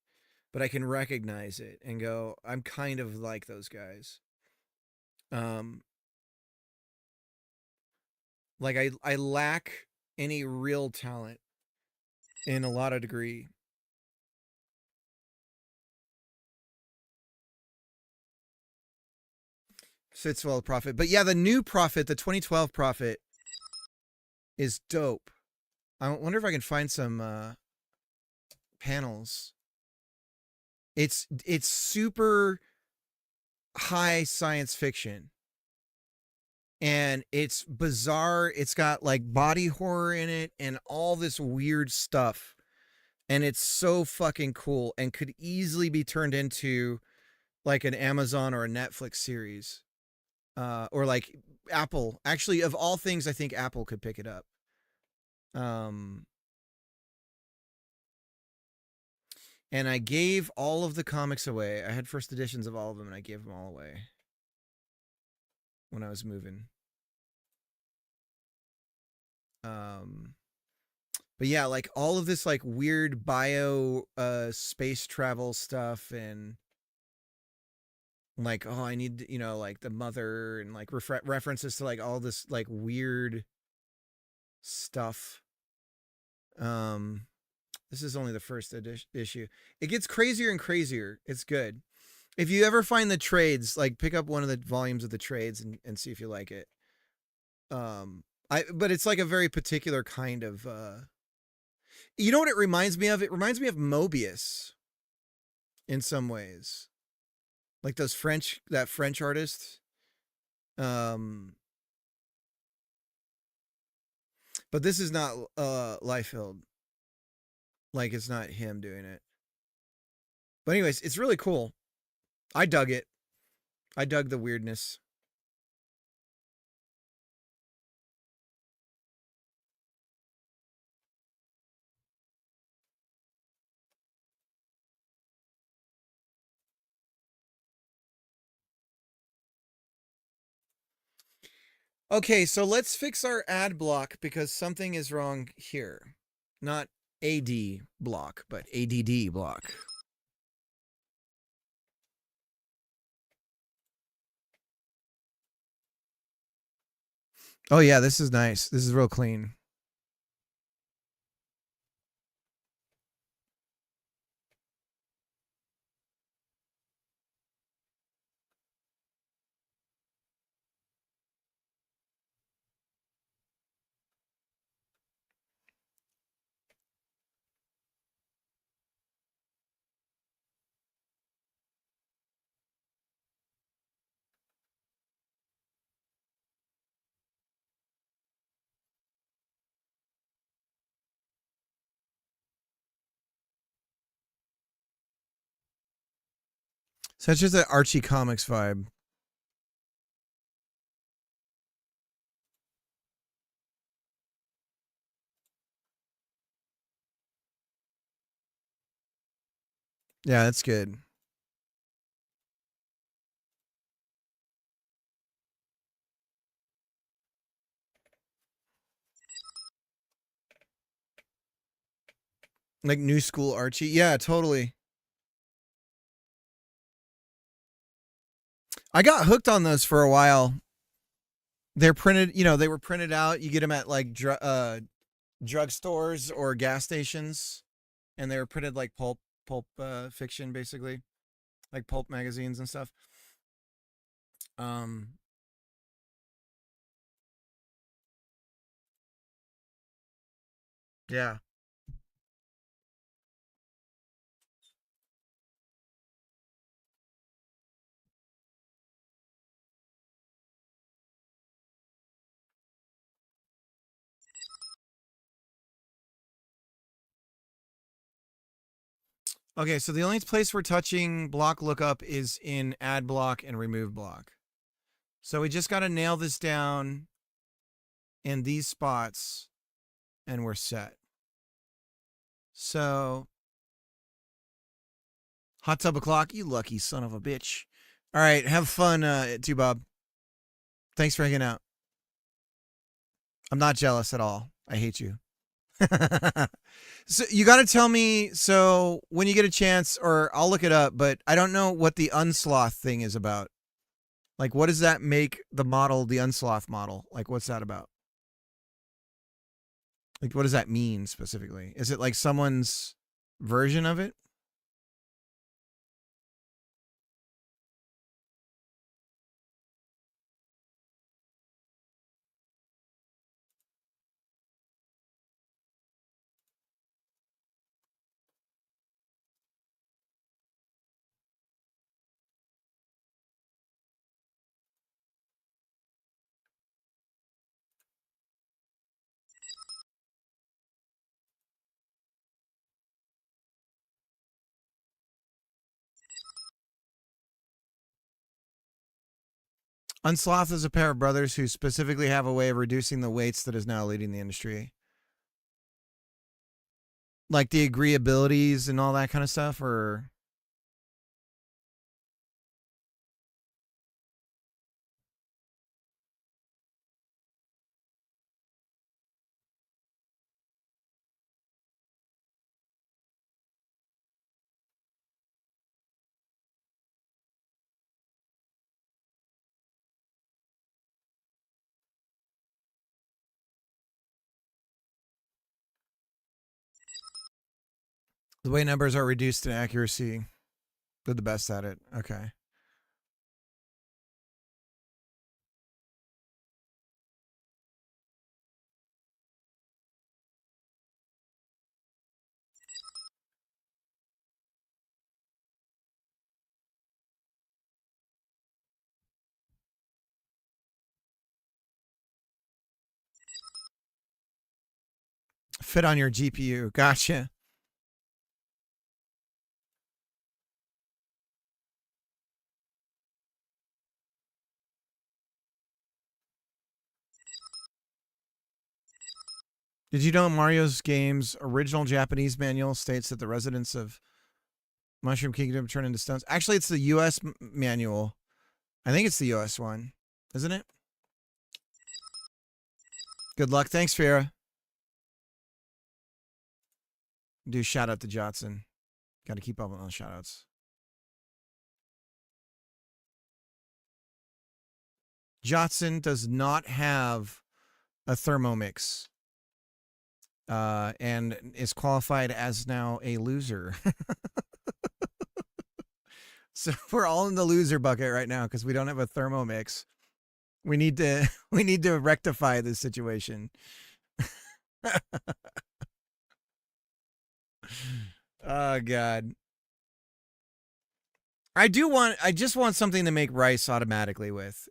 but I can recognize it and go, I'm kind of like those guys. Like I lack any real talent in a lot of degree. Fits well with Prophet. But yeah, the new Prophet, the 2012 Prophet, is dope. I wonder if I can find some panels. It's super high science fiction. And it's bizarre. It's got like body horror in it and all this weird stuff. And it's so fucking cool and could easily be turned into like an Amazon or a Netflix series. Or like Apple. Actually, of all things, I think Apple could pick it up. And I gave all of the comics away. I had first editions of all of them, and I gave them all away when I was moving. But yeah, like all of this like weird bio space travel stuff and like, oh, I need, you know, like the mother and like references to like all this like weird stuff. This is only the first issue. It gets crazier and crazier. It's good. If you ever find the trades, like pick up one of the volumes of the trades and see if you like it. But it's like a very particular kind of, you know what it reminds me of? It reminds me of Mobius in some ways. Like that French artist. But this is not Liefeld. Like it's not him doing it. But anyways, it's really cool. I dug it. I dug the weirdness. Okay, so let's fix our ad block because something is wrong here. Not AD block, but ADD block. Oh yeah, this is nice. This is real clean. So it's just an Archie Comics vibe. Yeah, that's good. Like new school Archie. Yeah, totally. I got hooked on those for a while. They're printed, you know, they were printed out. You get them at like drugstores or gas stations, and they were printed like pulp fiction, basically, like pulp magazines and stuff. Yeah. Okay, so the only place we're touching block lookup is in add block and remove block. So we just got to nail this down in these spots and we're set. So hot tub o'clock, you lucky son of a bitch. All right, have fun, too, Bob. Thanks for hanging out. I'm not jealous at all. I hate you. So you got to tell me, so when you get a chance, or I'll look it up, but I don't know what the unsloth thing is about. Like, what does that make the model, the unsloth model? Like, what's that about? Like, what does that mean specifically? Is it like someone's version of it? Unsloth is a pair of brothers who specifically have a way of reducing the weights that is now leading the industry. Like the agreeabilities and all that kind of stuff, or... The way numbers are reduced in accuracy. They're the best at it. Okay. Fit on your GPU. Gotcha. Did you know Mario's game's original Japanese manual states that the residents of Mushroom Kingdom turn into stones? Actually, it's the U.S. manual. I think it's the U.S. one, isn't it? Good luck. Thanks, Farah. Do shout out to Jotson. Got to keep up on those shout outs. Jotson does not have a Thermomix and is qualified as now a loser. So we're all in the loser bucket right now because we don't have a Thermomix. We need to rectify this situation. Oh God. I just want something to make rice automatically with.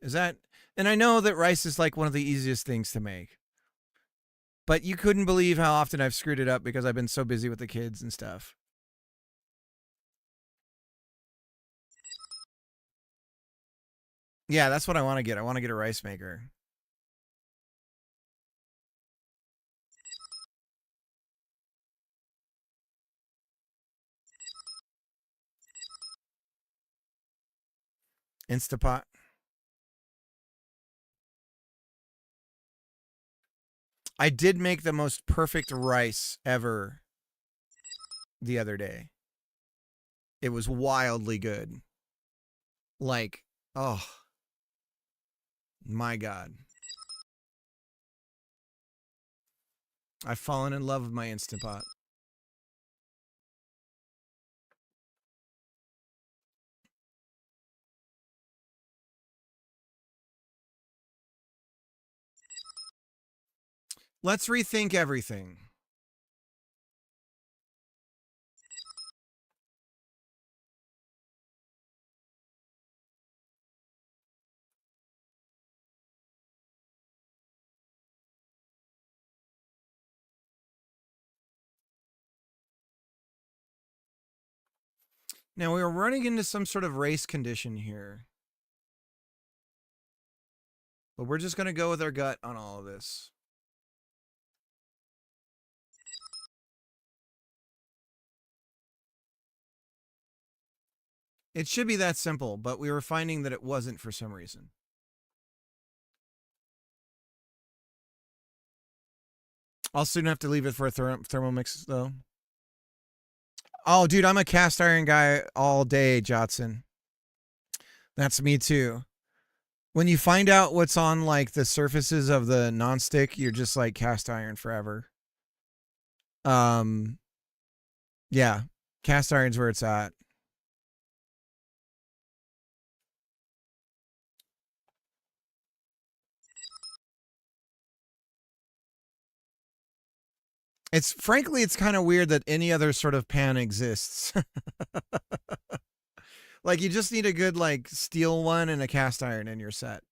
And I know that rice is like one of the easiest things to make. But you couldn't believe how often I've screwed it up because I've been so busy with the kids and stuff. Yeah, that's what I want to get. I want to get a rice maker. Instapot. I did make the most perfect rice ever the other day. It was wildly good. Like, oh, my God. I've fallen in love with my Instant Pot. Let's rethink everything. Now, we are running into some sort of race condition here. But we're just going to go with our gut on all of this. It should be that simple, but we were finding that it wasn't for some reason. I'll soon have to leave it for a Thermomix, though. Oh, dude, I'm a cast iron guy all day, Jotson. That's me, too. When you find out what's on, like, the surfaces of the nonstick, you're just, like, cast iron forever. Yeah. Cast iron's where it's at. Frankly, it's kind of weird that any other sort of pan exists. Like, you just need a good, like, steel one and a cast iron and you're set.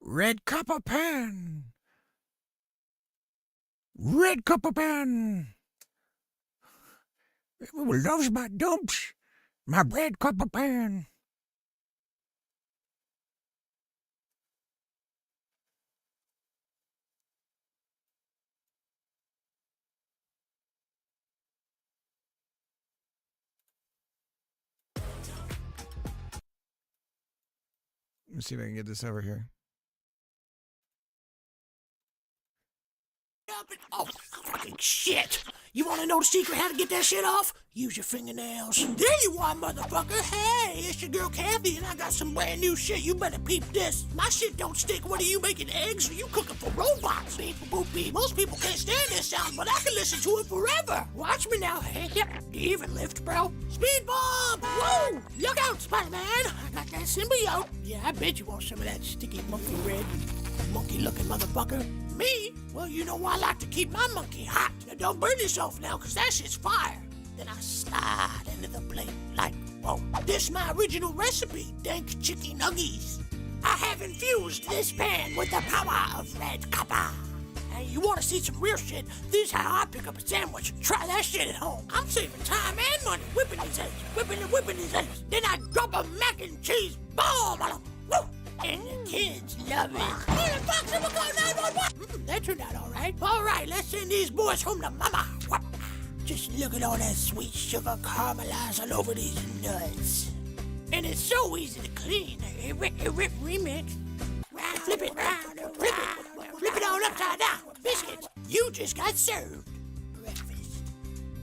Red copper pan. Red copper pan. Everyone loves my dumps. My red copper pan. Let me see if I can get this over here. pink shit. You want to know the secret how to get that shit off? Use your fingernails. There you are, motherfucker. Hey, it's your girl Kathy, and I got some brand new shit. You better peep this. My shit don't stick. What are you making, eggs? Or you cooking for robots? Beep, boop, beep. Most people can't stand this sound, but I can listen to it forever. Watch me now. Hey, yep. Do you even lift, bro? Speed bomb! Woo! Look out, Spider-Man. I got that symbiote. Yeah, I bet you want some of that sticky monkey red, monkey-looking motherfucker. Me? Well, you know I like to keep my monkey hot. Now, don't burn yourself now, because that shit's fire. Then I slide into the plate like, whoa. This my original recipe, dank chicken nuggies. I have infused this pan with the power of red copper. And you want to see some real shit? This is how I pick up a sandwich. Try that shit at home. I'm saving time and money whipping these eggs, whipping these eggs. Then I drop a mac and cheese bomb on them. Woo! And the kids love it. Where the fuck should we go 911? That turned out all right. All right, let's send these boys home to mama. Whoop. Just look at all that sweet sugar caramelized all over these nuts. And it's so easy to clean. Remix. Flip it round and flip it. Flip it all upside down. Biscuits, you just got served breakfast.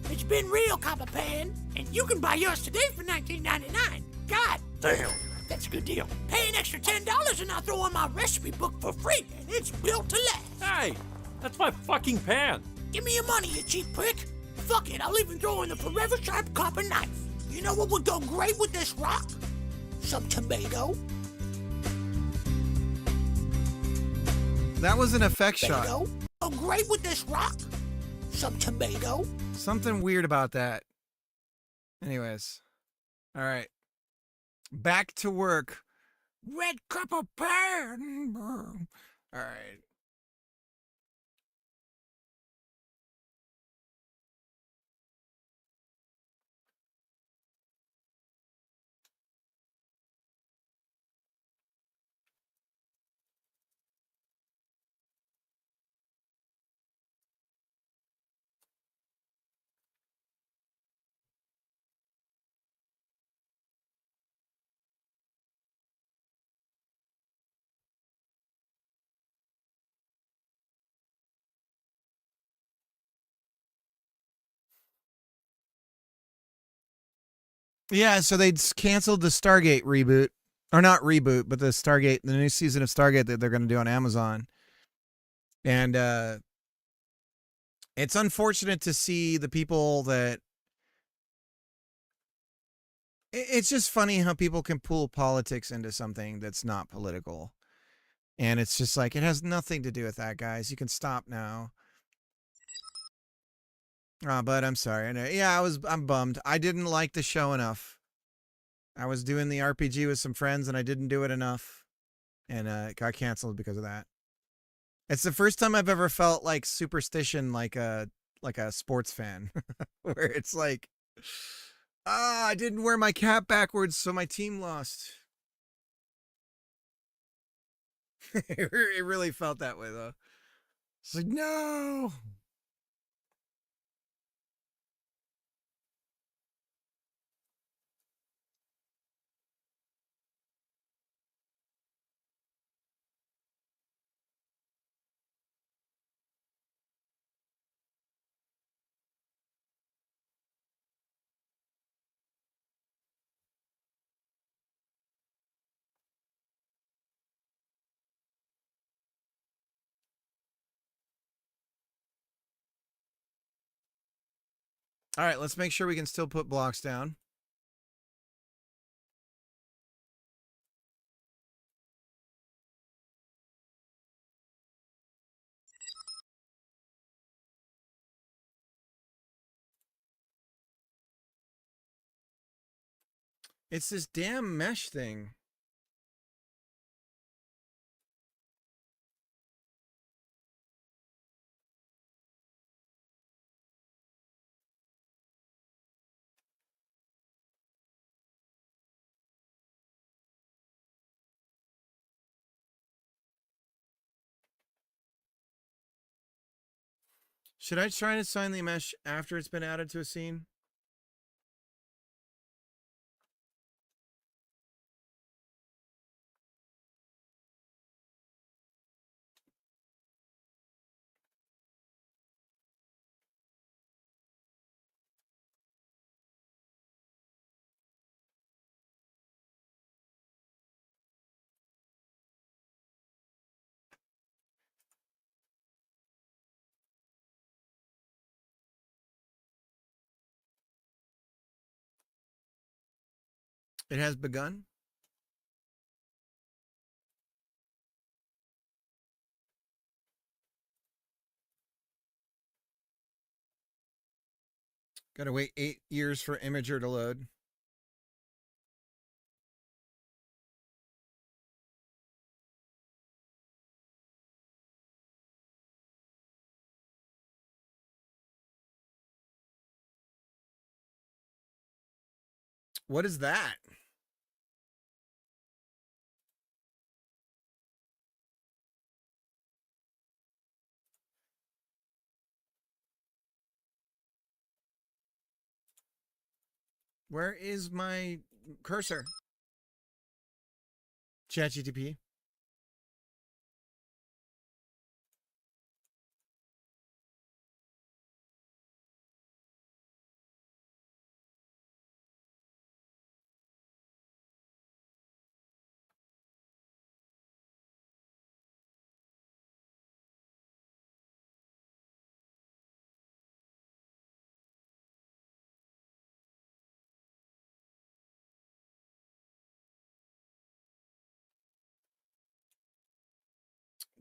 It's been real, Copper Pan. And you can buy yours today for $19.99. God damn. That's a good deal. Pay an extra $10 and I'll throw in my recipe book for free, and it's built to last. Hey, that's my fucking pan. Give me your money, you cheap prick. Fuck it, I'll even throw in the forever sharp copper knife. You know what would go great with this rock? Some tomato. That was an effect Tomato. shot. Go great with this rock? Some tomato. Something weird about that. Anyways. All right. Back to work. Red copper pan. All right. Yeah, so they canceled the Stargate reboot. Or not reboot, but the Stargate, the new season of Stargate that they're going to do on Amazon. And it's unfortunate to see the people that... It's just funny how people can pull politics into something that's not political. And it's just like, it has nothing to do with that, guys. You can stop now. Oh, but I'm sorry. I know. Yeah, I'm bummed. I didn't like the show enough. I was doing the RPG with some friends and I didn't do it enough. And it got canceled because of that. It's the first time I've ever felt like superstition like a sports fan. Where it's like, I didn't wear my cap backwards, so my team lost. It really felt that way though. It's like, no. All right, let's make sure we can still put blocks down. It's this damn mesh thing. Should I try to assign the mesh after it's been added to a scene? It has begun. Gotta wait 8 years for Imager to load. What is that? Where is my cursor? ChatGTP.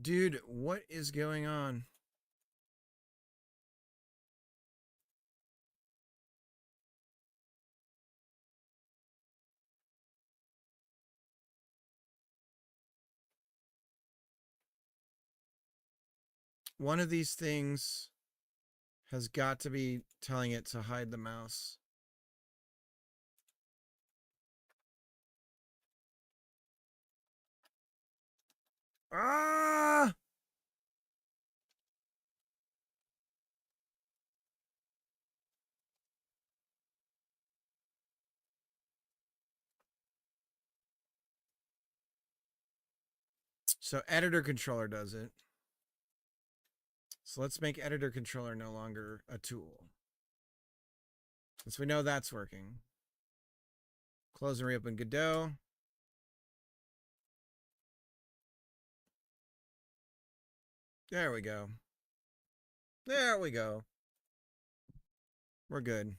Dude, what is going on? One of these things has got to be telling it to hide the mouse. Ah! So editor controller does it. So let's make editor controller no longer a tool. Since we know that's working. Close and reopen Godot. There we go. There we go. We're good.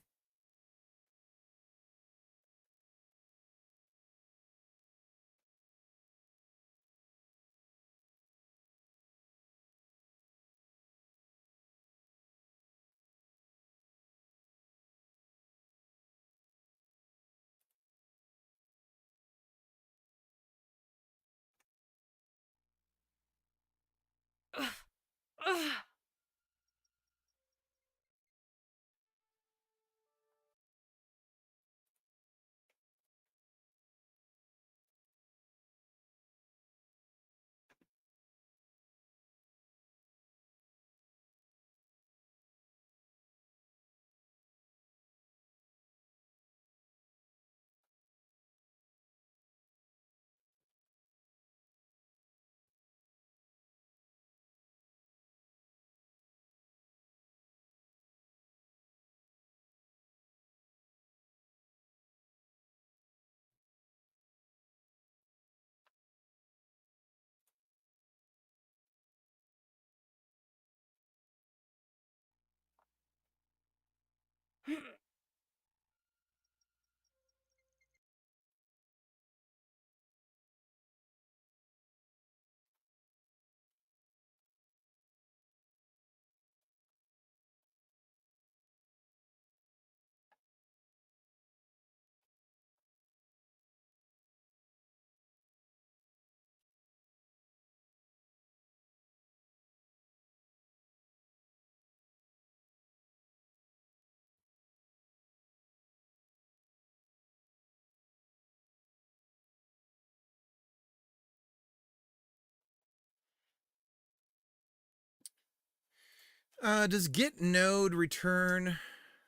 Does get node return?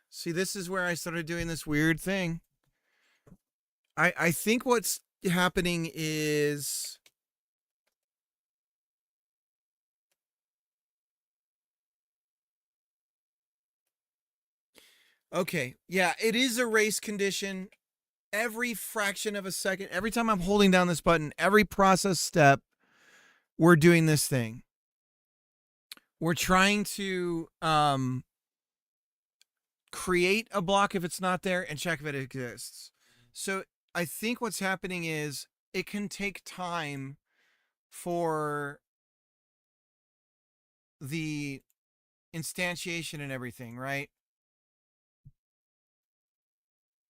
See, this is where I started doing this weird thing. I think what's happening is okay. Yeah, it is a race condition. Every fraction of a second, every time I'm holding down this button, every process step, we're doing this thing. We're trying to create a block if it's not there and check if it exists. So I think what's happening is it can take time for the instantiation and everything, right?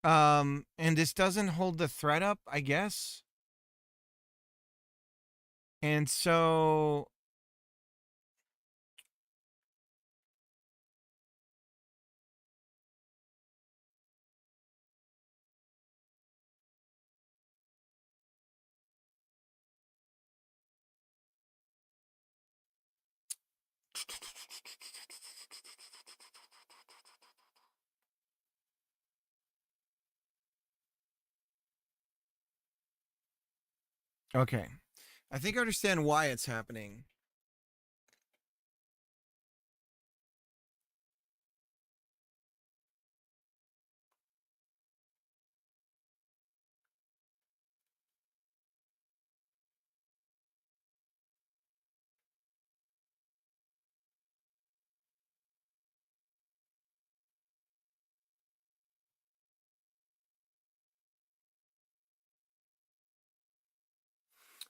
And this doesn't hold the thread up, I guess. And so okay. I think I understand why it's happening.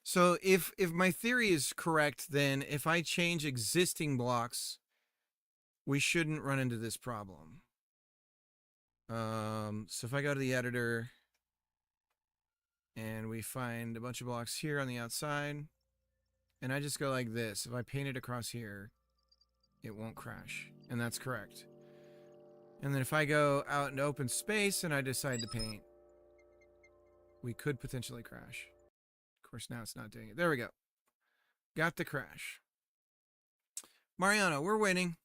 So if my theory is correct, then if I change existing blocks, we shouldn't run into this problem. So if I go to the editor and we find a bunch of blocks here on the outside, and I just go like this, if I paint it across here, it won't crash. And that's correct. And then if I go out into open space and I decide to paint, we could potentially crash. Of course, now it's not doing it. There we go. Got the crash. Mariano, we're winning.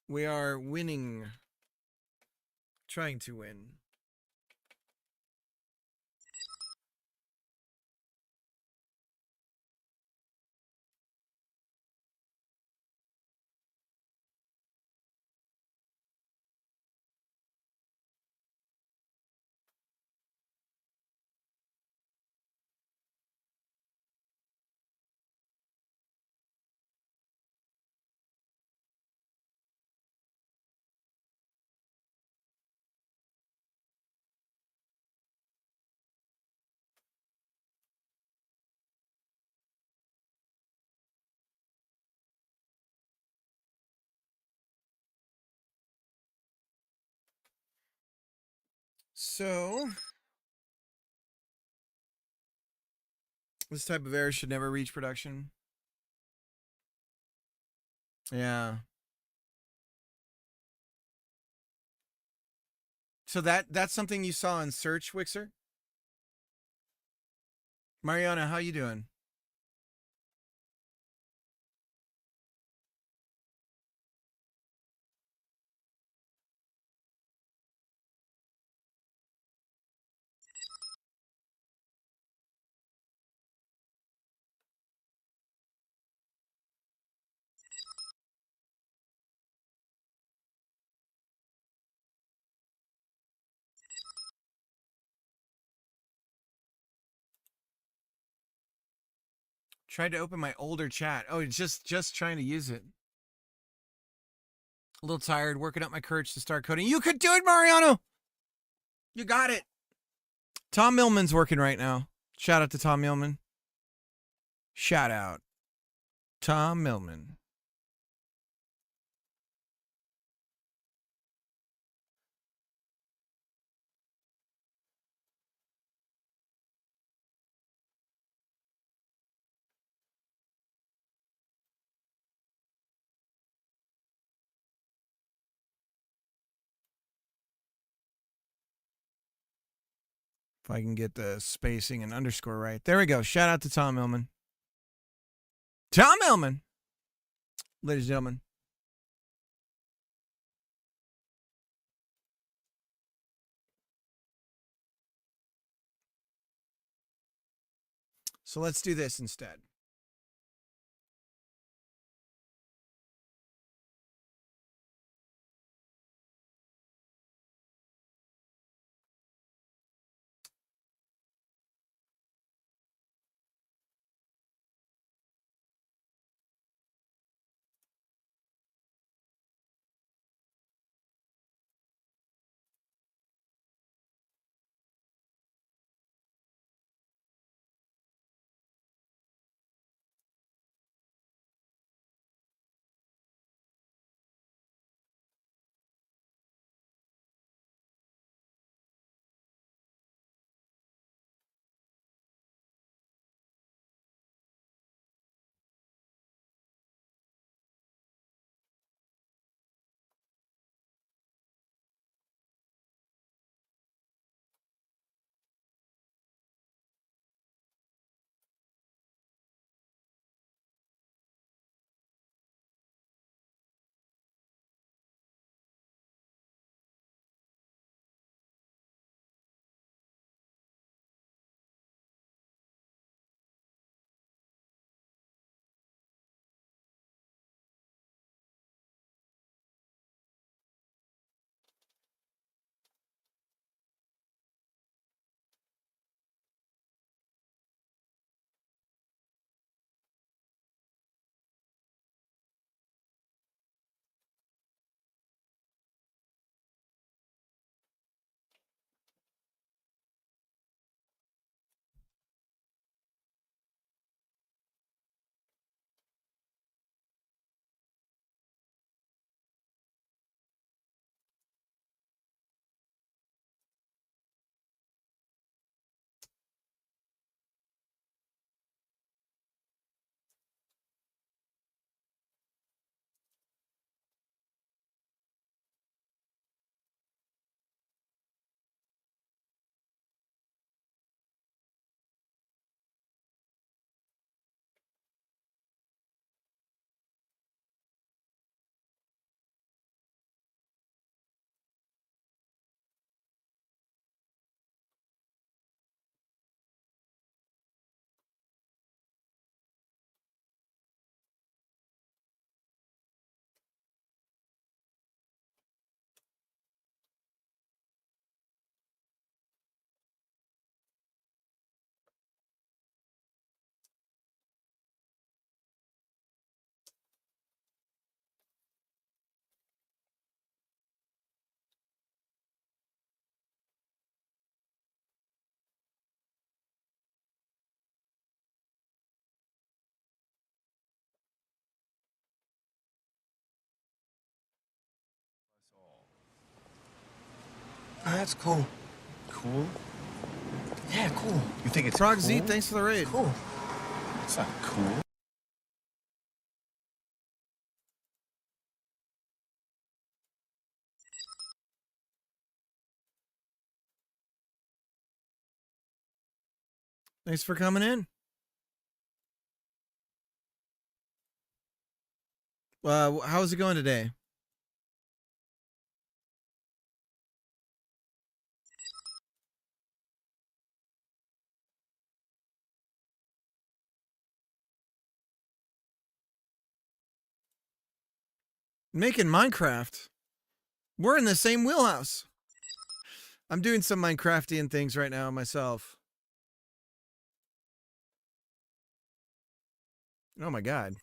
We are winning. Trying to win. So, this type of error should never reach production. Yeah. So that's something you saw in search, Wixer? Mariana, how you doing? Tried to open my older chat. Oh, it's just trying to use it. A little tired, working up my courage to start coding. You could do it, Mariano! You got it. Tom Millman's working right now. Shout out to Tom Millman. Shout out. Tom Millman. If I can get the spacing and underscore right. There we go. Shout out to Tom Millman. Tom Millman. Ladies and gentlemen. So let's do this instead. That's cool. Cool? Yeah, cool. You think it's Frog cool? Z, thanks for the raid. Cool. It's not cool. Thanks for coming in. How's it going today? Making Minecraft. We're in the same wheelhouse. I'm doing some Minecraftian things right now myself. Oh my god.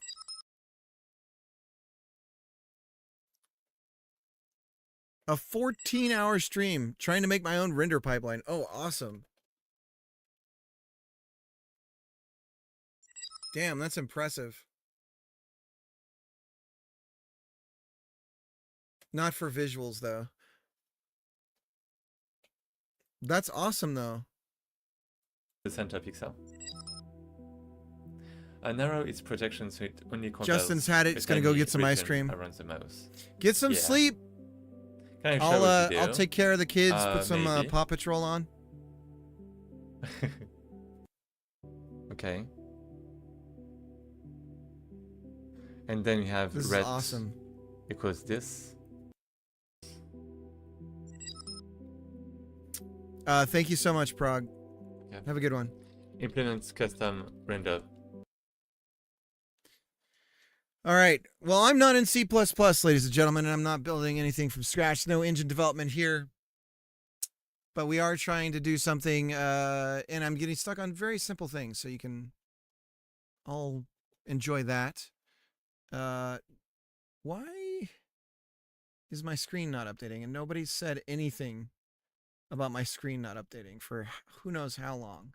A 14-hour stream trying to make my own render pipeline. Oh, awesome. Damn, that's impressive. Not for visuals, though. That's awesome, though. The center pixel. Narrow its projection so it only covers. Justin's had it. It's gonna go get some ice cream. Around the mouse. Get some sleep. Can I show a video? I'll take care of the kids. Put some maybe. Paw Patrol on. Okay. And then you have This red. is awesome. Equals this. Thank you so much, Prague. Yeah. Have a good one. Implements custom render. All right. Well, I'm not in C++, ladies and gentlemen, and I'm not building anything from scratch. No engine development here. But we are trying to do something, and I'm getting stuck on very simple things, so you can all enjoy that. Why is my screen not updating? And nobody said anything about my screen not updating for who knows how long.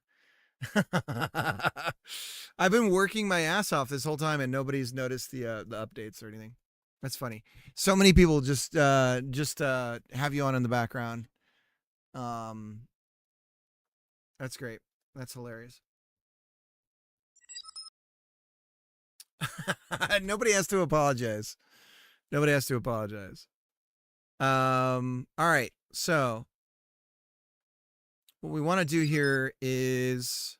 I've been working my ass off this whole time and nobody's noticed the updates or anything. That's funny. So many people just have you on in the background. That's great. That's hilarious. Nobody has to apologize. Nobody has to apologize. All right. So what we want to do here is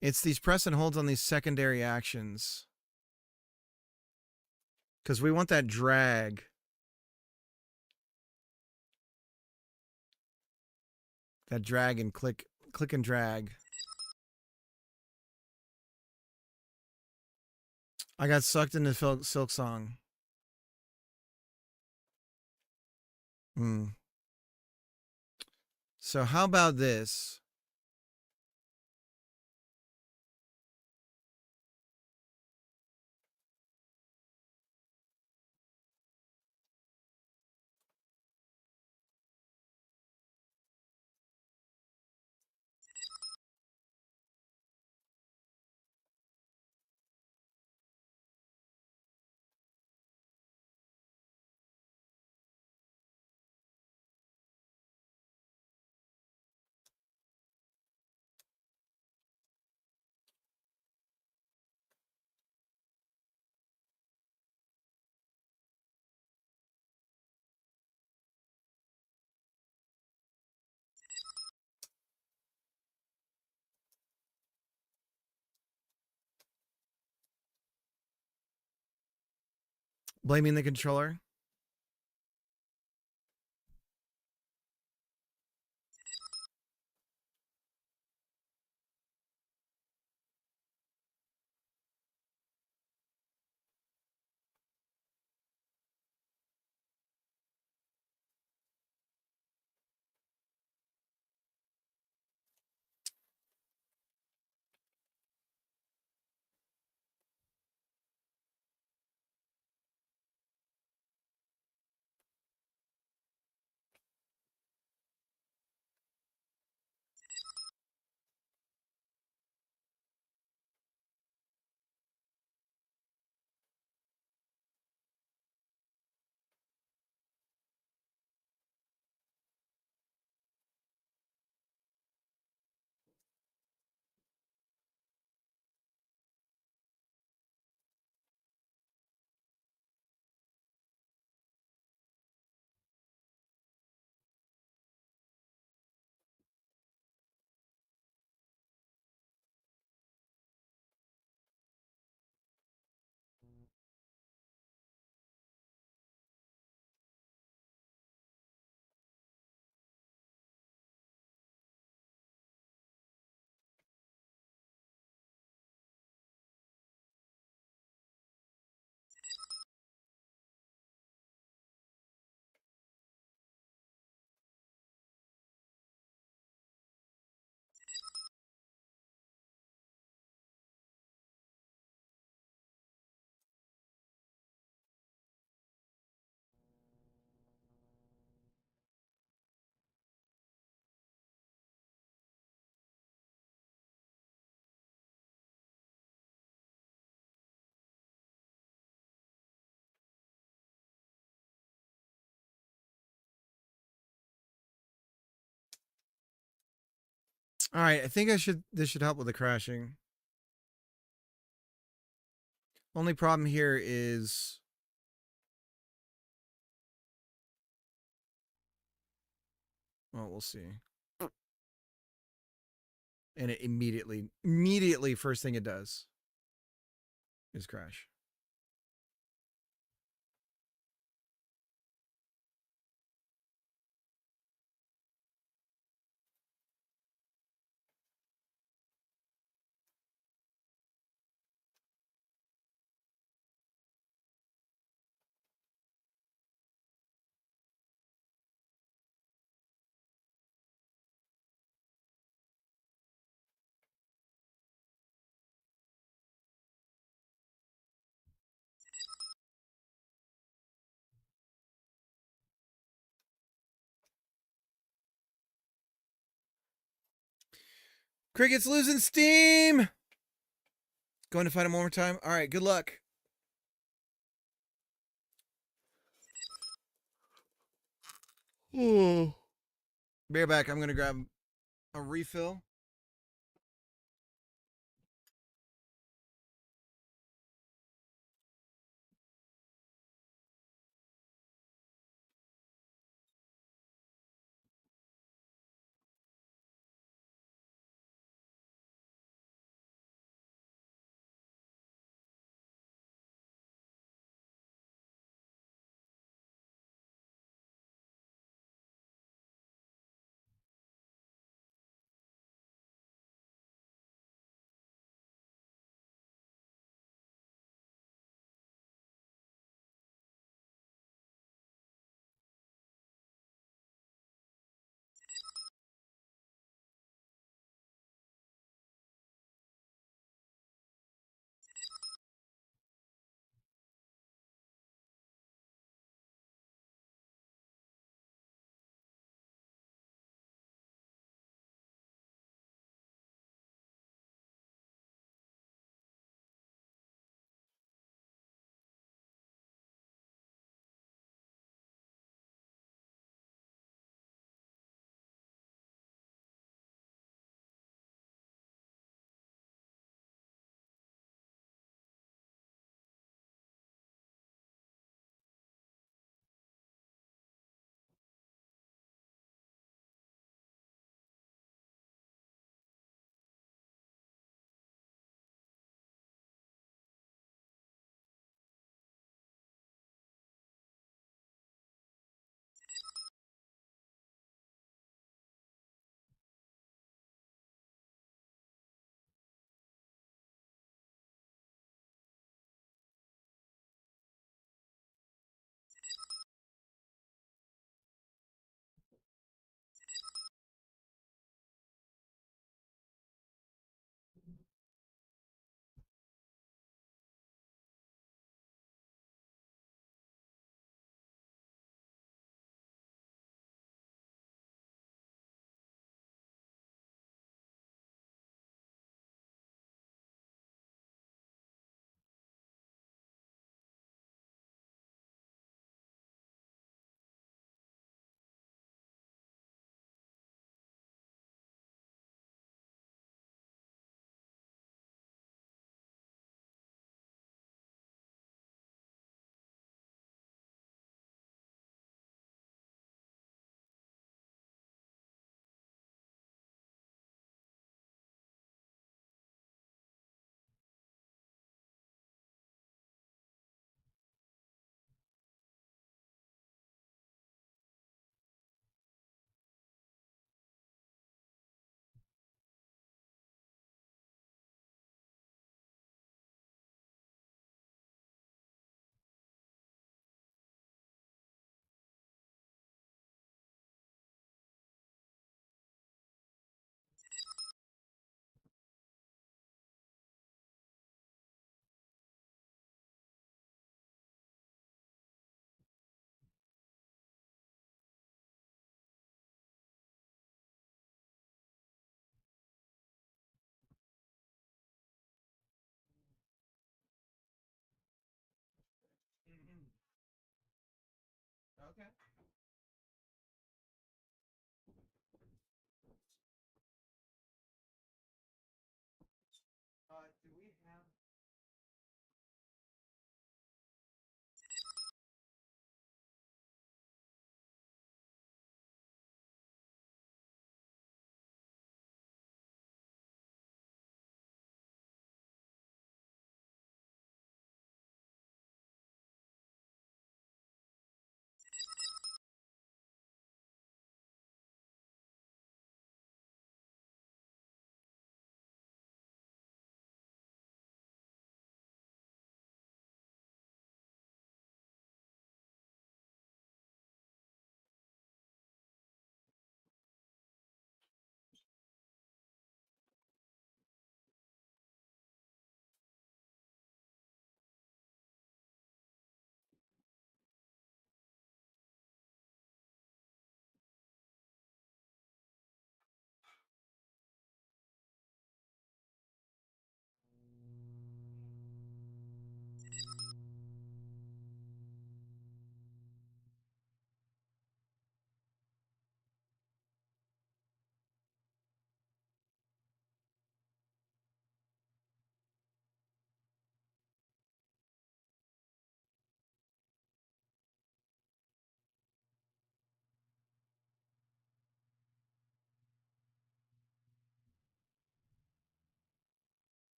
it's these press and holds on these secondary actions. Because we want that drag. That drag and click and drag. I got sucked into Silk Song. So how about this? Blaming the controller? All right, I think this should help with the crashing. Only problem here is well, we'll see. And it immediately first thing it does is crash. Cricket's losing steam. Going to fight him one more time. All right, good luck. Be right back. I'm gonna grab a refill.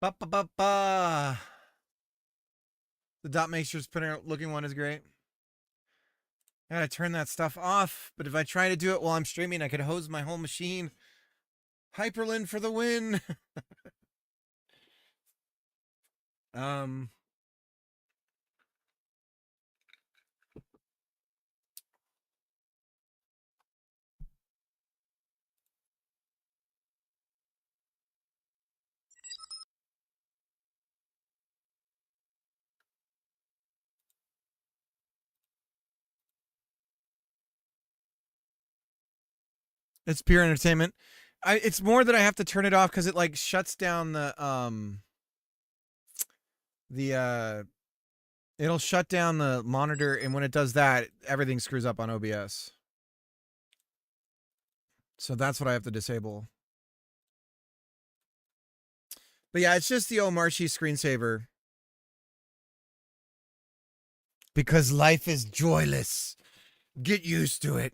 Ba, ba, ba, ba. The dot makesures printer looking one is great. I gotta turn that stuff off, but if I try to do it while I'm streaming, I could hose my whole machine. Hyperlin for the win. It's pure entertainment. It's more that I have to turn it off because it like shuts down it'll shut down the monitor, and when it does that, everything screws up on OBS. So that's what I have to disable. But yeah, it's just the old Marshy screensaver. Because life is joyless. Get used to it.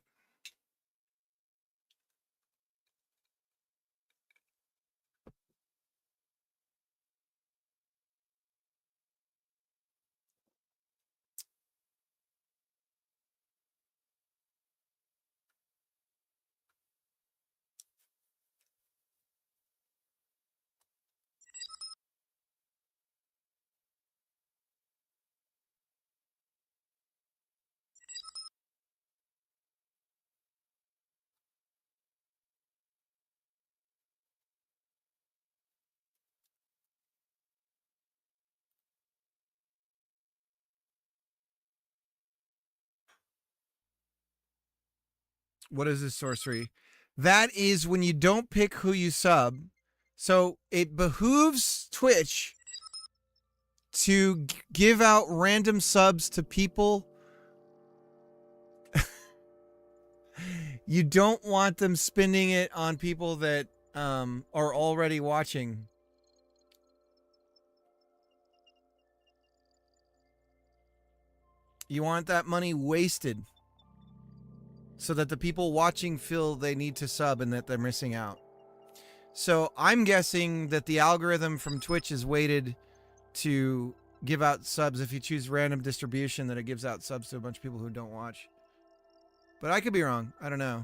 What is this sorcery? That is when you don't pick who you sub. So it behooves Twitch to give out random subs to people. You don't want them spending it on people that are already watching. You want that money wasted so that the people watching feel they need to sub and that they're missing out. So I'm guessing that the algorithm from Twitch is weighted to give out subs. If you choose random distribution, that it gives out subs to a bunch of people who don't watch. But I could be wrong. I don't know.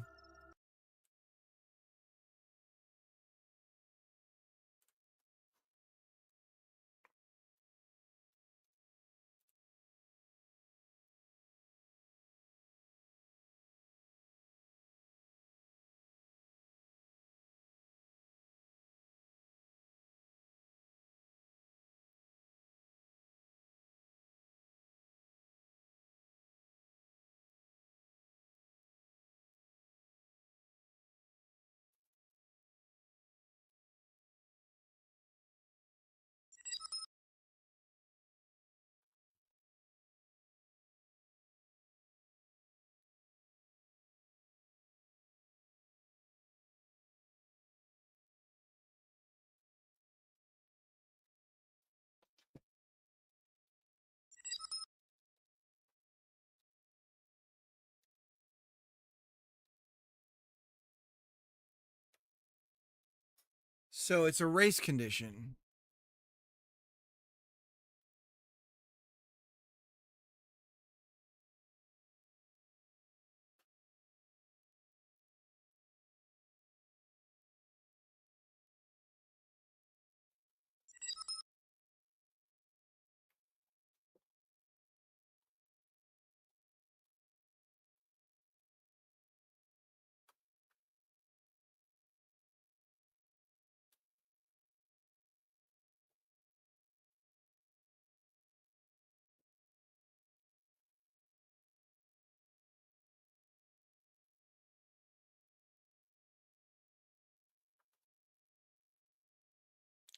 So it's a race condition.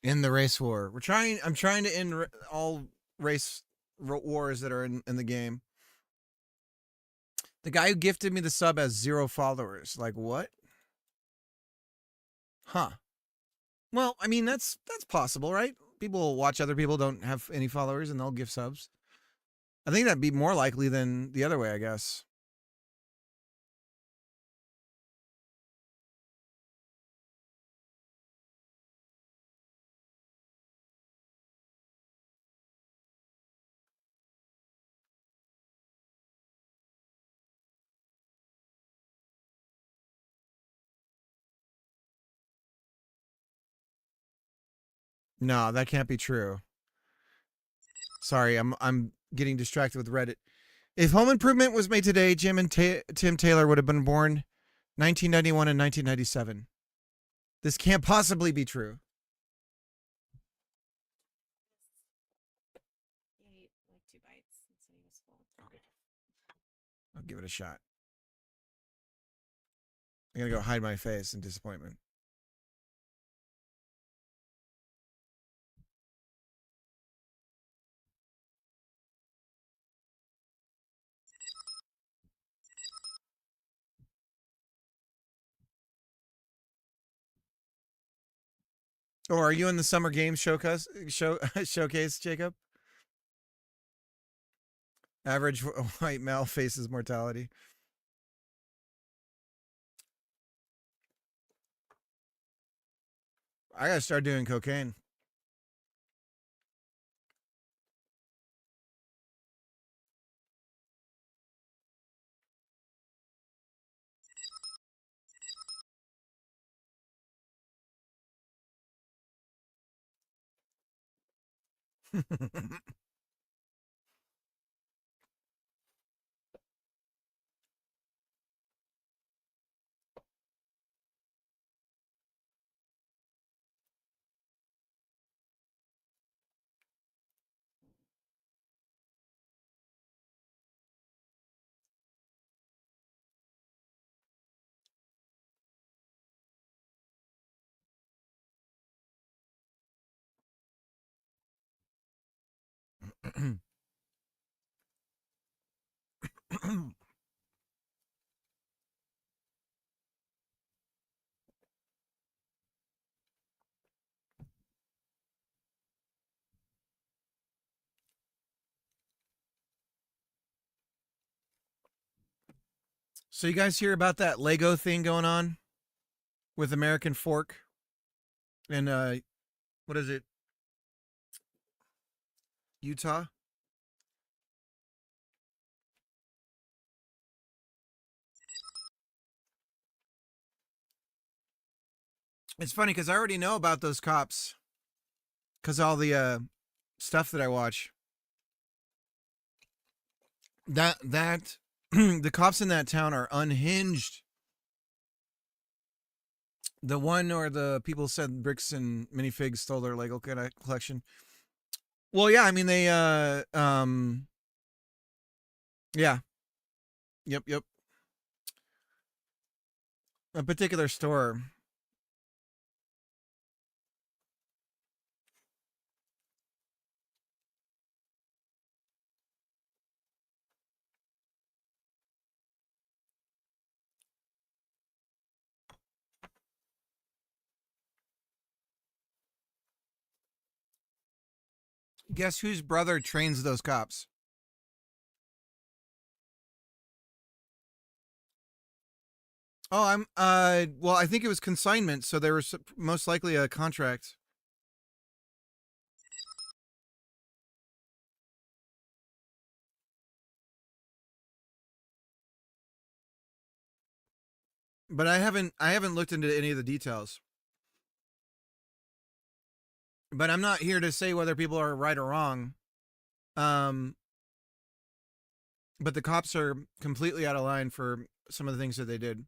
In the race war. I'm trying to end all race wars that are in the game. The guy who gifted me the sub has 0 followers. Like, what? Huh. Well, I mean, that's possible, right? People watch other people don't have any followers and they'll give subs. I think that'd be more likely than the other way, I guess. No, that can't be true. Sorry, I'm getting distracted with Reddit. If Home Improvement was made today, Jim and Tim Taylor would have been born 1991 and 1997. This can't possibly be true. He ate like 2 bites and said he was full. Okay. I'll give it a shot. I'm gonna go hide my face in disappointment. Or are you in the Summer Games showcase, Jacob? Average white male faces mortality. I gotta start doing cocaine. So you guys hear about that Lego thing going on with American Fork and what is it? Utah? It's funny because I already know about those cops because all the stuff that I watch. That the cops in that town are unhinged. The one or the people said Bricks and Minifigs stole their Lego collection. Well, yeah, I mean they yeah. Yep. A particular store. Guess whose brother trains those cops? Oh, well, I think it was consignment, so there was most likely a contract. But I haven't looked into any of the details. But I'm not here to say whether people are right or wrong. But the cops are completely out of line for some of the things that they did.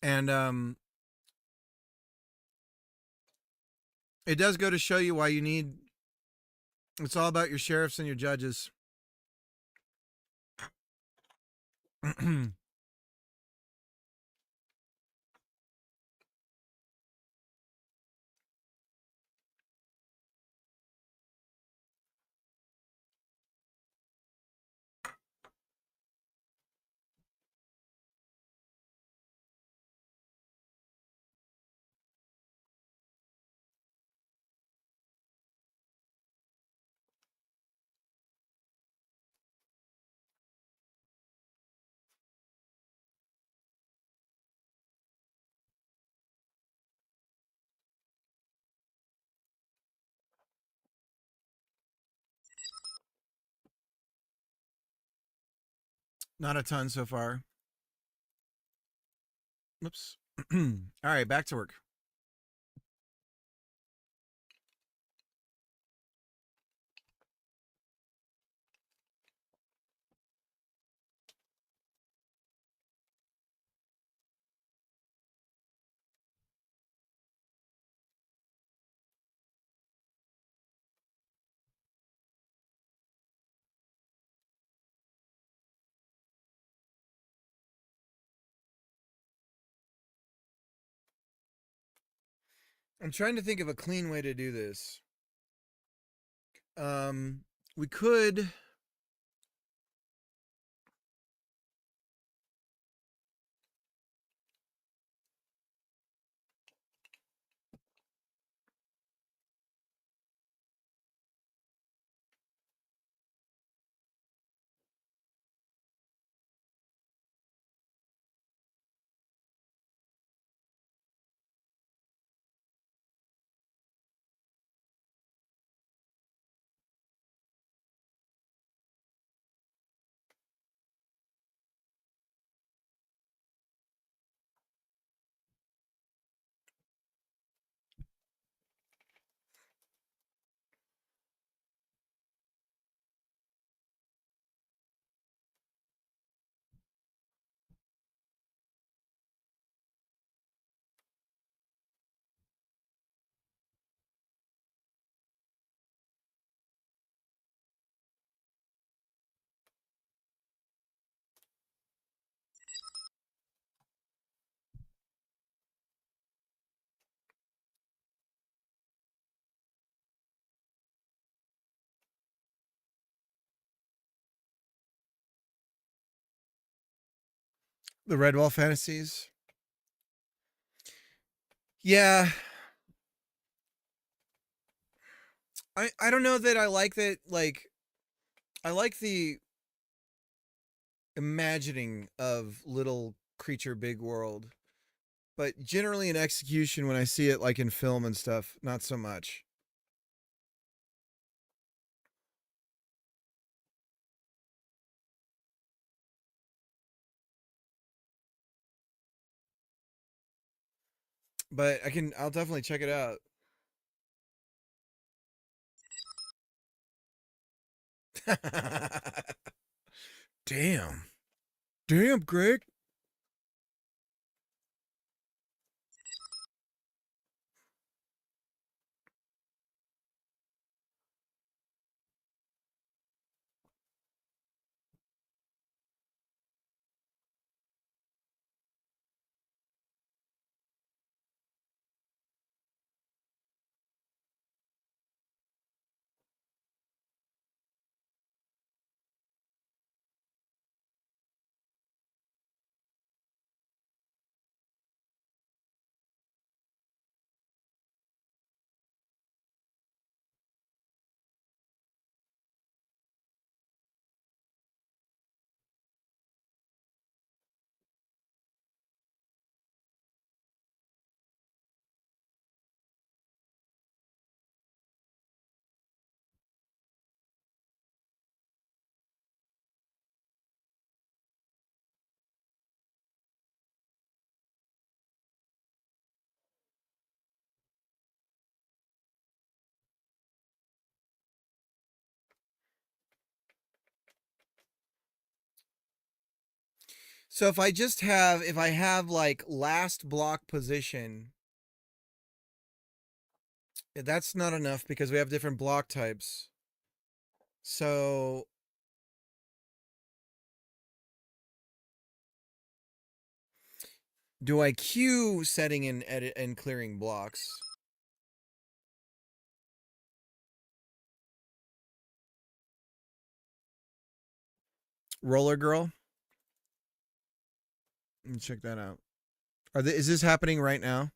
And it does go to show you why you need. It's all about your sheriffs and your judges. Not a ton so far. Oops. All right, back to work. I'm trying to think of a clean way to do this. We could. The Redwall Fantasies. Yeah. I don't know that I like that, like, I like the imagining of Little Creature Big World, but generally in execution when I see it like in film and stuff, not so much. But I'll definitely check it out. Damn. Damn, Greg. So if I have like last block position, that's not enough because we have different block types. So do I queue setting and edit and clearing blocks? Roller Girl? Let me check that out. Is this happening right now?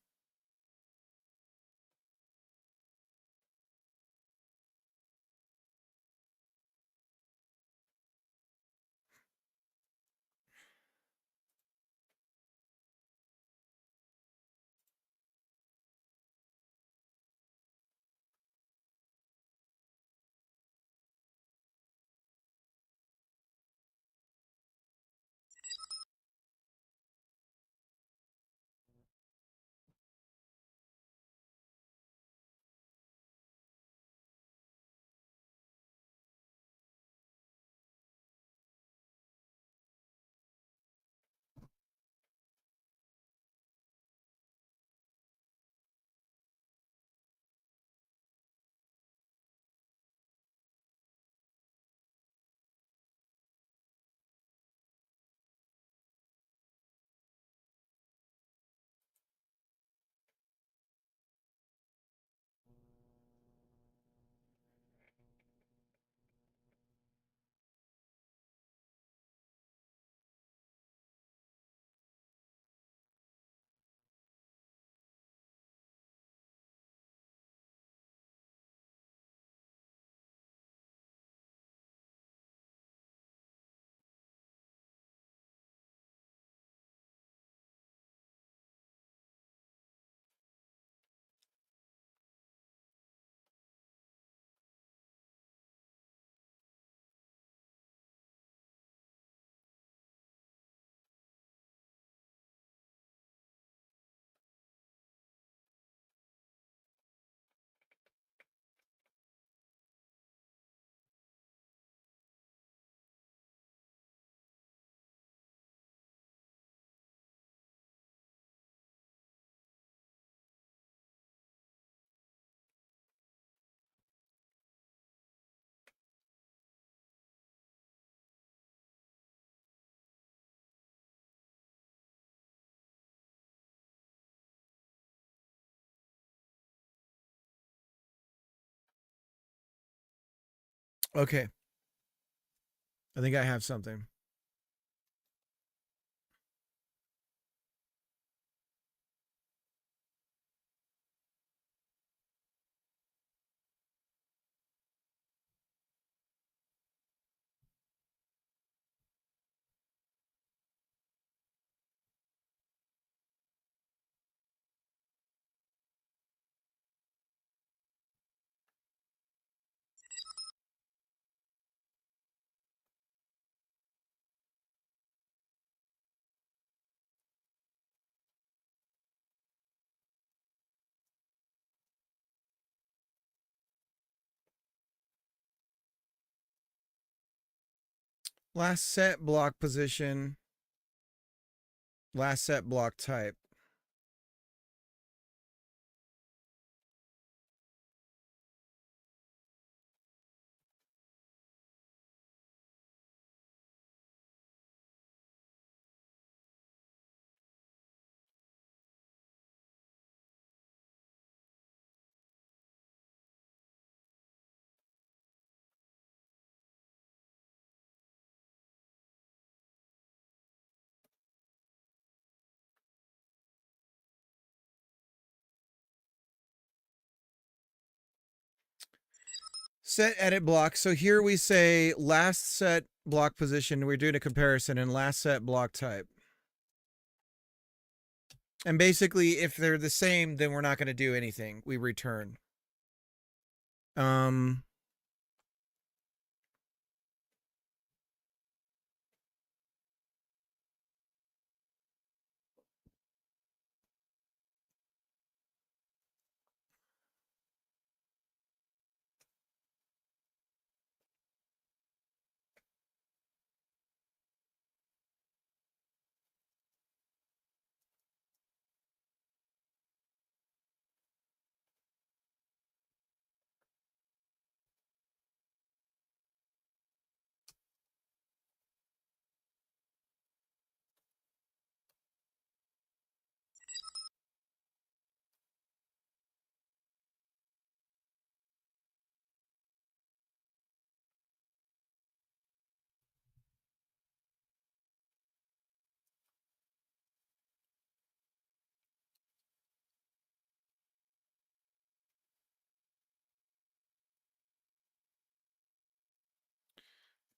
Okay. I think I have something. Last set block position. Last set block type. Set edit block. So here we say last set block position. We're doing a comparison and last set block type. And basically, if they're the same, then we're not going to do anything. We return.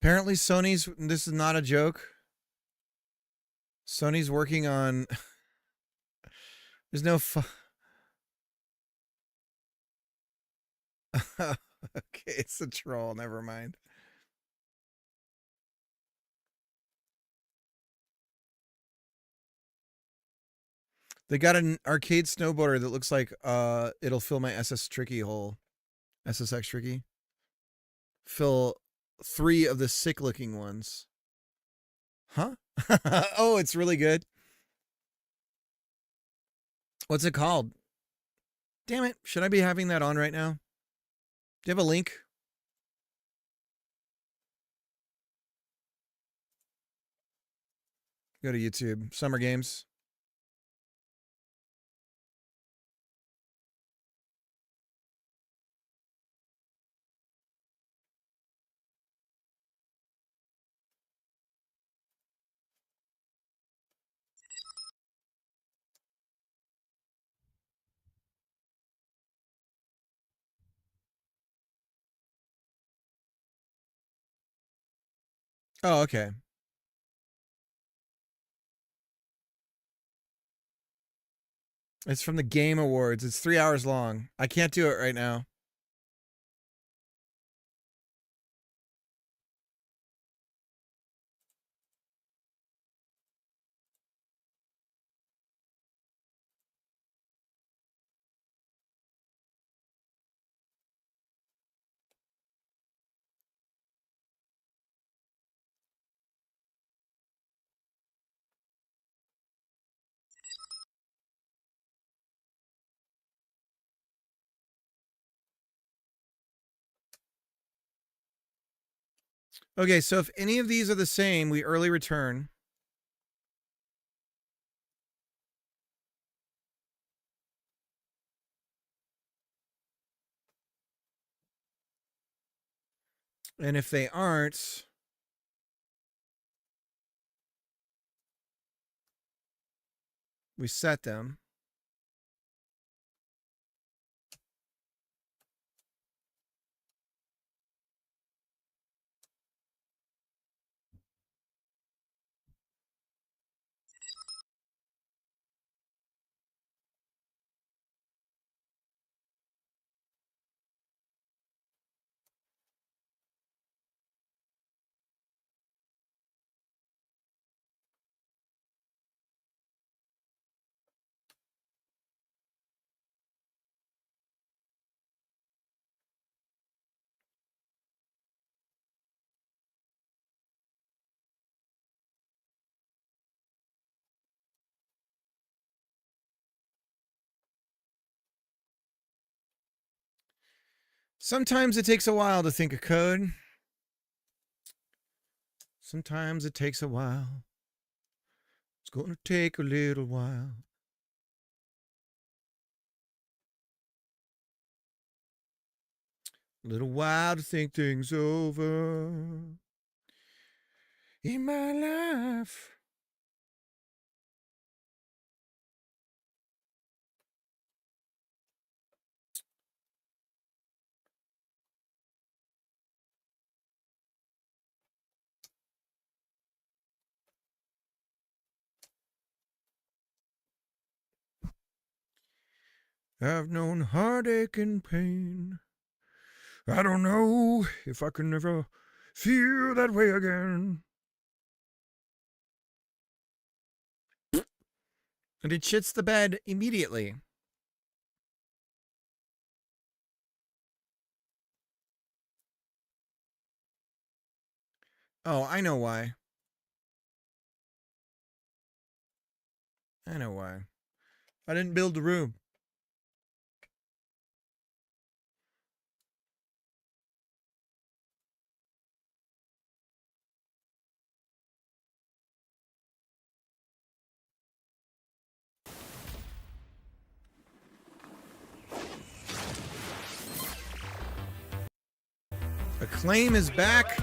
Apparently Sony's, this is not a joke. Sony's working on, there's no okay, it's a troll, never mind. They got an arcade snowboarder that looks like it'll fill my SS Tricky hole. SSX Tricky. Fill 3 of the sick looking ones. Huh? Oh, it's really good. What's it called? Damn it. Should I be having that on right now? Do you have a link? Go to YouTube. Summer Games. Oh, okay. It's from the Game Awards. It's 3 hours long. I can't do it right now. Okay, so if any of these are the same, we early return. And if they aren't, we set them. Sometimes it takes a while to think of code. Sometimes it takes a while. It's going to take a little while. A little while to think things over in my life. I've known heartache and pain. I don't know if I can ever feel that way again. And it shits the bed immediately. Oh, I know why. I know why. I didn't build the room. Acclaim is back.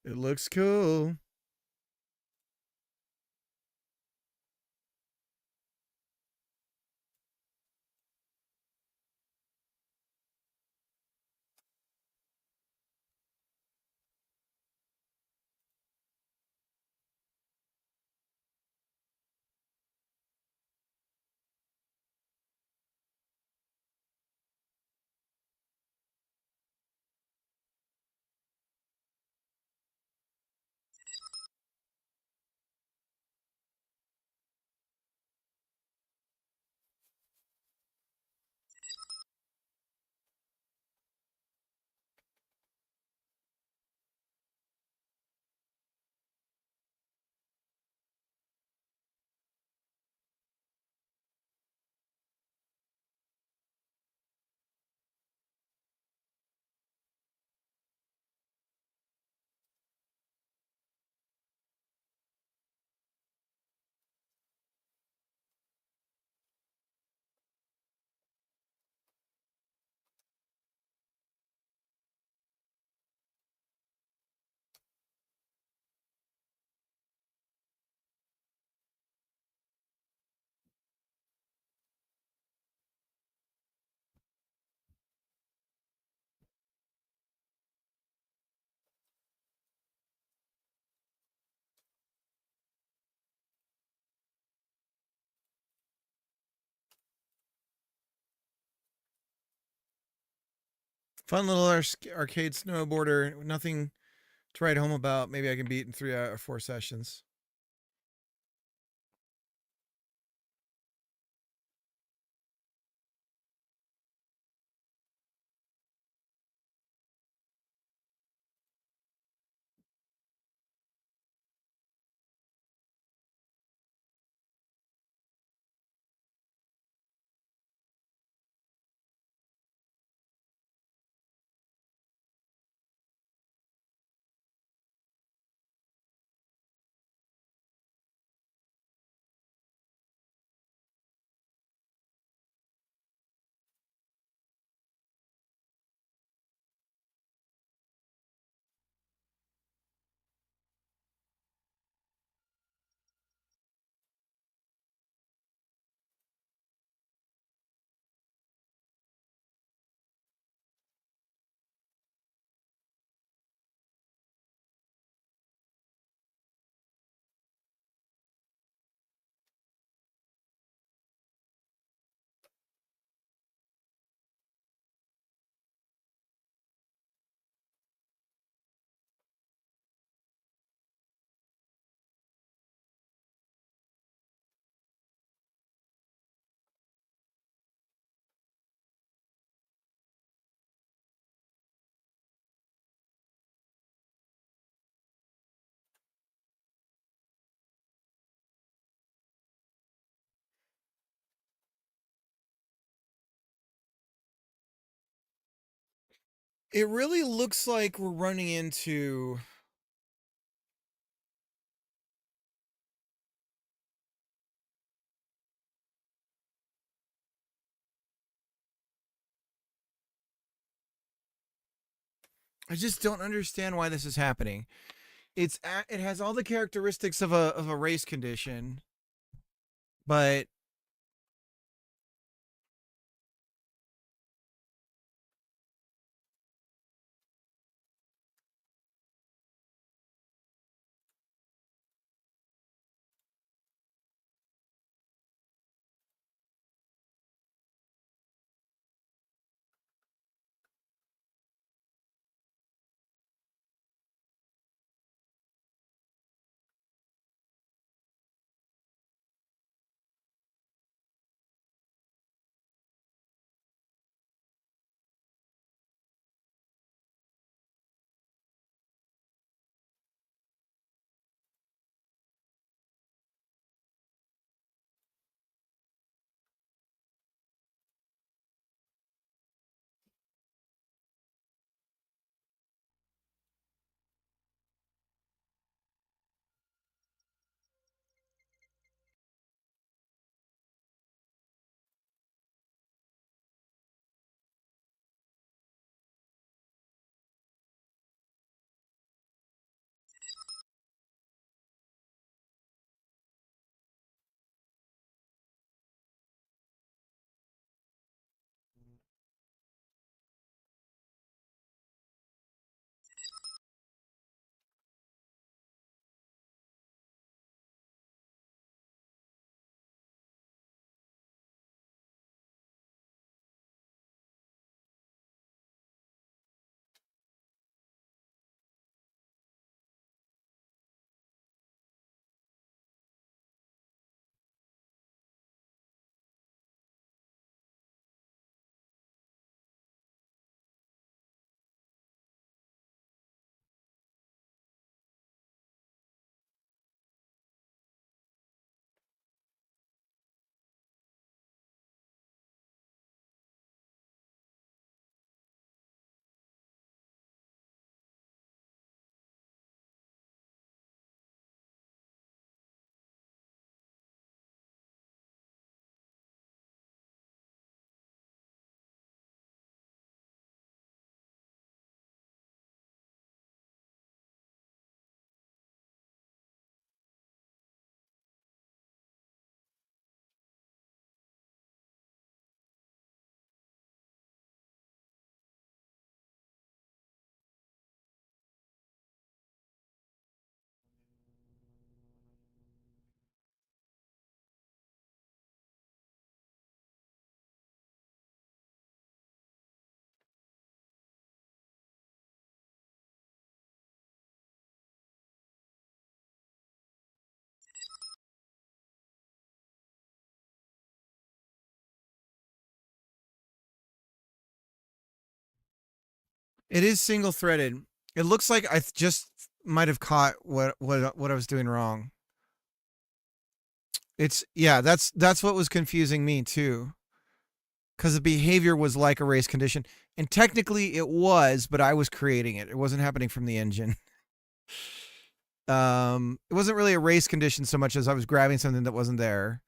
It looks cool. Fun little arcade snowboarder. Nothing to write home about. Maybe I can beat in 3 or 4 sessions. It really looks like we're running into I just don't understand why this is happening. It has all the characteristics of a race condition, but It is single threaded. It looks like I just might have caught what I was doing wrong. It's that's what was confusing me too. Because the behavior was like a race condition. And technically it was, but I was creating it. It wasn't happening from the engine. It wasn't really a race condition so much as I was grabbing something that wasn't there.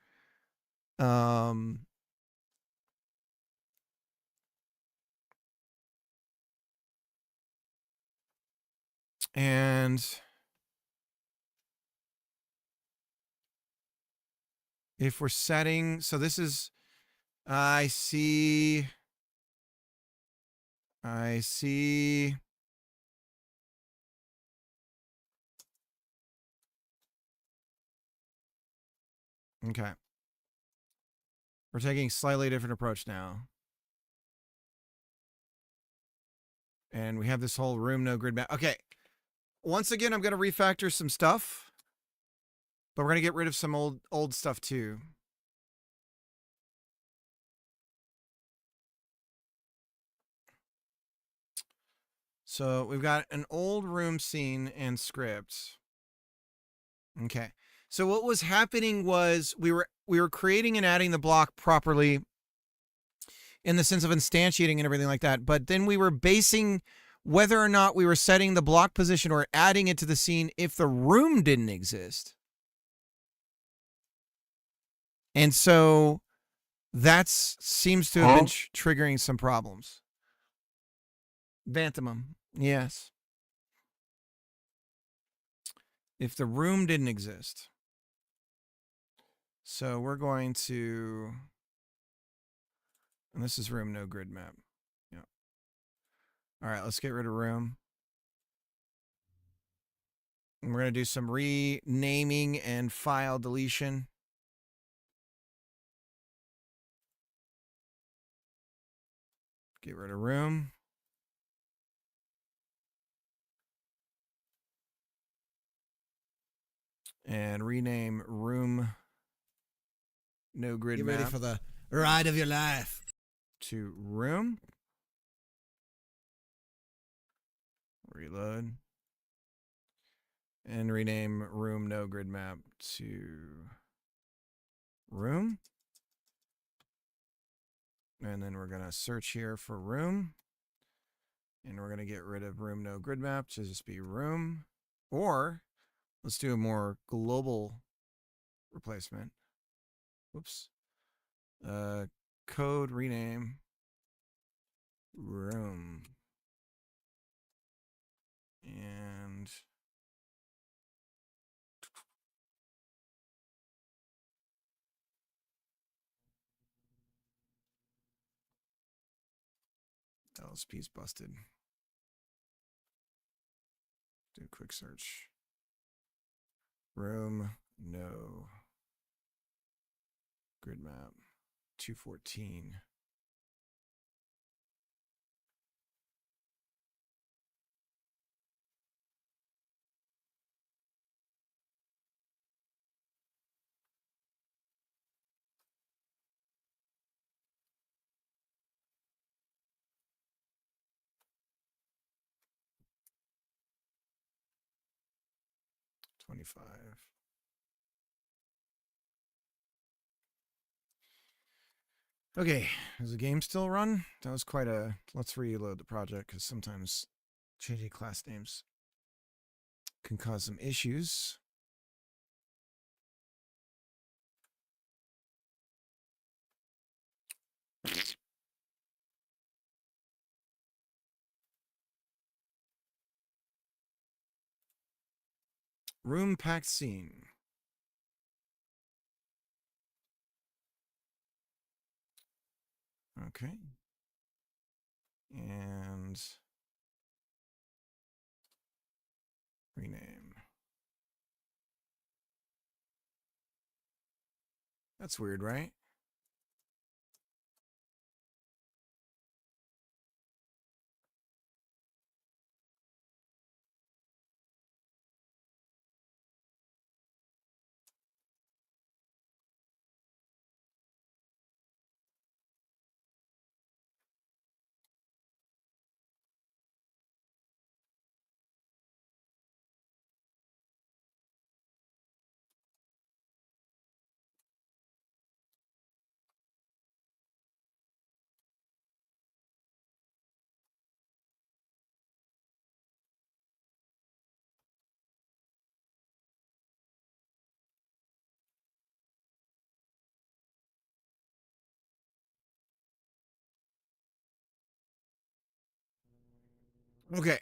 And if we're setting, so this is, I see. Okay. We're taking a slightly different approach now. And we have this whole room, no grid map. Okay. Once again, I'm going to refactor some stuff. But we're going to get rid of some old stuff too. So we've got an old room scene and script. Okay. So what was happening was we were creating and adding the block properly in the sense of instantiating and everything like that. But then we were basing whether or not we were setting the block position or adding it to the scene if the room didn't exist. And so that seems to have been triggering some problems. Bantamum, yes. If the room didn't exist. So we're going to, and this is room, no grid map. Yeah. All right, let's get rid of room. And we're going to do some renaming and file deletion. Get rid of room. And rename room no grid Get map. ready for the ride of your life. To room. Reload. And rename room no grid map to room. And then we're going to search here for room. And we're going to get rid of room no grid map to just be room. Or let's do a more global replacement. Whoops. Code rename room. And LSP's busted. Do a quick search. Room, no. Grid map, 214. $25. Okay, is the game still run? That was quite a... Let's reload the project, because sometimes changing class names can cause some issues. Room packed scene. Okay. And rename. That's weird, right? Okay.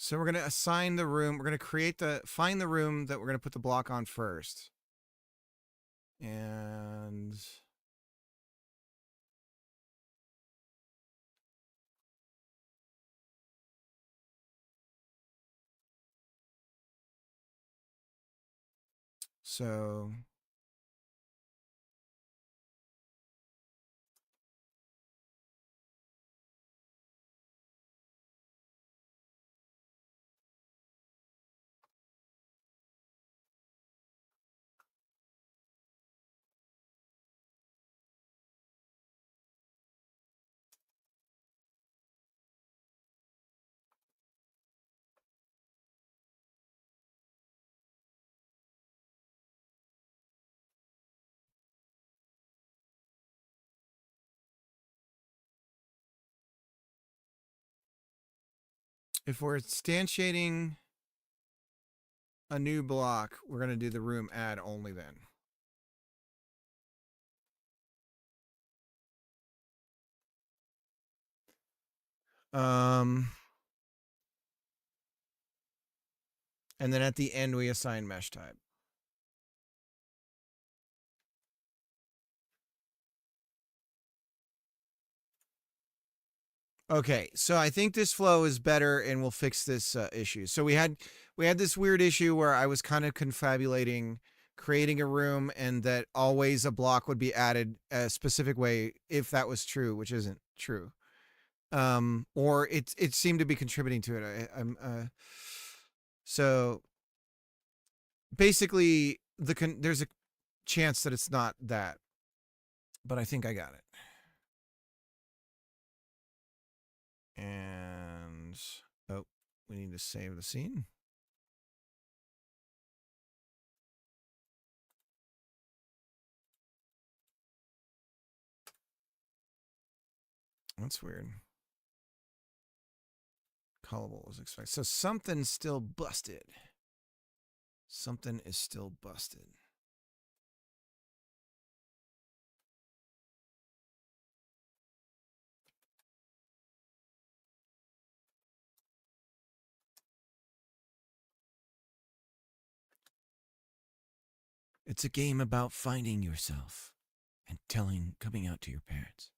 So we're going to assign the room. We're going to find the room that we're going to put the block on first. And so if we're instantiating a new block, we're going to do the room add only then. And then at the end, we assign mesh type. Okay, so I think this flow is better, and we'll fix this issue. So we had this weird issue where I was kind of confabulating creating a room, and that always a block would be added a specific way if that was true, which isn't true. Or it seemed to be contributing to it. So basically there's a chance that it's not that, but I think I got it. And oh, we need to save the scene. That's weird. Callable was expected. So something's still busted. Something is still busted. It's a game about finding yourself and coming out to your parents.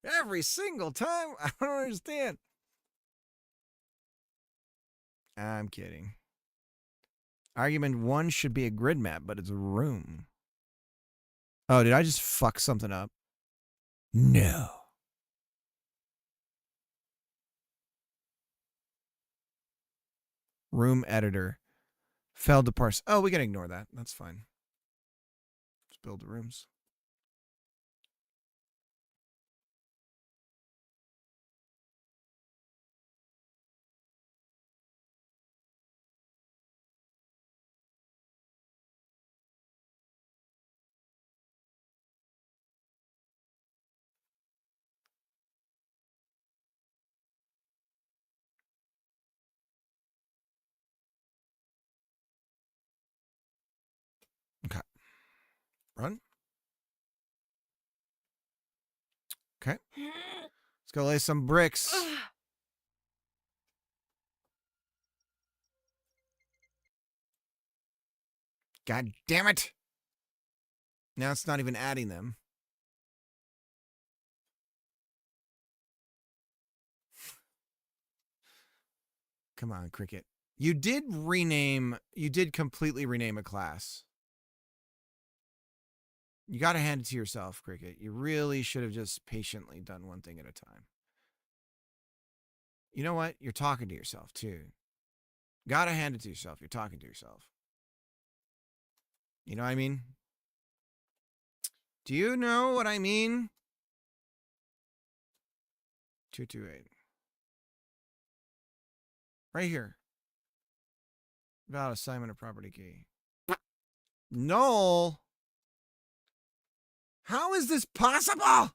Every single time? I don't understand. I'm kidding. Argument 1 should be a grid map, but it's a room. Oh, did I just fuck something up? No. Room editor. Failed to parse. Oh, we can ignore that. That's fine. Just build the rooms. Okay. Run. Okay. Let's go lay some bricks. God damn it. Now it's not even adding them. Come on, Cricket. You did completely rename a class. You got to hand it to yourself, Cricket. You really should have just patiently done one thing at a time. You know what? You're talking to yourself, too. Got to hand it to yourself. You're talking to yourself. You know what I mean? Do you know what I mean? 228. Right here. Valid assignment of property key. No. How is this possible?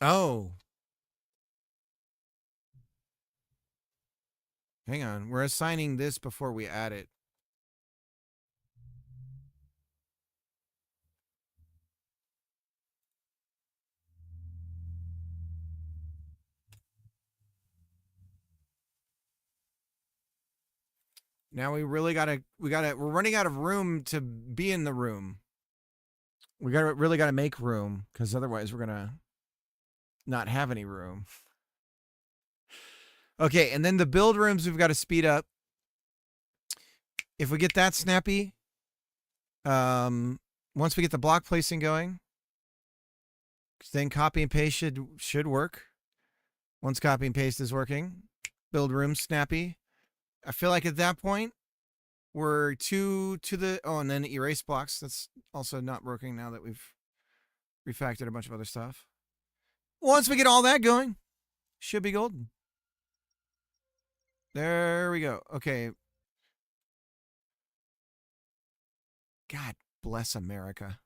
Oh. Hang on. We're assigning this before we add it. Now we're running out of room to be in the room. Really gotta make room, because otherwise we're gonna not have any room. Okay, and then the build rooms we've got to speed up. If we get that snappy, once we get the block placing going, then copy and paste should work. Once copy and paste is working, build rooms snappy. I feel like at that point we're to the and then erase blocks. That's also not working now that we've refactored a bunch of other stuff. Once we get all that going, should be golden. There we go. Okay. God bless America.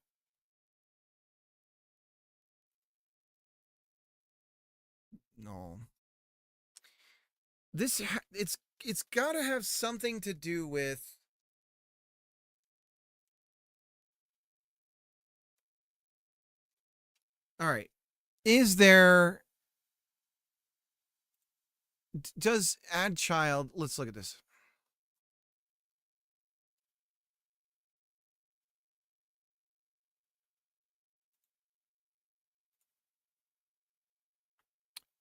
No. It's got to have something to do with all right. Does add child, let's look at this.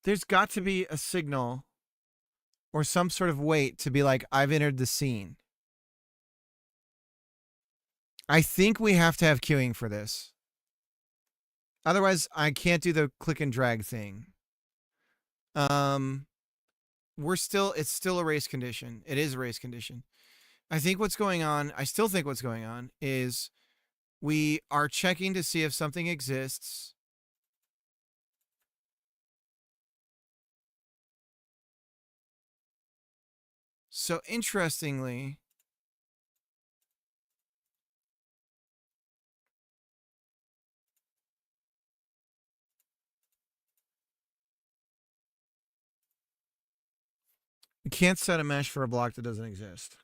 There's got to be a signal or some sort of weight to be like, I've entered the scene. I think we have to have queuing for this. Otherwise, I can't do the click and drag thing. It's still a race condition. It is a race condition. I still think what's going on is we are checking to see if something exists. So interestingly, you can't set a mesh for a block that doesn't exist.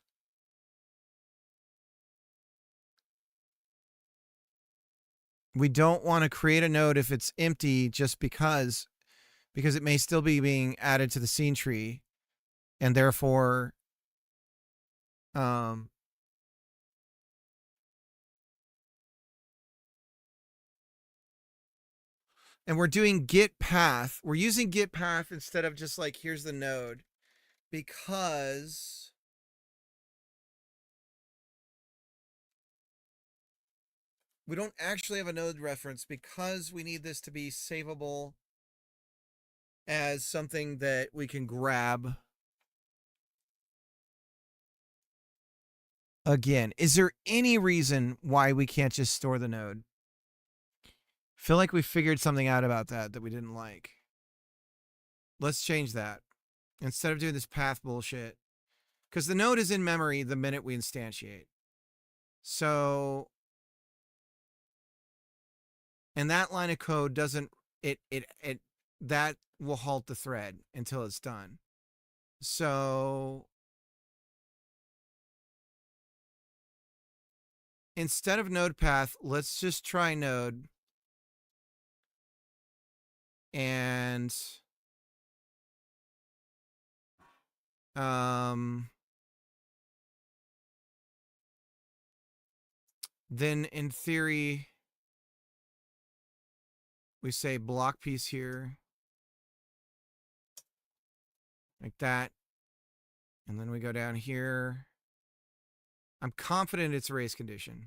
We don't want to create a node if it's empty just because it may still be being added to the scene tree, and therefore and we're doing get path. We're using get path instead of just like, here's the node, because we don't actually have a node reference, because we need this to be savable as something that we can grab. Again, is there any reason why we can't just store the node? Feel like we figured something out about that we didn't like. Let's change that. Instead of doing this path bullshit, because the node is in memory the minute we instantiate. So, and that line of code doesn't, that will halt the thread until it's done. So instead of node path, let's just try node. And then in theory, we say block piece here, like that. And then we go down here. I'm confident it's a race condition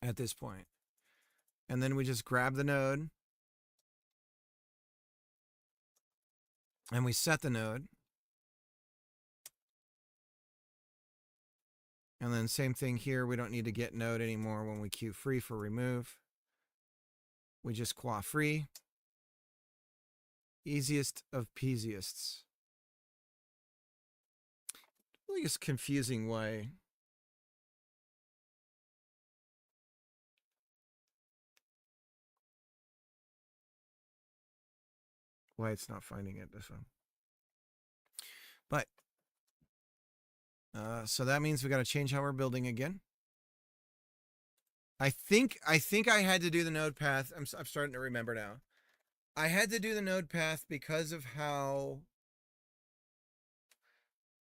at this point. And then we just grab the node. And we set the node. And then same thing here. We don't need to get node anymore when we queue free for remove. We just qua free. Easiest of peasiest. Really just confusing why. Why it's not finding it this one. But so that means we got to change how we're building again. I think I had to do the node path. I'm starting to remember now. I had to do the node path because of how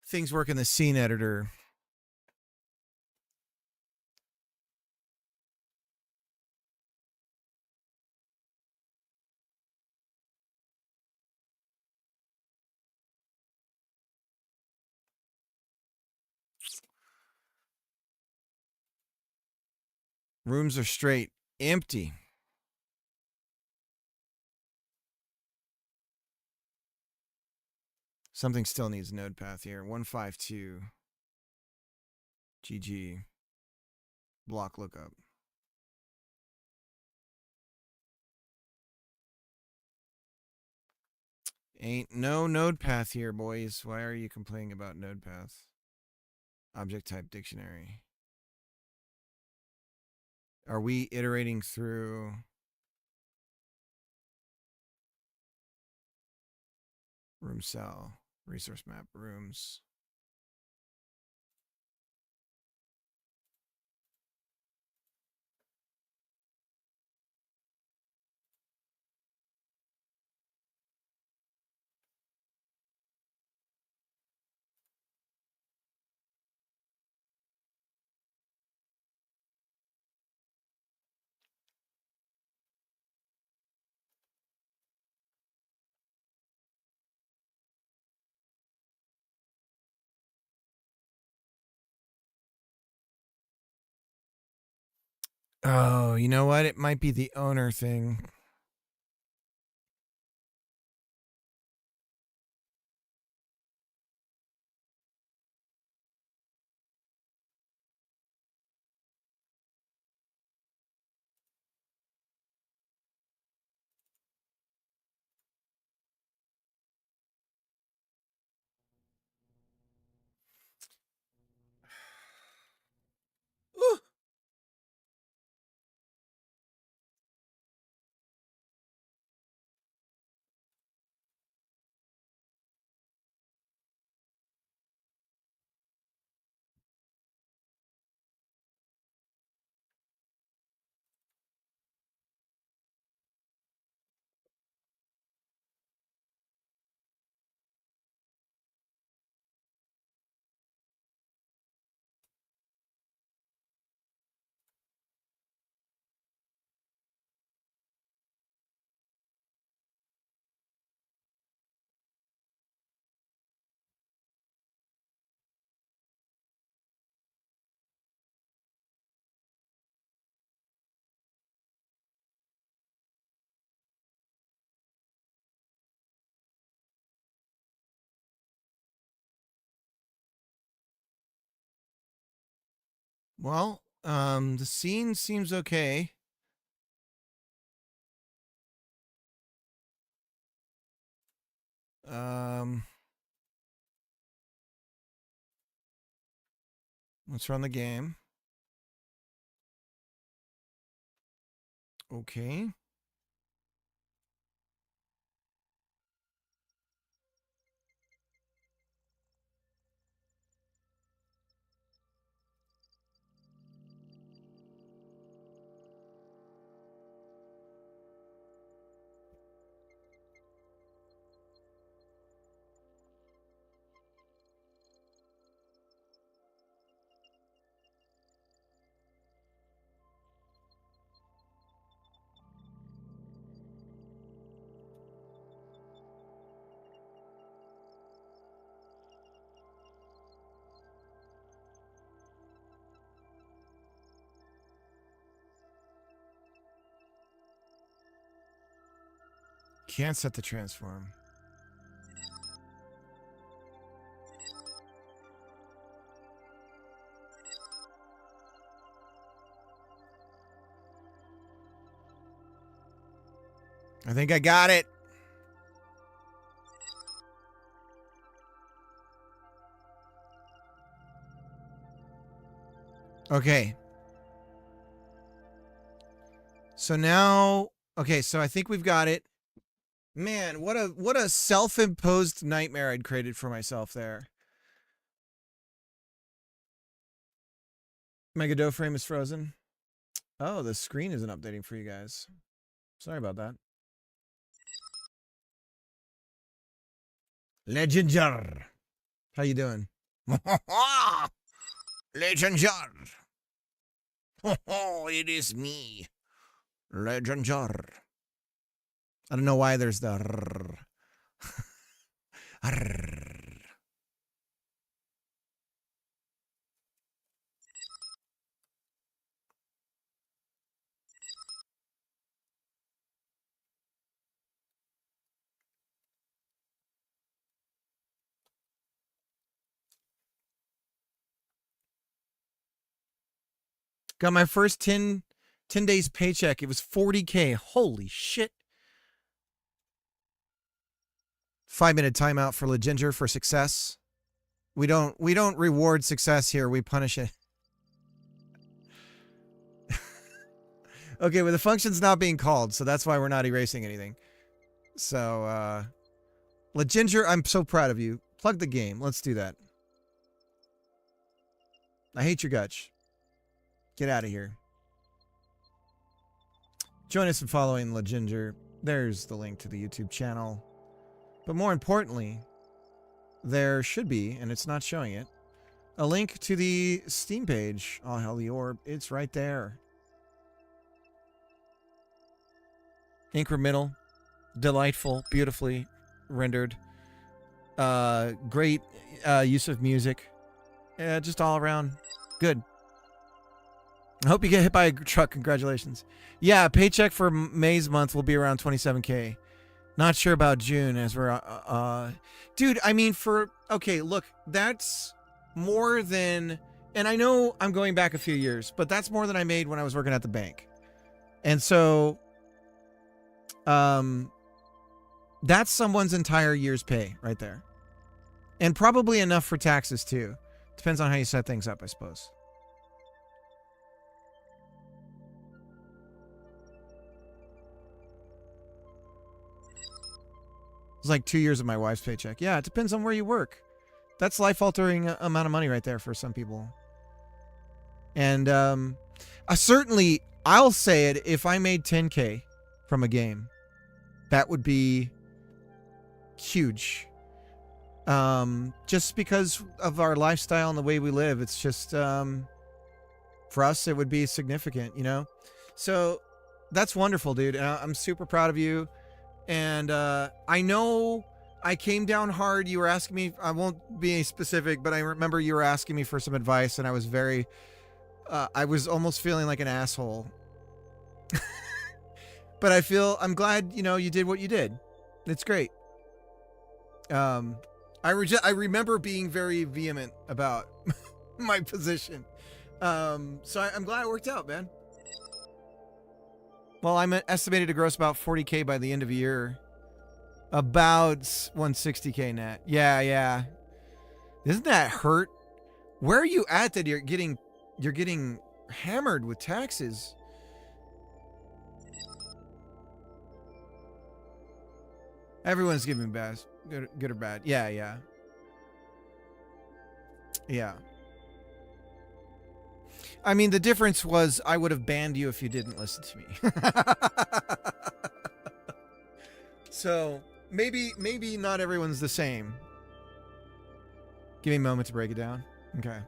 things work in the scene editor. Rooms are straight empty. Something still needs node path here. 152. GG. Block lookup. Ain't no node path here, boys. Why are you complaining about node path? Object type dictionary. Are we iterating through? Room cell, resource map, rooms. Oh, you know what? It might be the owner thing. Well, the scene seems okay. Let's run the game. Okay. Can't set the transform. I think I got it. Okay. So now, okay, so I think we've got it. Man, what a self-imposed nightmare I'd created for myself there. My Godot frame is frozen. Oh, the screen isn't updating for you guys. Sorry about that. Legendar. How you doing? Legendar. Oh, it is me. Legendar. I don't know why there's the Got my first 10 days paycheck. It was 40K. Holy shit. 5-minute timeout for Leginger for success. We don't reward success here. We punish it. Okay, well the function's not being called, so that's why we're not erasing anything. So Leginger, I'm so proud of you. Plug the game. Let's do that. I hate your guts. Get out of here. Join us in following Leginger. There's the link to the YouTube channel. But more importantly, there should be, and it's not showing it, a link to the Steam page. Oh, hell, the orb. It's right there. Incremental, delightful, beautifully rendered. Great use of music. Yeah, just all around good. I hope you get hit by a truck. Congratulations. Yeah, paycheck for May's month will be around 27K. Not sure about June as we're dude, I mean okay, look, that's more than, and I know I'm going back a few years, but that's more than I made when I was working at the bank. And so that's someone's entire year's pay right there. And probably enough for taxes too. Depends on how you set things up, I suppose. It's like 2 years of my wife's paycheck. Yeah, it depends on where you work. That's life-altering amount of money right there for some people. And certainly, I'll say it, if I made 10K from a game, that would be huge. Just because of our lifestyle and the way we live, it's just, for us, it would be significant, you know? So that's wonderful, dude. I'm super proud of you. And I know I came down hard. You were asking me, I won't be specific, but I remember you were asking me for some advice, and I was very, I was almost feeling like an asshole. But I'm glad, you know, you did what you did. It's great. I remember being very vehement about my position. So I'm glad it worked out, man. Well, I'm estimated to gross about 40K by the end of the year. About 160K net. Yeah. Doesn't that hurt Where are you at that you're getting hammered with taxes? Everyone's giving bad, good or bad. Yeah, yeah. Yeah. I mean, the difference was I would have banned you if you didn't listen to me. So maybe not everyone's the same. Give me a moment to break it down. Okay.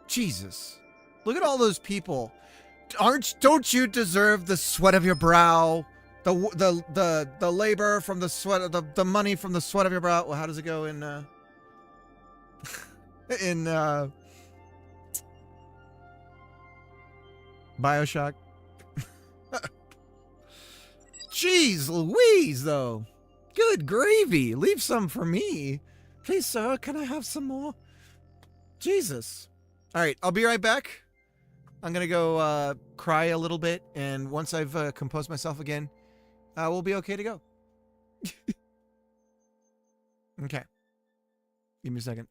Jesus. Look at all those people. Don't you deserve the sweat of your brow? The labor from the sweat of the money from the sweat of your brow. Well, how does it go in in BioShock? Jeez Louise, though. Good gravy. Leave some for me. Please, sir, can I have some more? Jesus. All right, I'll be right back. I'm going to go cry a little bit, and once I've composed myself again, we'll be okay to go. Okay. Give me a second.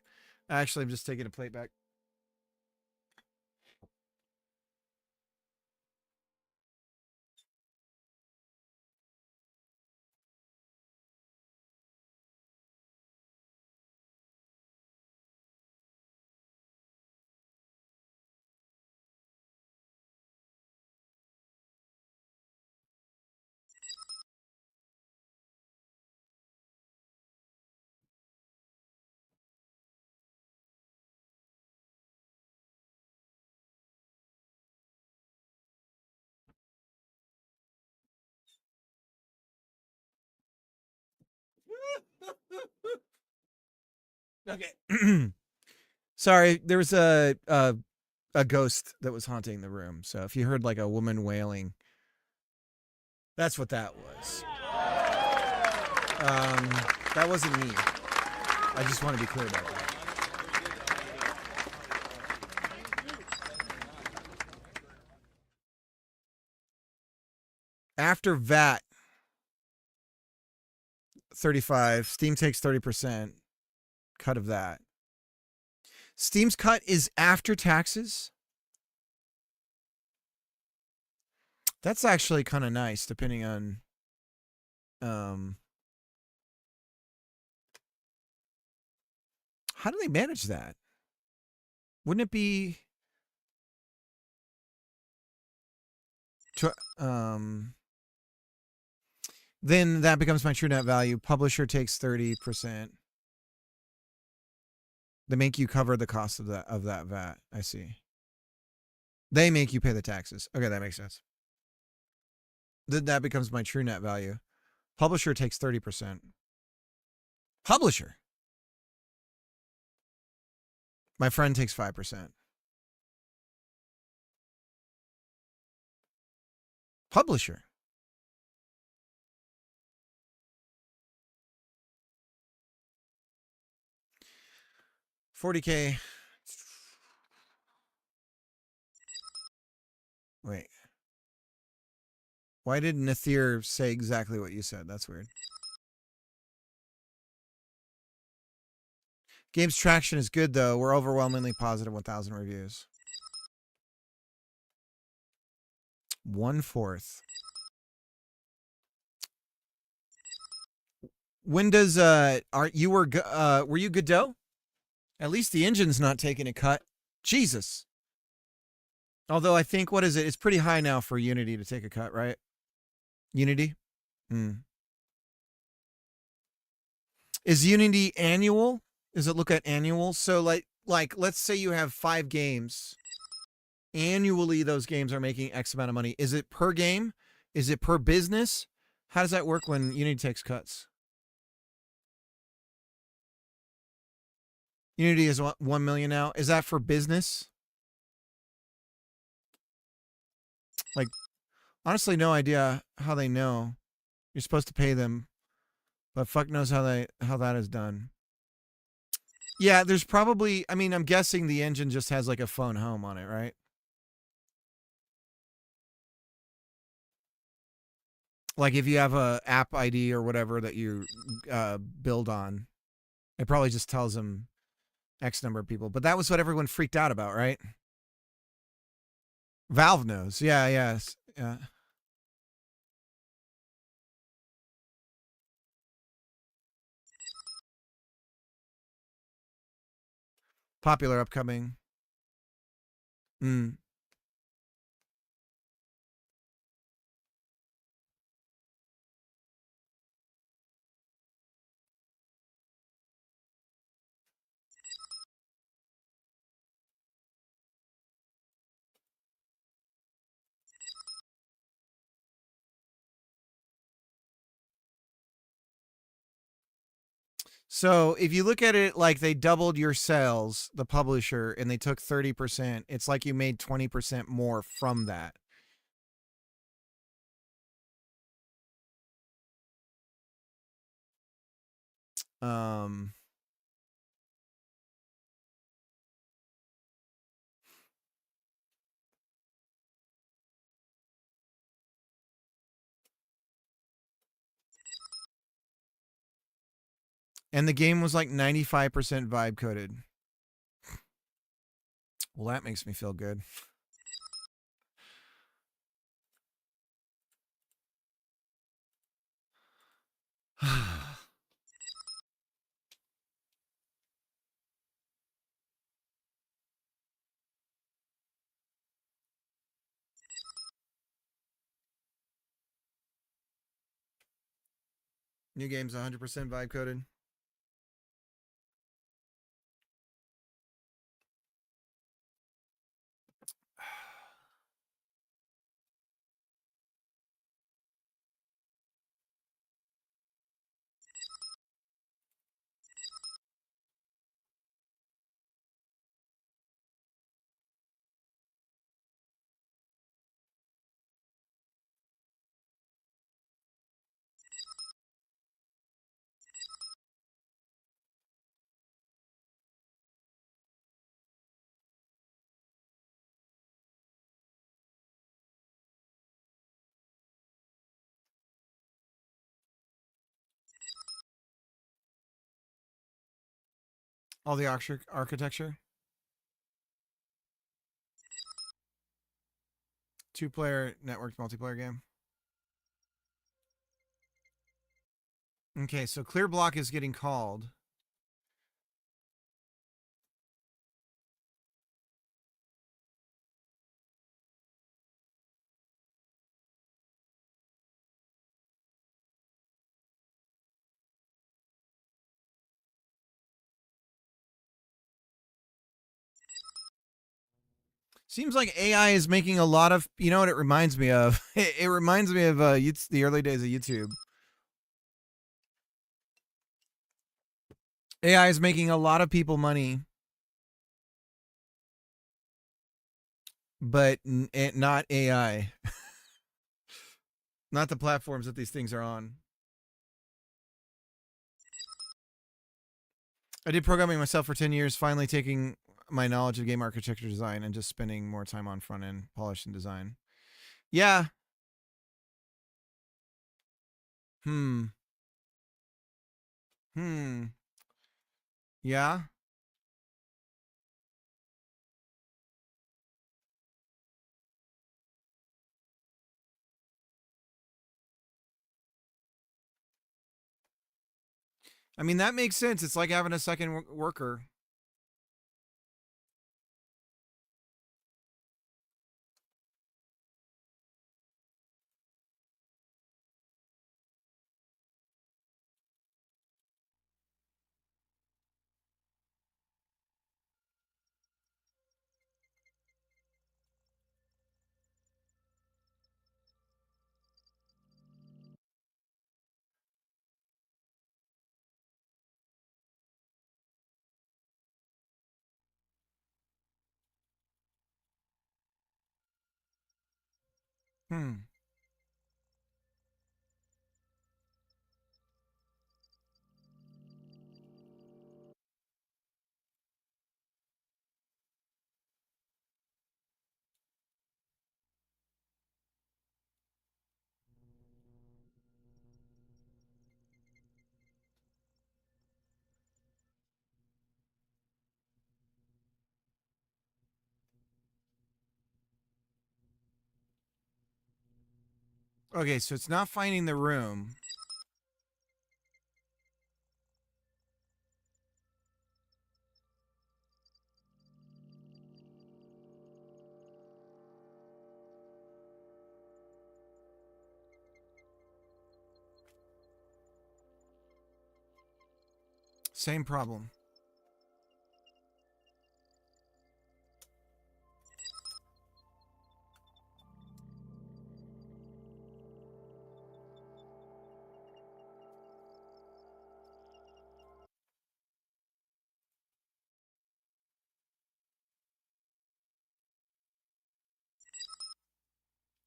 Actually, I'm just taking a plate back. Okay. Sorry, there was a ghost that was haunting the room. So if you heard like a woman wailing, that's what that was. That wasn't me. I just want to be clear about that. After VAT, 35. Steam takes 30%. Cut of that. Steam's cut is after taxes. That's actually kind of nice, depending on how do they manage that? Wouldn't it be then that becomes my true net value. Publisher takes 30%. They make you cover the cost of that VAT. I see. They make you pay the taxes. Okay, that makes sense. Then that becomes my true net value. Publisher takes 30%. Publisher. My friend takes 5%. Publisher. $40K. Wait. Why did Nathir say exactly what you said? That's weird. Game's traction is good, though. We're overwhelmingly positive 1,000 reviews. 1/4. When does were you Godot? At least the engine's not taking a cut. Jesus. Although I think, what is it? It's pretty high now for Unity to take a cut, right? Unity? Is Unity annual? Does it look at annual? So like let's say you have 5 games. Annually, those games are making X amount of money. Is it per game? Is it per business? How does that work when Unity takes cuts? Unity is 1 million now. Is that for business? Like, honestly, no idea how they know. You're supposed to pay them, but fuck knows how that is done. Yeah, there's probably, I mean, I'm guessing the engine just has like a phone home on it, right? Like if you have a app ID or whatever that you build on, it probably just tells them X number of people. But that was what everyone freaked out about, right? Valve knows. Yeah, yes. Yeah. Popular upcoming. So if you look at it like they doubled your sales, the publisher, and they took 30%, it's like you made 20% more from that. And the game was like 95% vibe coded. Well, that makes me feel good. New game's 100% vibe coded. All the architecture. 2-player networked multiplayer game. Okay, so clear block is getting called. Seems like AI is making a lot of, you know what it reminds me of? It reminds me of the early days of YouTube. AI is making a lot of people money, but not AI. Not the platforms that these things are on. I did programming myself for 10 years, finally taking my knowledge of game architecture design and just spending more time on front end polish and design. Yeah. Yeah. I mean, that makes sense. It's like having a second worker. Okay, so it's not finding the room. Same problem.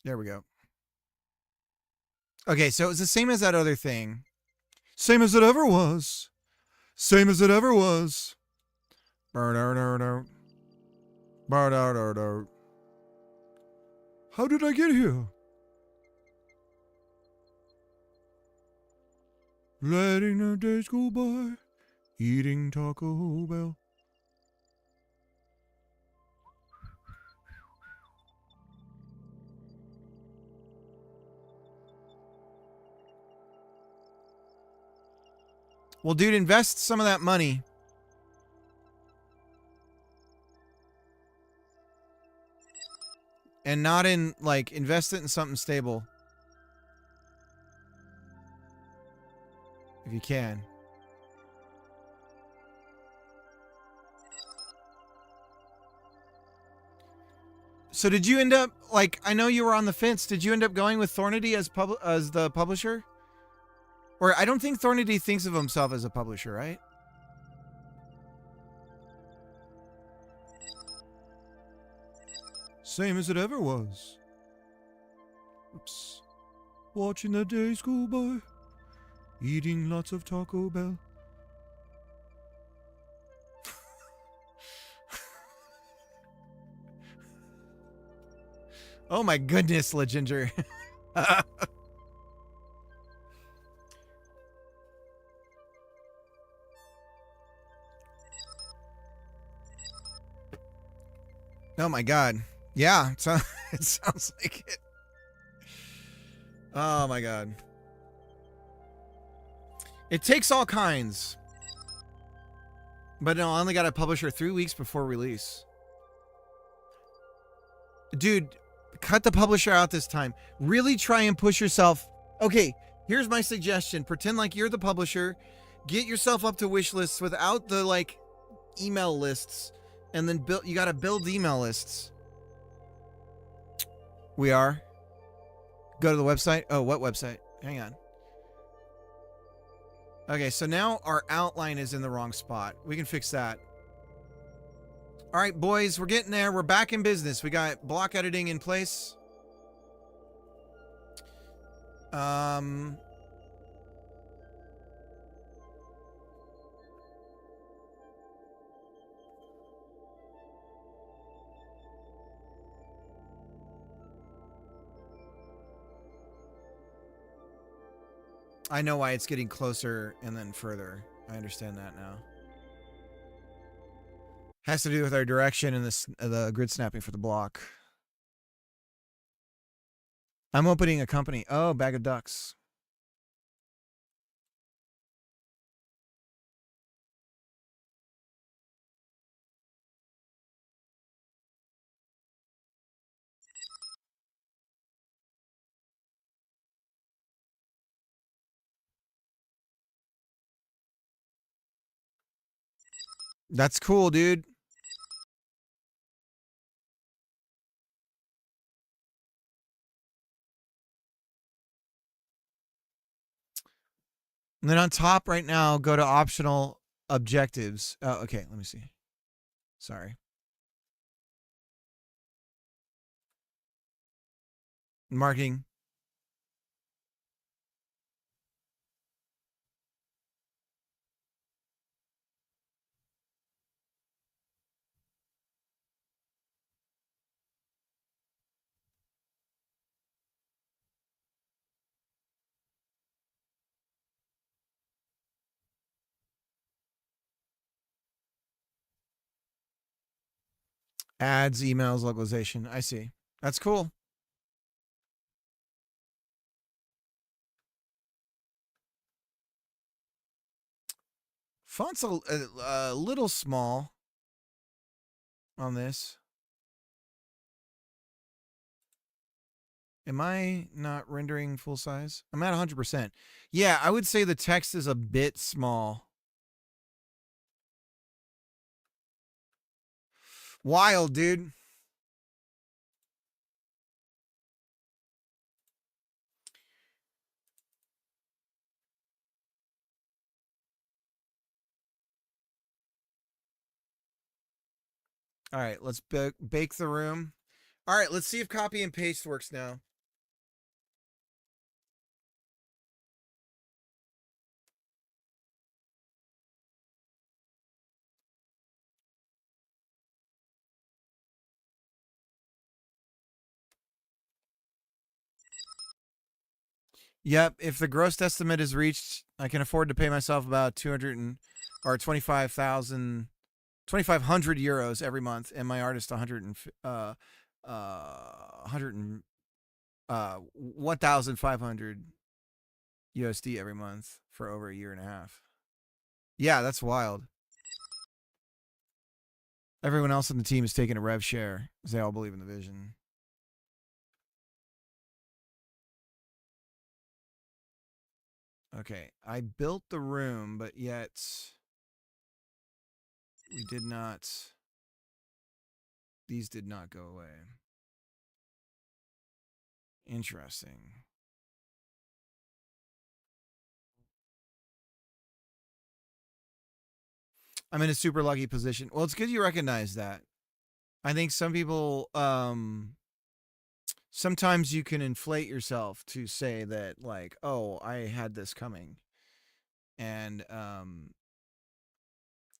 There we go. Okay, so it was the same as that other thing. Same as it ever was. Same as it ever was. How did I get here? Letting the days go by, eating Taco Bell. Well, dude, invest some of that money. And not in, like, invest it in something stable. If you can. So did you end up, like, I know you were on the fence. Did you end up going with Thornity as the publisher? Or I don't think Thornity thinks of himself as a publisher, right? Same as it ever was. Oops. Watching the days go by. Eating lots of Taco Bell. Oh my goodness, Leginger. Oh my god. Yeah, it sounds like it. Oh my god. It takes all kinds. But no, I only got a publisher 3 weeks before release. Dude, cut the publisher out this time. Really try and push yourself. Okay, here's my suggestion. Pretend like you're the publisher. Get yourself up to wish lists without the, like, email lists. And then you gotta build email lists. We are. Go to the website. Oh, what website? Hang on. Okay, so now our outline is in the wrong spot. We can fix that. All right, boys, we're getting there. We're back in business. We got block editing in place. I know why it's getting closer and then further. I understand that now. Has to do with our direction and the grid snapping for the block. I'm opening a company. Oh, bag of ducks. That's cool, dude. And then on top right now, go to optional objectives. Oh, okay, let me see. Sorry. Marketing. Ads, emails, localization. I see. That's cool. Font's a little small on this. Am I not rendering full size? I'm at 100%. Yeah, I would say the text is a bit small. Wild, dude. All right, let's bake the room. All right, let's see if copy and paste works now. Yep, if the gross estimate is reached, I can afford to pay myself about 2,500 euros every month, and my artist 1,500 USD every month for over a year and a half. Yeah, that's wild. Everyone else on the team is taking a rev share because they all believe in the vision. Okay, I built the room, but yet we did not. These did not go away. Interesting. I'm in a super lucky position. Well, it's good you recognize that. I think some people, sometimes you can inflate yourself to say that, like, oh, I had this coming. And,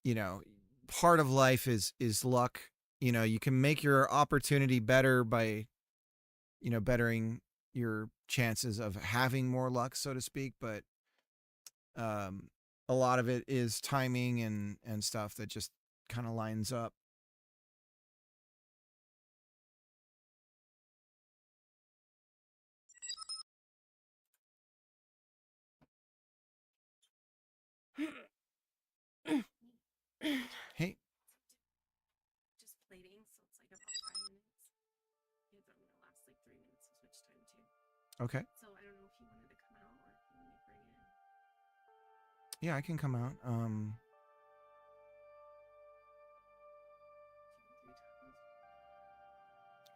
you know, part of life is luck. You know, you can make your opportunity better by, you know, bettering your chances of having more luck, so to speak. But a lot of it is timing and stuff that just kind of lines up. Hey. Just plating, so it's like about 5 minutes. Yeah, they're gonna last like 3 minutes of switch time too. Okay. So I don't know if you wanted to come out or if you want me to bring in. Yeah, I can come out.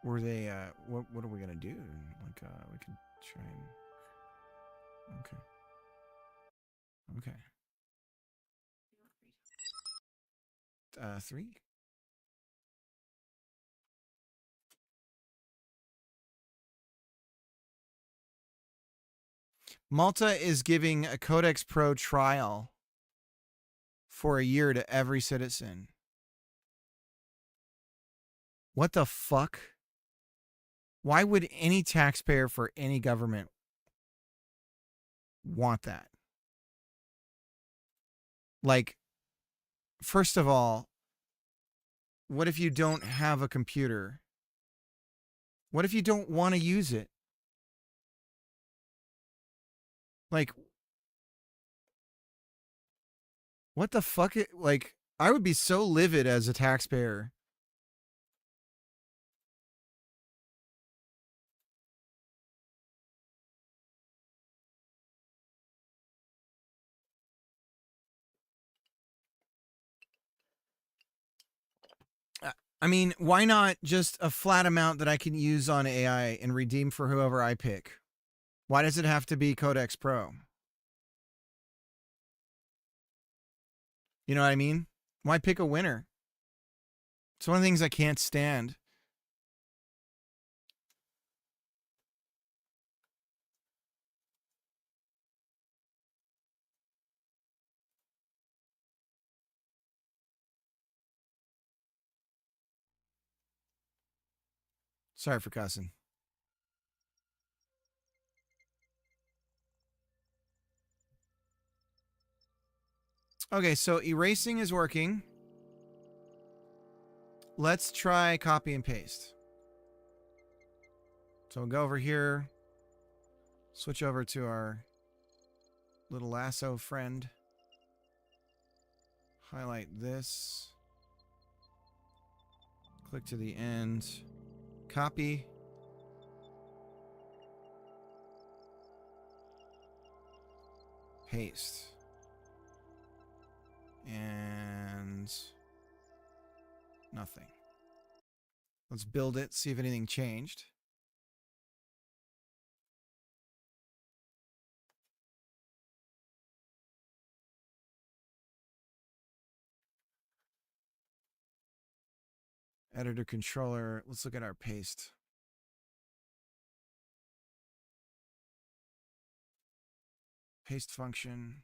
Were they what are we gonna do? Like we could try and Okay. 3. Malta is giving a Codex Pro trial for a year to every citizen. What the fuck? Why would any taxpayer for any government want that? Like, first of all, what if you don't have a computer? What if you don't want to use it? Like, what the fuck? Like, I would be so livid as a taxpayer. I mean, why not just a flat amount that I can use on AI and redeem for whoever I pick? Why does it have to be Codex Pro? You know what I mean? Why pick a winner? It's one of the things I can't stand. Sorry for cussing. Okay, so erasing is working. Let's try copy and paste. So we'll go over here, switch over to our little lasso friend. Highlight this. Click to the end. Copy. Paste. And nothing. Let's build it, see if anything changed. Editor controller. Let's look at our paste. Paste function.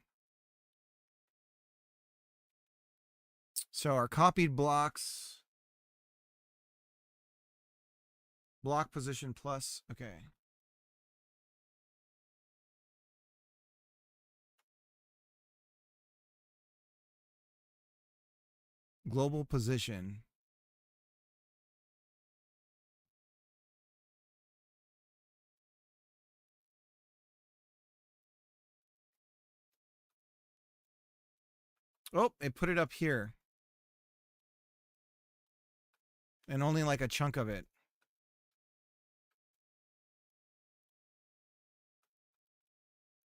So our copied blocks. Block position plus. Okay. Global position. Oh, it put it up here. And only like a chunk of it.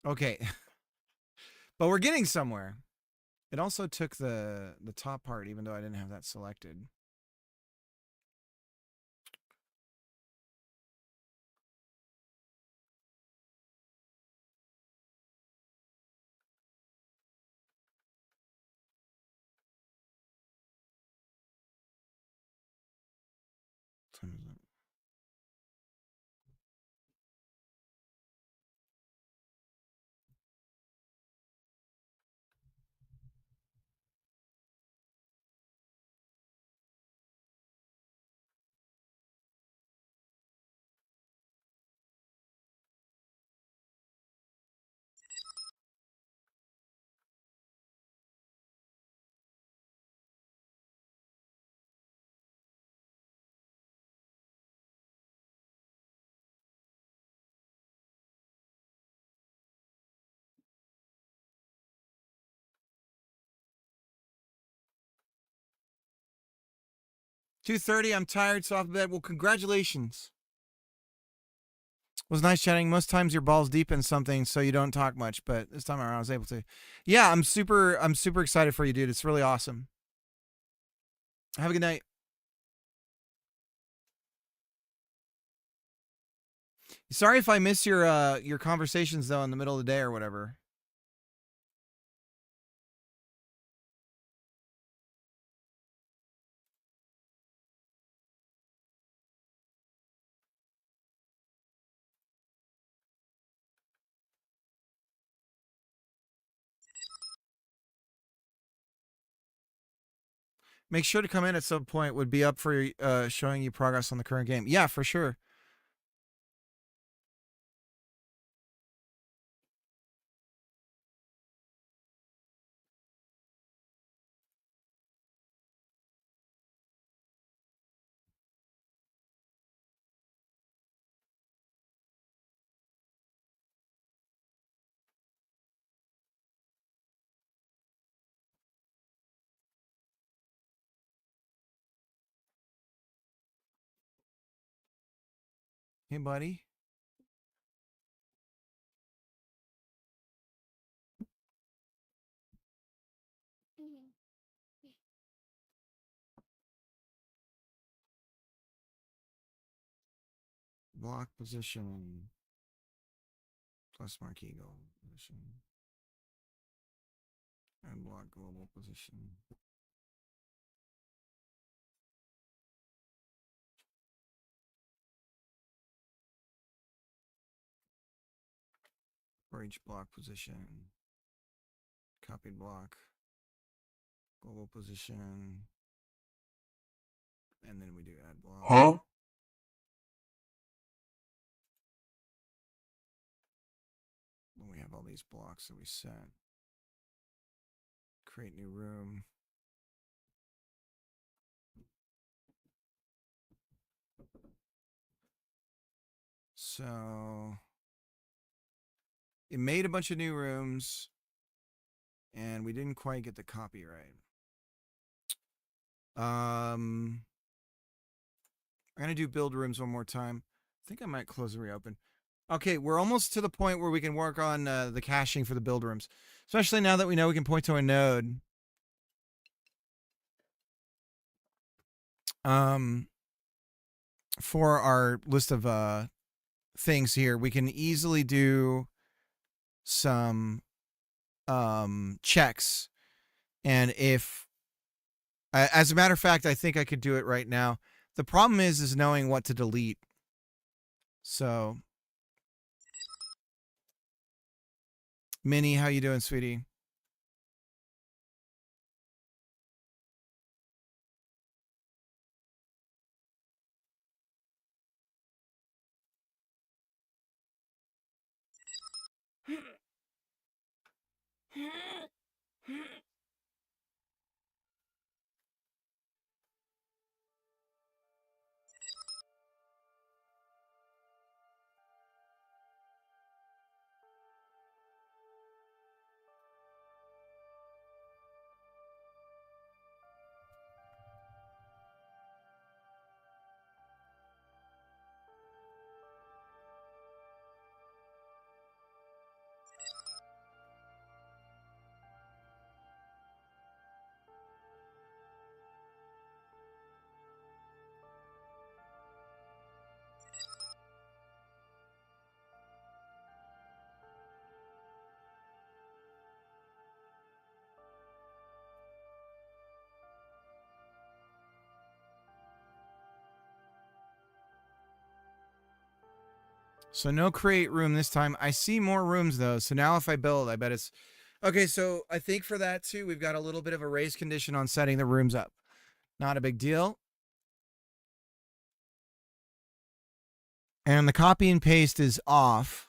Okay. But we're getting somewhere. It also took the top part, even though I didn't have that selected. What time is it? $2:30. I'm tired, so off the bed. Well, congratulations. It was nice chatting. Most times your ball's deep in something, so you don't talk much. But this time around, I was able to. Yeah, I'm super excited for you, dude. It's really awesome. Have a good night. Sorry if I miss your conversations though in the middle of the day or whatever. Make sure to come in at some point. Would be up for showing you progress on the current game. Yeah, for sure. Hey, buddy. Block position plus marquee goal position and block global position. For each block position, copied block, global position, and then we do add block. Huh? Then we have all these blocks that we set. Create new room. So it made a bunch of new rooms, and we didn't quite get the copy right. I'm gonna do build rooms one more time. I think I might close and reopen. Okay, we're almost to the point where we can work on the caching for the build rooms, especially now that we know we can point to a node. For our list of things here, we can easily do some checks, and if, as a matter of fact, I think I could do it right now. The problem is knowing what to delete. So, Minnie, how you doing, sweetie? So no create room this time. I see more rooms though. So now if I build, I bet it's okay. So I think for that too, we've got a little bit of a race condition on setting the rooms up. Not a big deal. And the copy and paste is off.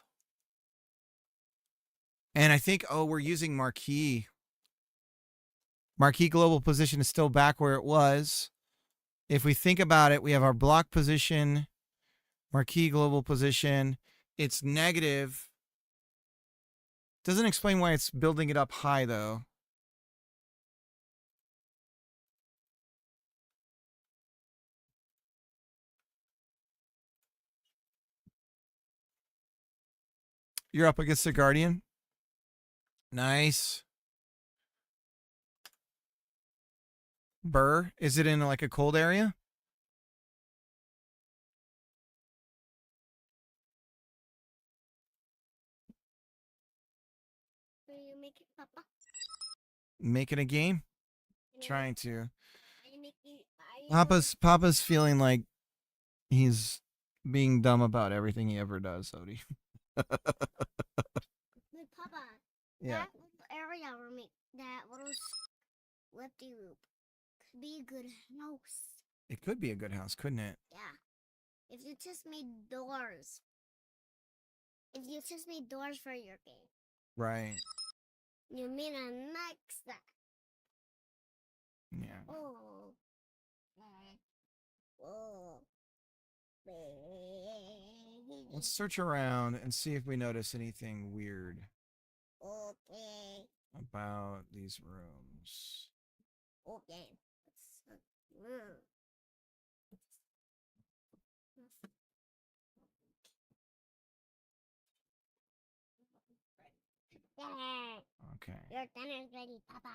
And I think, oh, we're using marquee. Marquee global position is still back where it was. If we think about it, we have our block position, marquee global position. It's negative. Doesn't explain why it's building it up high, though. You're up against the Guardian. Nice. Burr, is it in like a cold area? Will you make it, Papa? Making a game? Trying to. Are you making, Papa's feeling like he's being dumb about everything he ever does, Odie. Hey, Papa. Yeah. That little area where that little lifty loop could be a good house. It could be a good house, couldn't it? Yeah. If you just made doors. If you just made doors for your game. Right. You mean a next that. Yeah. Oh. Oh. Let's search around and see if we notice anything weird Okay. about these rooms. Okay. Okay. Your dinner is ready, Papa.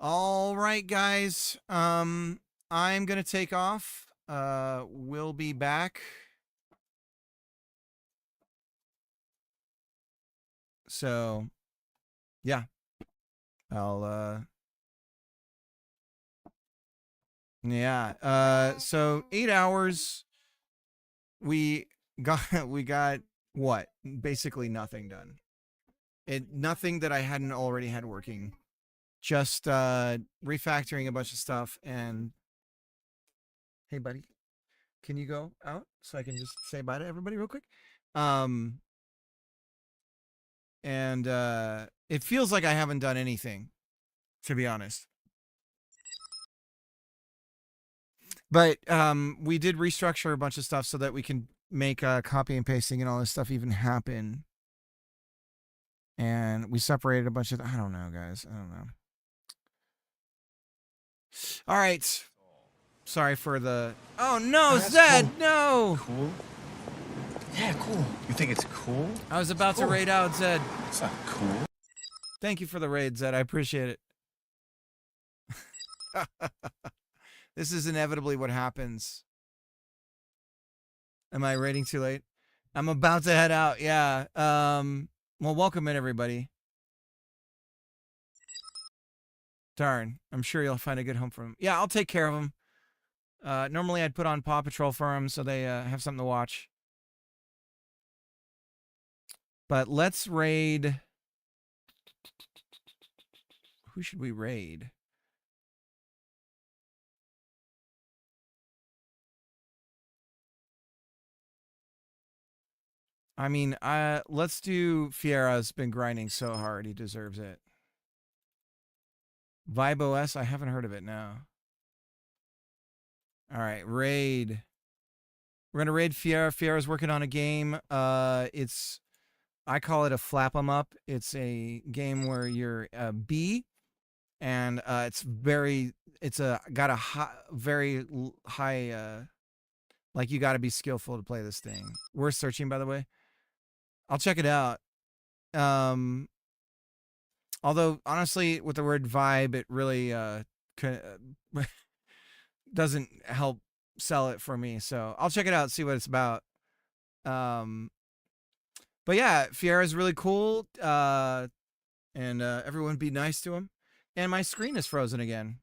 All right, guys. I'm gonna take off. We'll be back. So, yeah. So 8 hours. We got what? Basically nothing done. Nothing that I hadn't already had working. Just refactoring a bunch of stuff. And hey, buddy, can you go out so I can just say bye to everybody real quick? And it feels like I haven't done anything, to be honest. But we did restructure a bunch of stuff so that we can make copy and pasting and all this stuff even happen. And we separated a bunch of, I don't know, guys. I don't know. All right. Sorry for the. Oh no, that's Zed! cool. No. Cool. Yeah, cool. You think it's cool? I was about to raid out Zed. It's not cool. Thank you for the raid, Zed. I appreciate it. This is inevitably what happens. Am I raiding too late? I'm about to head out. Yeah. Well, welcome in, everybody. Darn. I'm sure you'll find a good home for him. Yeah, I'll take care of him. Normally, I'd put on Paw Patrol for him so they have something to watch. But let's raid. Who should we raid? I mean, let's do Fiera's been grinding so hard. He deserves it. Vibe OS? I haven't heard of it now. All right, raid. We're going to raid Fiera. Fiera's working on a game. I call it a flap 'em up. It's a game where you're a bee, and it's got a very high, like you got to be skillful to play this thing. We're searching, by the way. I'll check it out. Although honestly, with the word vibe, it really doesn't help sell it for me. So I'll check it out, see what it's about. But yeah, Fiera's really cool. And everyone be nice to him. And my screen is frozen again.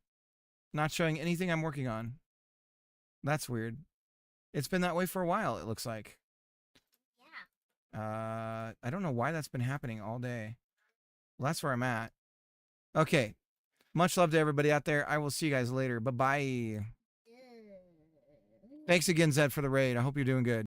Not showing anything I'm working on. That's weird. It's been that way for a while, it looks like. Yeah. I don't know why that's been happening all day. Well, that's where I'm at. Okay. Much love to everybody out there. I will see you guys later. Bye-bye. Thanks again, Zed, for the raid. I hope you're doing good.